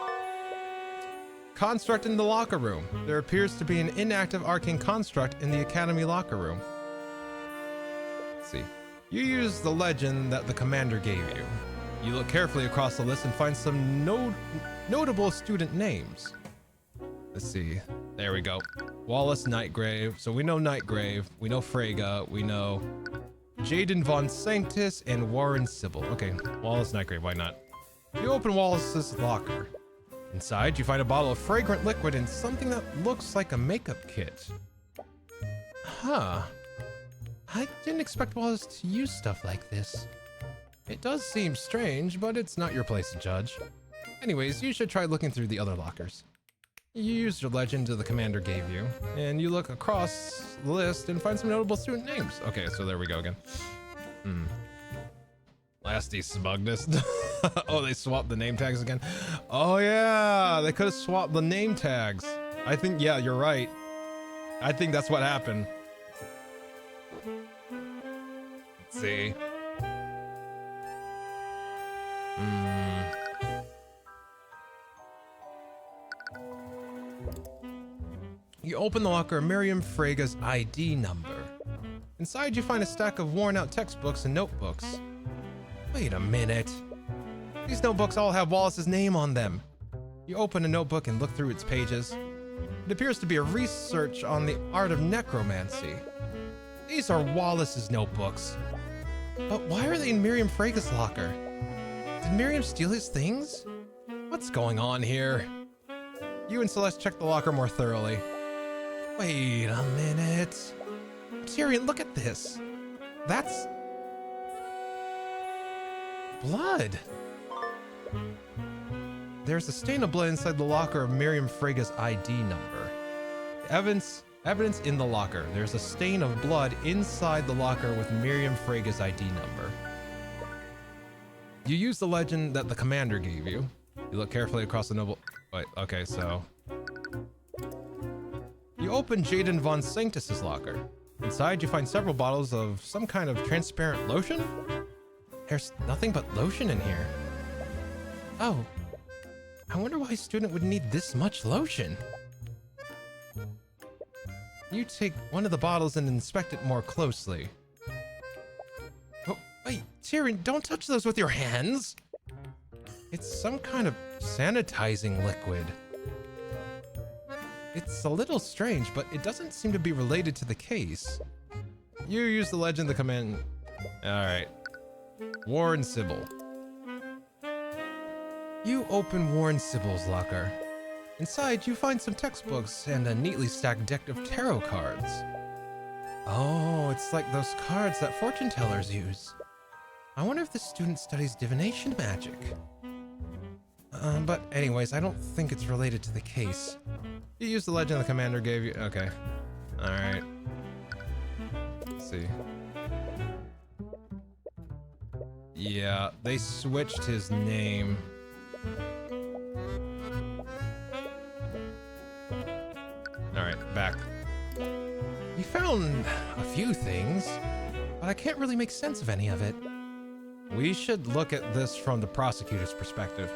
Construct in the locker room. There appears to be an inactive arcane construct in the academy locker room. Let's see. You used the legend that the commander gave you. You look carefully across the list and find some notable student names. Let's see. There we go. Wallace Nightgrave. So we know Nightgrave. We know Freyga. We know Jaden Von Sanctus and Warren Sybil. Okay, Wallace Nightgrave. Why not? You open Wallace's locker. Inside, you find a bottle of fragrant liquid and something that looks like a makeup kit. Huh. I didn't expect Wallace to use stuff like this. It does seem strange, but it's not your place to judge. Anyways, you should try looking through the other lockers. You used your legend the commander gave you, and you look across the list and find some notable student names. Okay, so there we go again. Lasty smugness. Oh, they swapped the name tags again. Oh yeah, they could have swapped the name tags. I think, yeah, you're right. I think that's what happened. Let's see. You open the locker, Miriam Freyga's ID number. Inside, you find a stack of worn-out textbooks and notebooks. Wait a minute. These notebooks all have Wallace's name on them. You open a notebook and look through its pages. It appears to be a research on the art of necromancy. These are Wallace's notebooks. But why are they in Miriam Freyga's locker? Did Miriam steal his things? What's going on here? You and Celeste check the locker more thoroughly. Wait a minute. Tyrion, look at this. That's blood. There's a stain of blood inside the locker of Miriam Freyga's ID number. Evidence in the locker. There's a stain of blood inside the locker with Miriam Freyga's ID number. You use the legend that the commander gave you. You look carefully across the noble... Wait, okay, so... You open Jaden Von Sanctus's locker. Inside, you find several bottles of some kind of transparent lotion? There's nothing but lotion in here. Oh, I wonder why a student would need this much lotion. You take one of the bottles and inspect it more closely. Oh, wait, Tyrion, don't touch those with your hands. It's some kind of sanitizing liquid. It's a little strange, but it doesn't seem to be related to the case. You use the legend, the command... Alright. Warren Sybil. You open Warren Sybil's locker. Inside, you find some textbooks and a neatly stacked deck of tarot cards. Oh, it's like those cards that fortune tellers use. I wonder if the student studies divination magic. But anyways, I don't think it's related to the case. You used the legend the commander gave you. Okay. Alright. Let's see. Yeah, they switched his name. Alright, back. You found a few things, but I can't really make sense of any of it. We should look at this from the prosecutor's perspective.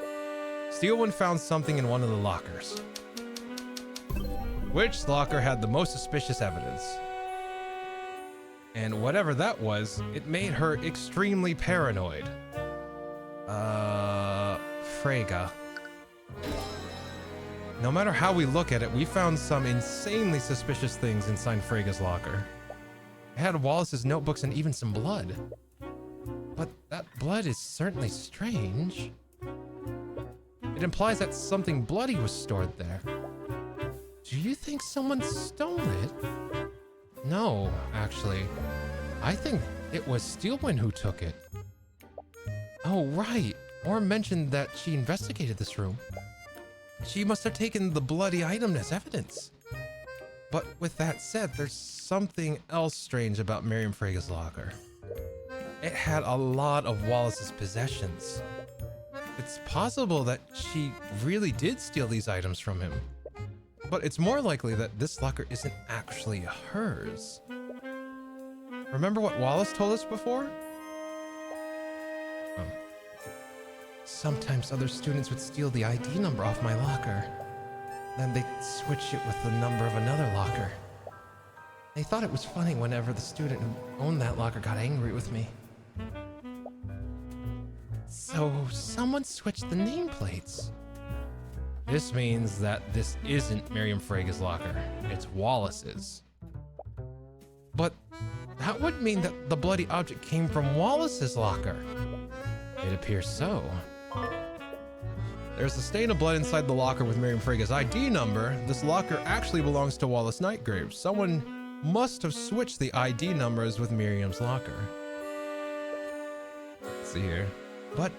Steelwind found something in one of the lockers. Which locker had the most suspicious evidence? And whatever that was, it made her extremely paranoid. Freyga. No matter how we look at it, we found some insanely suspicious things inside Freyga's locker. It had Wallace's notebooks and even some blood. But that blood is certainly strange. It implies that something bloody was stored there. Do you think someone stole it? No, actually. I think it was Steelwind who took it. Oh, right. Orm mentioned that she investigated this room. She must have taken the bloody item as evidence. But with that said, there's something else strange about Miriam Freyga's locker. It had a lot of Wallace's possessions. It's possible that she really did steal these items from him. But it's more likely that this locker isn't actually hers. Remember what Wallace told us before? Oh. Sometimes other students would steal the ID number off my locker. Then they'd switch it with the number of another locker. They thought it was funny whenever the student who owned that locker got angry with me. So someone switched the nameplates. This means that this isn't Miriam Frega's locker. It's Wallace's. But that would mean that the bloody object came from Wallace's locker. It appears so. There's a stain of blood inside the locker with Miriam Frega's ID number. This locker actually belongs to Wallace Nightgrave. Someone must have switched the ID numbers with Miriam's locker. Let's see here. But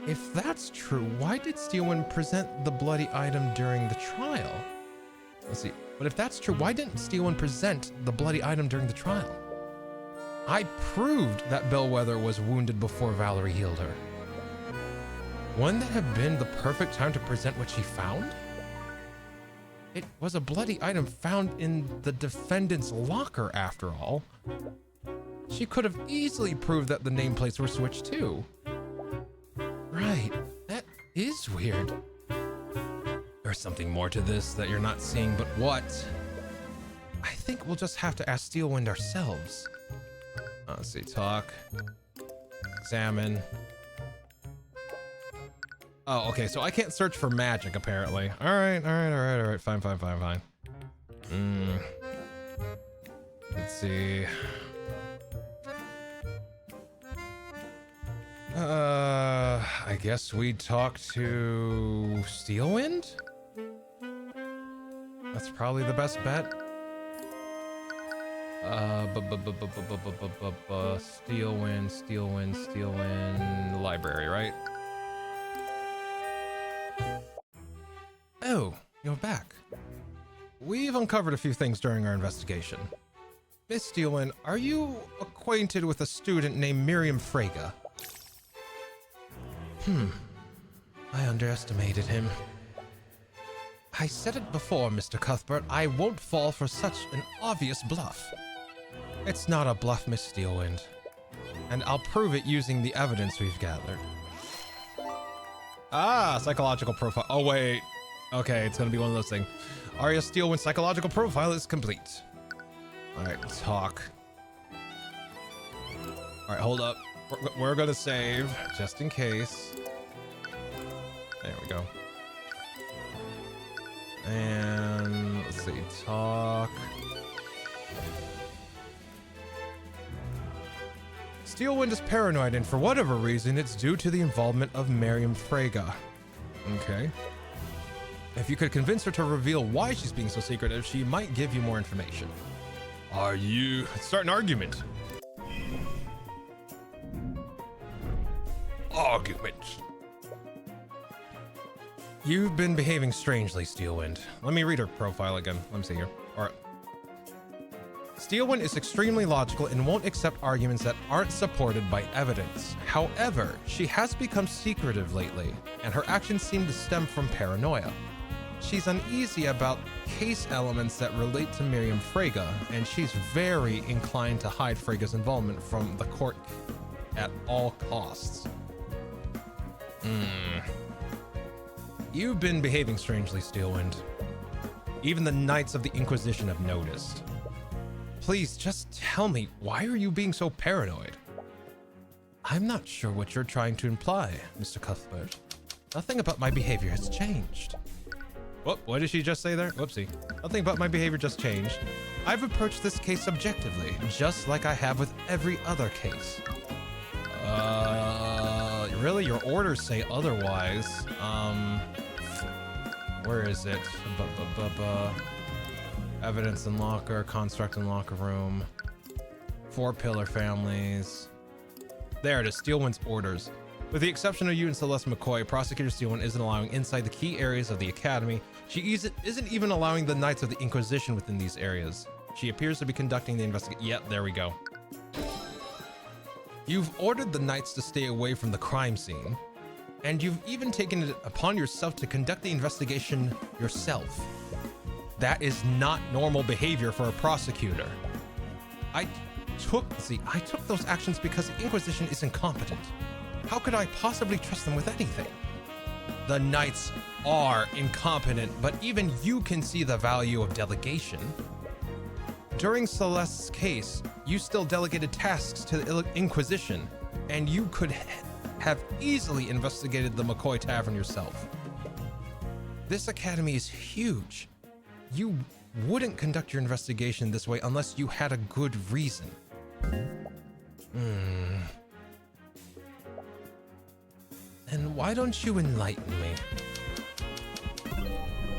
if that's true, why did Steelwind present the bloody item during the trial? Let's see. But if that's true, why didn't Steelwind present the bloody item during the trial? I proved that Bellwether was wounded before Valerie healed her. Wouldn't that have been the perfect time to present what she found? It was a bloody item found in the defendant's locker, after all. She could have easily proved that the nameplates were switched too. Right, that is weird. There's something more to this that you're not seeing, but what? I think we'll just have to ask Steelwind ourselves. Let's see, talk, examine. Oh, okay, so I can't search for magic, apparently. All right, fine. Let's see. I guess we talk to Steelwind? That's probably the best bet. Steelwind, library, right? Oh, you're back. We've uncovered a few things during our investigation. Miss Steelwind, are you acquainted with a student named Miriam Frega? I underestimated him. I said it before, Mr. Cuthbert, I won't fall for such an obvious bluff. It's not a bluff, Miss Steelwind. And I'll prove it using the evidence we've gathered. Ah, psychological profile. Oh, wait. Okay, it's gonna be one of those things. Arya Steelwind's psychological profile is complete. All right, talk. All right, hold up. We're gonna save just in case. There we go. And let's see, talk. Steelwind is paranoid, and for whatever reason, it's due to the involvement of Miriam Frega. Okay. If you could convince her to reveal why she's being so secretive, she might give you more information. Are you... Start an argument. Argument. You've been behaving strangely, Steelwind. Let me read her profile again. Let me see here. All right. Steelwind is extremely logical and won't accept arguments that aren't supported by evidence. However, she has become secretive lately, and her actions seem to stem from paranoia. She's uneasy about case elements that relate to Miriam Frega, and she's very inclined to hide Frega's involvement from the court at all costs. You've been behaving strangely, Steelwind. Even the Knights of the Inquisition have noticed. Please, just tell me, why are you being so paranoid? I'm not sure what you're trying to imply, Mr. Cuthbert. Nothing about my behavior has changed. What did she just say there? Whoopsie. Nothing about my behavior just changed. I've approached this case objectively, just like I have with every other case. Really? Your orders say otherwise. Where is it? Evidence in locker, construct in locker room. 4 pillar families. There it is, Steelwind's orders. With the exception of you and Celeste McCoy, Prosecutor Steelwind isn't allowing inside the key areas of the Academy. She isn't even allowing the Knights of the Inquisition within these areas. She appears to be conducting the investigation. Yep, there we go. You've ordered the Knights to stay away from the crime scene, and you've even taken it upon yourself to conduct the investigation yourself. That is not normal behavior for a prosecutor. I took those actions because the Inquisition is incompetent. How could I possibly trust them with anything? The Knights are incompetent, but even you can see the value of delegation. During Celeste's case, you still delegated tasks to the Inquisition, and you could have easily investigated the McCoy Tavern yourself. This academy is huge. You wouldn't conduct your investigation this way unless you had a good reason. And why don't you enlighten me?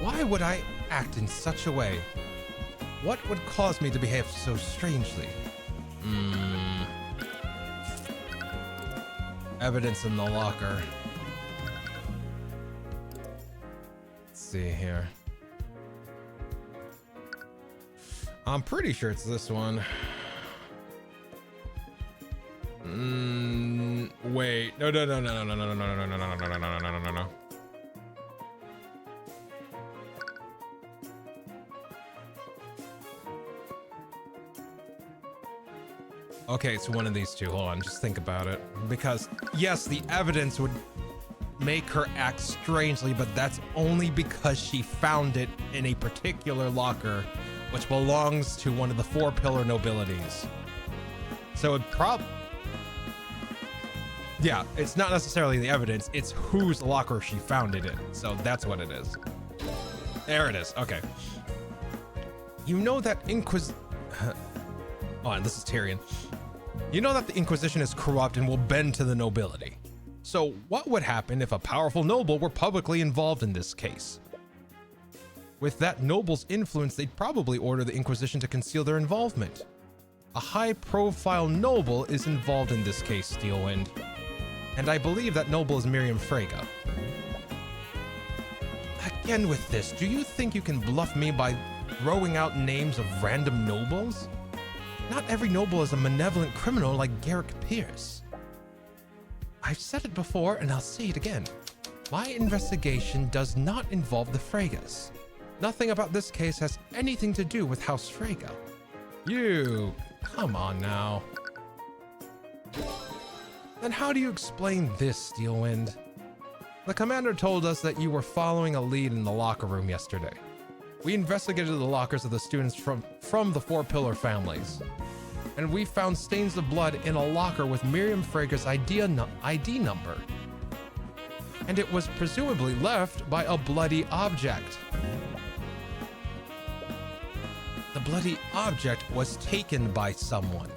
Why would I act in such a way? What would cause me to behave so strangely? Evidence in the locker. Let's see here. I'm pretty sure it's this one. Wait. No. Okay, it's one of these two. Hold on, just think about it. Because, yes, the evidence would make her act strangely, but that's only because she found it in a particular locker, which belongs to one of the 4 pillar nobilities. So it yeah, it's not necessarily the evidence, it's whose locker she found it in. So that's what it is. There it is, okay. You know that oh, and this is Tyrion. You know that the Inquisition is corrupt and will bend to the nobility. So what would happen if a powerful noble were publicly involved in this case? With that noble's influence, they'd probably order the Inquisition to conceal their involvement. A high-profile noble is involved in this case, Steelwind. And I believe that noble is Miriam Frege. Again with this, do you think you can bluff me by throwing out names of random nobles? Not every noble is a malevolent criminal like Garrick Pierce. I've said it before and I'll say it again. My investigation does not involve the Freges. Nothing about this case has anything to do with House Frege. Come on now. Then how do you explain this, Steelwind? The commander told us that you were following a lead in the locker room yesterday. We investigated the lockers of the students from the 4 pillar families, and we found stains of blood in a locker with Miriam Frege's ID number. And it was presumably left by a bloody object. The bloody object was taken by someone.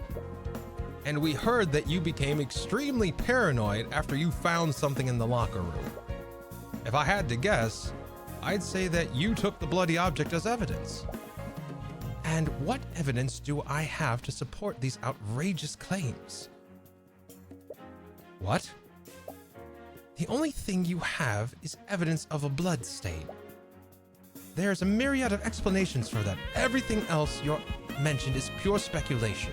And we heard that you became extremely paranoid after you found something in the locker room. If I had to guess, I'd say that you took the bloody object as evidence. And what evidence do I have to support these outrageous claims? What? The only thing you have is evidence of a blood stain. There's a myriad of explanations for that. Everything else you mentioned is pure speculation.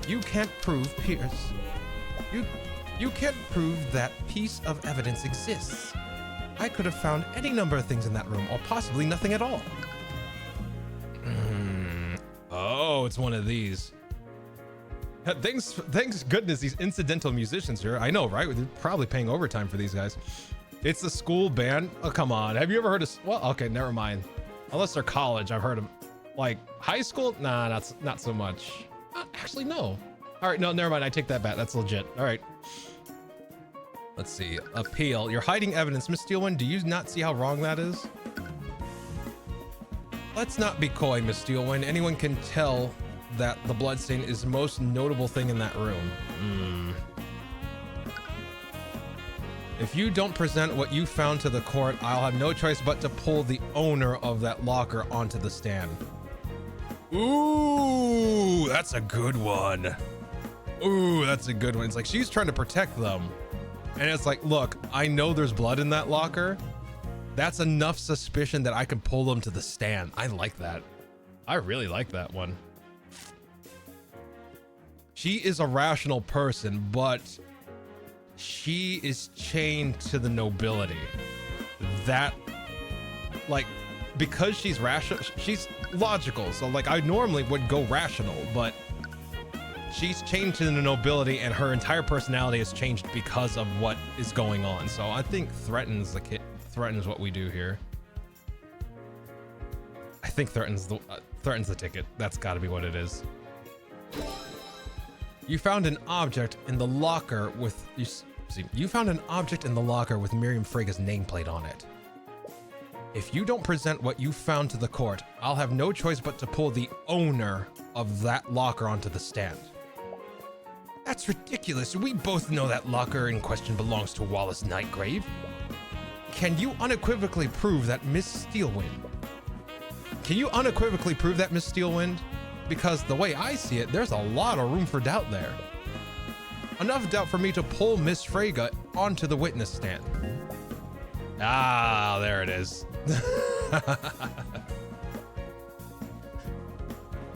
You can't prove Pierce. You can't prove that piece of evidence exists. I could have found any number of things in that room, or possibly nothing at all. Oh, it's one of these. Thanks goodness these incidental musicians here. I know, right? They're probably paying overtime for these guys. It's the school band. Oh, come on. Have you ever heard of... Well, okay, never mind. Unless they're college, I've heard of... Like, high school? Nah, not so much. Actually, no. All right, no, never mind. I take that back. That's legit. All right. Let's see. Appeal. You're hiding evidence, Miss Steelwind. Do you not see how wrong that is? Let's not be coy, Miss Steelwind. Anyone can tell that the bloodstain is the most notable thing in that room. If you don't present what you found to the court, I'll have no choice but to pull the owner of that locker onto the stand. Ooh, that's a good one. Ooh, that's a good one. It's like she's trying to protect them. And it's like, look, I know there's blood in that locker. That's enough suspicion that I could pull them to the stand. I like that. I really like that one. She is a rational person, but she is chained to the nobility. That, like, because she's rational, she's logical. So, like, I normally would go rational, but she's chained to the nobility, and her entire personality has changed because of what is going on. So I think threatens what we do here. I think threatens the ticket. That's got to be what it is. You found an object in the locker with See, you found an object in the locker with Miriam Frega's nameplate on it. If you don't present what you found to the court, I'll have no choice but to pull the owner of that locker onto the stand. That's ridiculous. We both know that locker in question belongs to Wallace Nightgrave. Can you unequivocally prove that Miss Steelwind? Can you unequivocally prove that, Miss Steelwind? Because the way I see it, there's a lot of room for doubt there. Enough doubt for me to pull Miss Frega onto the witness stand. Ah, there it is.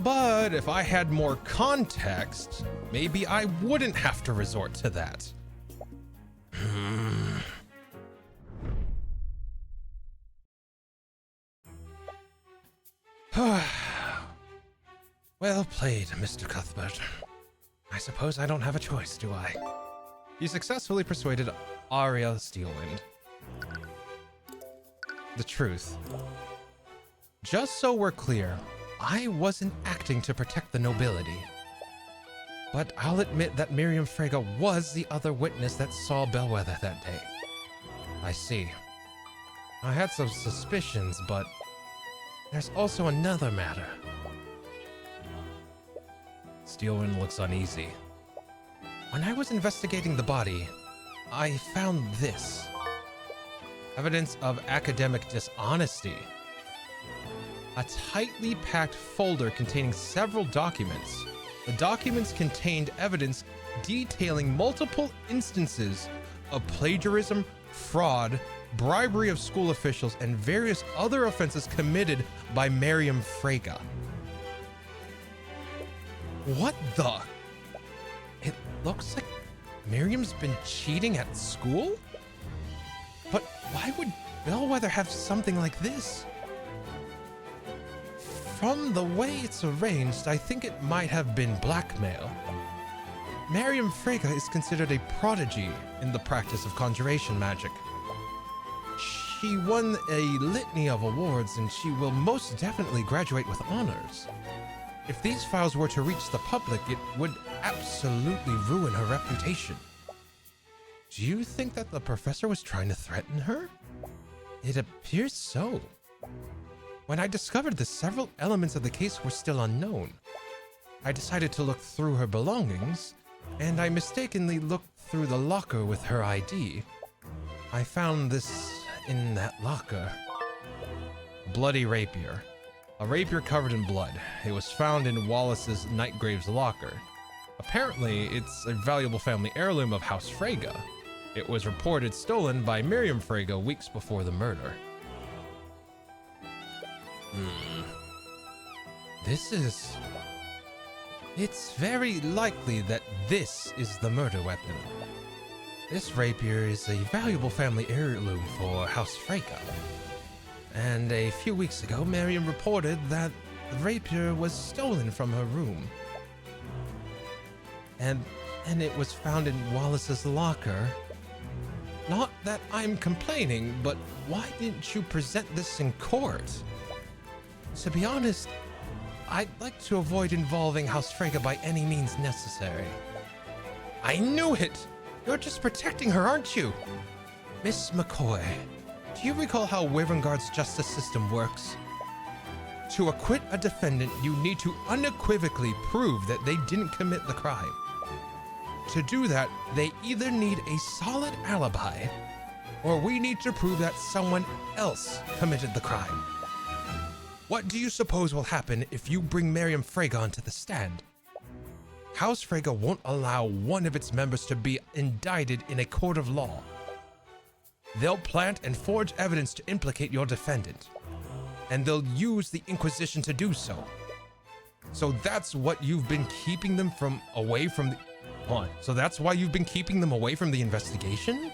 But if I had more context, maybe I wouldn't have to resort to that. Well played, Mr. Cuthbert. I suppose I don't have a choice, do I? You successfully persuaded Arya Steelwind. The truth. Just so we're clear, I wasn't acting to protect the nobility. But I'll admit that Miriam Frega was the other witness that saw Bellwether that day. I see. I had some suspicions, but there's also another matter. Steelwind looks uneasy. When I was investigating the body, I found this. Evidence of academic dishonesty. A tightly packed folder containing several documents. The documents contained evidence detailing multiple instances of plagiarism, fraud, bribery of school officials, and various other offenses committed by Miriam Frega. What the? It looks like Miriam's been cheating at school? But why would Bellwether have something like this? From the way it's arranged, I think it might have been blackmail. Miriam Frega is considered a prodigy in the practice of conjuration magic. She won a litany of awards, and she will most definitely graduate with honors. If these files were to reach the public, it would absolutely ruin her reputation. Do you think that the professor was trying to threaten her? It appears so. When I discovered that several elements of the case were still unknown, I decided to look through her belongings, and I mistakenly looked through the locker with her ID. I found this in that locker. Bloody rapier. A rapier covered in blood. It was found in Wallace's Nightgrave's locker. Apparently, it's a valuable family heirloom of House Frega. It was reported stolen by Miriam Frega weeks before the murder. It's very likely that this is the murder weapon. This rapier is a valuable family heirloom for House Frega. And a few weeks ago, Miriam reported that the rapier was stolen from her room. And it was found in Wallace's locker. Not that I'm complaining, but why didn't you present this in court? To be honest, I'd like to avoid involving House Frega by any means necessary. I knew it! You're just protecting her, aren't you? Miss McCoy, do you recall how Wyverngard's justice system works? To acquit a defendant, you need to unequivocally prove that they didn't commit the crime. To do that, they either need a solid alibi, or we need to prove that someone else committed the crime. What do you suppose will happen if you bring Miriam Frega onto the stand? House Frega won't allow one of its members to be indicted in a court of law. They'll plant and forge evidence to implicate your defendant, and they'll use the Inquisition to do so. So that's what you've been keeping them away from the... Hold on. So that's why you've been keeping them away from the investigation?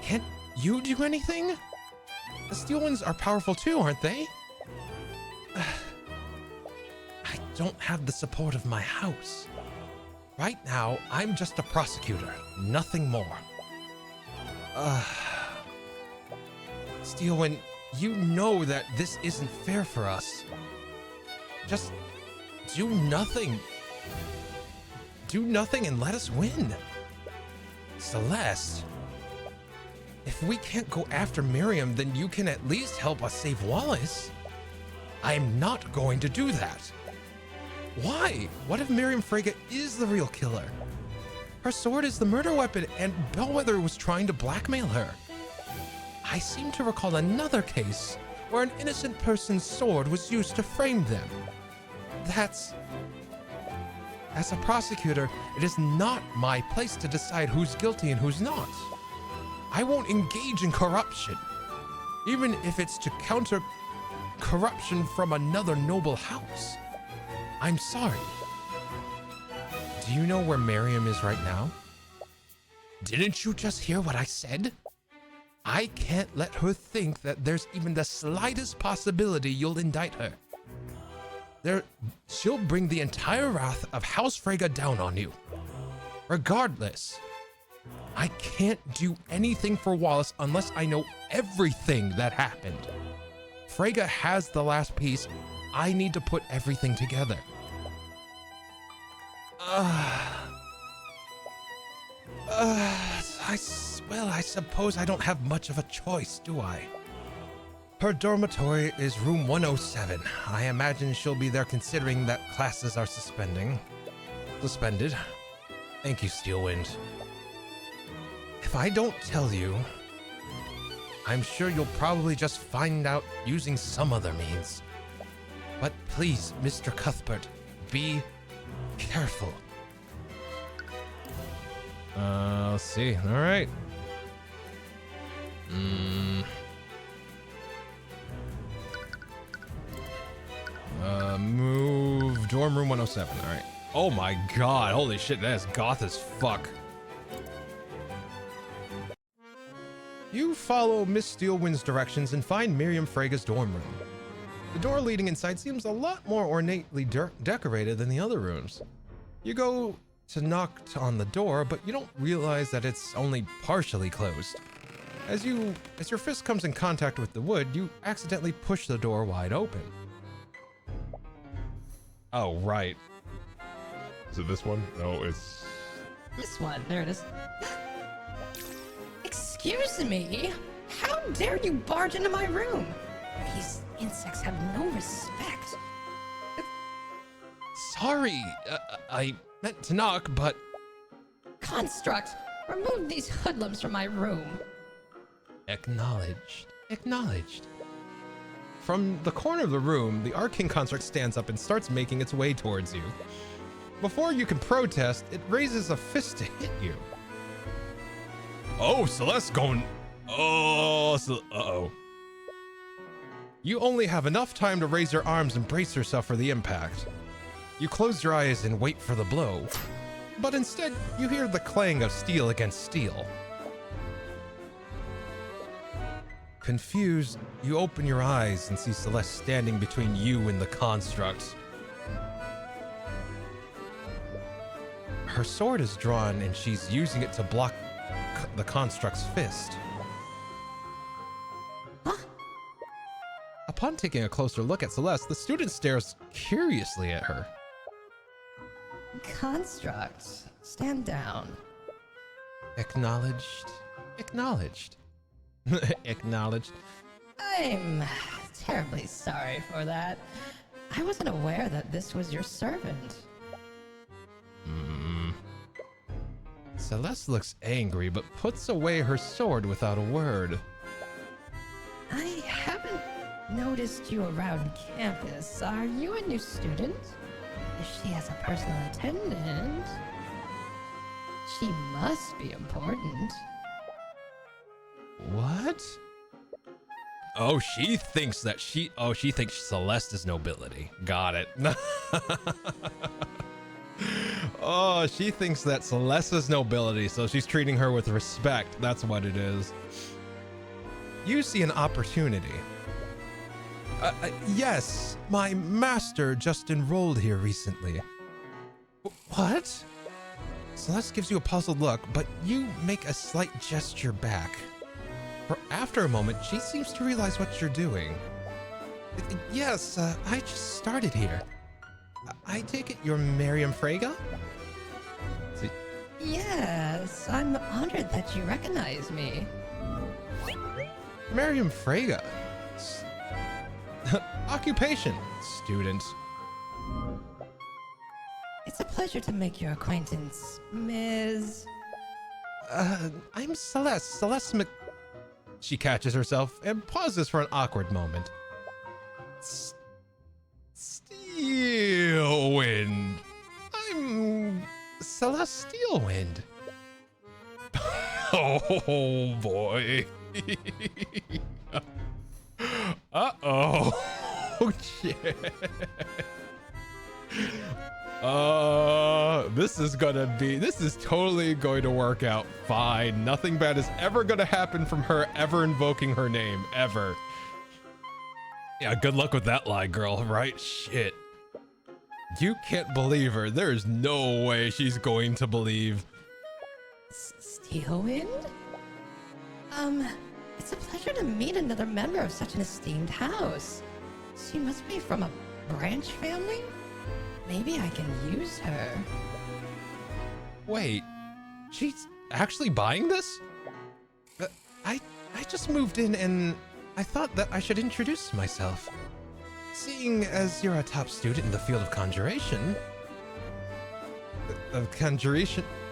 Can't you do anything? The Steelwinds are powerful too, aren't they? I don't have the support of my house. Right now, I'm just a prosecutor, nothing more. Steelwind, you know that this isn't fair for us. Just do nothing. Do nothing and let us win. Celeste, if we can't go after Miriam, then you can at least help us save Wallace. I'm not going to do that. Why? What if Miriam Frege is the real killer? Her sword is the murder weapon, and Bellwether was trying to blackmail her. I seem to recall another case where an innocent person's sword was used to frame them. As a prosecutor, it is not my place to decide who's guilty and who's not. I won't engage in corruption, even if it's to counter corruption from another noble house. I'm sorry. Do you know where Miriam is right now? Didn't you just hear what I said? I can't let her think that there's even the slightest possibility you'll indict her. She'll bring the entire wrath of House Frege down on you. Regardless, I can't do anything for Wallace unless I know everything that happened. Frege has the last piece. I need to put everything together. I suppose I don't have much of a choice, do I? Her dormitory is room 107. I imagine she'll be there considering that classes are suspended. Thank you, Steelwind. If I don't tell you, I'm sure you'll probably just find out using some other means. But please, Mr. Cuthbert, be careful. Let's see. All right. Move dorm room 107. All right. Oh my god. Holy shit. That is goth as fuck. You follow Miss Steelwind's directions and find Miriam Frege's dorm room. The door leading inside seems a lot more ornately decorated than the other rooms. You go to knock on the door, but you don't realize that it's only partially closed. As your fist comes in contact with the wood, you accidentally push the door wide open. Oh, right. Is it this one? No, it's... This one. There it is. Excuse me? How dare you barge into my room? These insects have no respect. Sorry, I meant to knock, but... Construct, remove these hoodlums from my room. Acknowledged. Acknowledged. From the corner of the room, the Arcane construct stands up and starts making its way towards you. Before you can protest, it raises a fist to hit you. Oh, Celeste's going... Oh, uh-oh. You only have enough time to raise your arms and brace yourself for the impact. You close your eyes and wait for the blow, but instead you hear the clang of steel against steel. Confused, you open your eyes and see Celeste standing between you and the construct. Her sword is drawn and she's using it to block the construct's fist. Huh? Upon taking a closer look at Celeste, the student stares curiously at her. Construct, stand down. Acknowledged. Acknowledged. Acknowledged. I'm terribly sorry for that. I wasn't aware that this was your servant. Celeste looks angry, but puts away her sword without a word. I haven't noticed you around campus. Are you a new student? If she has a personal attendant, she must be important. What? Oh, she thinks Celeste is nobility. Got it. Oh, she thinks that Celeste is nobility, so she's treating her with respect. That's what it is. You see an opportunity. Yes, my master just enrolled here recently. What? Celeste gives you a puzzled look, but you make a slight gesture back. After a moment, she seems to realize what you're doing. Yes, I just started here. I take it you're Miriam Frege? Yes, I'm honored that you recognize me. Miriam Frega. Occupation, student. It's a pleasure to make your acquaintance, Ms. I'm Celeste. Celeste Mc... She catches herself and pauses for an awkward moment. Steelwind. I'm Celeste Steelwind. Oh boy. Uh-oh. Oh shit. This is totally going to work out fine. Nothing bad is ever gonna happen from her ever invoking her name, ever. Yeah, good luck with that lie, girl, right? Shit. You can't believe her. There's no way she's going to believe. Steelwind? It's a pleasure to meet another member of such an esteemed house. She must be from a branch family? Maybe I can use her. Wait, she's actually buying this? I just moved in and I thought that I should introduce myself. Seeing as you're a top student in the field of conjuration.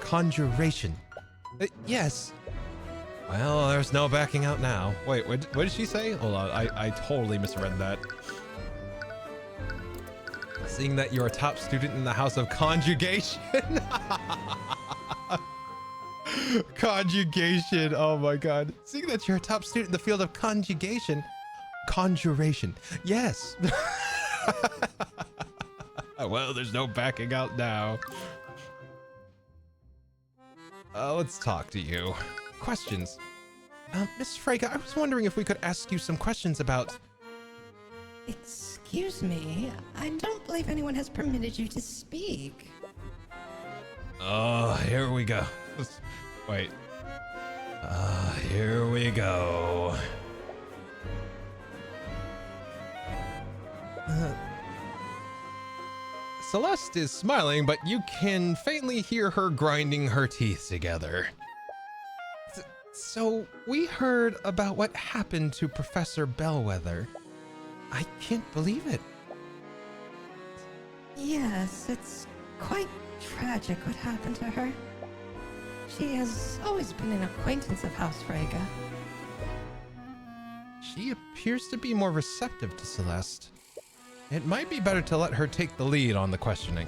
Conjuration. Yes. Well, there's no backing out now. Wait, what did she say? Hold on, I totally misread that. Seeing that you're a top student in the house of conjugation. Conjugation, oh my god. Seeing that you're a top student in the field of conjuration. Conjuration, yes. Well, there's no backing out now. Let's talk to you. Questions. Miss Frega, I was wondering if we could ask you some questions about... Excuse me, I don't believe anyone has permitted you to speak. Oh, here we go. Wait. Here we go. Celeste is smiling, but you can faintly hear her grinding her teeth together. So, we heard about what happened to Professor Bellwether. I can't believe it. Yes, it's quite tragic what happened to her. She has always been an acquaintance of House Frega. She appears to be more receptive to Celeste. It might be better to let her take the lead on the questioning.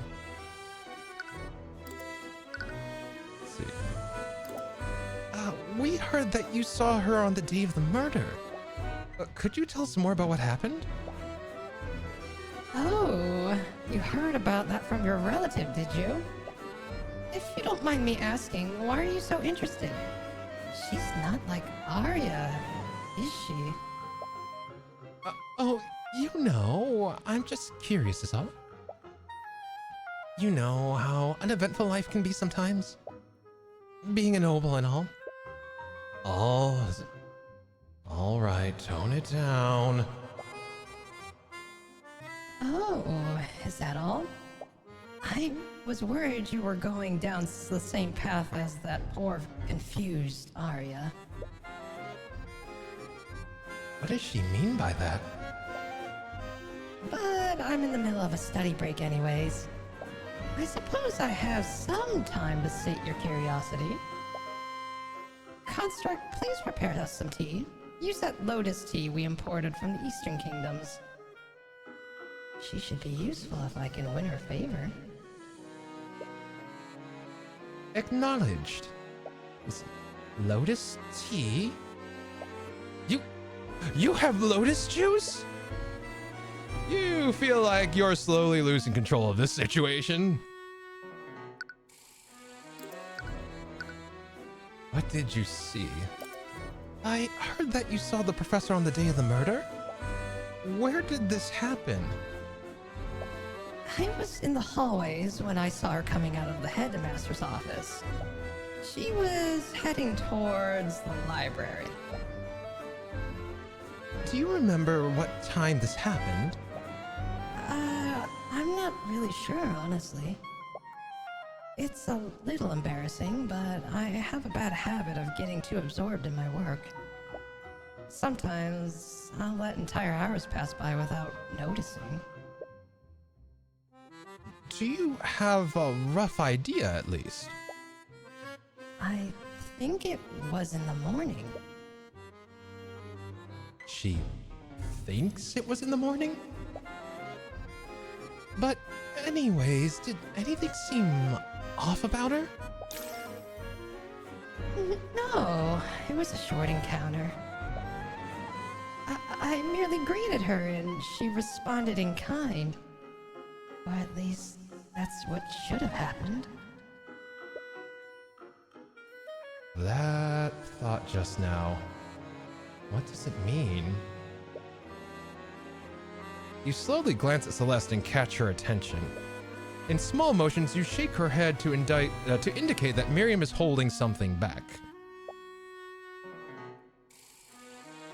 Let's see. We heard that you saw her on the day of the murder. Could you tell us more about what happened? Oh, you heard about that from your relative, did you? If you don't mind me asking, why are you so interested? She's not like Arya, is she? Oh, you know, I'm just curious is all. You know how uneventful life can be sometimes? Being a noble and all. All right, tone it down. Oh, is that all? I was worried you were going down the same path as that poor, confused Arya. What does she mean by that? But I'm in the middle of a study break anyways. I suppose I have some time to sate your curiosity. Construct, please prepare us some tea. Use that lotus tea we imported from the Eastern Kingdoms. She should be useful if I can win her favor. Acknowledged. Lotus tea? You have lotus juice? You feel like you're slowly losing control of this situation. What did you see? I heard that you saw the professor on the day of the murder. Where did this happen? I was in the hallways when I saw her coming out of the headmaster's office. She was heading towards the library. Do you remember what time this happened? I'm not really sure, honestly. It's a little embarrassing, but I have a bad habit of getting too absorbed in my work. Sometimes I'll let entire hours pass by without noticing. Do you have a rough idea, at least? I think it was in the morning. She thinks it was in the morning? But anyways, did anything seem off about her? No, it was a short encounter. I merely greeted her and she responded in kind. Or at least, that's what should have happened. That thought just now. What does it mean? You slowly glance at Celeste and catch her attention. In small motions, you shake her head to indicate that Miriam is holding something back.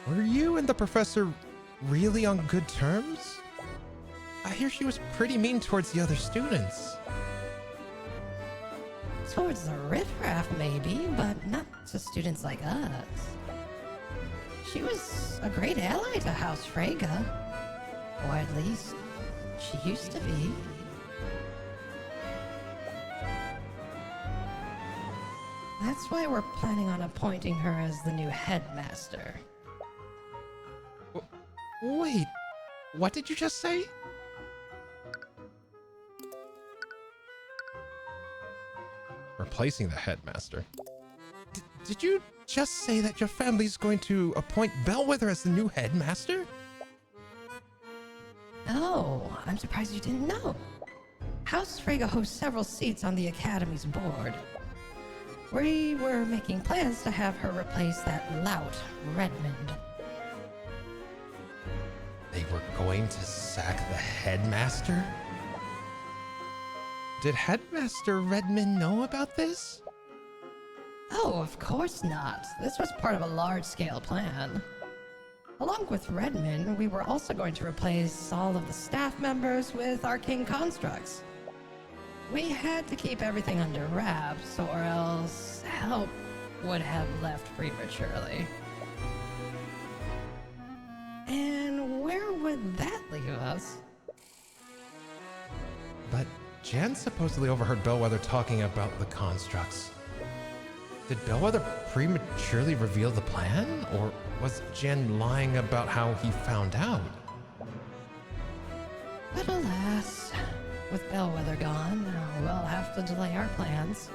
Were you and the professor really on good terms? I hear she was pretty mean towards the other students. Towards the riffraff, maybe, but not to students like us. She was a great ally to House Frege. Or at least, she used to be. That's why we're planning on appointing her as the new headmaster. Wait, what did you just say? Replacing the headmaster. Did you just say that your family's going to appoint Bellwether as the new headmaster? Oh, I'm surprised you didn't know. House Frege hosts several seats on the Academy's board. We were making plans to have her replace that lout, Redmond. They were going to sack the headmaster? Did Headmaster Redmond know about this? Oh, of course not. This was part of a large-scale plan. Along with Redmond, we were also going to replace all of the staff members with arcane constructs. We had to keep everything under wraps, or else help would have left prematurely. And where would that leave us? But Jan supposedly overheard Bellwether talking about the constructs. Did Bellwether prematurely reveal the plan? Or was Jan lying about how he found out? But alas, with Bellwether gone, we'll have to delay our plans.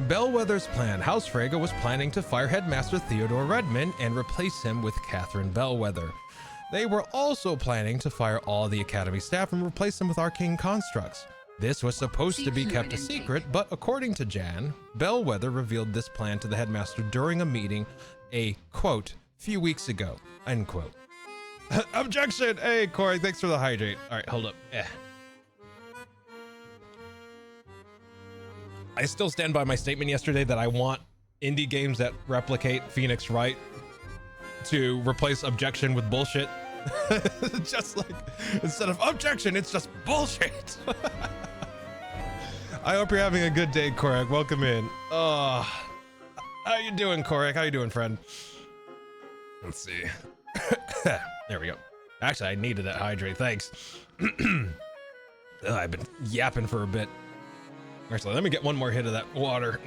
Bellwether's plan. House Frege was planning to fire Headmaster Theodore Redmond and replace him with Catherine Bellwether. They were also planning to fire all the Academy staff and replace them with arcane constructs. This was supposed to be kept a secret, but according to Jan, Bellwether revealed this plan to the headmaster during a meeting, a quote, few weeks ago, end quote. Objection! Hey, Corey, thanks for the hydrate. All right, hold up. I still stand by my statement yesterday that I want indie games that replicate Phoenix Wright to replace objection with bullshit. Just like, instead of objection, it's just bullshit. I hope you're having a good day, Korak. Welcome in. How you doing, Korak? How you doing, friend? Let's see. There we go. Actually, I needed that hydrate. Thanks. I've been yapping for a bit. Actually, let me get one more hit of that water.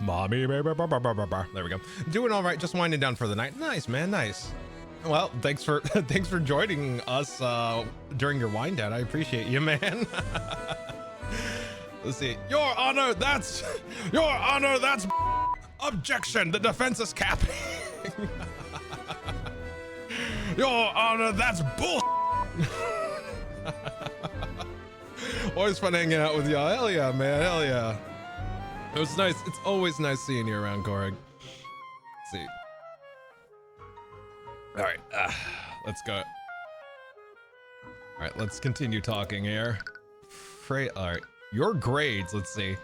Mommy, there we go. Doing all right, just winding down for the night. Nice, man, nice. Well, thanks for joining us during your wind down. I appreciate you, man. Let's see. Your Honor, that's objection. The defense is capping. Your Honor, that's bull. Always fun hanging out with y'all. Hell yeah, man. Hell yeah. It was nice. It's always nice seeing you around, Korg. Let's see. All right. Let's go. All right. Let's continue talking here. All right. Your grades. Let's see.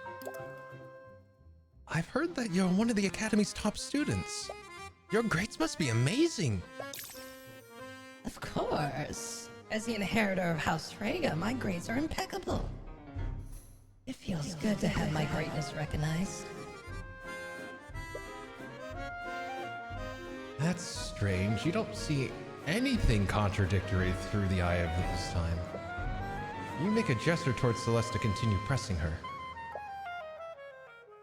I've heard that you're one of the Academy's top students. Your grades must be amazing. Of course. As the inheritor of House Frega, my grades are impeccable. It feels good to have my greatness recognized. That's strange. You don't see anything contradictory through the eye of this time. You make a gesture towards Celeste to continue pressing her.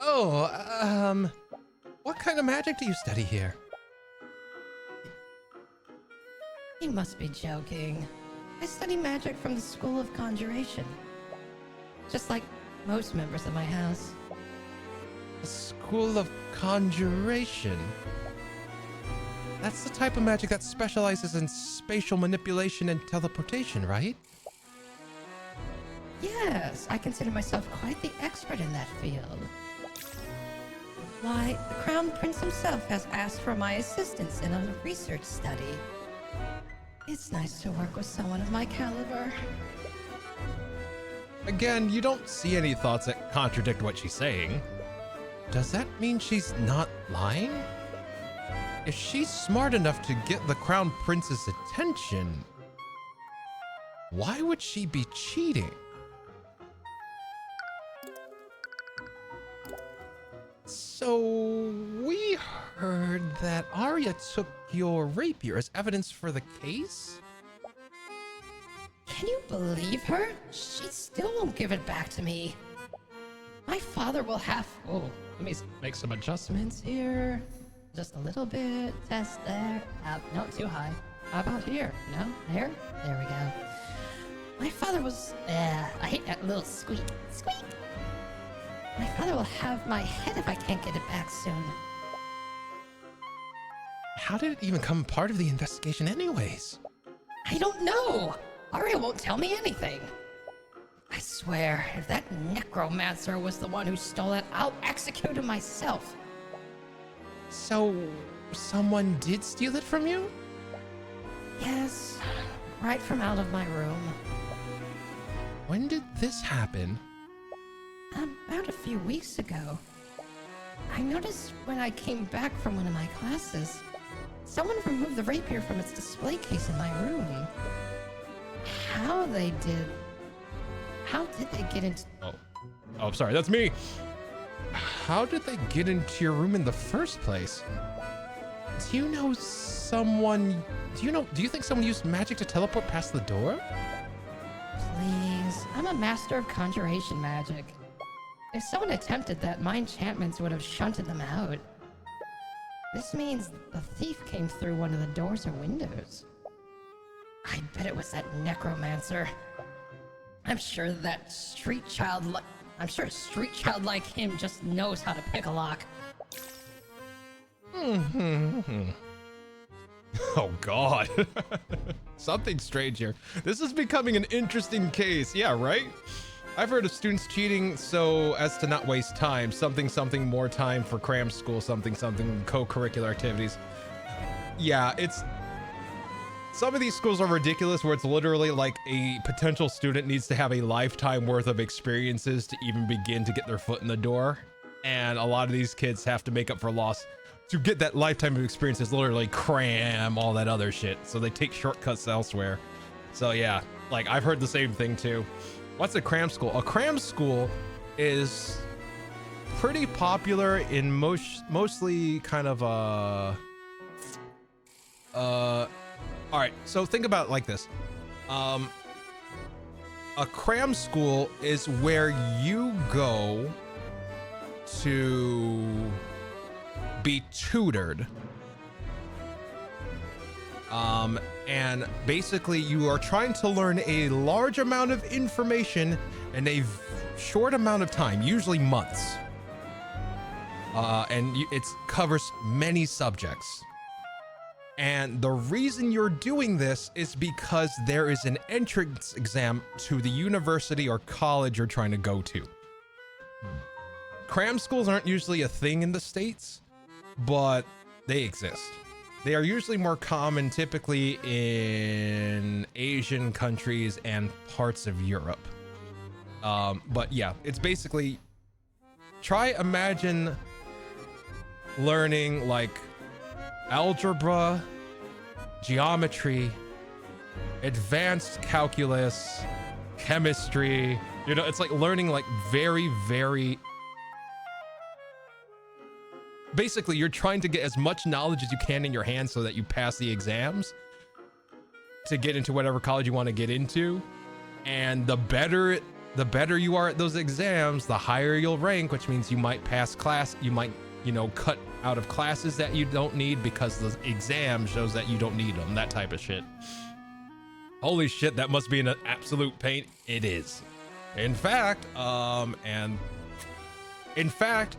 Oh, what kind of magic do you study here? You must be joking. I study magic from the School of Conjuration. Just like most members of my house. The School of Conjuration? That's the type of magic that specializes in spatial manipulation and teleportation, right? Yes, I consider myself quite the expert in that field. Why, the Crown Prince himself has asked for my assistance in a research study. It's nice to work with someone of my caliber. Again, you don't see any thoughts that contradict what she's saying. Does that mean she's not lying? If she's smart enough to get the Crown Prince's attention, why would she be cheating? So, we heard that Arya took your rapier as evidence for the case? Can you believe her? She still won't give it back to me. My father will have... Oh, let me make some adjustments here. Just a little bit. Test there. No, too high. How about here? No? There? There we go. My father was... I hate that little squeak. Squeak! My father will have my head if I can't get it back soon. How did it even become part of the investigation anyways? I don't know! Arya won't tell me anything. I swear, if that necromancer was the one who stole it, I'll execute him myself. So, someone did steal it from you? Yes, right from out of my room. When did this happen? About a few weeks ago. I noticed when I came back from one of my classes, someone removed the rapier from its display case in my room. How did they get into... Oh, sorry, that's me. How did they get into your room in the first place? Do you know someone... Do you think someone used magic to teleport past the door? Please, I'm a master of conjuration magic. If someone attempted that, my enchantments would have shunted them out. This means the thief came through one of the doors or windows. I bet it was that necromancer. I'm sure a street child like him just knows how to pick a lock. Oh God. Something strange here. This is becoming an interesting case. Yeah, right? I've heard of students cheating so as to not waste time. Something more time for cram school, something co-curricular activities. Yeah, some of these schools are ridiculous where it's literally like a potential student needs to have a lifetime worth of experiences to even begin to get their foot in the door. And a lot of these kids have to make up for loss to get that lifetime of experiences, literally cram all that other shit. So they take shortcuts elsewhere. So yeah, like I've heard the same thing too. What's a cram school? A cram school is pretty popular in mostly kind of all right, so think about it like this. A cram school is where you go to be tutored. And basically you are trying to learn a large amount of information in a short amount of time, usually months. And it covers many subjects. And the reason you're doing this is because there is an entrance exam to the university or college you're trying to go to. Cram schools aren't usually a thing in the States, but they exist. They are usually more common typically in Asian countries and parts of Europe. But yeah, it's basically, imagine learning like algebra, geometry, advanced calculus, chemistry. You know, it's like learning like very, very... Basically, you're trying to get as much knowledge as you can in your hands so that you pass the exams to get into whatever college you want to get into. And the better you are at those exams, the higher you'll rank, which means you might pass class, you might, you know, cut out of classes that you don't need because the exam shows that you don't need them, that type of shit. Holy shit, that must be an absolute pain. It is. In fact,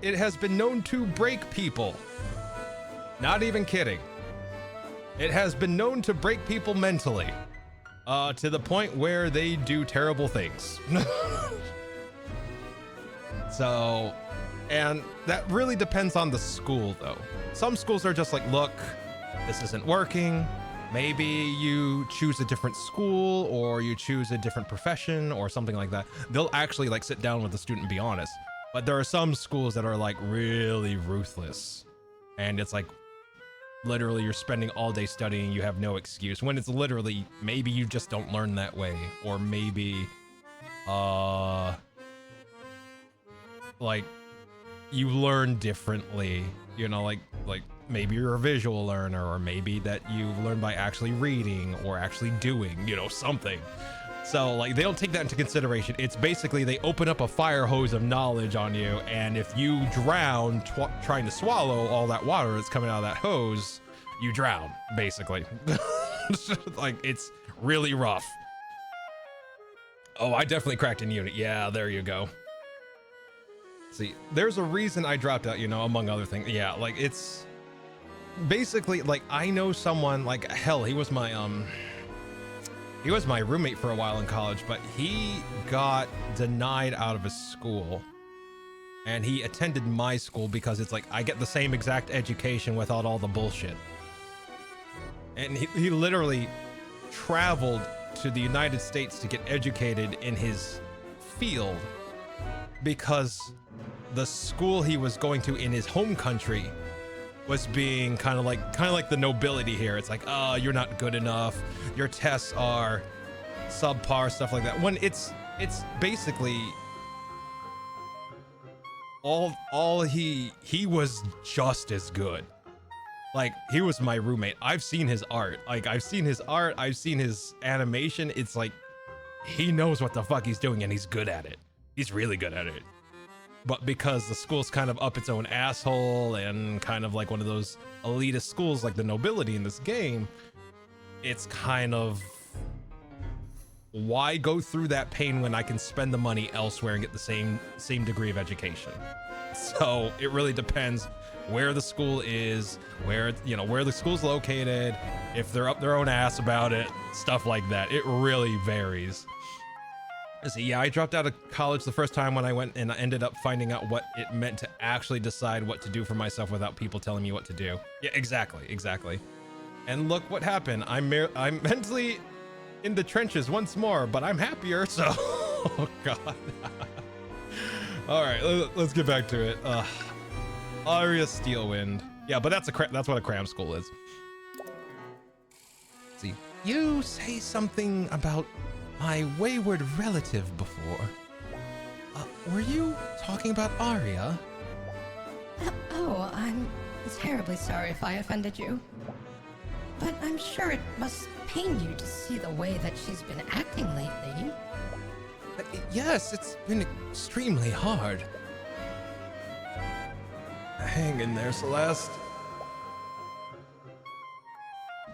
it has been known to break people. Not even kidding. It has been known to break people mentally, to the point where they do terrible things. So, and that really depends on the school though. Some schools are just like, look, this isn't working. Maybe you choose a different school or you choose a different profession or something like that. They'll actually like sit down with the student and be honest. But there are some schools that are like really ruthless. And it's like, literally you're spending all day studying, you have no excuse. When it's literally, maybe you just don't learn that way. Or maybe, like, you learn differently. You know, like maybe you're a visual learner, or maybe that you learn by actually reading or actually doing, you know, something. So like they don't take that into consideration. It's basically they open up a fire hose of knowledge on you, and if you drown trying to swallow all that water that's coming out of that hose, you drown, basically. Like it's really rough. Oh, I definitely cracked in unit. Yeah, there you go. See, there's a reason I dropped out, you know, among other things. Yeah, like it's basically like I know someone, like hell, he was my roommate for a while in college, but he got denied out of his school and he attended my school because it's like I get the same exact education without all the bullshit. And he literally traveled to the United States to get educated in his field because the school he was going to in his home country was being kind of like the nobility here. It's like, oh, you're not good enough. Your tests are subpar, stuff like that. When it's basically all he was just as good. Like he was my roommate. I've seen his art. Like I've seen his art. I've seen his animation. It's like he knows what the fuck he's doing and he's good at it. He's really good at it. But because the school's kind of up its own asshole and kind of like one of those elitist schools like the nobility in this game, it's kind of, why go through that pain when I can spend the money elsewhere and get the same degree of education? So it really depends where the school is, where the school's located, if they're up their own ass about it, stuff like that. It really varies. See, yeah, I dropped out of college the first time when I went, and I ended up finding out what it meant to actually decide what to do for myself without people telling me what to do. Yeah, exactly. And look what happened. I'm mentally in the trenches once more, but I'm happier, so... Oh, God. All right, let's get back to it. Aria Steelwind. Yeah, but that's what a cram school is. Let's see, you say something about my wayward relative before. Were you talking about Aria? Oh, I'm terribly sorry if I offended you. But I'm sure it must pain you to see the way that she's been acting lately. Yes, it's been extremely hard. Hang in there, Celeste.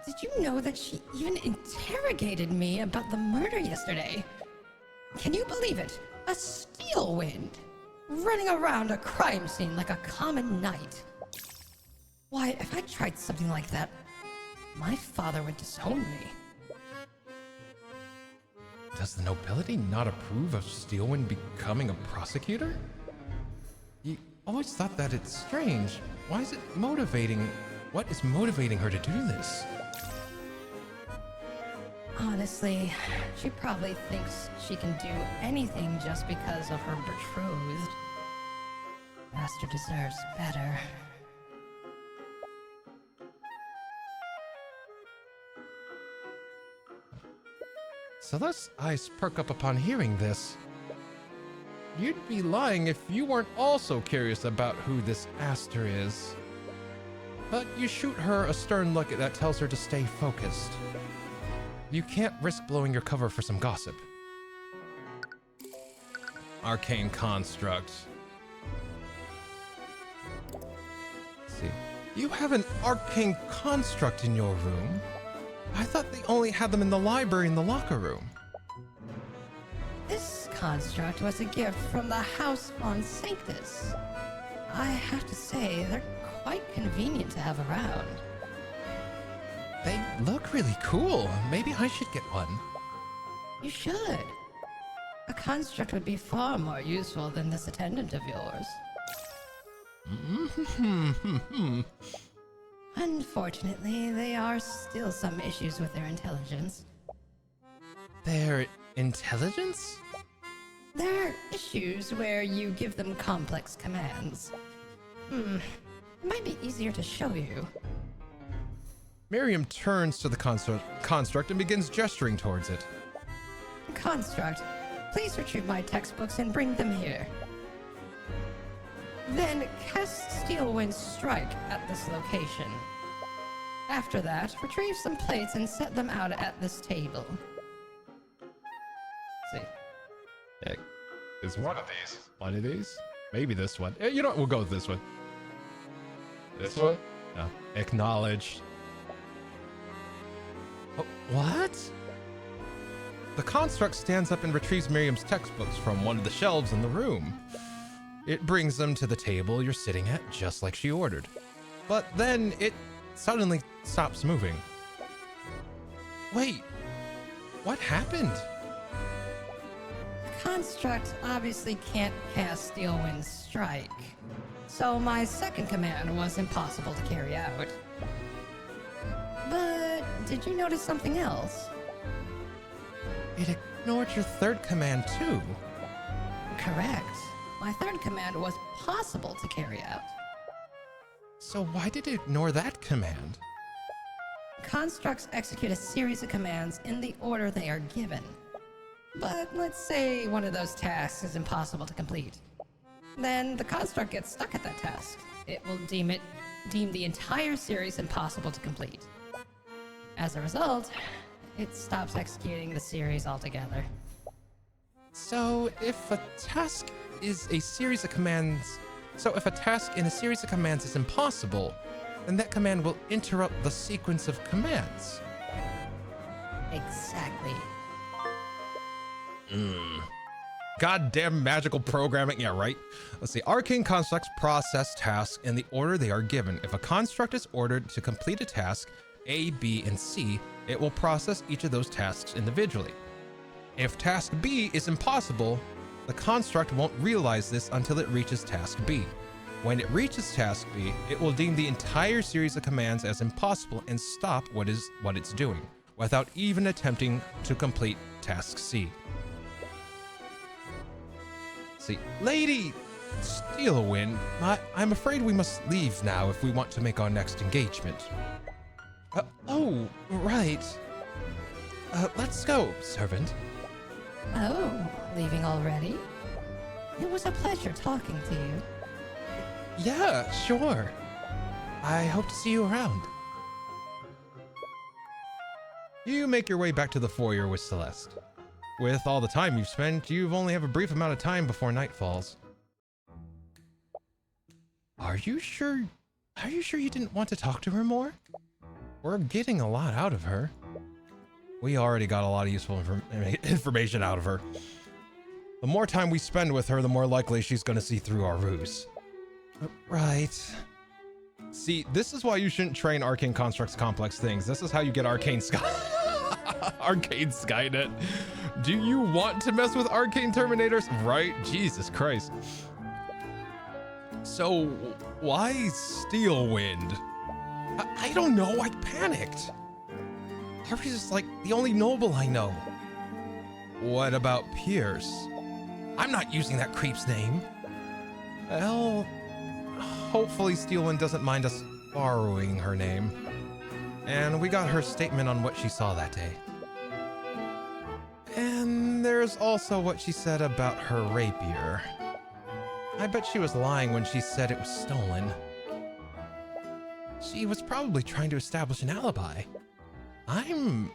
Did you know that she even interrogated me about the murder yesterday? Can you believe it? A Steelwind, running around a crime scene like a common knight. Why, if I tried something like that, my father would disown me. Does the nobility not approve of Steelwind becoming a prosecutor? You always thought that it's strange. Why is it motivating? What is motivating her to do this? Honestly, she probably thinks she can do anything just because of her betrothed. Master deserves better. Celeste's eyes perk up upon hearing this. You'd be lying if you weren't also curious about who this Aster is. But you shoot her a stern look that tells her to stay focused. You can't risk blowing your cover for some gossip. Arcane construct. Let's see. You have an arcane construct in your room? I thought they only had them in the library in the locker room. This construct was a gift from the House von Sanctus. I have to say, they're quite convenient to have around. They look really cool. Maybe I should get one. You should. A construct would be far more useful than this attendant of yours. Unfortunately, there are still some issues with their intelligence. Their intelligence? There are issues where you give them complex commands. It might be easier to show you. Miriam turns to the construct and begins gesturing towards it. Construct, please retrieve my textbooks and bring them here. Then cast Steelwind's Strike at this location. After that, retrieve some plates and set them out at this table. See. Yeah, is one of these? One of these? Maybe this one. You know what? We'll go with this one. This one? No. Acknowledged. Oh, what? The construct stands up and retrieves Miriam's textbooks from one of the shelves in the room. It brings them to the table you're sitting at, just like she ordered. But then it suddenly stops moving. Wait, what happened? The construct obviously can't cast Steelwind's Strike, so my second command was impossible to carry out. But did you notice something else? It ignored your third command too. Correct. My third command was possible to carry out. So why did it ignore that command? Constructs execute a series of commands in the order they are given. But let's say one of those tasks is impossible to complete. Then the construct gets stuck at that task. It will deem the entire series impossible to complete. As a result, it stops executing the series altogether. So if a task in a series of commands is impossible, then that command will interrupt the sequence of commands. Exactly. Goddamn magical programming. Yeah, right. Let's see. Arcane constructs process tasks in the order they are given. If a construct is ordered to complete a task A, B, and C, it will process each of those tasks individually. If task B is impossible, the construct won't realize this until it reaches task B. When it reaches task B, it will deem the entire series of commands as impossible and stop what it's doing, without even attempting to complete task C. See, Lady Steelwind, I'm afraid we must leave now if we want to make our next engagement. Oh, right. Let's go, servant. Oh, leaving already? It was a pleasure talking to you. Yeah, sure. I hope to see you around. You make your way back to the foyer with Celeste. With all the time you've spent, you've only have a brief amount of time before night falls. Are you sure you didn't want to talk to her more? We're getting a lot out of her. We already got a lot of useful information out of her. The more time we spend with her, the more likely she's going to see through our ruse. Right. See, this is why you shouldn't train arcane constructs complex things. This is how you get arcane Arcane Skynet. Do you want to mess with arcane terminators? Right? Jesus Christ. So, why Steelwind? I don't know. I panicked. Harvey's just like the only noble I know. What about Pierce? I'm not using that creep's name. Well, hopefully Steelwind doesn't mind us borrowing her name. And we got her statement on what she saw that day. then there's also what she said about her rapier. I bet she was lying when she said it was stolen. She was probably trying to establish an alibi. I'm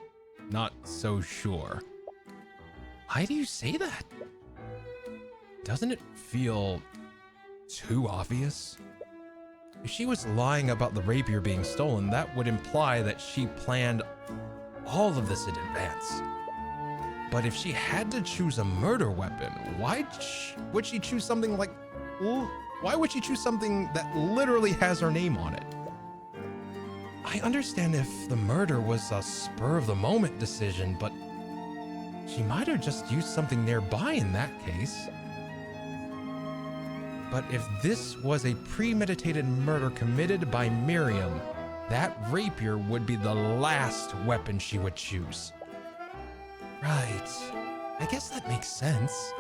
not so sure. Why do you say that? Doesn't it feel too obvious? If she was lying about the rapier being stolen, that would imply that she planned all of this in advance. But if she had to choose a murder weapon, why would she choose something like... Why would she choose something that literally has her name on it? I understand if the murder was a spur-of-the-moment decision, but she might have just used something nearby in that case. But if this was a premeditated murder committed by Miriam, that rapier would be the last weapon she would choose. Right. I guess that makes sense.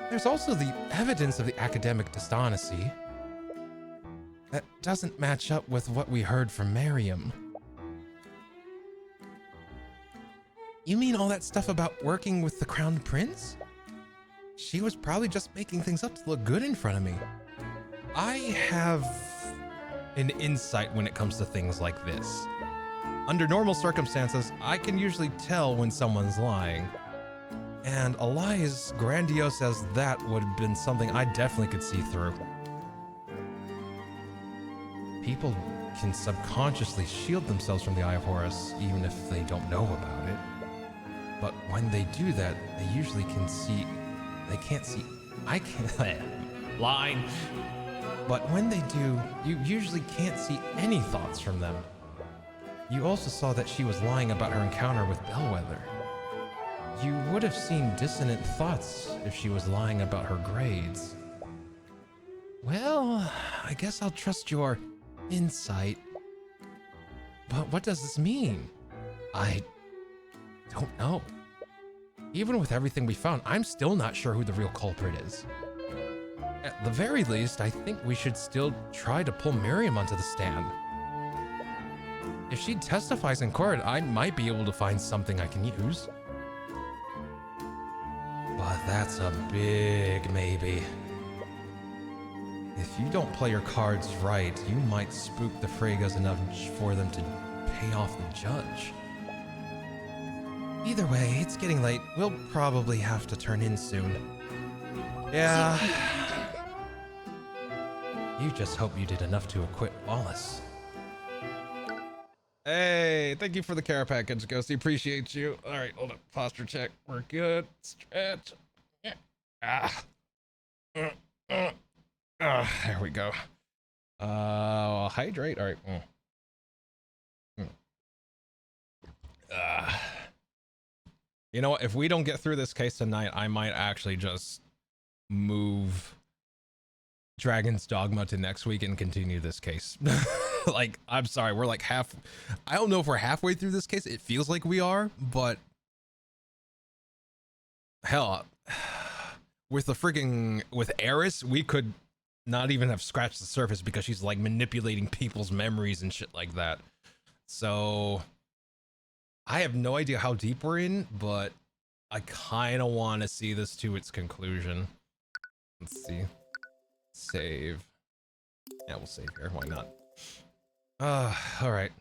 There's also the evidence of the academic dishonesty. That doesn't match up with what we heard from Miriam. You mean all that stuff about working with the Crown Prince? She was probably just making things up to look good in front of me. I have an insight when it comes to things like this. Under normal circumstances, I can usually tell when someone's lying. And a lie as grandiose as that would have been something I definitely could see through. People can subconsciously shield themselves from the Eye of Horus, even if they don't know about it. But when they do that, they usually can see... They can't see... I can't... Line! But when they do, you usually can't see any thoughts from them. You also saw that she was lying about her encounter with Bellwether. You would have seen dissonant thoughts if she was lying about her grades. Well, I guess I'll trust your insight. But what does this mean? I don't know. Even with everything we found, I'm still not sure who the real culprit is. At the very least, I think we should still try to pull Miriam onto the stand. If she testifies in court, I might be able to find something I can use. But that's a big maybe. If you don't play your cards right, you might spook the Fregas enough for them to pay off the judge. Either way, it's getting late. We'll probably have to turn in soon. Yeah. You just hope you did enough to acquit Wallace. Hey, thank you for the care package, Ghosty. Appreciate you. All right, hold up. Posture check. We're good. Stretch. There we go. Hydrate. All right. You know what? If we don't get through this case tonight, I might actually just move Dragon's Dogma to next week and continue this case. Like, I'm sorry, we're like I don't know if we're halfway through this case. It feels like we are, but hell, with Eris, we could not even have scratched the surface because she's like manipulating people's memories and shit like that. So I have no idea how deep we're in, but I kind of want to see this to its conclusion. Let's see. Save. Yeah, we'll save here. Why not? All right.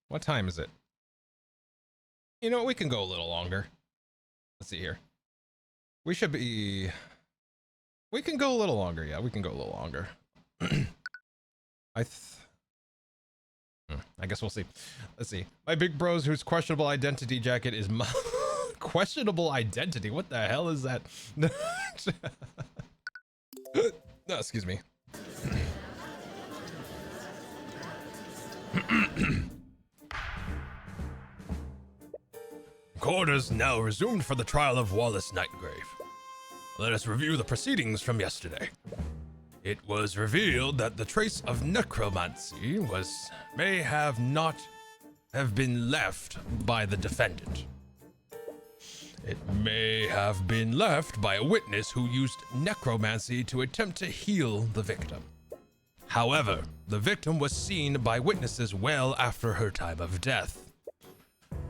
What time is it? You know, we can go a little longer. Let's see here. We can go a little longer. Yeah, we can go a little longer. I guess we'll see. Let's see. My big bros whose questionable identity jacket is my questionable identity. What the hell is that? No, excuse me. Court is now resumed for the trial of Wallace Nightgrave. Let us review the proceedings from yesterday. It was revealed that the trace of necromancy may not have been left by the defendant. It may have been left by a witness who used necromancy to attempt to heal the victim. However, the victim was seen by witnesses well after her time of death.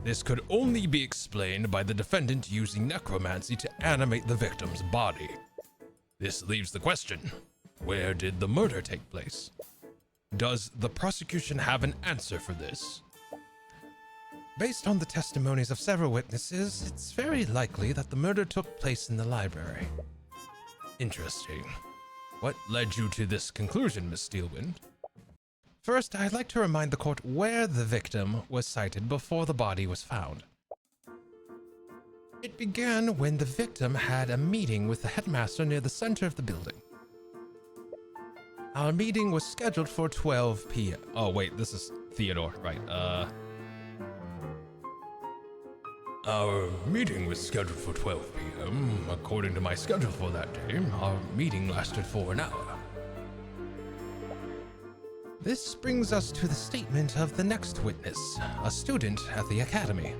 This could only be explained by the defendant using necromancy to animate the victim's body. This leaves the question, where did the murder take place? Does the prosecution have an answer for this? Based on the testimonies of several witnesses, it's very likely that the murder took place in the library. Interesting. What led you to this conclusion, Miss Steelwind? First, I'd like to remind the court where the victim was sighted before the body was found. It began when the victim had a meeting with the headmaster near the center of the building. Our meeting was scheduled for 12 p.m. Oh, wait, this is Theodore, right? Our meeting was scheduled for 12 p.m. According to my schedule for that day, our meeting lasted for an hour. This brings us to the statement of the next witness, a student at the academy.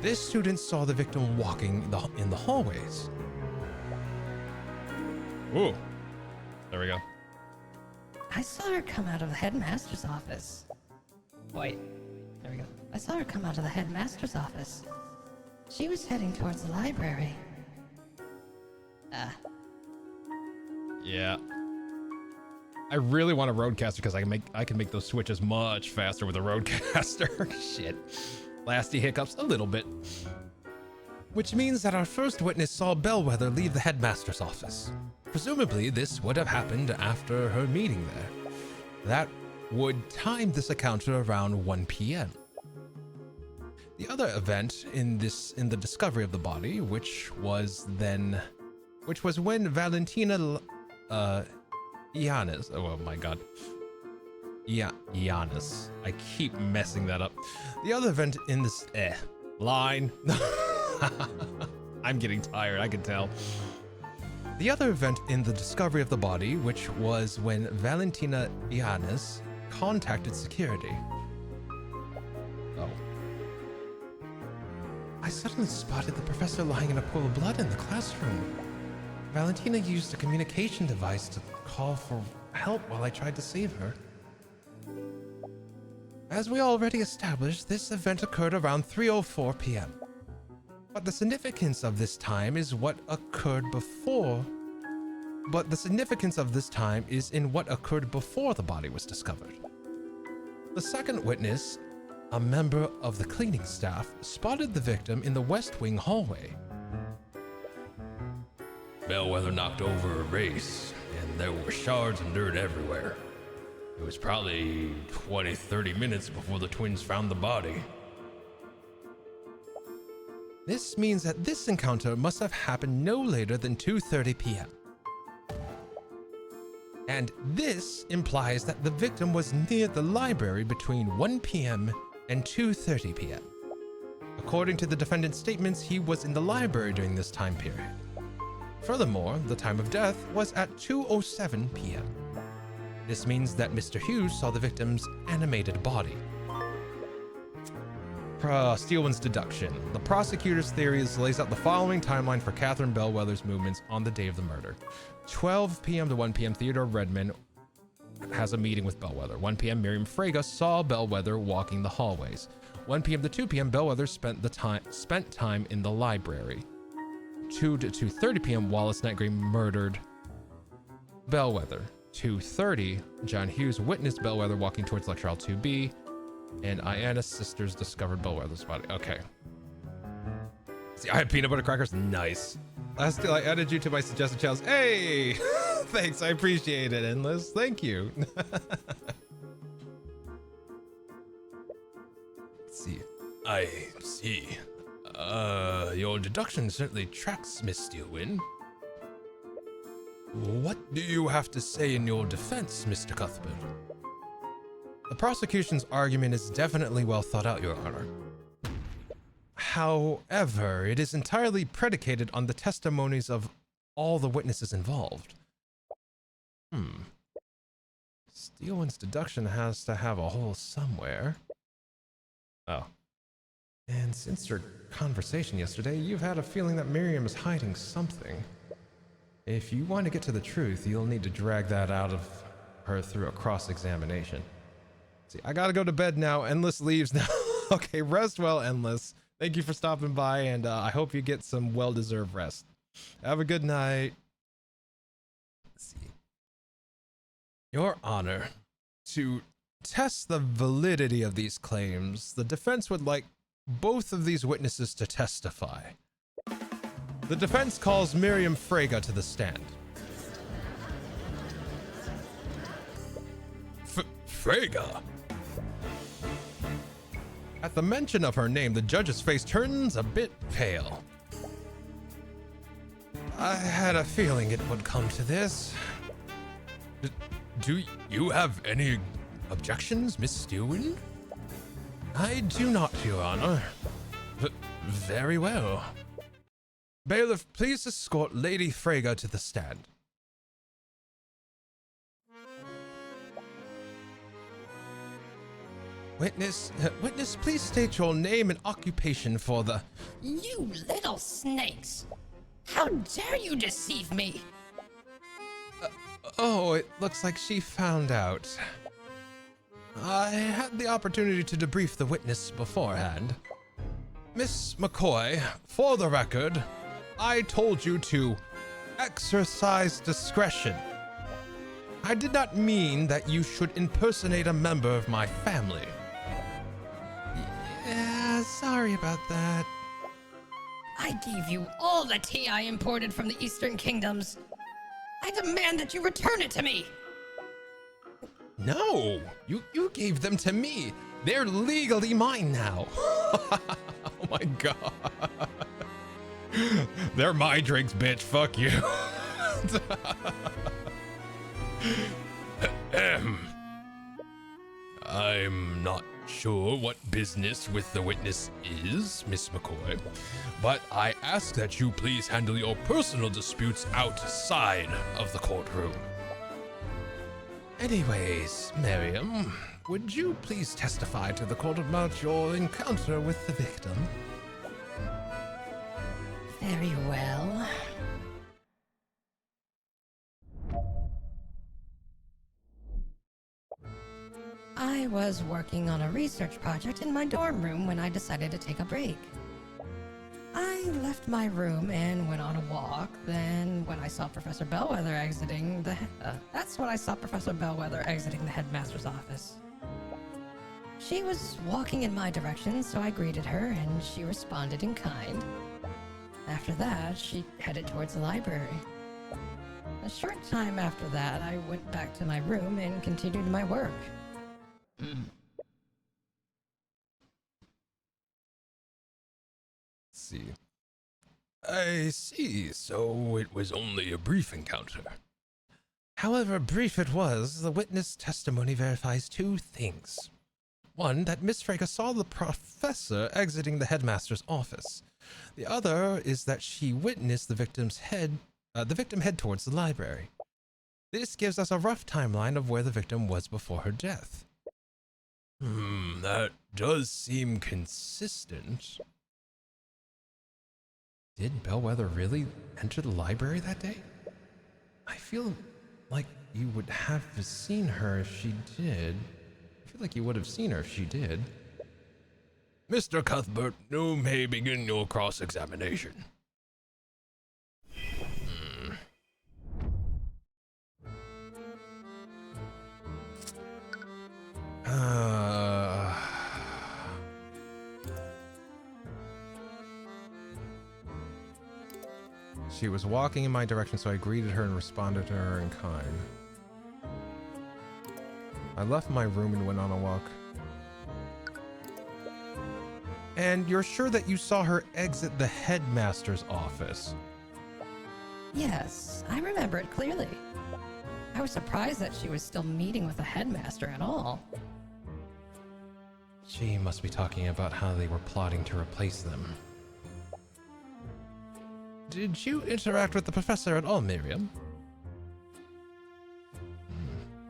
This student saw the victim walking in the hallways. Ooh. There we go. I saw her come out of the headmaster's office. Wait. There we go. I saw her come out of the headmaster's office. She was heading towards the library. Yeah. I really want a roadcaster because I can make those switches much faster with a roadcaster. Shit. Lasty hiccups a little bit. Which means that our first witness saw Bellwether leave the headmaster's office. Presumably, this would have happened after her meeting there. That would time this account to around 1 p.m. The other event in the discovery of the body, which was when Valentina Iannis, oh my god. Iannis. I keep messing that up. The other event in this line. I'm getting tired, I can tell. The other event in the discovery of the body, which was when Valentina Iannis contacted security. Oh. I suddenly spotted the professor lying in a pool of blood in the classroom. Valentina used a communication device to call for help while I tried to save her. As we already established, this event occurred around 3:04 p.m. But the significance of this time is in what occurred before the body was discovered. The second witness, a member of the cleaning staff, spotted the victim in the West Wing hallway. Bellwether knocked over a vase, and there were shards and dirt everywhere. It was probably 20-30 minutes before the twins found the body. This means that this encounter must have happened no later than 2:30 p.m. And this implies that the victim was near the library between 1 p.m. and 2:30 p.m. According to the defendant's statements, he was in the library during this time period. Furthermore, the time of death was at 2:07 p.m. This means that Mr. Hughes saw the victim's animated body. Steelwind's deduction. The prosecutor's theories lays out the following timeline for Catherine Bellwether's movements on the day of the murder. 12 p.m. to 1 p.m. Theodore Redmond has a meeting with Bellwether. 1 p.m. Miriam Frege saw Bellwether walking the hallways. 1 p.m. to 2 p.m. Bellwether spent time in the library. 2 to 2:30 p.m. Wallace Nightgreen murdered Bellwether. 2:30 John Hughes witnessed Bellwether walking towards Lecture Hall 2B. And Iana's sisters discovered Bellwether's body. Okay. See, I had peanut butter crackers. Nice. Lastiel, I added you to my suggested channels. Hey! Thanks, I appreciate it, Endless. Thank you. Let's see. I see. Your deduction certainly tracks, Miss Steelwind. What do you have to say in your defense, Mr. Cuthbert? The prosecution's argument is definitely well thought out, Your Honor. However, it is entirely predicated on the testimonies of all the witnesses involved. Steelwind's deduction has to have a hole somewhere. Oh. And since your conversation yesterday, you've had a feeling that Miriam is hiding something. If you want to get to the truth, you'll need to drag that out of her through a cross-examination. See, I gotta go to bed now. Endless leaves now. Okay, rest well, Endless. Thank you for stopping by, and I hope you get some well-deserved rest. Have a good night. Let's see. Your Honor, to test the validity of these claims, the defense would like both of these witnesses to testify. The defense calls Miriam Frege to the stand. Frege? At the mention of her name, the judge's face turns a bit pale. I had a feeling it would come to this. Do you have any objections, Miss Stewart? I do not, Your Honor. Very well. Bailiff, please escort Lady Frege to the stand. Witness, please state your name and occupation for the... You little snakes! How dare you deceive me? Oh, it looks like she found out. I had the opportunity to debrief the witness beforehand. Miss McCoy, for the record, I told you to exercise discretion. I did not mean that you should impersonate a member of my family. Yeah, sorry about that. I gave you all the tea I imported from the Eastern Kingdoms. I demand that you return it to me. No, you gave them to me. They're legally mine now. Oh my god. They're my drinks, bitch. Fuck you. I'm not sure what business with the witness is, Miss McCoy, but I ask that you please handle your personal disputes outside of the courtroom. Anyways, Miriam, would you please testify to the court about your encounter with the victim? Very well. I was working on a research project in my dorm room when I decided to take a break. I left my room and went on a walk. Then, when I saw Professor Bellwether exiting the headmaster's office. She was walking in my direction, so I greeted her, and she responded in kind. After that, she headed towards the library. A short time after that, I went back to my room and continued my work. See. I see, so it was only a brief encounter. However brief it was, the witness testimony verifies two things. One, that Miss Frege saw the professor exiting the headmaster's office. The other is that she witnessed the victim head towards the library. This gives us a rough timeline of where the victim was before her death. That does seem consistent. Did Bellwether really enter the library that day? I feel like you would have seen her if she did. I feel like you would have seen her if she did. Mr. Cuthbert, you may begin your cross-examination. She was walking in my direction, so I greeted her and responded to her in kind. I left my room and went on a walk. And you're sure that you saw her exit the headmaster's office? Yes, I remember it clearly. I was surprised that she was still meeting with the headmaster at all. She must be talking about how they were plotting to replace them. Did you interact with the professor at all, Miriam?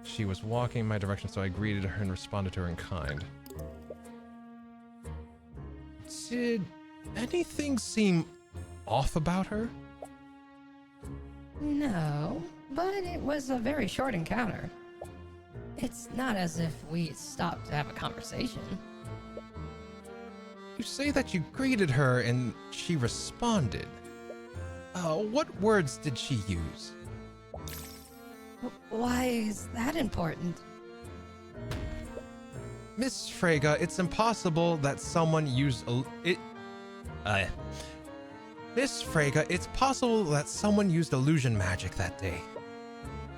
She was walking in my direction, so I greeted her and responded to her in kind. Did anything seem off about her? No, but it was a very short encounter. It's not as if we stopped to have a conversation. You say that you greeted her and she responded. What words did she use? Why is that important? Miss Frege, it's impossible that someone used Miss Frege, it's possible that someone used illusion magic that day.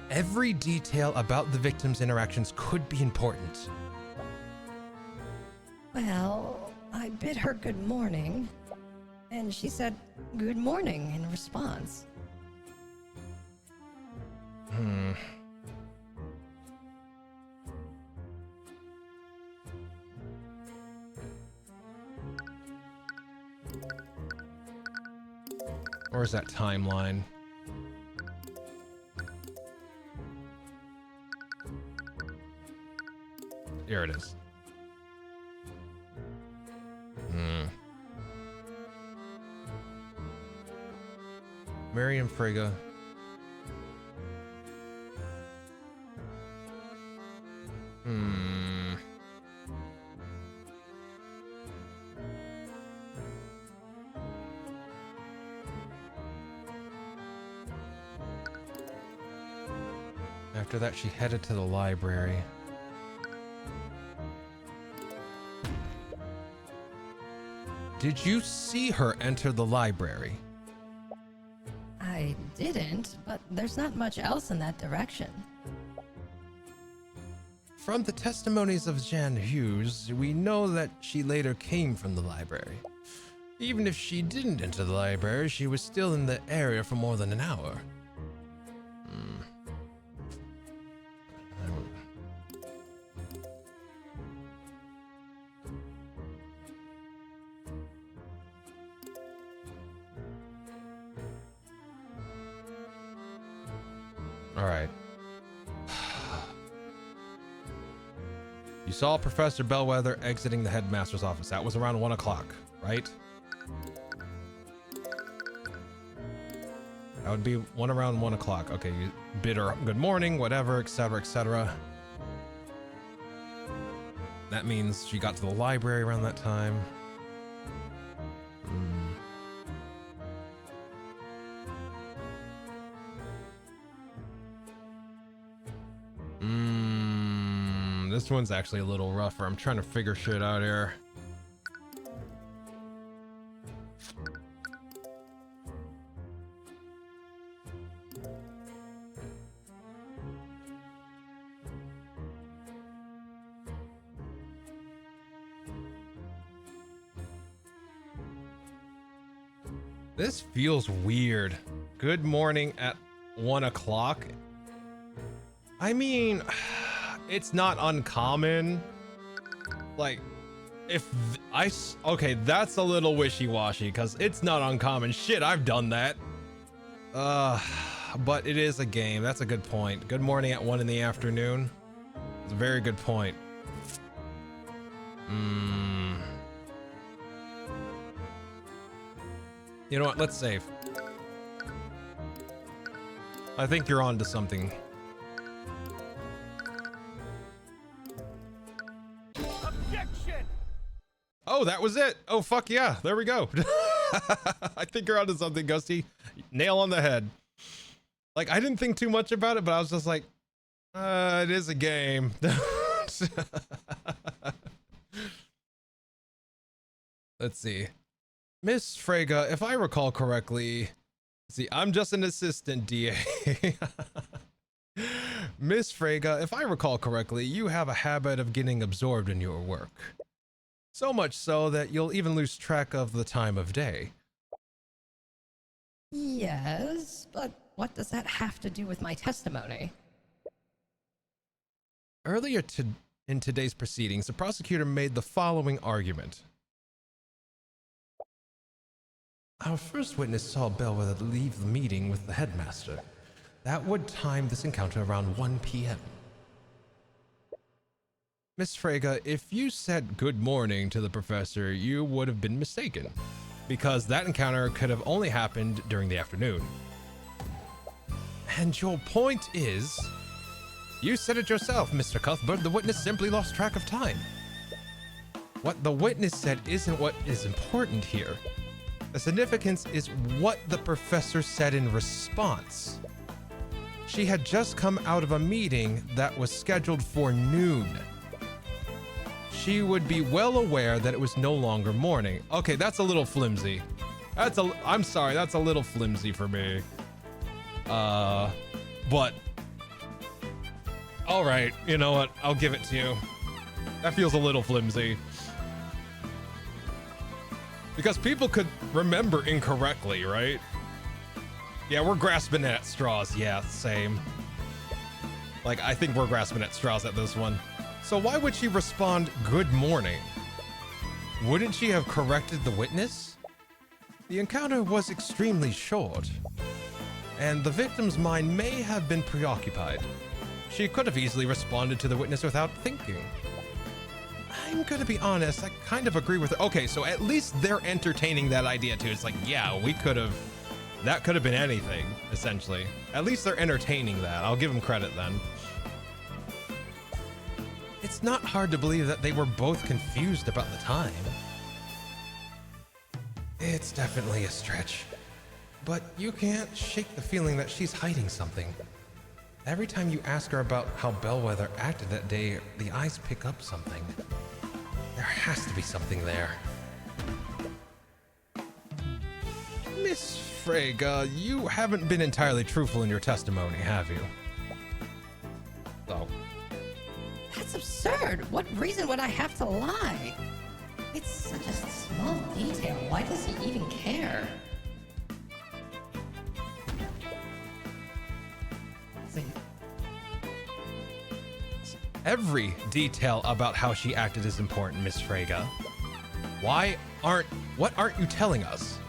Every detail about the victim's interactions could be important. Well, I bid her good morning, and she said good morning in response. Where's that timeline? Here it is. Miriam Frege. After that, she headed to the library. Did you see her enter the library? I didn't, but there's not much else in that direction. From the testimonies of Jan Hughes, we know that she later came from the library. Even if she didn't enter the library, she was still in the area for more than an hour. All right. You saw Professor Bellwether exiting the headmaster's office. That was around 1 o'clock, right? That would be around 1 o'clock. Okay, you bid her good morning, whatever, etc., etc. That means she got to the library around that time. This one's actually a little rougher. I'm trying to figure shit out here. This feels weird. Good morning at 1 o'clock. I mean, it's not uncommon. Like, okay, that's a little wishy-washy because it's not uncommon. Shit, I've done that. But it is a game. That's a good point. Good morning at 1 in the afternoon. It's a very good point. You know what? Let's save. I think you're on to something. Objection! Oh, that was it. Oh, fuck yeah. There we go. I think you're onto something, Ghosty. Nail on the head. Like, I didn't think too much about it, but I was just like, it is a game. Let's see. Miss Frege, if I recall correctly, see, I'm just an assistant DA. Miss Frege, if I recall correctly, you have a habit of getting absorbed in your work. So much so that you'll even lose track of the time of day. Yes, but what does that have to do with my testimony? Earlier in today's proceedings, the prosecutor made the following argument. Our first witness saw Bellwether leave the meeting with the headmaster. That would time this encounter around 1 p.m. Miss Frege, if you said good morning to the professor, you would have been mistaken, because that encounter could have only happened during the afternoon. And your point is, you said it yourself, Mr. Cuthbert, the witness simply lost track of time. What the witness said isn't what is important here. The significance is what the professor said in response. She had just come out of a meeting that was scheduled for noon. She would be well aware that it was no longer morning. Okay, that's a little flimsy. I'm sorry, that's a little flimsy for me. But all right, you know what? I'll give it to you. That feels a little flimsy. Because people could remember incorrectly, right? Yeah, we're grasping at straws. Yeah, same. Like, I think we're grasping at straws at this one. So why would she respond, good morning? Wouldn't she have corrected the witness? The encounter was extremely short, and the victim's mind may have been preoccupied. She could have easily responded to the witness without thinking. I'm gonna be honest, I kind of agree with her. Okay, so at least they're entertaining that idea too. It's like, yeah, that could have been anything, essentially. At least they're entertaining that. I'll give them credit then. It's not hard to believe that they were both confused about the time. It's definitely a stretch, but you can't shake the feeling that she's hiding something. Every time you ask her about how Bellwether acted that day, the eyes pick up something. There has to be something there. Miss Frege, you haven't been entirely truthful in your testimony, have you? Oh. That's absurd. What reason would I have to lie? It's such a small detail. Why does he even care? See. Every detail about how she acted is important, Miss Frege. What aren't you telling us?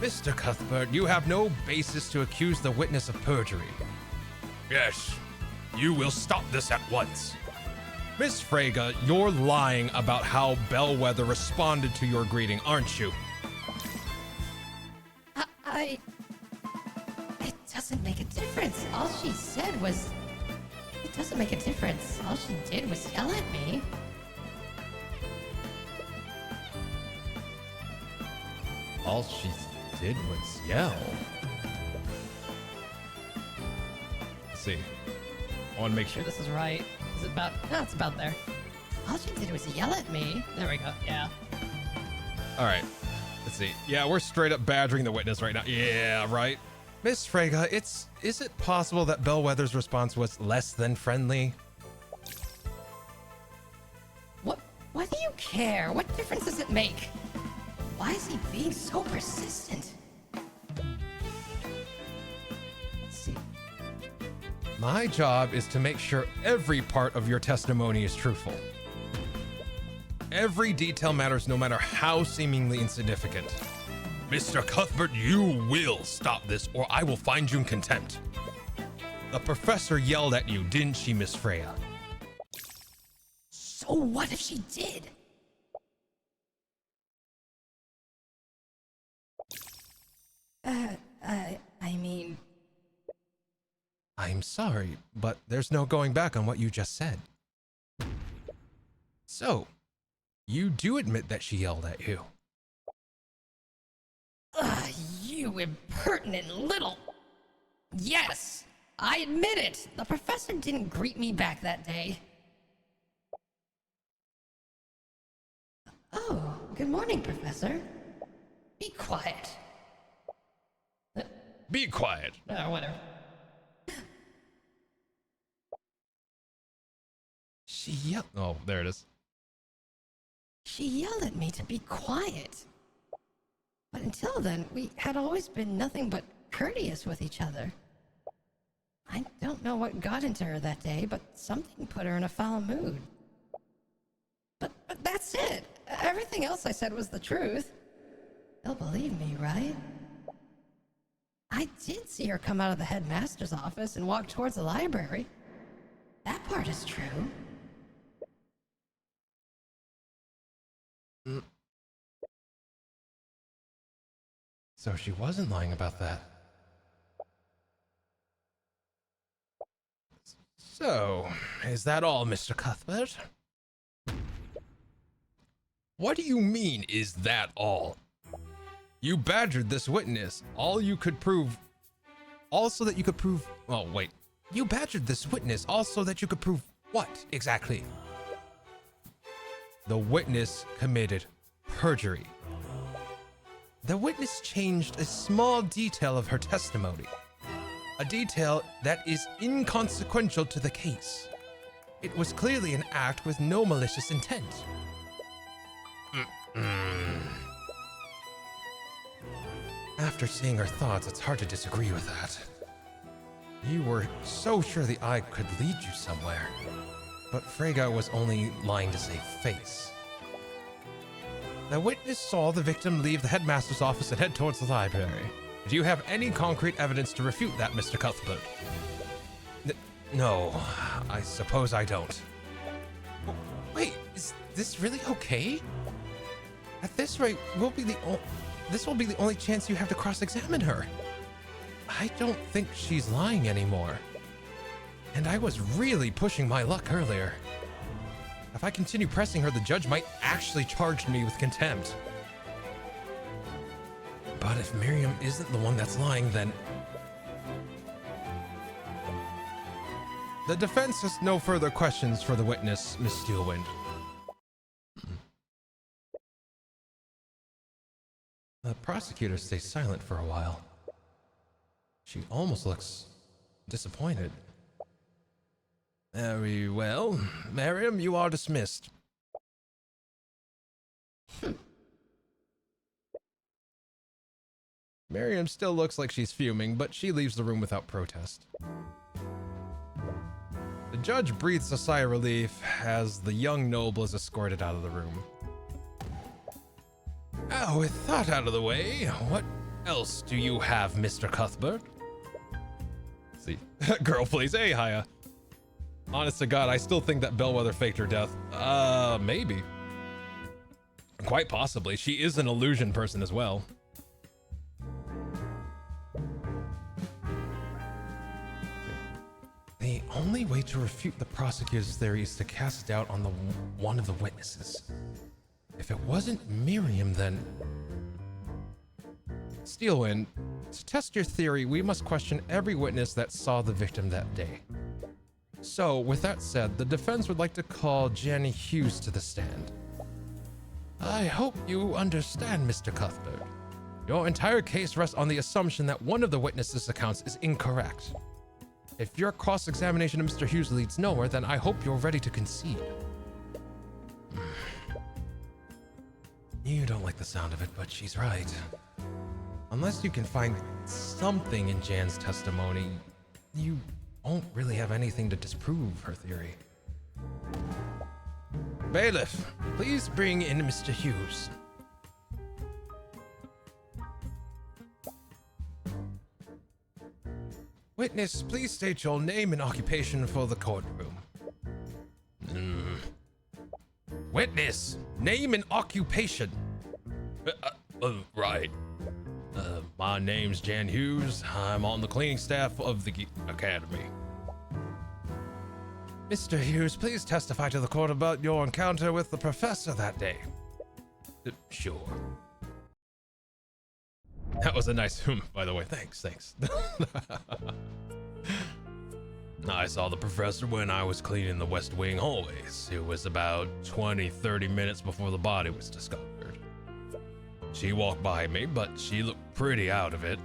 Mr. Cuthbert, you have no basis to accuse the witness of perjury. Yes, you will stop this at once. Miss Frege, you're lying about how Bellwether responded to your greeting, aren't you? It doesn't make a difference. All she said was, it doesn't make a difference. All she did was yell at me. All she did was yell. Let's see. I want to make sure This is right. Is it about? No, it's about there. All she did was yell at me. There we go. Yeah. All right. Let's see. Yeah, we're straight up badgering the witness right now. Yeah, right. Miss Frege, is it possible that Bellwether's response was less than friendly? What do you care? What difference does it make? Why is he being so persistent? Let's see. My job is to make sure every part of your testimony is truthful. Every detail matters, no matter how seemingly insignificant. Mr. Cuthbert, you will stop this or I will find you in contempt. The professor yelled at you, didn't she, Miss Freya? So what if she did? I mean... I'm sorry, but there's no going back on what you just said. So, you do admit that she yelled at you? You impertinent little... Yes, I admit it. The professor didn't greet me back that day. Oh, good morning, Professor. Be quiet. Be quiet. Whatever. She yelled. Oh, there it is. She yelled at me to be quiet. But until then, we had always been nothing but courteous with each other. I don't know what got into her that day, but something put her in a foul mood. But that's it. Everything else I said was the truth. They'll believe me, right? I did see her come out of the headmaster's office and walk towards the library. That part is true. So she wasn't lying about that. So, is that all, Mr. Cuthbert? What do you mean, is that all? You badgered this witness. All you could prove... Also that you could prove... Oh, wait. You badgered this witness also that you could prove what, exactly? The witness committed perjury. The witness changed a small detail of her testimony. A detail that is inconsequential to the case. It was clearly an act with no malicious intent. After seeing her thoughts, it's hard to disagree with that. You were so sure the eye could lead you somewhere. But Freyga was only lying to save face. The witness saw the victim leave the headmaster's office and head towards the library. Do you have any concrete evidence to refute that, Mr. Cuthbert? No, I suppose I don't. Wait, is this really okay? At this rate, this will be the only chance you have to cross-examine her. I don't think she's lying anymore. And I was really pushing my luck earlier. If I continue pressing her, the judge might actually charge me with contempt. But if Miriam isn't the one that's lying, then... The defense has no further questions for the witness, Miss Steelwind. The prosecutor stays silent for a while. She almost looks disappointed. Very well. Miriam, you are dismissed. Miriam still looks like she's fuming, but she leaves the room without protest. The judge breathes a sigh of relief as the young noble is escorted out of the room. Oh, with that out of the way, what else do you have, Mr. Cuthbert? See, girl, please. Hey, Haya. Honest to God, I still think that Bellwether faked her death. Maybe. Quite possibly. She is an illusion person as well. The only way to refute the prosecutor's theory is to cast doubt on one of the witnesses. If it wasn't Miriam, then... Steelwind, to test your theory, we must question every witness that saw the victim that day. So, with that said, the defense would like to call Jenny Hughes to the stand. I hope you understand, Mr. Cuthbert. Your entire case rests on the assumption that one of the witnesses' accounts is incorrect. If your cross-examination of Mr. Hughes leads nowhere, then I hope you're ready to concede. You don't like the sound of it, but she's right. Unless you can find something in Jan's testimony, you won't really have anything to disprove her theory. Bailiff, please bring in Mr. Hughes. Witness, please state your name and occupation for the courtroom. Witness, name and occupation. Right. My name's Jan Hughes. I'm on the cleaning staff of the academy. Mr. Hughes, please testify to the court about your encounter with the professor that day. Sure. That was a nice by the way. Thanks. I saw the professor when I was cleaning the West Wing hallways. It was about 20-30 minutes before the body was discovered. She walked by me, but she looked pretty out of it.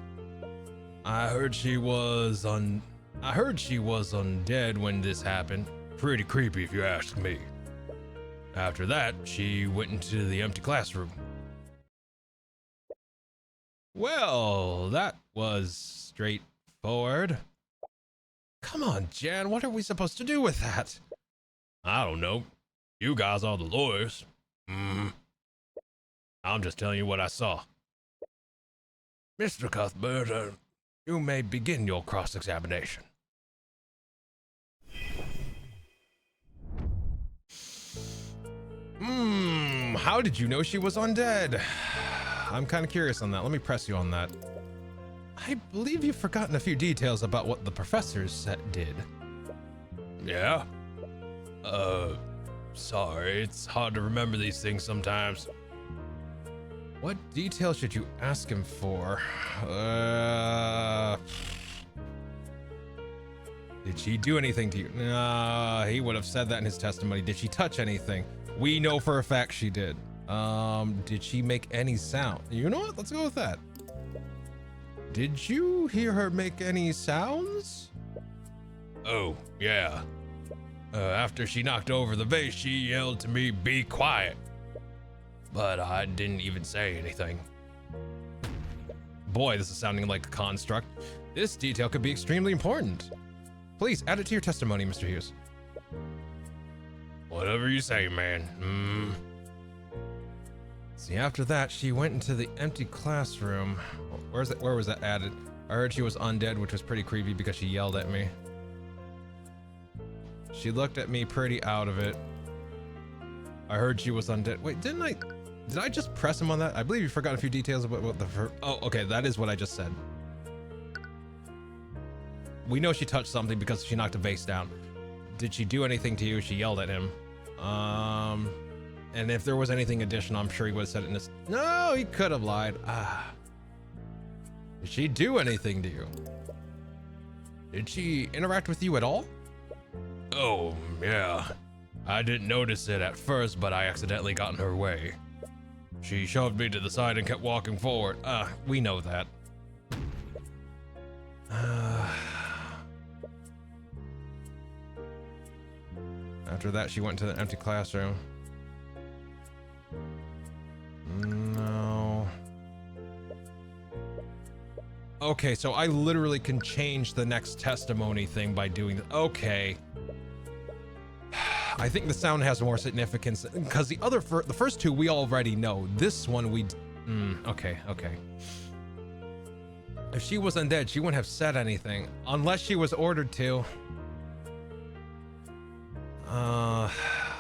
I heard she was undead when this happened. Pretty creepy if you ask me. After that, she went into the empty classroom. Well, that was straightforward. Come on, Jan, what are we supposed to do with that? I don't know. You guys are the lawyers. I'm just telling you what I saw. Mr. Cuthbert, you may begin your cross-examination. How did you know she was undead? I'm kind of curious on that. Let me press you on that. I believe you've forgotten a few details about what the professors did. Yeah? Sorry, it's hard to remember these things sometimes. What details should you ask him for? Did she do anything to you? He would have said that in his testimony. Did she touch anything? We know for a fact she did. Did she make any sound? You know what? Let's go with that. Did you hear her make any sounds? Oh, yeah. After she knocked over the vase, she yelled to me, "Be quiet." But I didn't even say anything. Boy, this is sounding like a construct. This detail could be extremely important. Please add it to your testimony, Mr. Hughes. Whatever you say, man. See, after that, she went into the empty classroom. Where was that added? I heard she was undead, which was pretty creepy because she yelled at me. She looked at me pretty out of it. I heard she was undead. Wait, did I just press him on that? I believe you forgot a few details about what oh, okay, that is what I just said. We know she touched something because she knocked a vase down. Did she do anything to you? She yelled at him. And if there was anything additional, I'm sure he would have said it in this. No, he could have lied. Did she do anything to you? Did she interact with you at all? Oh, yeah. I didn't notice it at first, but I accidentally got in her way. She shoved me to the side and kept walking forward. We know that. After that, she went to the empty classroom. No. Okay, so I literally can change the next testimony thing by doing that. Okay. I think the sound has more significance because the first two we already know. This one we. Okay. If she was undead, she wouldn't have said anything unless she was ordered to.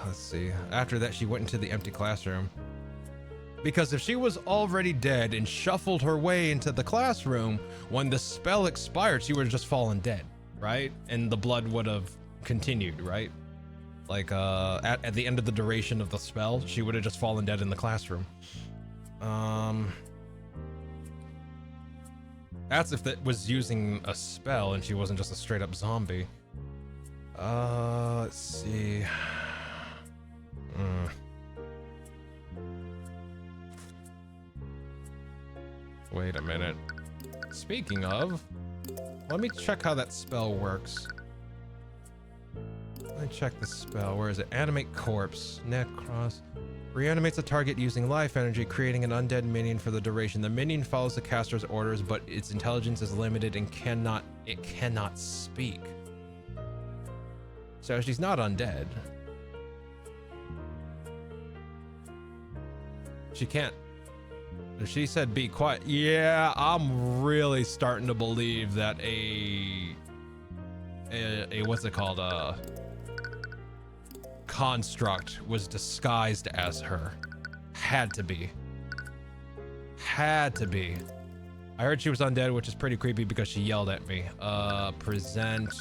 Let's see. After that, she went into the empty classroom. Because if she was already dead and shuffled her way into the classroom, when the spell expired, she would have just fallen dead, right? And the blood would have continued, right? Like, at the end of the duration of the spell, she would have just fallen dead in the classroom. That's if that was using a spell and she wasn't just a straight up zombie. Let's see. Wait a minute. Speaking of, let me check how that spell works. Let me check the spell. Where is it? Animate corpse. Necros. Reanimates a target using life energy, creating an undead minion for the duration. The minion follows the caster's orders, but its intelligence is limited and it cannot speak. So she's not undead. She can't. She said be quiet. Yeah, I'm really starting to believe that a what's it called? Construct was disguised as her. Had to be. I heard she was undead, which is pretty creepy because she yelled at me. Present.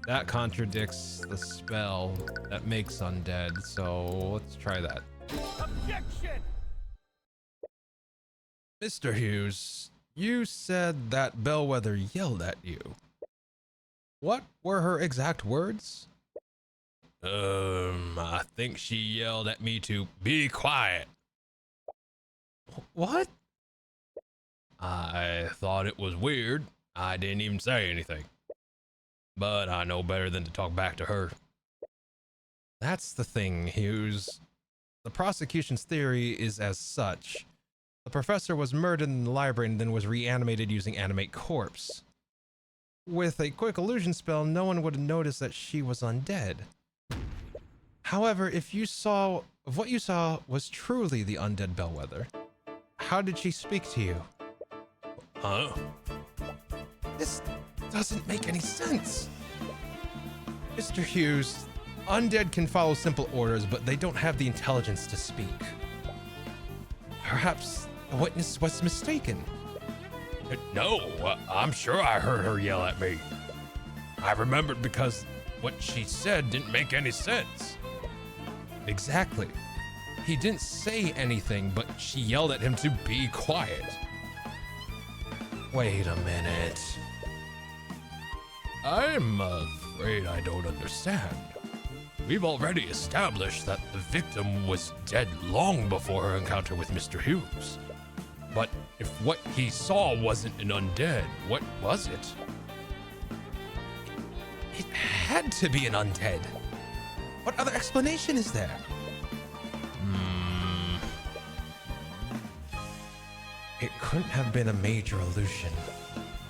That contradicts the spell that makes undead, so let's try that. Objection! Mr. Hughes, you said that Bellwether yelled at you. What were her exact words? I think she yelled at me to be quiet. What? I thought it was weird. I didn't even say anything. But I know better than to talk back to her. That's the thing, Hughes. The prosecution's theory is as such. The professor was murdered in the library and then was reanimated using animate corpse. With a quick illusion spell, no one would have noticed that she was undead. However, if what you saw was truly the undead Bellwether, how did she speak to you? Huh? This doesn't make any sense. Mr. Hughes, undead can follow simple orders, but they don't have the intelligence to speak. Perhaps the witness was mistaken. No, I'm sure I heard her yell at me. I remembered because what she said didn't make any sense. Exactly. He didn't say anything, but she yelled at him to be quiet. Wait a minute. I'm afraid I don't understand. We've already established that the victim was dead long before her encounter with Mr. Hughes. But if what he saw wasn't an undead, what was it? It had to be an undead. What other explanation is there? It couldn't have been a major illusion.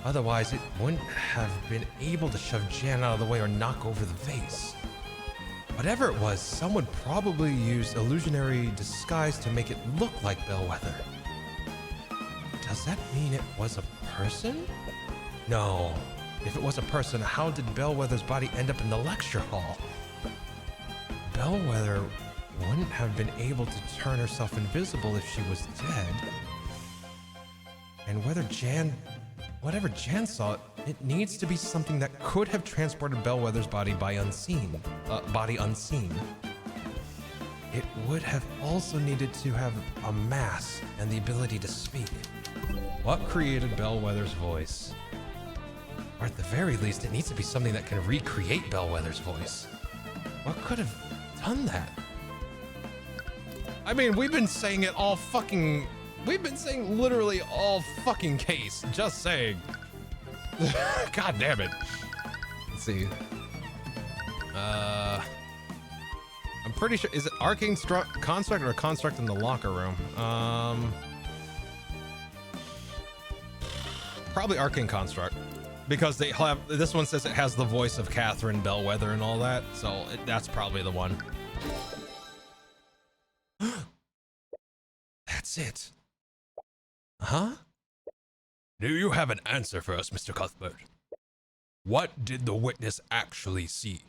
Otherwise, it wouldn't have been able to shove Jan out of the way or knock over the vase. Whatever it was, someone probably used illusionary disguise to make it look like Bellwether. Does that mean it was a person? No. If it was a person, how did Bellwether's body end up in the lecture hall? Bellwether wouldn't have been able to turn herself invisible if she was dead. And whatever Jan saw, it needs to be something that could have transported Bellwether's body unseen. It would have also needed to have a mask and the ability to speak. What created Bellwether's voice? Or at the very least, it needs to be something that can recreate Bellwether's voice. What could have done that? I mean, we've been saying literally all fucking case. Just saying. God damn it. Let's see. I'm pretty sure, is it Arcane Construct or Construct in the locker room? Probably Arcane Construct. Because they have, this one says it has the voice of Catherine Bellwether and all that, so that's probably the one. That's it. Huh? Do you have an answer for us, Mr. Cuthbert? What did the witness actually see?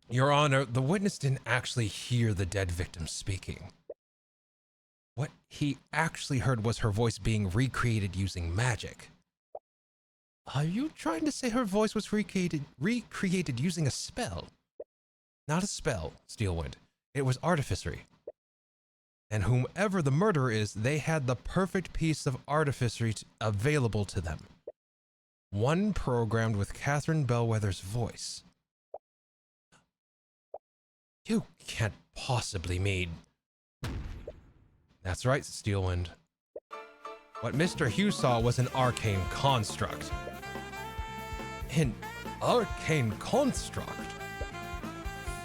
Your Honor, the witness didn't actually hear the dead victim speaking. What he actually heard was her voice being recreated using magic. Are you trying to say her voice was recreated using a spell? Not a spell, Steelwind. It was artificery. And whomever the murderer is, they had the perfect piece of artificery available to them. One programmed with Catherine Bellwether's voice. You can't possibly mean... That's right, Steelwind. What Mr. Hughes saw was an arcane construct. An arcane construct?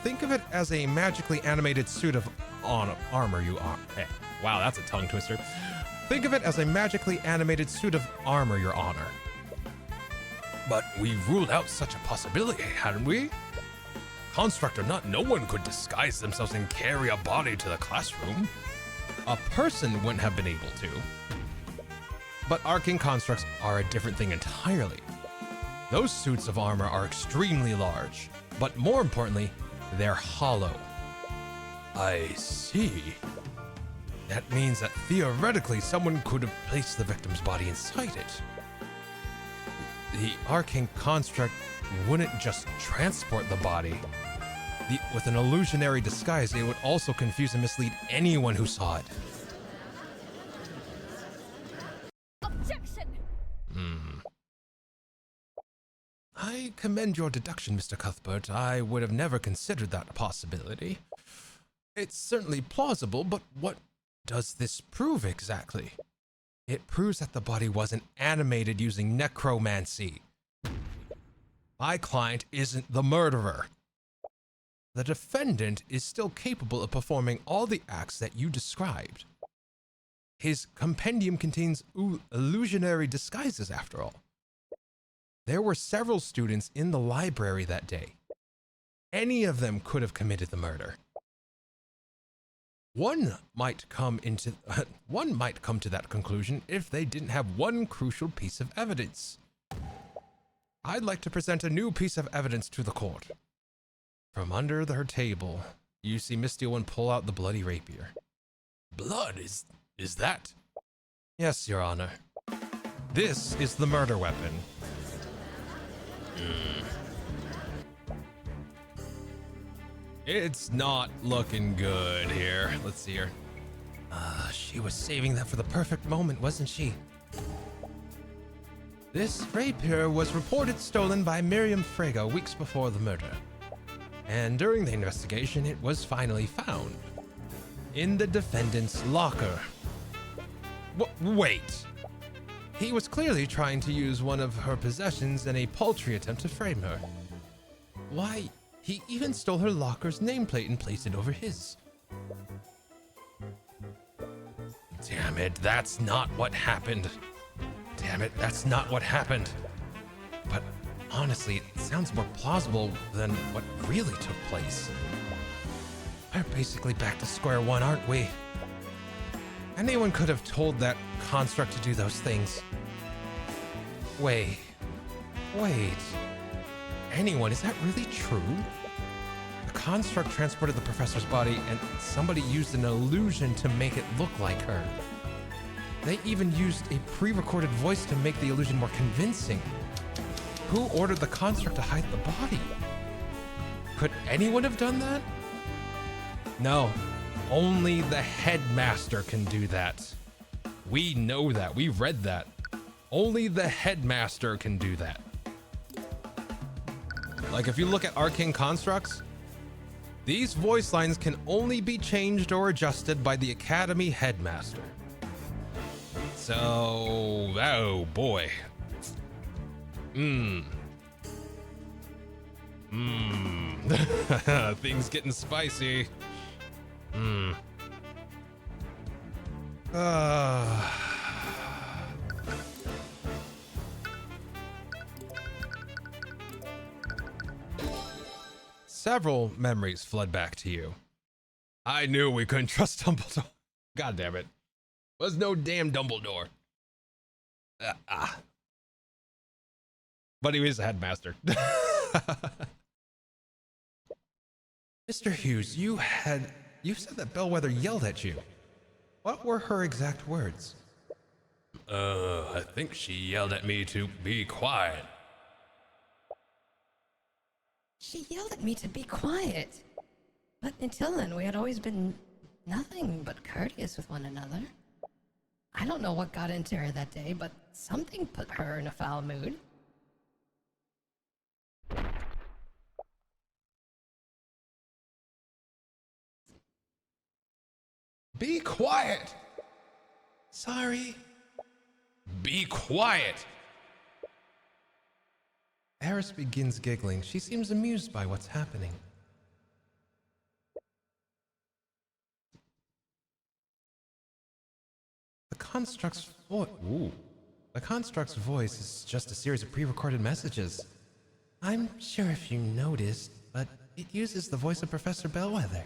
Think of it as a magically animated suit of armor, you are. Hey, wow, that's a tongue twister. Think of it as a magically animated suit of armor, Your Honor. But we ruled out such a possibility, hadn't we? Construct or not, no one could disguise themselves and carry a body to the classroom. A person wouldn't have been able to. But arcane constructs are a different thing entirely. Those suits of armor are extremely large, but more importantly, they're hollow. I see. That means that theoretically someone could have placed the victim's body inside it. The arcane construct wouldn't just transport the body. With an illusionary disguise, it would also confuse and mislead anyone who saw it. Objection! I commend your deduction, Mr. Cuthbert. I would have never considered that a possibility. It's certainly plausible, but what does this prove exactly? It proves that the body wasn't animated using necromancy. My client isn't the murderer. The defendant is still capable of performing all the acts that you described. His compendium contains illusionary disguises, after all. There were several students in the library that day. Any of them could have committed the murder. One might come to that conclusion if they didn't have one crucial piece of evidence. I'd like to present a new piece of evidence to the court. From under her table, you see Miss Steelwind pull out the bloody rapier. Blood, is that? Yes, Your Honor. This is the murder weapon. It's not looking good here. Let's see her. She was saving that for the perfect moment, wasn't she? This rapier was reported stolen by Miriam Frago weeks before the murder. And during the investigation, it was finally found in the defendant's locker. Wait. He was clearly trying to use one of her possessions in a paltry attempt to frame her. Why, he even stole her locker's nameplate and placed it over his. Damn it, that's not what happened. Damn it, that's not what happened. But honestly, it sounds more plausible than what really took place. We're basically back to square one, aren't we? Anyone could have told that construct to do those things. Wait. Anyone? Is that really true? The construct transported the professor's body and somebody used an illusion to make it look like her. They even used a pre-recorded voice to make the illusion more convincing. Who ordered the construct to hide the body? Could anyone have done that? No, only the headmaster can do that. We know that, we read that. Only the headmaster can do that. Like if you look at Arcane constructs, these voice lines can only be changed or adjusted by the Academy headmaster. So, oh boy. Things getting spicy. Several memories flood back to you. I knew we couldn't trust Dumbledore. God damn it. Was no damn Dumbledore. But he was a headmaster. Mr. Hughes, you said that Bellwether yelled at you. What were her exact words? I think she yelled at me to be quiet. She yelled at me to be quiet. But until then, we had always been nothing but courteous with one another. I don't know what got into her that day, but something put her in a foul mood. Be quiet! Sorry. Be quiet! Eris begins giggling. She seems amused by what's happening. The construct's voice is just a series of pre-recorded messages. I'm sure if you noticed, but it uses the voice of Professor Bellwether.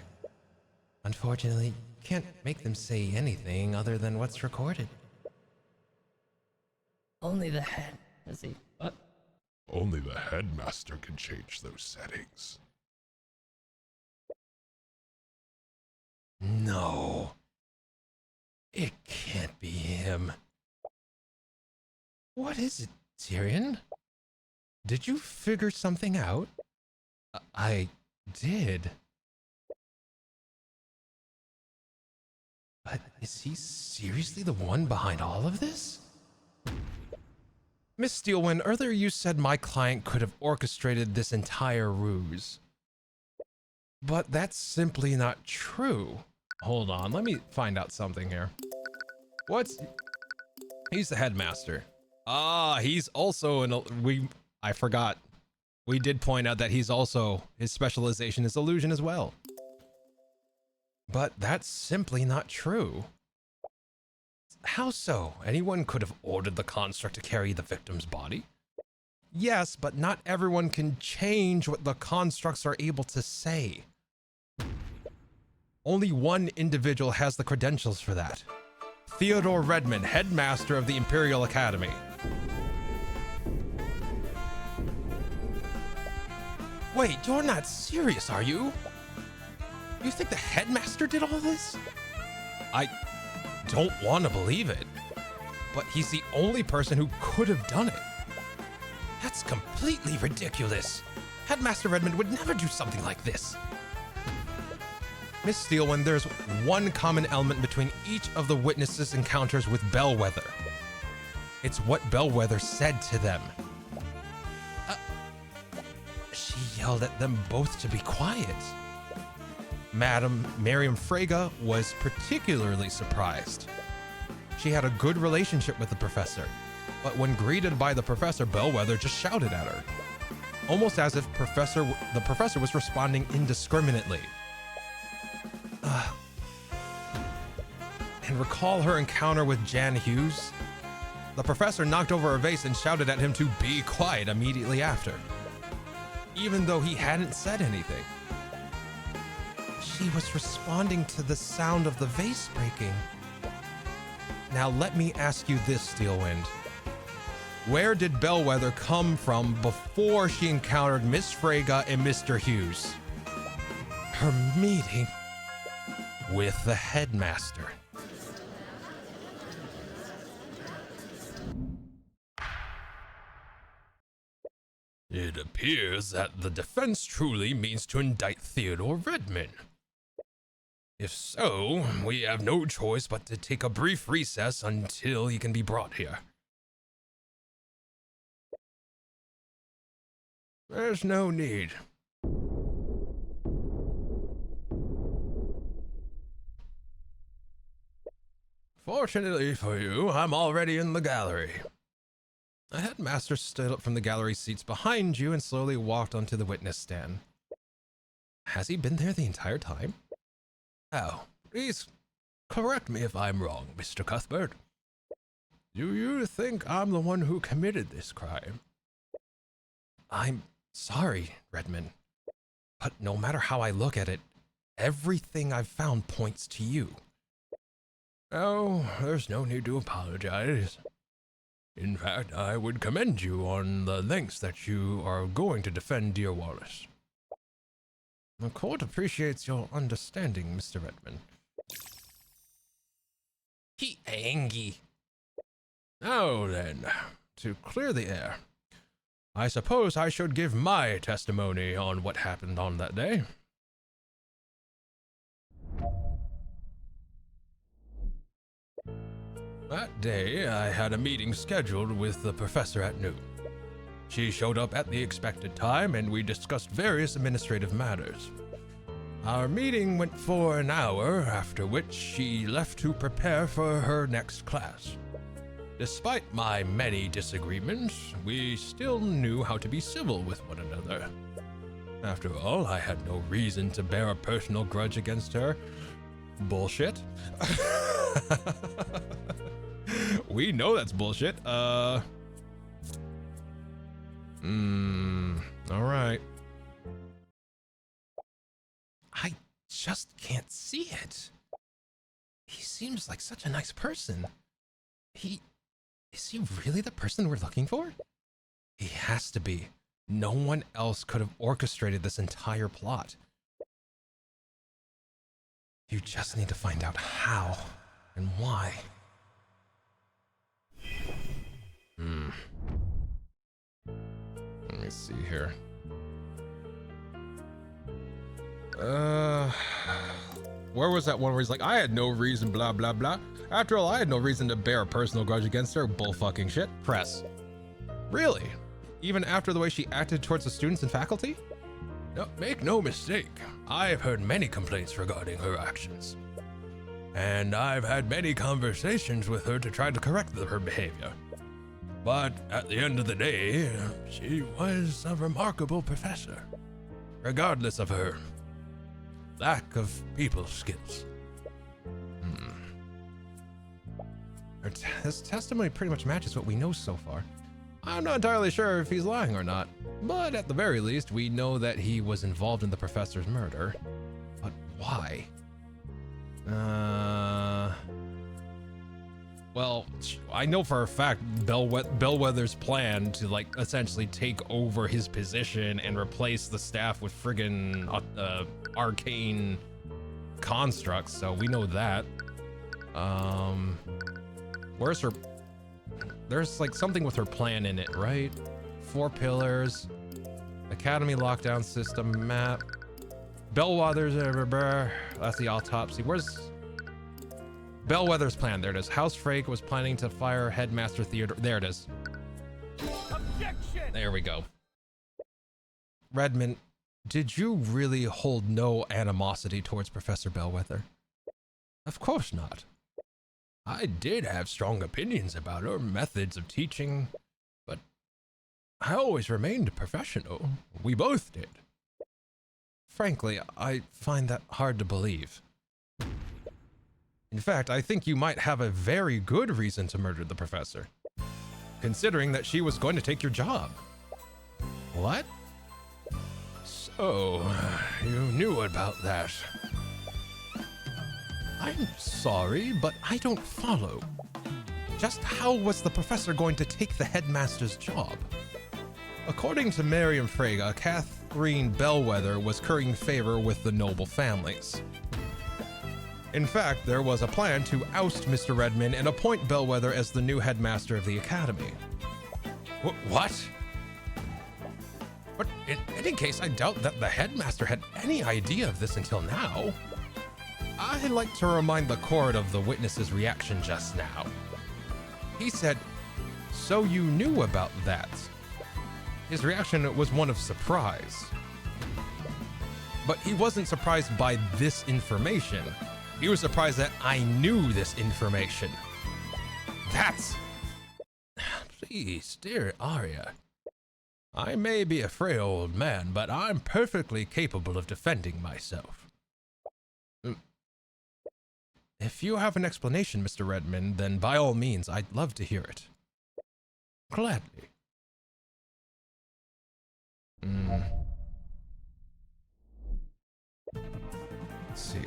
Unfortunately, you can't make them say anything other than what's recorded. Only the head. Is he? What? Only the headmaster can change those settings. No. It can't be him. What is it, Tyrion? Did you figure something out? I did. But is he seriously the one behind all of this? Miss Steelwind, earlier you said my client could have orchestrated this entire ruse. But that's simply not true. Hold on, let me find out something here. He's the headmaster. He's also I forgot. We did point out that his specialization is illusion as well. But that's simply not true. How so? Anyone could have ordered the construct to carry the victim's body? Yes, but not everyone can change what the constructs are able to say. Only one individual has the credentials for that. Theodore Redmond, headmaster of the Imperial Academy. Wait, you're not serious, are you? You think the headmaster did all this? I don't want to believe it, but he's the only person who could have done it. That's completely ridiculous. Headmaster Redmond would never do something like this. Miss Steelwind, there's one common element between each of the witnesses' encounters with Bellwether. It's what Bellwether said to them. She yelled at them both to be quiet. Madam Miriam Frege was particularly surprised. She had a good relationship with the professor, but when greeted by the professor, Bellwether just shouted at her, almost as if the professor was responding indiscriminately. And recall her encounter with Jan Hughes? The professor knocked over a vase and shouted at him to be quiet immediately after, even though he hadn't said anything. She was responding to the sound of the vase breaking. Now let me ask you this, Steelwind. Where did Bellwether come from before she encountered Miss Frege and Mr. Hughes? Her meeting with the headmaster. It appears that the defense truly means to indict Theodore Redmond. If so, we have no choice but to take a brief recess until he can be brought here. There's no need. Fortunately for you, I'm already in the gallery. The headmaster stood up from the gallery seats behind you and slowly walked onto the witness stand. Has he been there the entire time? Oh, please correct me if I'm wrong, Mr. Cuthbert. Do you think I'm the one who committed this crime? I'm sorry, Redmond, but no matter how I look at it, everything I've found points to you. Oh, there's no need to apologize. In fact, I would commend you on the lengths that you are going to defend dear Wallace. The court appreciates your understanding, Mr. Redmond. He angry. Now then, to clear the air, I suppose I should give my testimony on what happened on that day. That day, I had a meeting scheduled with the professor at noon. She showed up at the expected time, and we discussed various administrative matters. Our meeting went for an hour, after which she left to prepare for her next class. Despite my many disagreements, we still knew how to be civil with one another. After all, I had no reason to bear a personal grudge against her. Bullshit. We know that's bullshit. All right. I just can't see it. He seems like such a nice person. Is he really the person we're looking for? He has to be. No one else could have orchestrated this entire plot. You just need to find out how and why. Let me see here. Where was that one where he's like, I had no reason, blah, blah, blah. After all, I had no reason to bear a personal grudge against her. Bullfucking shit. Press. Really? Even after the way she acted towards the students and faculty? No, make no mistake. I've heard many complaints regarding her actions. And I've had many conversations with her to try to correct her behavior. But at the end of the day, she was a remarkable professor, regardless of her lack of people skills. His testimony pretty much matches what we know so far. I'm not entirely sure if he's lying or not, but at the very least, we know that he was involved in the professor's murder. But why? Well, I know for a fact Bellwether's plan to like essentially take over his position and replace the staff with friggin' arcane constructs, so we know that. Where's her? There's like something with her plan in it, right? 4 pillars, Academy lockdown system map, Bellwether's, that's the autopsy. Where's Bellwether's plan? There it is. House Frake was planning to fire Headmaster Theodore. There it is. Objection! There we go. Redmond, did you really hold no animosity towards Professor Bellwether? Of course not. I did have strong opinions about her methods of teaching, but I always remained professional. We both did. Frankly, I find that hard to believe. In fact, I think you might have a very good reason to murder the professor, considering that she was going to take your job. What? So, you knew about that. I'm sorry, but I don't follow. Just how was the professor going to take the headmaster's job? According to Miriam Frege, Catherine Bellwether was currying favor with the noble families. In fact, there was a plan to oust Mr. Redmond and appoint Bellwether as the new headmaster of the academy. What? But in any case, I doubt that the headmaster had any idea of this until now. I'd like to remind the court of the witness's reaction just now. He said, "So you knew about that?" His reaction was one of surprise. But he wasn't surprised by this information. He was surprised that I knew this information. That's... Please, dear Arya. I may be a frail old man, but I'm perfectly capable of defending myself. If you have an explanation, Mr. Redmond, then by all means, I'd love to hear it. Gladly. Let's see.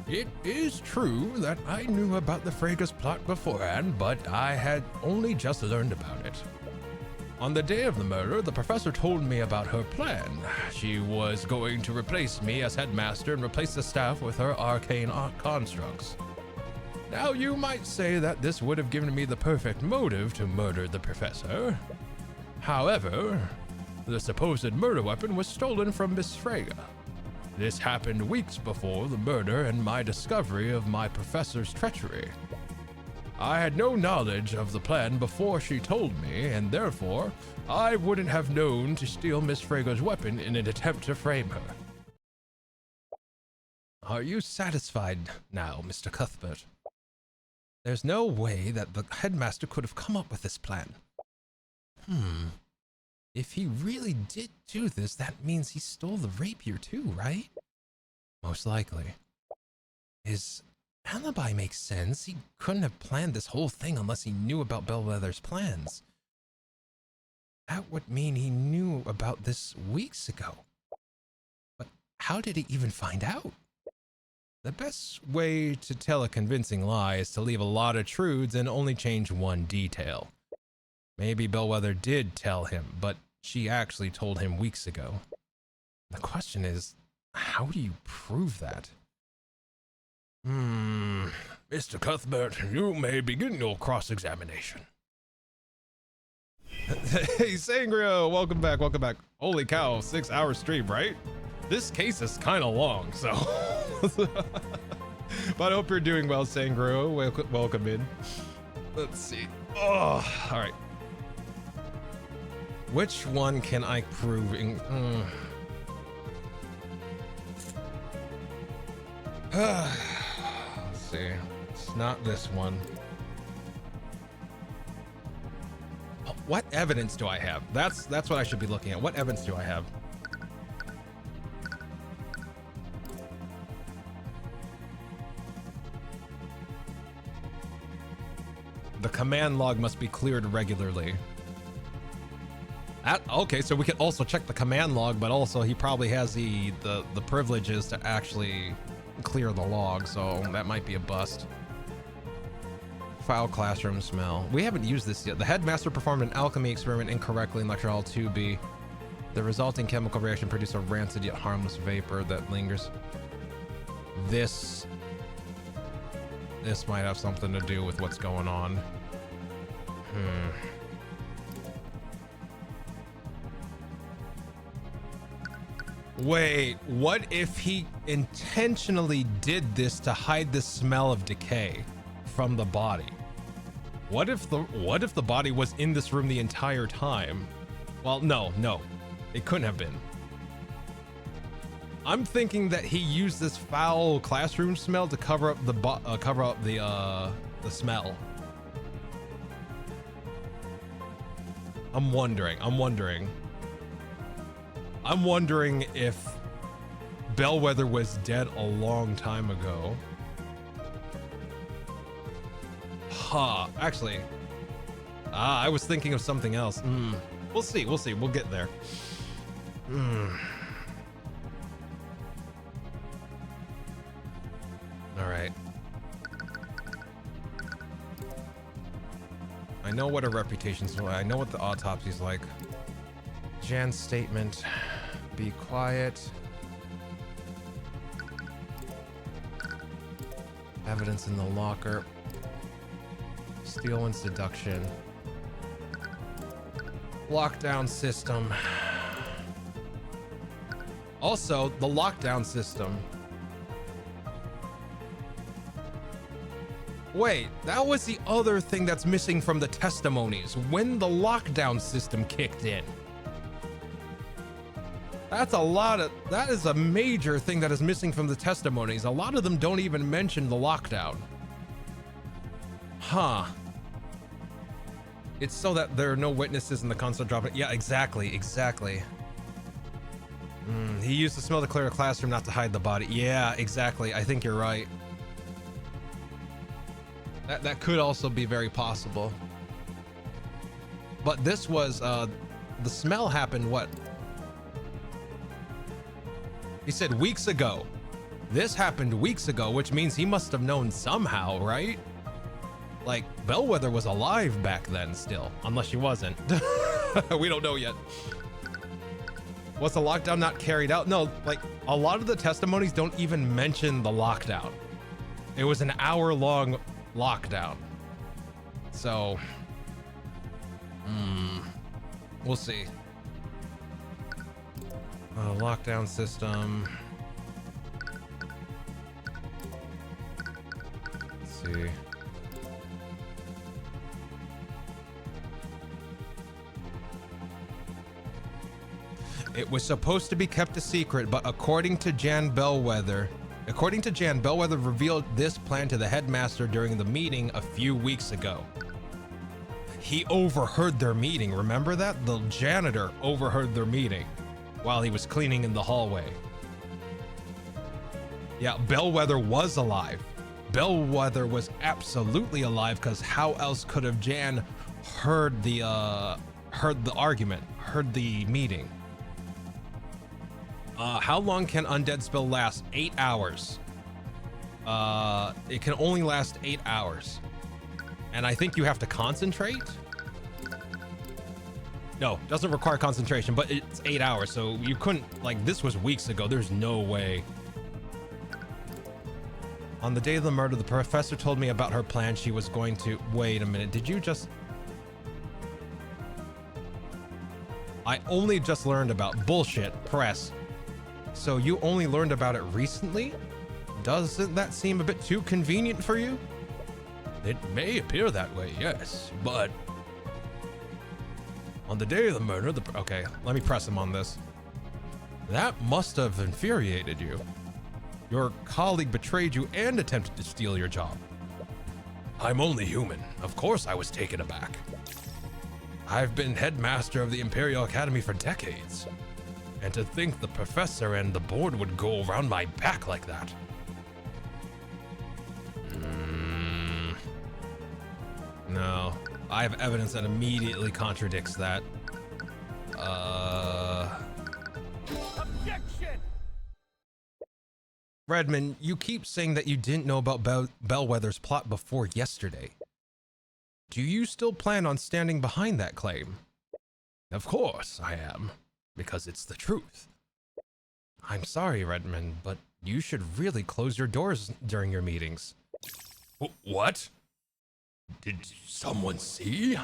It is true that I knew about the Frege's plot beforehand, but I had only just learned about it. On the day of the murder, the professor told me about her plan. She was going to replace me as headmaster and replace the staff with her arcane constructs. Now, you might say that this would have given me the perfect motive to murder the professor. However, the supposed murder weapon was stolen from Miss Frege. This happened weeks before the murder and my discovery of my professor's treachery. I had no knowledge of the plan before she told me, and therefore, I wouldn't have known to steal Miss Frege's weapon in an attempt to frame her. Are you satisfied now, Mr. Cuthbert? There's no way that the headmaster could have come up with this plan. If he really did do this, that means he stole the rapier too, right? Most likely. His alibi makes sense. He couldn't have planned this whole thing unless he knew about Bellwether's plans. That would mean he knew about this weeks ago. But how did he even find out? The best way to tell a convincing lie is to leave a lot of truths and only change one detail. Maybe Bellwether did tell him, but she actually told him weeks ago. The question is, how do you prove that? Mr. Cuthbert, you may begin your cross-examination. Hey, Sangrio, welcome back, welcome back. Holy cow, 6-hour stream, right? This case is kind of long, so... But I hope you're doing well, Sangrio. Welcome in. Let's see. Oh, all right. Which one can I prove in... Let's see. It's not this one. What evidence do I have? That's what I should be looking at. What evidence do I have? The command log must be cleared regularly. Okay, so we can also check the command log, but also he probably has the privileges to actually clear the log, so that might be a bust. Foul classroom smell. We haven't used this yet. The headmaster performed an alchemy experiment incorrectly in lecture hall 2B. The resulting chemical reaction produced a rancid yet harmless vapor that lingers. This might have something to do with what's going on. Wait, what if he intentionally did this to hide the smell of decay from the body? What if the body was in this room the entire time? Well, no, it couldn't have been. I'm thinking that he used this foul classroom smell to cover up the smell. I'm wondering if Bellwether was dead a long time ago. Actually, I was thinking of something else. We'll see. We'll get there. All right. I know what a reputation's like. I know what the autopsy's like. Jan's statement. Be quiet. Evidence in the locker. Steal and seduction. Lockdown system. Also, the lockdown system. Wait, that was the other thing that's missing from the testimonies. When the lockdown system kicked in. That is a major thing that is missing from the testimonies. A lot of them don't even mention the lockdown. It's so that there are no witnesses in the constant drop. Yeah, exactly. He used the smell to clear a classroom, not to hide the body. Yeah, exactly. I think you're right. That could also be very possible. But this was, the smell happened, what? He said weeks ago. This happened weeks ago, which means he must have known somehow, right? Like, Bellwether was alive back then still, unless she wasn't. We don't know yet. Was the lockdown not carried out? No, like, a lot of the testimonies don't even mention the lockdown. It was an hour-long lockdown. So, we'll see. Lockdown system. Let's see. It was supposed to be kept a secret, but according to Jan, Bellwether revealed this plan to the headmaster during the meeting a few weeks ago. He overheard their meeting. Remember that? The janitor overheard their meeting while he was cleaning in the hallway. Yeah, Bellwether was alive. Bellwether was absolutely alive, because how else could have Jan heard the argument, heard the meeting? How long can undead spell last? 8 hours. It can only last 8 hours. And I think you have to concentrate? No, doesn't require concentration, but it's 8 hours, so you couldn't, like, this was weeks ago. There's no way. On the day of the murder, the professor told me about her plan. She was going to... Wait a minute, did you just... I only just learned about... Bullshit, press. So you only learned about it recently? Doesn't that seem a bit too convenient for you? It may appear that way, yes, but... On the day of the murder, okay, let me press him on this. That must have infuriated you. Your colleague betrayed you and attempted to steal your job. I'm only human. Of course I was taken aback. I've been headmaster of the Imperial Academy for decades. And to think the professor and the board would go around my back like that. No, I have evidence that immediately contradicts that. Redmond, you keep saying that you didn't know about Bellwether's plot before yesterday. Do you still plan on standing behind that claim? Of course I am, because it's the truth. I'm sorry, Redmond, but you should really close your doors during your meetings. What? Did someone see?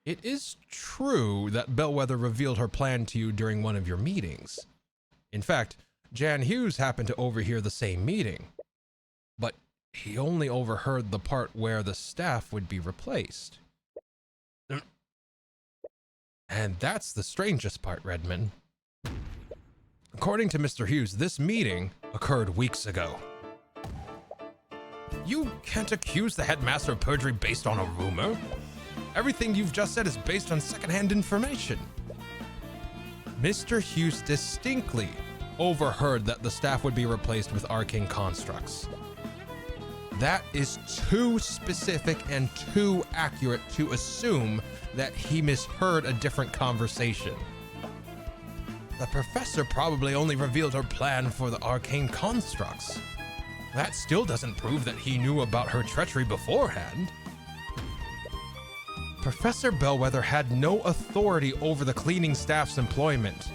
It is true that Bellwether revealed her plan to you during one of your meetings. In fact, Jan Hughes happened to overhear the same meeting. But he only overheard the part where the staff would be replaced. And that's the strangest part, Redmond. According to Mr. Hughes, this meeting occurred weeks ago. You can't accuse the headmaster of perjury based on a rumor. Everything you've just said is based on secondhand information. Mr. Hughes distinctly overheard that the staff would be replaced with arcane constructs. That is too specific and too accurate to assume that he misheard a different conversation. The professor probably only revealed her plan for the arcane constructs. That still doesn't prove that he knew about her treachery beforehand. Professor Bellwether had no authority over the cleaning staff's employment.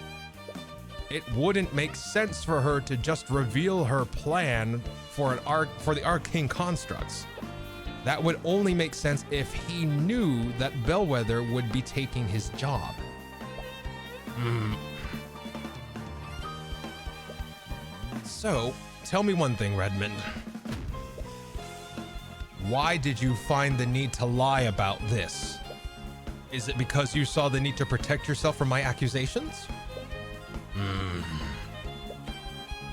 It wouldn't make sense for her to just reveal her plan for the arcane constructs. That would only make sense if he knew that Bellwether would be taking his job. So, tell me one thing, Redmond. Why did you find the need to lie about this? Is it because you saw the need to protect yourself from my accusations?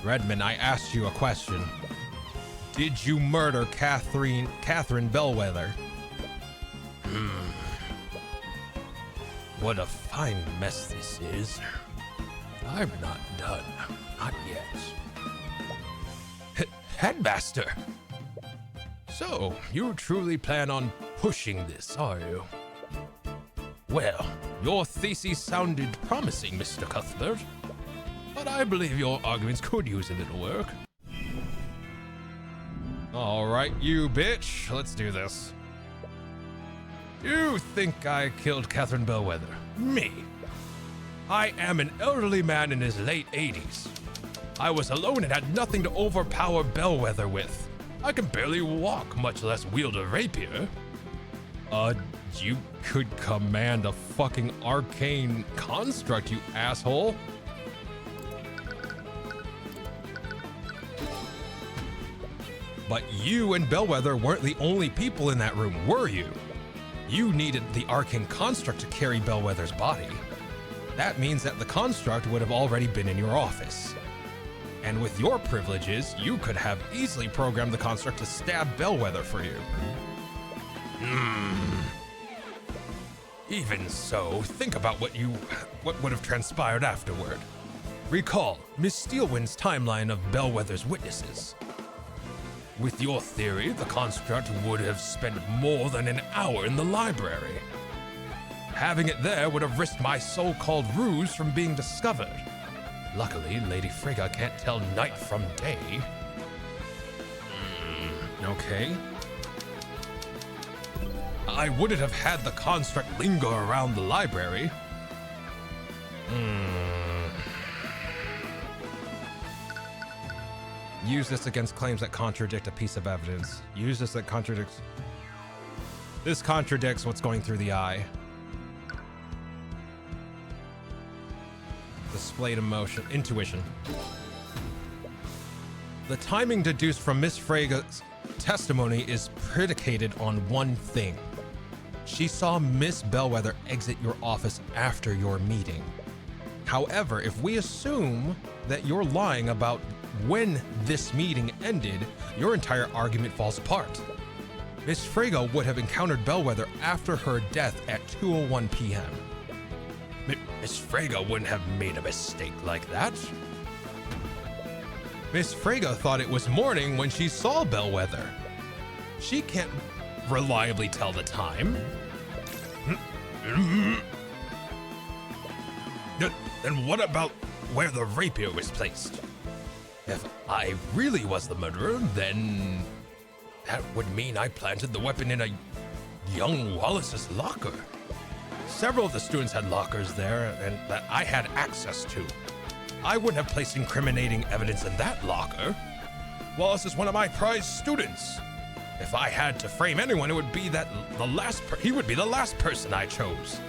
Redmond, I asked you a question. Did you murder Catherine Bellwether? What a fine mess this is. I'm not done. Not yet. Headmaster! So, you truly plan on pushing this, are you? Well, your thesis sounded promising, Mr. Cuthbert. But I believe your arguments could use a little work. All right, you bitch. Let's do this. You think I killed Catherine Bellwether? Me? I am an elderly man in his late 80s. I was alone and had nothing to overpower Bellwether with. I can barely walk, much less wield a rapier. You could command a fucking arcane construct, you asshole. But you and Bellwether weren't the only people in that room, were you? You needed the arcane construct to carry Bellwether's body. That means that the construct would have already been in your office. And with your privileges, you could have easily programmed the construct to stab Bellwether for you. Even so, think about what would have transpired afterward. Recall Miss Steelwind's timeline of Bellwether's witnesses. With your theory, the construct would have spent more than an hour in the library. Having it there would have risked my so-called ruse from being discovered. Luckily, Lady Frigga can't tell night from day. Okay. I wouldn't have had the construct linger around the library. Use this against claims that contradict a piece of evidence. Use this that contradicts. This contradicts what's going through the eye. Displayed emotion, intuition. The timing deduced from Miss Fraga's testimony is predicated on one thing. She saw Miss Bellwether exit your office after your meeting. However, if we assume that you're lying about when this meeting ended, your entire argument falls apart. Miss Frigga would have encountered Bellwether after her death at 2:01 p.m. Miss Frigga wouldn't have made a mistake like that. Miss Frigga thought it was morning when she saw Bellwether. She can't reliably tell the time. Then what about where the rapier was placed? If I really was the murderer, then that would mean I planted the weapon in a young Wallace's locker. Several of the students had lockers there and that I had access to. I wouldn't have placed incriminating evidence in that locker. Wallace is one of my prized students. If I had to frame anyone, it would be that he would be the last person I chose.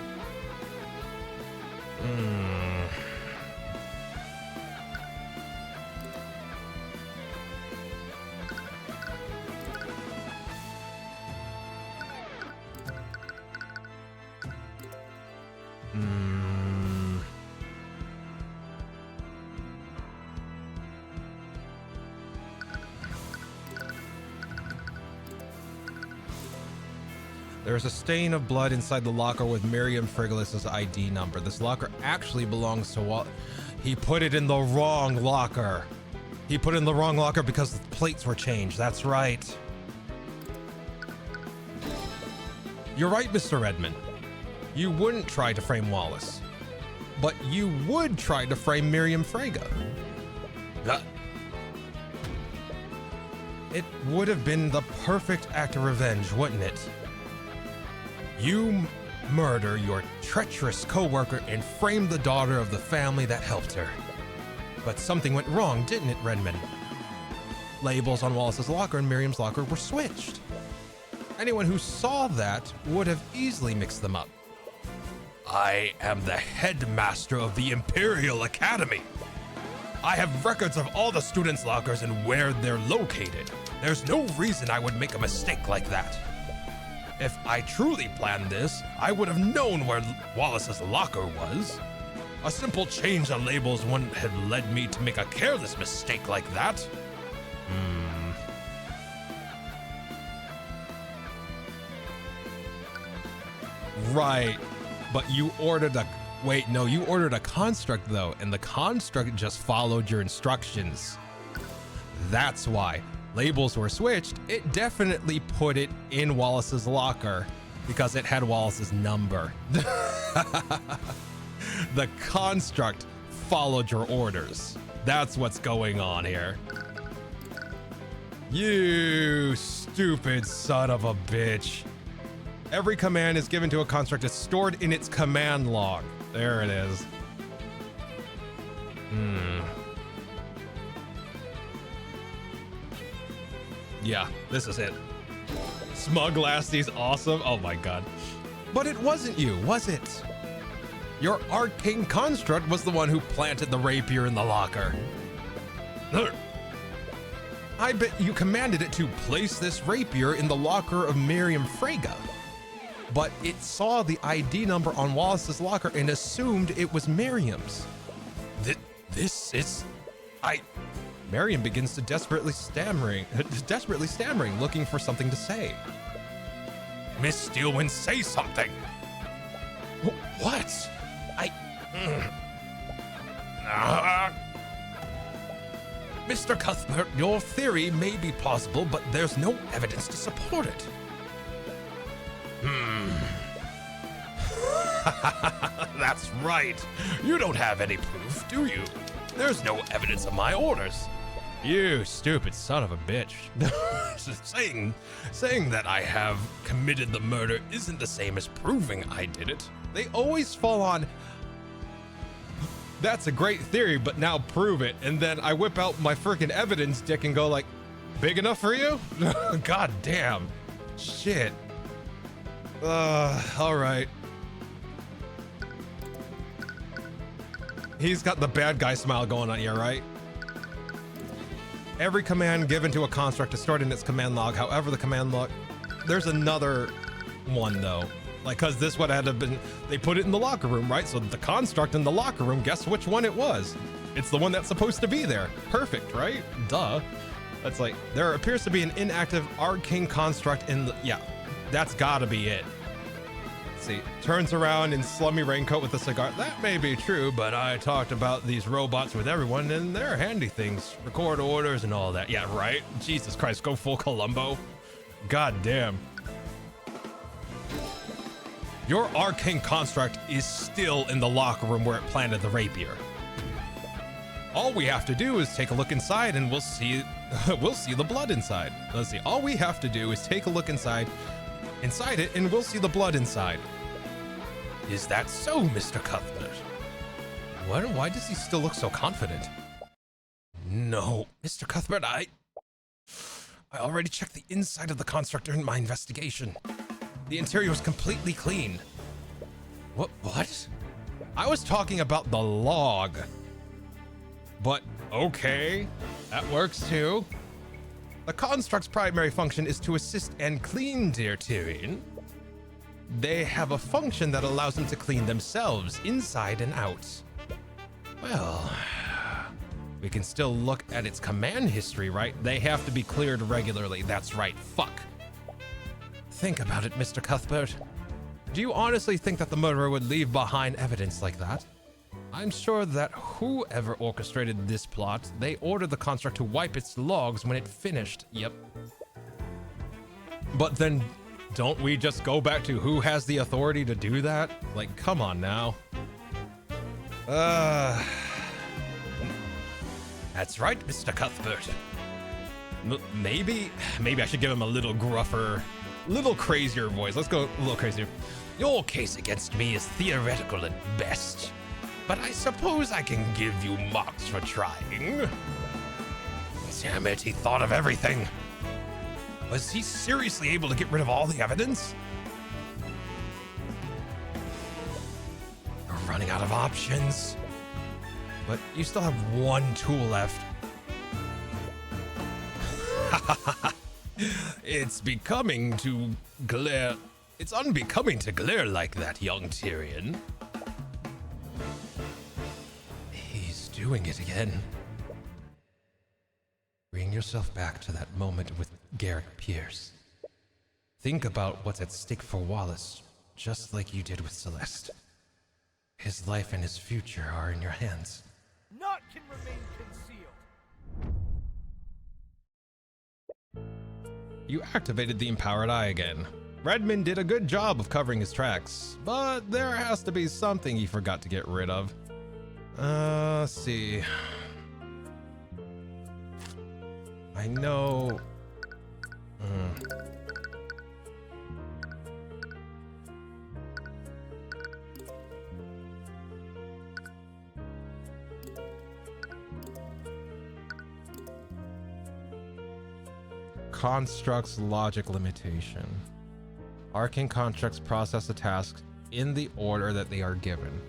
There's a stain of blood inside the locker with Miriam Frigolis's ID number. This locker actually belongs to Walt. He put it in the wrong locker. He put it in the wrong locker because the plates were changed. That's right. You're right, Mr. Redmond. You wouldn't try to frame Wallace, but you would try to frame Miriam Frege. It would have been the perfect act of revenge, wouldn't it? You murder your treacherous co-worker and frame the daughter of the family that helped her. But something went wrong, didn't it, Redmond? Labels on Wallace's locker and Miriam's locker were switched. Anyone who saw that would have easily mixed them up. I am the headmaster of the Imperial Academy. I have records of all the students' lockers and where they're located. There's no reason I would make a mistake like that. If I truly planned this, I would have known where Wallace's locker was. A simple change of labels wouldn't have led me to make a careless mistake like that. Right, but you ordered a... Wait, no, you ordered a construct though, and the construct just followed your instructions. That's why. Labels were switched. It definitely put it in Wallace's locker because it had Wallace's number. The construct followed your orders. That's what's going on here. You stupid son of a bitch. Every command is given to a construct is stored in its command log. There it is. Yeah, this is it. Smug Lastie's awesome. Oh my god. But it wasn't you, was it? Your Arcane construct was the one who planted the rapier in the locker. I bet you commanded it to place this rapier in the locker of Miriam Frege. But it saw the ID number on Wallace's locker and assumed it was Miriam's. This is... Miriam begins to desperately stammering, looking for something to say. Miss Steelwind, say something! What? Mr. Cuthbert, your theory may be plausible, but there's no evidence to support it. That's right. You don't have any proof, do you? There's no evidence of my orders. You stupid son of a bitch. Saying that I have committed the murder isn't the same as proving I did it. They always fall on, that's a great theory, but now prove it. And then I whip out my freaking evidence dick and go like, big enough for you? God damn. Shit. All right. He's got the bad guy smile going on here, right? Every command given to a construct is stored in its command log. However, the command log... There's another one, though. Like, because this would have been... They put it in the locker room, right? So the construct in the locker room, guess which one it was? It's the one that's supposed to be there. Perfect, right? Duh. That's like... There appears to be an inactive Arcane construct in the... Yeah, that's gotta be it. See, turns around in slummy raincoat with a cigar. That may be true, but I talked about these robots with everyone, and they're handy things. Record orders and all that. Yeah, right? Jesus Christ, go full Columbo. God damn. Your Arcane construct is still in the locker room where it planted the rapier. All we have to do is take a look inside and we'll see the blood inside. Let's see. All we have to do is take a look inside it, and we'll see the blood inside. Is that so, Mr. Cuthbert? Why does he still look so confident? No, Mr. Cuthbert, I already checked the inside of the construct during my investigation. The interior was completely clean. What? I was talking about the log. But okay, that works too. The construct's primary function is to assist and clean, dear Tyrion. They have a function that allows them to clean themselves, inside and out. Well, we can still look at its command history, right? They have to be cleared regularly. That's right. Fuck. Think about it, Mr. Cuthbert. Do you honestly think that the murderer would leave behind evidence like that? I'm sure that whoever orchestrated this plot, they ordered the construct to wipe its logs when it finished. Yep. But then, don't we just go back to who has the authority to do that? Like, come on now. That's right, Mr. Cuthbert. Maybe I should give him a little gruffer, little crazier voice. Let's go a little crazier. Your case against me is theoretical at best, but I suppose I can give you marks for trying. Damn it, he thought of everything. Was he seriously able to get rid of all the evidence? You're running out of options. But you still have one tool left. It's unbecoming to glare like that, young Tyrion. He's doing it again. Bring yourself back to that moment with Garrick Pierce. Think about what's at stake for Wallace, just like you did with Celeste. His life and his future are in your hands. Naught can remain concealed. You activated the Empowered Eye again. Redmond did a good job of covering his tracks, but there has to be something he forgot to get rid of. Let's see. I know. Constructs logic limitation. Arcane constructs process the tasks in the order that they are given.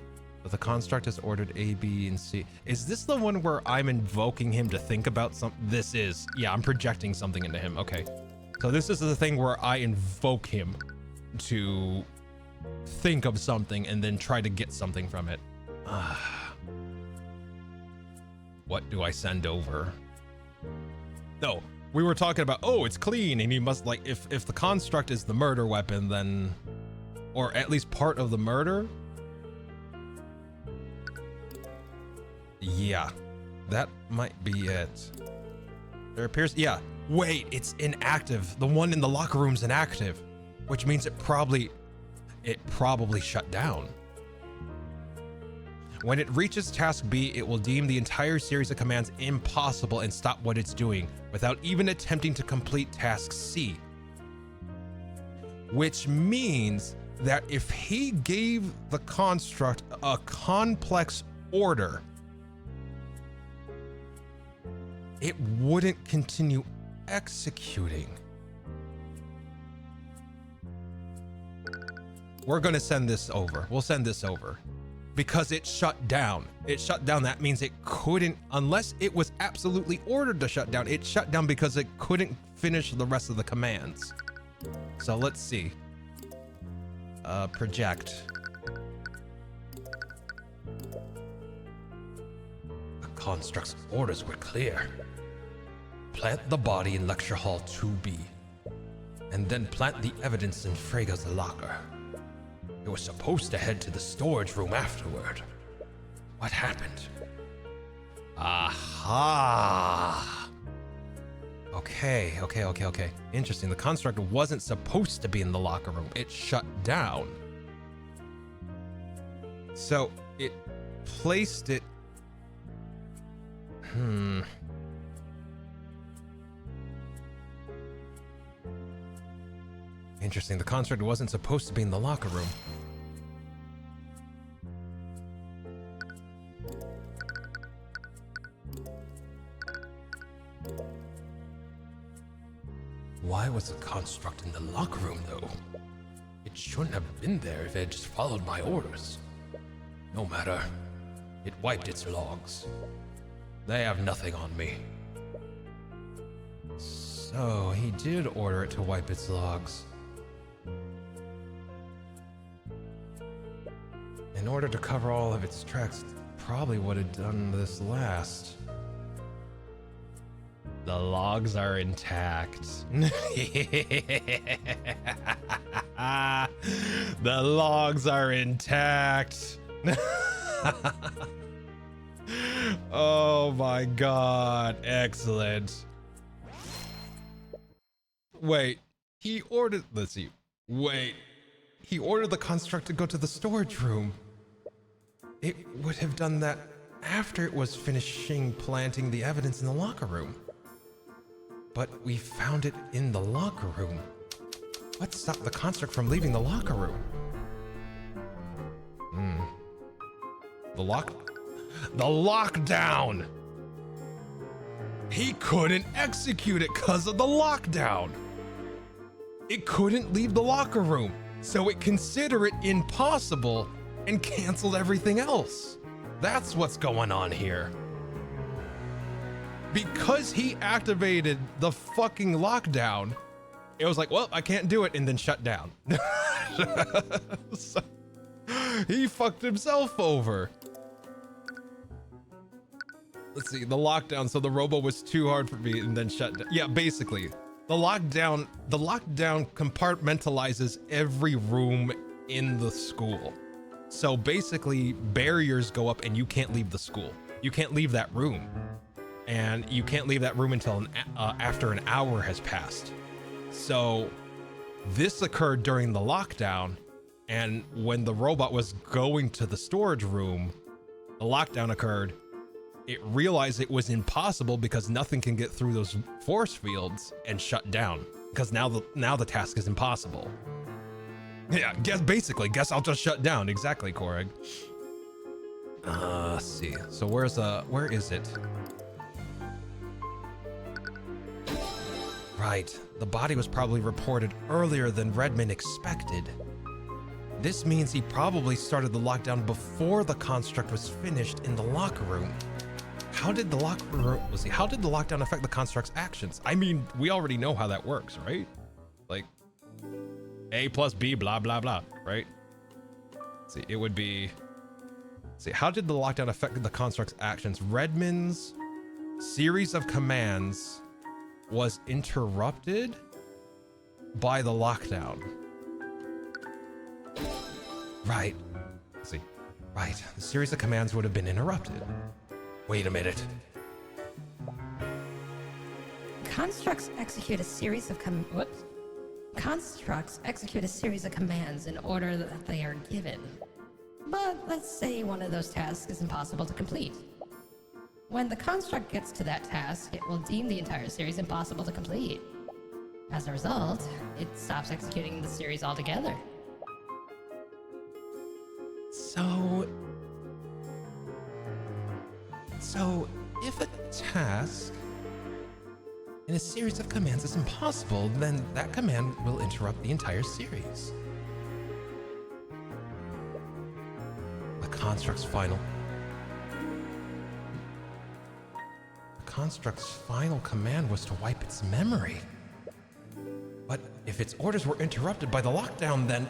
But the construct is ordered A, B, and C. Is this the one where I'm invoking him to think about something? This is. Yeah, I'm projecting something into him. Okay. So this is the thing where I invoke him to think of something and then try to get something from it. What do I send over? No. We were talking about, oh, it's clean, and he must, like, if the construct is the murder weapon, then, or at least part of the murder. Yeah, that might be it. There appears, yeah, wait, it's inactive. The one in the locker room's inactive, which means it probably shut down. When it reaches task B, it will deem the entire series of commands impossible and stop what it's doing without even attempting to complete task C. Which means that if he gave the construct a complex order, it wouldn't continue executing. We're gonna send this over. We'll send this over. Because it shut down. It shut down. That means it couldn't, unless it was absolutely ordered to shut down. It shut down because it couldn't finish the rest of the commands. So let's see. Project. The construct's orders were clear. Plant the body in lecture hall 2B, and then plant the evidence in Frega's locker. It was supposed to head to the storage room afterward. What happened? Aha! Okay. Interesting. The construct wasn't supposed to be in the locker room. It shut down. So it placed it Interesting. The construct wasn't supposed to be in the locker room. Why was the construct in the locker room, though? It shouldn't have been there if it had just followed my orders. No matter. It wiped its logs. They have nothing on me. So, he did order it to wipe its logs. In order to cover all of its tracks, probably would have done this last. The logs are intact. The logs are intact. Oh my god, excellent. Wait, he ordered, let's see. Wait, he ordered the construct to go to the storage room. It would have done that after it was finishing planting the evidence in the locker room. But we found it in the locker room. What stopped the construct from leaving the locker room? The lockdown! He couldn't execute it because of the lockdown. It couldn't leave the locker room, so it considered it impossible and canceled everything else. That's what's going on here. Because he activated the fucking lockdown, it was like, well, I can't do it, and then shut down. So, he fucked himself over. Let's see, the lockdown, so the robo was too hard for me and then shut down. Yeah, basically, the lockdown compartmentalizes every room in the school. So basically, barriers go up and you can't leave the school. You can't leave that room. And you can't leave that room until after an hour has passed. So this occurred during the lockdown, and when the robot was going to the storage room, the lockdown occurred. It realized it was impossible because nothing can get through those force fields, and shut down because now the task is impossible. Yeah, guess I'll just shut down. Exactly, Koreg. Let's see. So where is it? Right, the body was probably reported earlier than Redmond expected. This means he probably started the lockdown before the construct was finished in the locker room. How did the lockdown affect the construct's actions? I mean, we already know how that works, right? Like, A plus B, blah, blah, blah, right? Let's see, it would be... Let's see, how did the lockdown affect the construct's actions? Redmond's series of commands was interrupted by the lockdown. Right. Let's see. Right. The series of commands would have been interrupted. Wait a minute. Constructs execute a series of Constructs execute a series of commands in order that they are given. But let's say one of those tasks is impossible to complete. When the construct gets to that task, it will deem the entire series impossible to complete. As a result, it stops executing the series altogether. So if a task in a series of commands is impossible, then that command will interrupt the entire series. The construct's final command was to wipe its memory. But if its orders were interrupted by the lockdown, then...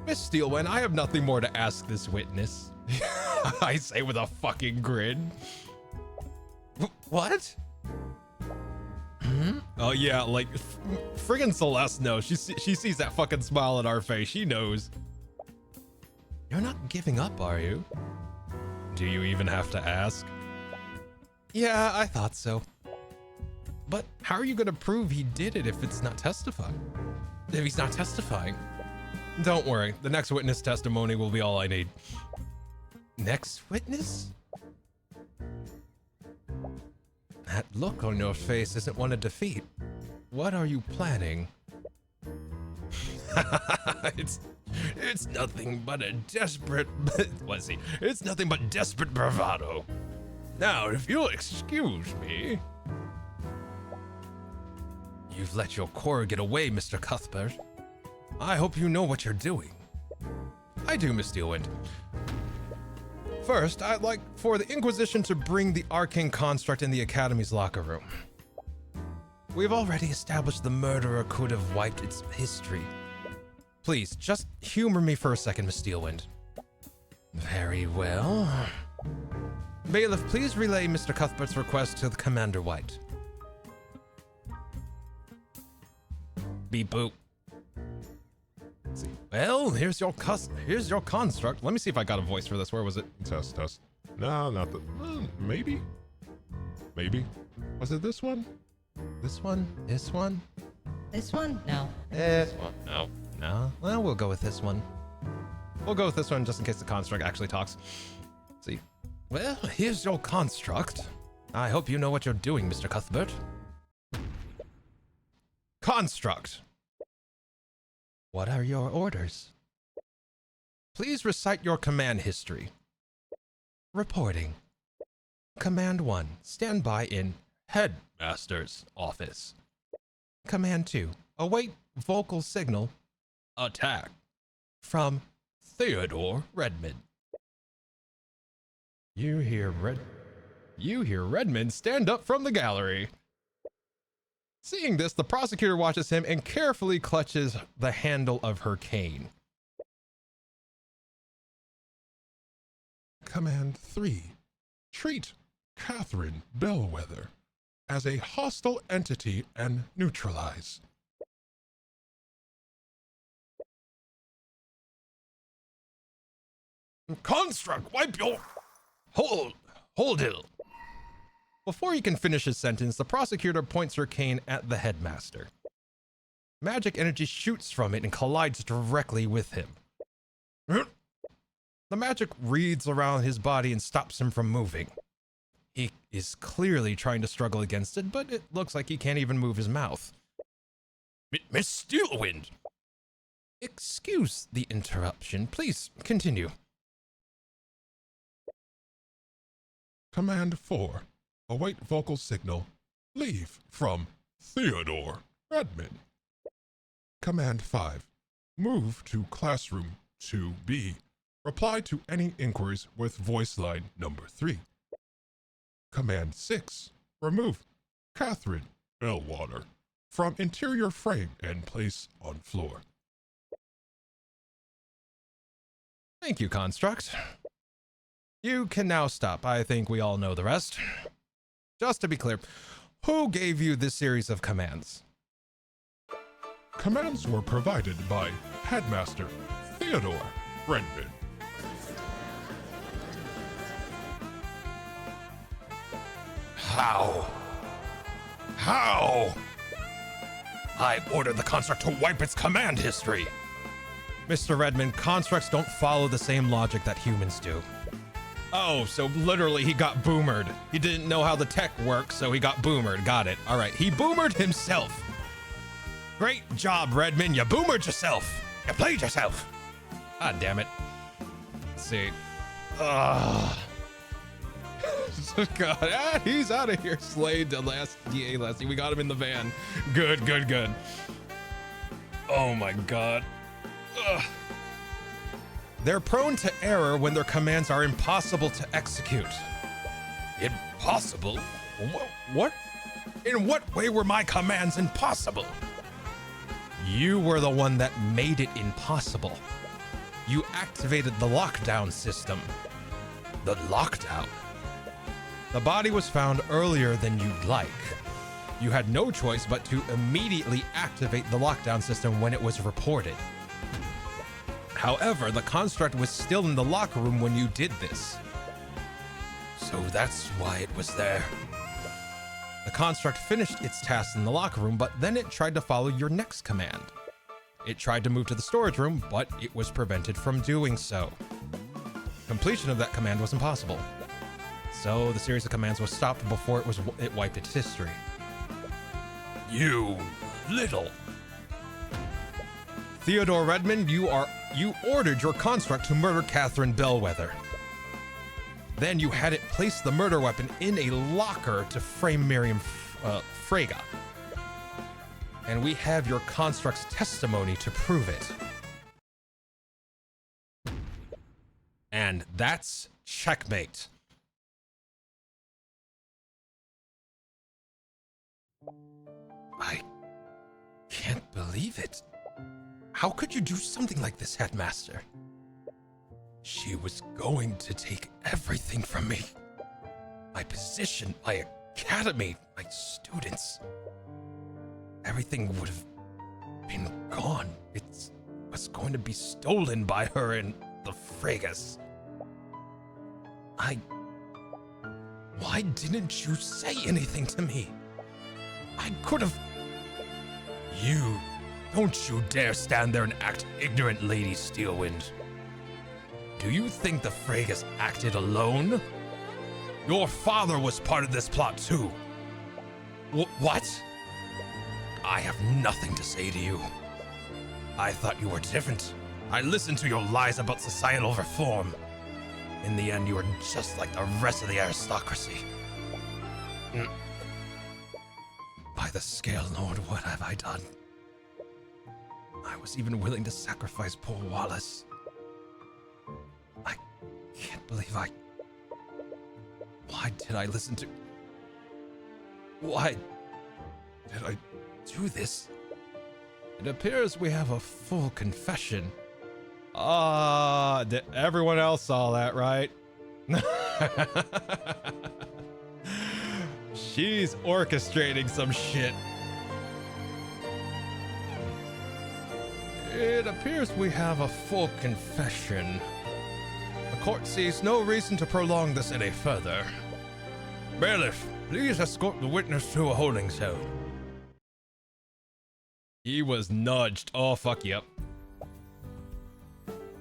Miss Steelwen, I have nothing more to ask this witness. I say with a fucking grin. What? Oh yeah, like friggin' Celeste knows. She sees that fucking smile on our face. She knows. You're not giving up, are you? Do you even have to ask? Yeah, I thought so. But how are you gonna prove he did it if it's not testifying? If he's not testifying? Don't worry, the next witness testimony will be all I need. Next witness? That look on your face isn't one of defeat. What are you planning? It's nothing but a desperate... What's he? It's nothing but desperate bravado. Now, if you'll excuse me... You've let your core get away, Mr. Cuthbert. I hope you know what you're doing. I do, Miss Steelwind. First, I'd like for the Inquisition to bring the Arcane construct in the Academy's locker room. We've already established the murderer could have wiped its history. Please, just humor me for a second, Miss Steelwind. Very well. Bailiff, please relay Mr. Cuthbert's request to the Commander White. Beep boop. Let's see. Well, here's your construct. Let me see if I got a voice for this. Where was it? Test. No, not the... maybe? Maybe. Was it this one? This one? This one? This one? No. This one? No. No? Well, we'll go with this one. We'll go with this one just in case the construct actually talks. Let's see. Well, here's your construct. I hope you know what you're doing, Mr. Cuthbert. Construct. What are your orders? Please recite your command history. Reporting. Command 1, stand by in Headmaster's office. Command 2, await vocal signal. Attack. From Theodore Redmond. You hear Redmond stand up from the gallery. Seeing this, the prosecutor watches him and carefully clutches the handle of her cane. Command 3. Treat Catherine Bellwether as a hostile entity and neutralize. Construct, wipe your... Hold it. Before he can finish his sentence, the prosecutor points her cane at the headmaster. Magic energy shoots from it and collides directly with him. The magic reads around his body and stops him from moving. He is clearly trying to struggle against it, but it looks like he can't even move his mouth. Miss Steelwind! Excuse the interruption. Please continue. Command 4. Await vocal signal. Leave from Theodore Redmond. Command 5. Move to classroom 2B. Reply to any inquiries with voice line number 3. Command 6. Remove Catherine Bellwether from interior frame and place on floor. Thank you, Construct. You can now stop. I think we all know the rest. Just to be clear, who gave you this series of commands? Commands were provided by Headmaster Theodore Redmond. How? I ordered the construct to wipe its command history. Mr. Redmond, constructs don't follow the same logic that humans do. Oh, so literally he got boomered. He didn't know how the tech works, so he got boomered. Got it. All right, he boomered himself. Great job, Redmond. You boomered yourself. You played yourself. God damn it. Let's see. God, he's out of here. Slayed the last DA Lassie. We got him in the van. Good. Oh my God. Ugh. They're prone to error when their commands are impossible to execute. Impossible? What? In what way were my commands impossible? You were the one that made it impossible. You activated the lockdown system. The lockdown? The body was found earlier than you'd like. You had no choice but to immediately activate the lockdown system when it was reported. However, the construct was still in the locker room when you did this. So that's why it was there. The construct finished its tasks in the locker room, but then it tried to follow your next command. It tried to move to the storage room, but it was prevented from doing so. completion of that command was impossible. So the series of commands was stopped before it wiped its history. You little... Theodore Redmond, you ordered your construct to murder Catherine Bellwether. Then you had it place the murder weapon in a locker to frame Miriam Frege. And we have your construct's testimony to prove it. And that's checkmate. I can't believe it. How could you do something like this, Headmaster? She was going to take everything from me. My position, my academy, my students. Everything would have been gone. It was going to be stolen by her and the Freges. Why didn't you say anything to me? I could have... Don't you dare stand there and act ignorant, Lady Steelwind. Do you think the Freges acted alone? Your father was part of this plot too. What? I have nothing to say to you. I thought you were different. I listened to your lies about societal reform. In the end, you were just like the rest of the aristocracy. By the scale, Lord, what have I done? I was even willing to sacrifice poor Wallace. I can't believe Why did I listen to... Why did I do this? It appears we have a full confession. Everyone else saw that, right? She's orchestrating some shit. It appears we have a full confession. The court sees no reason to prolong this any further. Bailiff, please escort the witness to a holding cell. He was nudged. Oh, fuck, yep.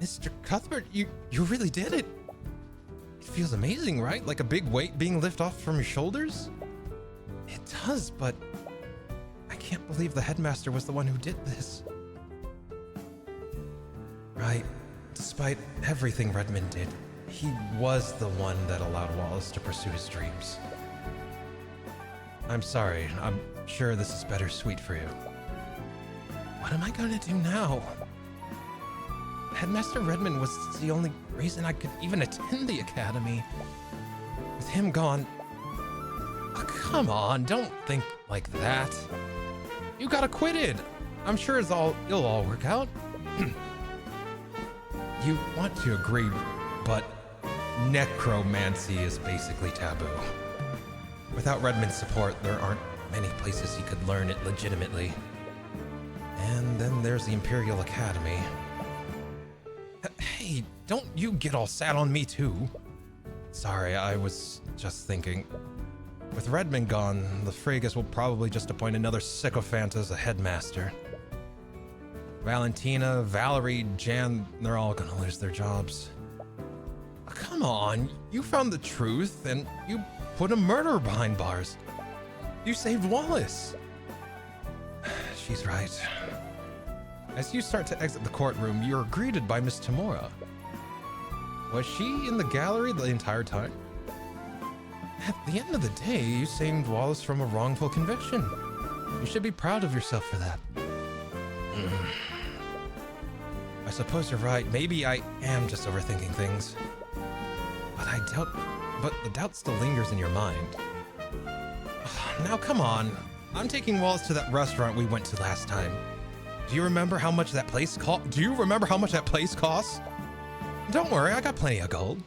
Mr. Cuthbert, you really did it. It feels amazing, right? Like a big weight being lifted off from your shoulders? It does, but I can't believe the headmaster was the one who did this. Right. Despite everything Redmond did, he was the one that allowed Wallace to pursue his dreams. I'm sorry. I'm sure this is bittersweet for you. What am I gonna do now? Headmaster Redmond was the only reason I could even attend the academy. With him gone... Oh, come on, don't think like that. You got acquitted. I'm sure it'll all work out. You want to agree, but necromancy is basically taboo. Without Redmond's support, there aren't many places he could learn it legitimately. And then there's the Imperial Academy. Hey, don't you get all sad on me too. Sorry, I was just thinking. With Redmond gone, the Freges will probably just appoint another sycophant as a headmaster. Valentina, Valerie, Jan, they're all gonna lose their jobs. Come on, you found the truth and you put a murderer behind bars. You saved Wallace. She's right. As you start to exit the courtroom, you're greeted by Miss Tamora. Was she in the gallery the entire time? At the end of the day, you saved Wallace from a wrongful conviction. You should be proud of yourself for that. I suppose you're right. Maybe I am just overthinking things. But the doubt still lingers in your mind. Now come on. I'm taking Wallace to that restaurant we went to last time. Do you remember how much that place cost? Don't worry, I got plenty of gold.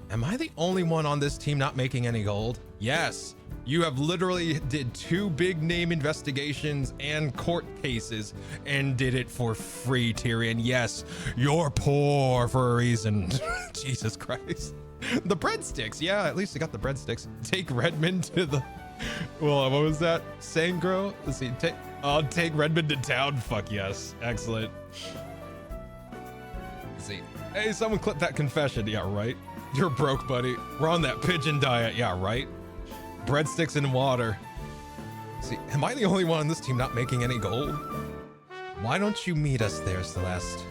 Am I the only one on this team not making any gold? Yes. You have literally did 2 big name investigations and court cases and did it for free, Tyrion. Yes, you're poor for a reason. Jesus Christ. The breadsticks. Yeah, at least you got the breadsticks. Take Redmond to the... Well, what was that? Sangro? Let's see. I'll take Redmond to town. Fuck yes. Excellent. see. Hey, someone clip that confession. Yeah, right. You're broke, buddy. We're on that pigeon diet. Yeah, right. Breadsticks and water. See, am I the only one on this team not making any gold? Why don't you meet us there, Celeste?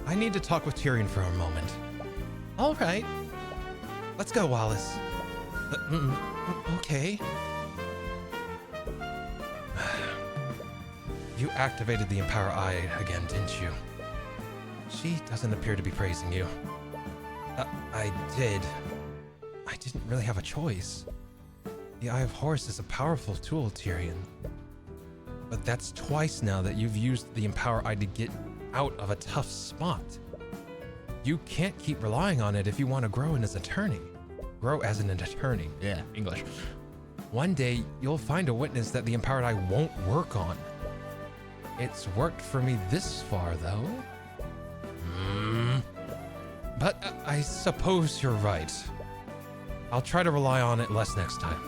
I need to talk with Tyrion for a moment. All right. Let's go, Wallace. Okay. You activated the Empower Eye again, didn't you? She doesn't appear to be praising you. I did. I didn't really have a choice. The Eye of Horus is a powerful tool, Tyrion. But that's twice now that you've used the Empower Eye to get out of a tough spot. You can't keep relying on it if you want to grow as an attorney. Grow as an attorney. Yeah, English. One day, you'll find a witness that the Empowered Eye won't work on. It's worked for me this far, though. But I suppose you're right. I'll try to rely on it less next time.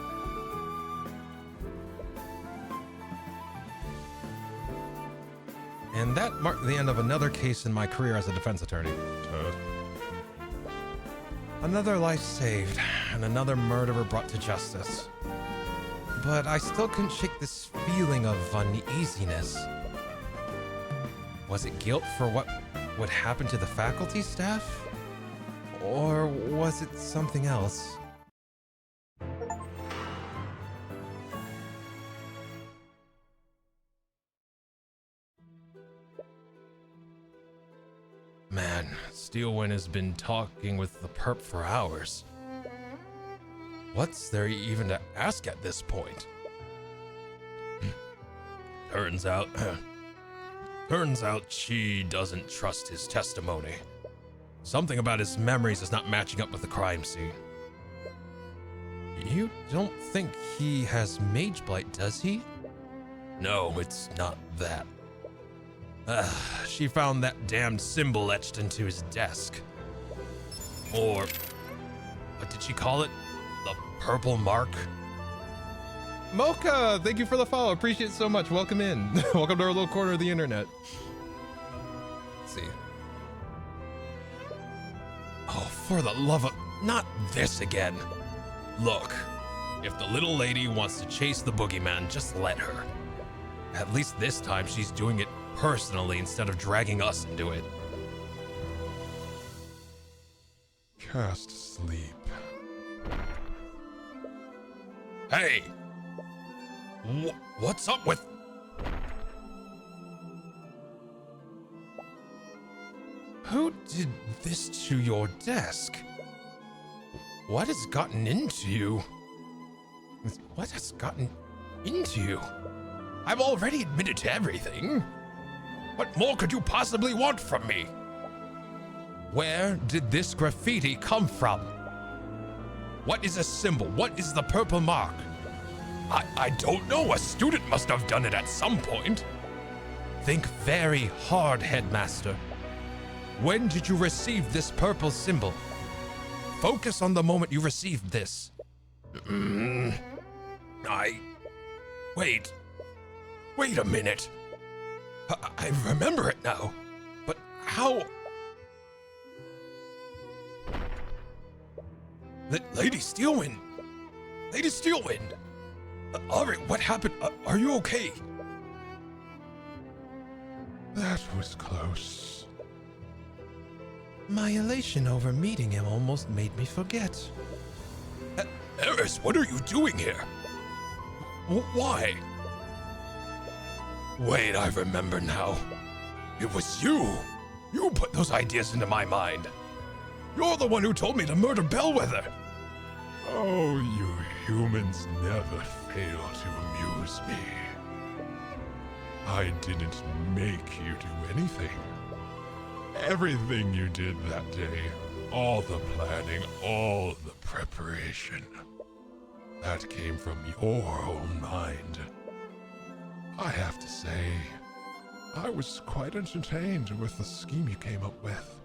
And that marked the end of another case in my career as a defense attorney. Another life saved, and another murderer brought to justice. But I still couldn't shake this feeling of uneasiness. Was it guilt for what would happen to the faculty staff? Or was it something else? Man, Steelwind has been talking with the perp for hours. What's there even to ask at this point? Turns out she doesn't trust his testimony. Something about his memories is not matching up with the crime scene. You don't think he has Mage Blight, does he? No, it's not that. She found that damned symbol etched into his desk. Or, what did she call it? The purple mark? Mocha, thank you for the follow. Appreciate it so much. Welcome in. Welcome to our little corner of the internet. Let's see. Oh, for the love of... Not this again. Look, if the little lady wants to chase the boogeyman, just let her. At least this time she's doing it personally instead of dragging us into it. Cast sleep. Hey! What's up with... Who did this to your desk? What has gotten into you? What has gotten into you? I've already admitted to everything. What more could you possibly want from me? Where did this graffiti come from? What is a symbol? What is the purple mark? I don't know. A student must have done it at some point. Think very hard, Headmaster. When did you receive this purple symbol? Focus on the moment you received this. Wait a minute. I remember it now. But how? Lady Steelwind. Lady Steelwind. Ari, what happened? Are you okay? That was close. My elation over meeting him almost made me forget. Eris, what are you doing here? Why? Wait, I remember now. It was you. You put those ideas into my mind. You're the one who told me to murder Bellwether. Oh, you humans never fail to amuse me. I didn't make you do anything. Everything you did that day, all the planning, all the preparation, that came from your own mind. I have to say, I was quite entertained with the scheme you came up with.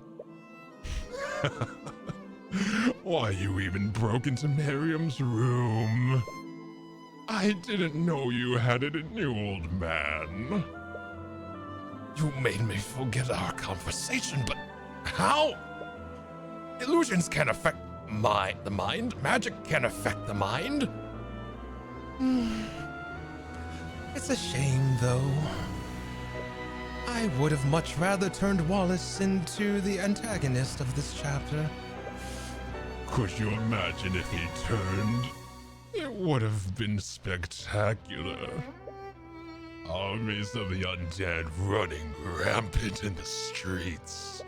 Why, you even broke into Miriam's room. I didn't know you had it in you, old man. You made me forget our conversation, but How? Illusions can affect the mind. Magic can affect the mind. It's a shame, though. I would have much rather turned Wallace into the antagonist of this chapter. Could you imagine if he turned? It would have been spectacular. Armies of the undead running rampant in the streets.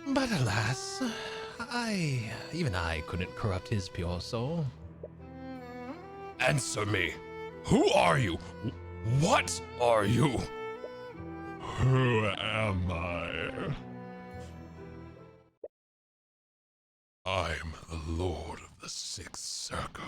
But alas, even I couldn't corrupt his pure soul. Answer me. Who are you? What are you? Who am I? I'm the Lord of the Sixth Circle.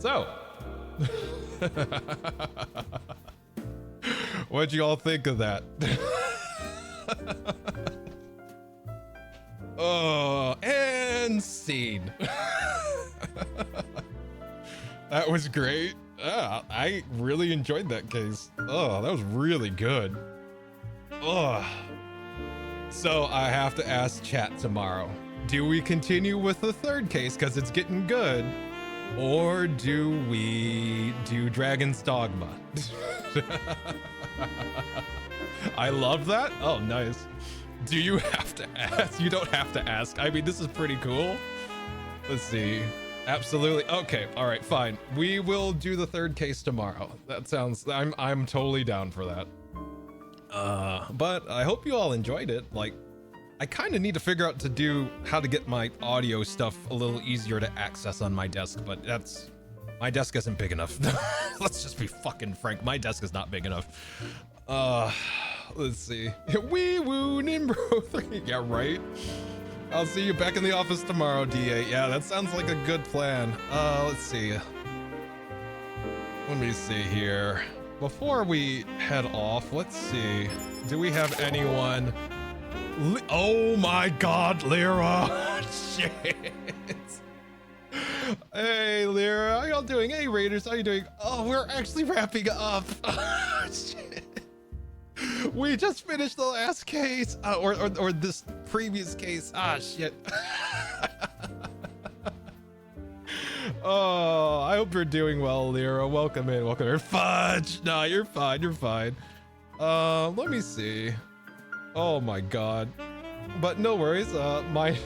So, what'd you all think of that? Oh, and scene. That was great. I really enjoyed that case. Oh, that was really good. Oh. So I have to ask chat tomorrow. Do we continue with the third case because it's getting good? Or do we do Dragon's Dogma? I love that. Oh, nice. Do you have to ask? You don't have to ask. I mean, this is pretty cool. Let's see. Absolutely. Okay. All right. Fine. We will do the third case tomorrow. That sounds. I'm totally down for that. But I hope you all enjoyed it. Like, I kind of need to figure out how to get my audio stuff a little easier to access on my desk, but my desk isn't big enough. Let's just be fucking frank. My desk is not big enough. Let's see. Wee woo Nimbro 3. Yeah, right. I'll see you back in the office tomorrow, D8. Yeah, that sounds like a good plan. Let's see. Let me see here. Before we head off, let's see. Do we have anyone? Oh my God, Lyra! Shit! Hey, Lyra, how y'all doing? Hey, Raiders, how you doing? Oh, we're actually wrapping up. Shit. We just finished the last case, or this previous case. Shit. Oh, I hope you're doing well, Lyra. Welcome in, welcome here. Fudge! No, you're fine, you're fine. Let me see. Oh my God. But no worries, my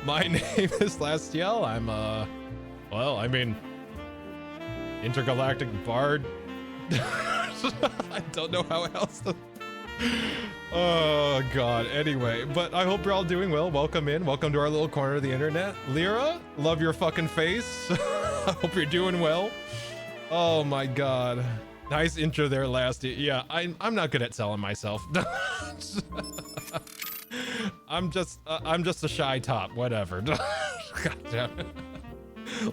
name is Lastiel. I'm, well, I mean, intergalactic bard. I don't know how else to... Oh God, anyway, but I hope you're all doing well. Welcome in, welcome to our little corner of the internet. Lyra, love your fucking face. I hope you're doing well. Oh my God. Nice intro there, Lasty. Yeah, I'm not good at selling myself. I'm just a shy top, whatever. God damn it.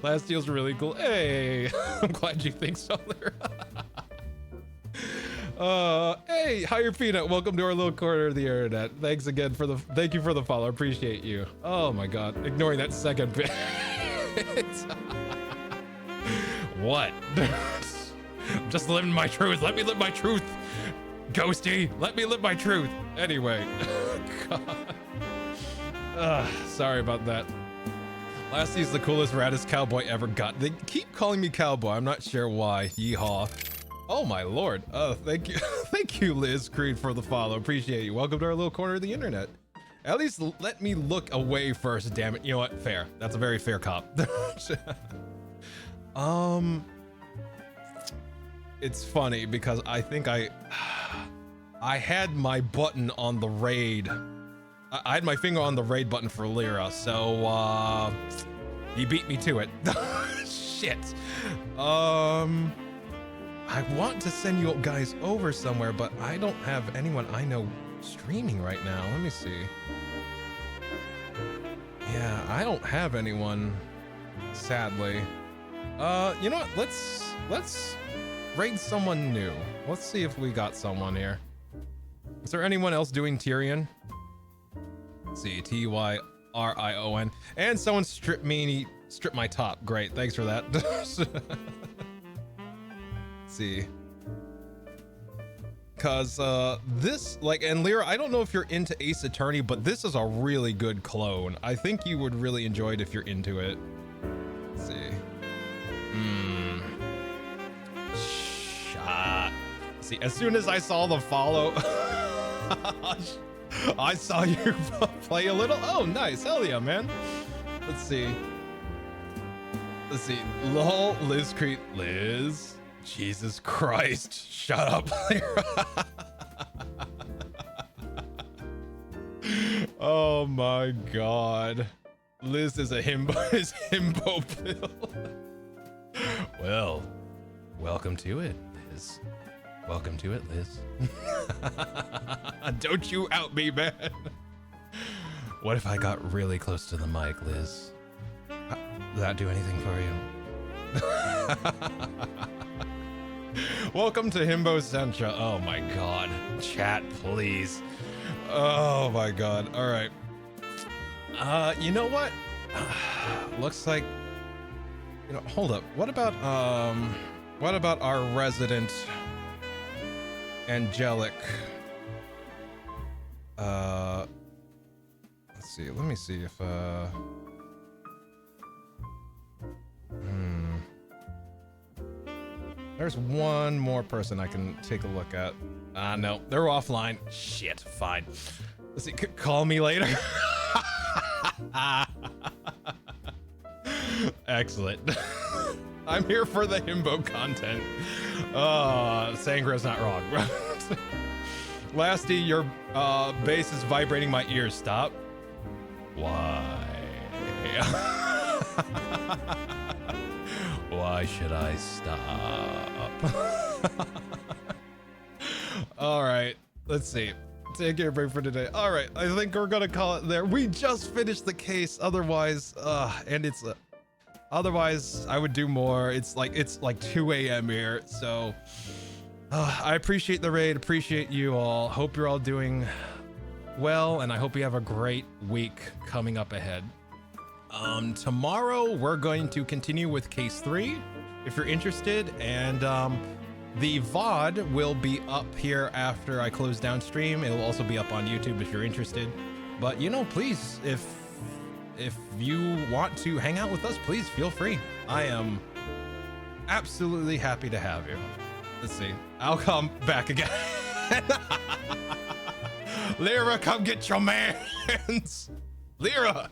Lastiel's really cool. Hey, I'm glad you think so, Lyra. Hey, Higher Peanut, welcome to our little corner of the internet. Thanks again thank you for the follow. Appreciate you. Oh my God, ignoring that second bit. What? I'm just living my truth. Let me live my truth. Ghosty, let me live my truth. Anyway. God. Sorry about that. Lassie's the coolest, raddest cowboy ever got. They keep calling me cowboy. I'm not sure why. Yeehaw. Oh my Lord. Thank you. Thank you, Liz Creed, for the follow. Appreciate you. Welcome to our little corner of the internet. At least let me look away first, damn it. You know what? Fair. That's a very fair cop. It's funny because I think I had my button on the raid. I had my finger on the raid button for Lyra, so he beat me to it. Shit. I want to send you guys over somewhere, but I don't have anyone I know streaming right now. Let me see. Yeah, I don't have anyone, sadly. You know what? Let's raid someone new. Let's see if we got someone here. Is there anyone else doing Tyrion? Let's see, Tyrion. And someone stripped my top. Great, thanks for that. Let's see. Cause this, like, and Lyra, I don't know if you're into Ace Attorney, but this is a really good clone. I think you would really enjoy it if you're into it. Let's see. Shot. See, as soon as I saw the follow, I saw you play a little. Oh, nice. Hell yeah, man. Let's see. Lol, Liz Crete. Liz. Jesus Christ. Shut up, Lyra. Oh my God. Liz is a himbo pill. Well, welcome to it, Liz. Welcome to it, Liz. Don't you out me, man. What if I got really close to the mic, Liz? Did that do anything for you? Welcome to Himbo Centra. Oh my God. Chat, please. Oh my God. All right. You know what? Looks like, you know, hold up. What about our resident angelic? Let's see. Let me see if there's one more person I can take a look at. No, they're offline. Shit, fine. Let's see, call me later. Excellent. I'm here for the himbo content. Sangra's not wrong. Lasty, your bass is vibrating my ears. Stop. Why? Why should I stop? All right, let's see. Take your break for today. All right, I think we're gonna call it there. We just finished the case. Otherwise, otherwise I would do more. It's like 2 a.m. here, so I appreciate the raid. Appreciate you all. Hope you're all doing well, and I hope you have a great week coming up ahead. Tomorrow we're going to continue with case 3 if you're interested, and the VOD will be up here after I close down stream. It'll also be up on YouTube if you're interested. But you know, please, if you want to hang out with us, please feel free. I am absolutely happy to have you. Let's see. I'll come back again. Lyra, come get your mans. Lyra,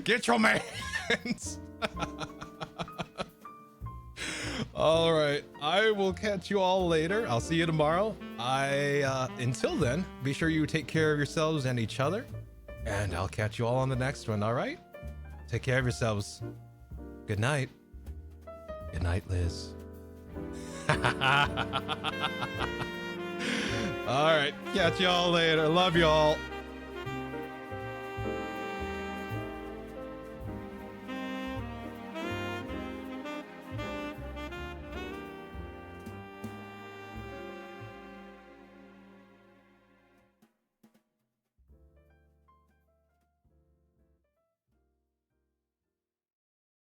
get your mans. All right, I will catch you all later. I'll see you tomorrow. Until then, be sure you take care of yourselves and each other, and I'll catch you all on the next one. All right, take care of yourselves. Good night. Good night, Liz. All right, catch you all later. Love you all.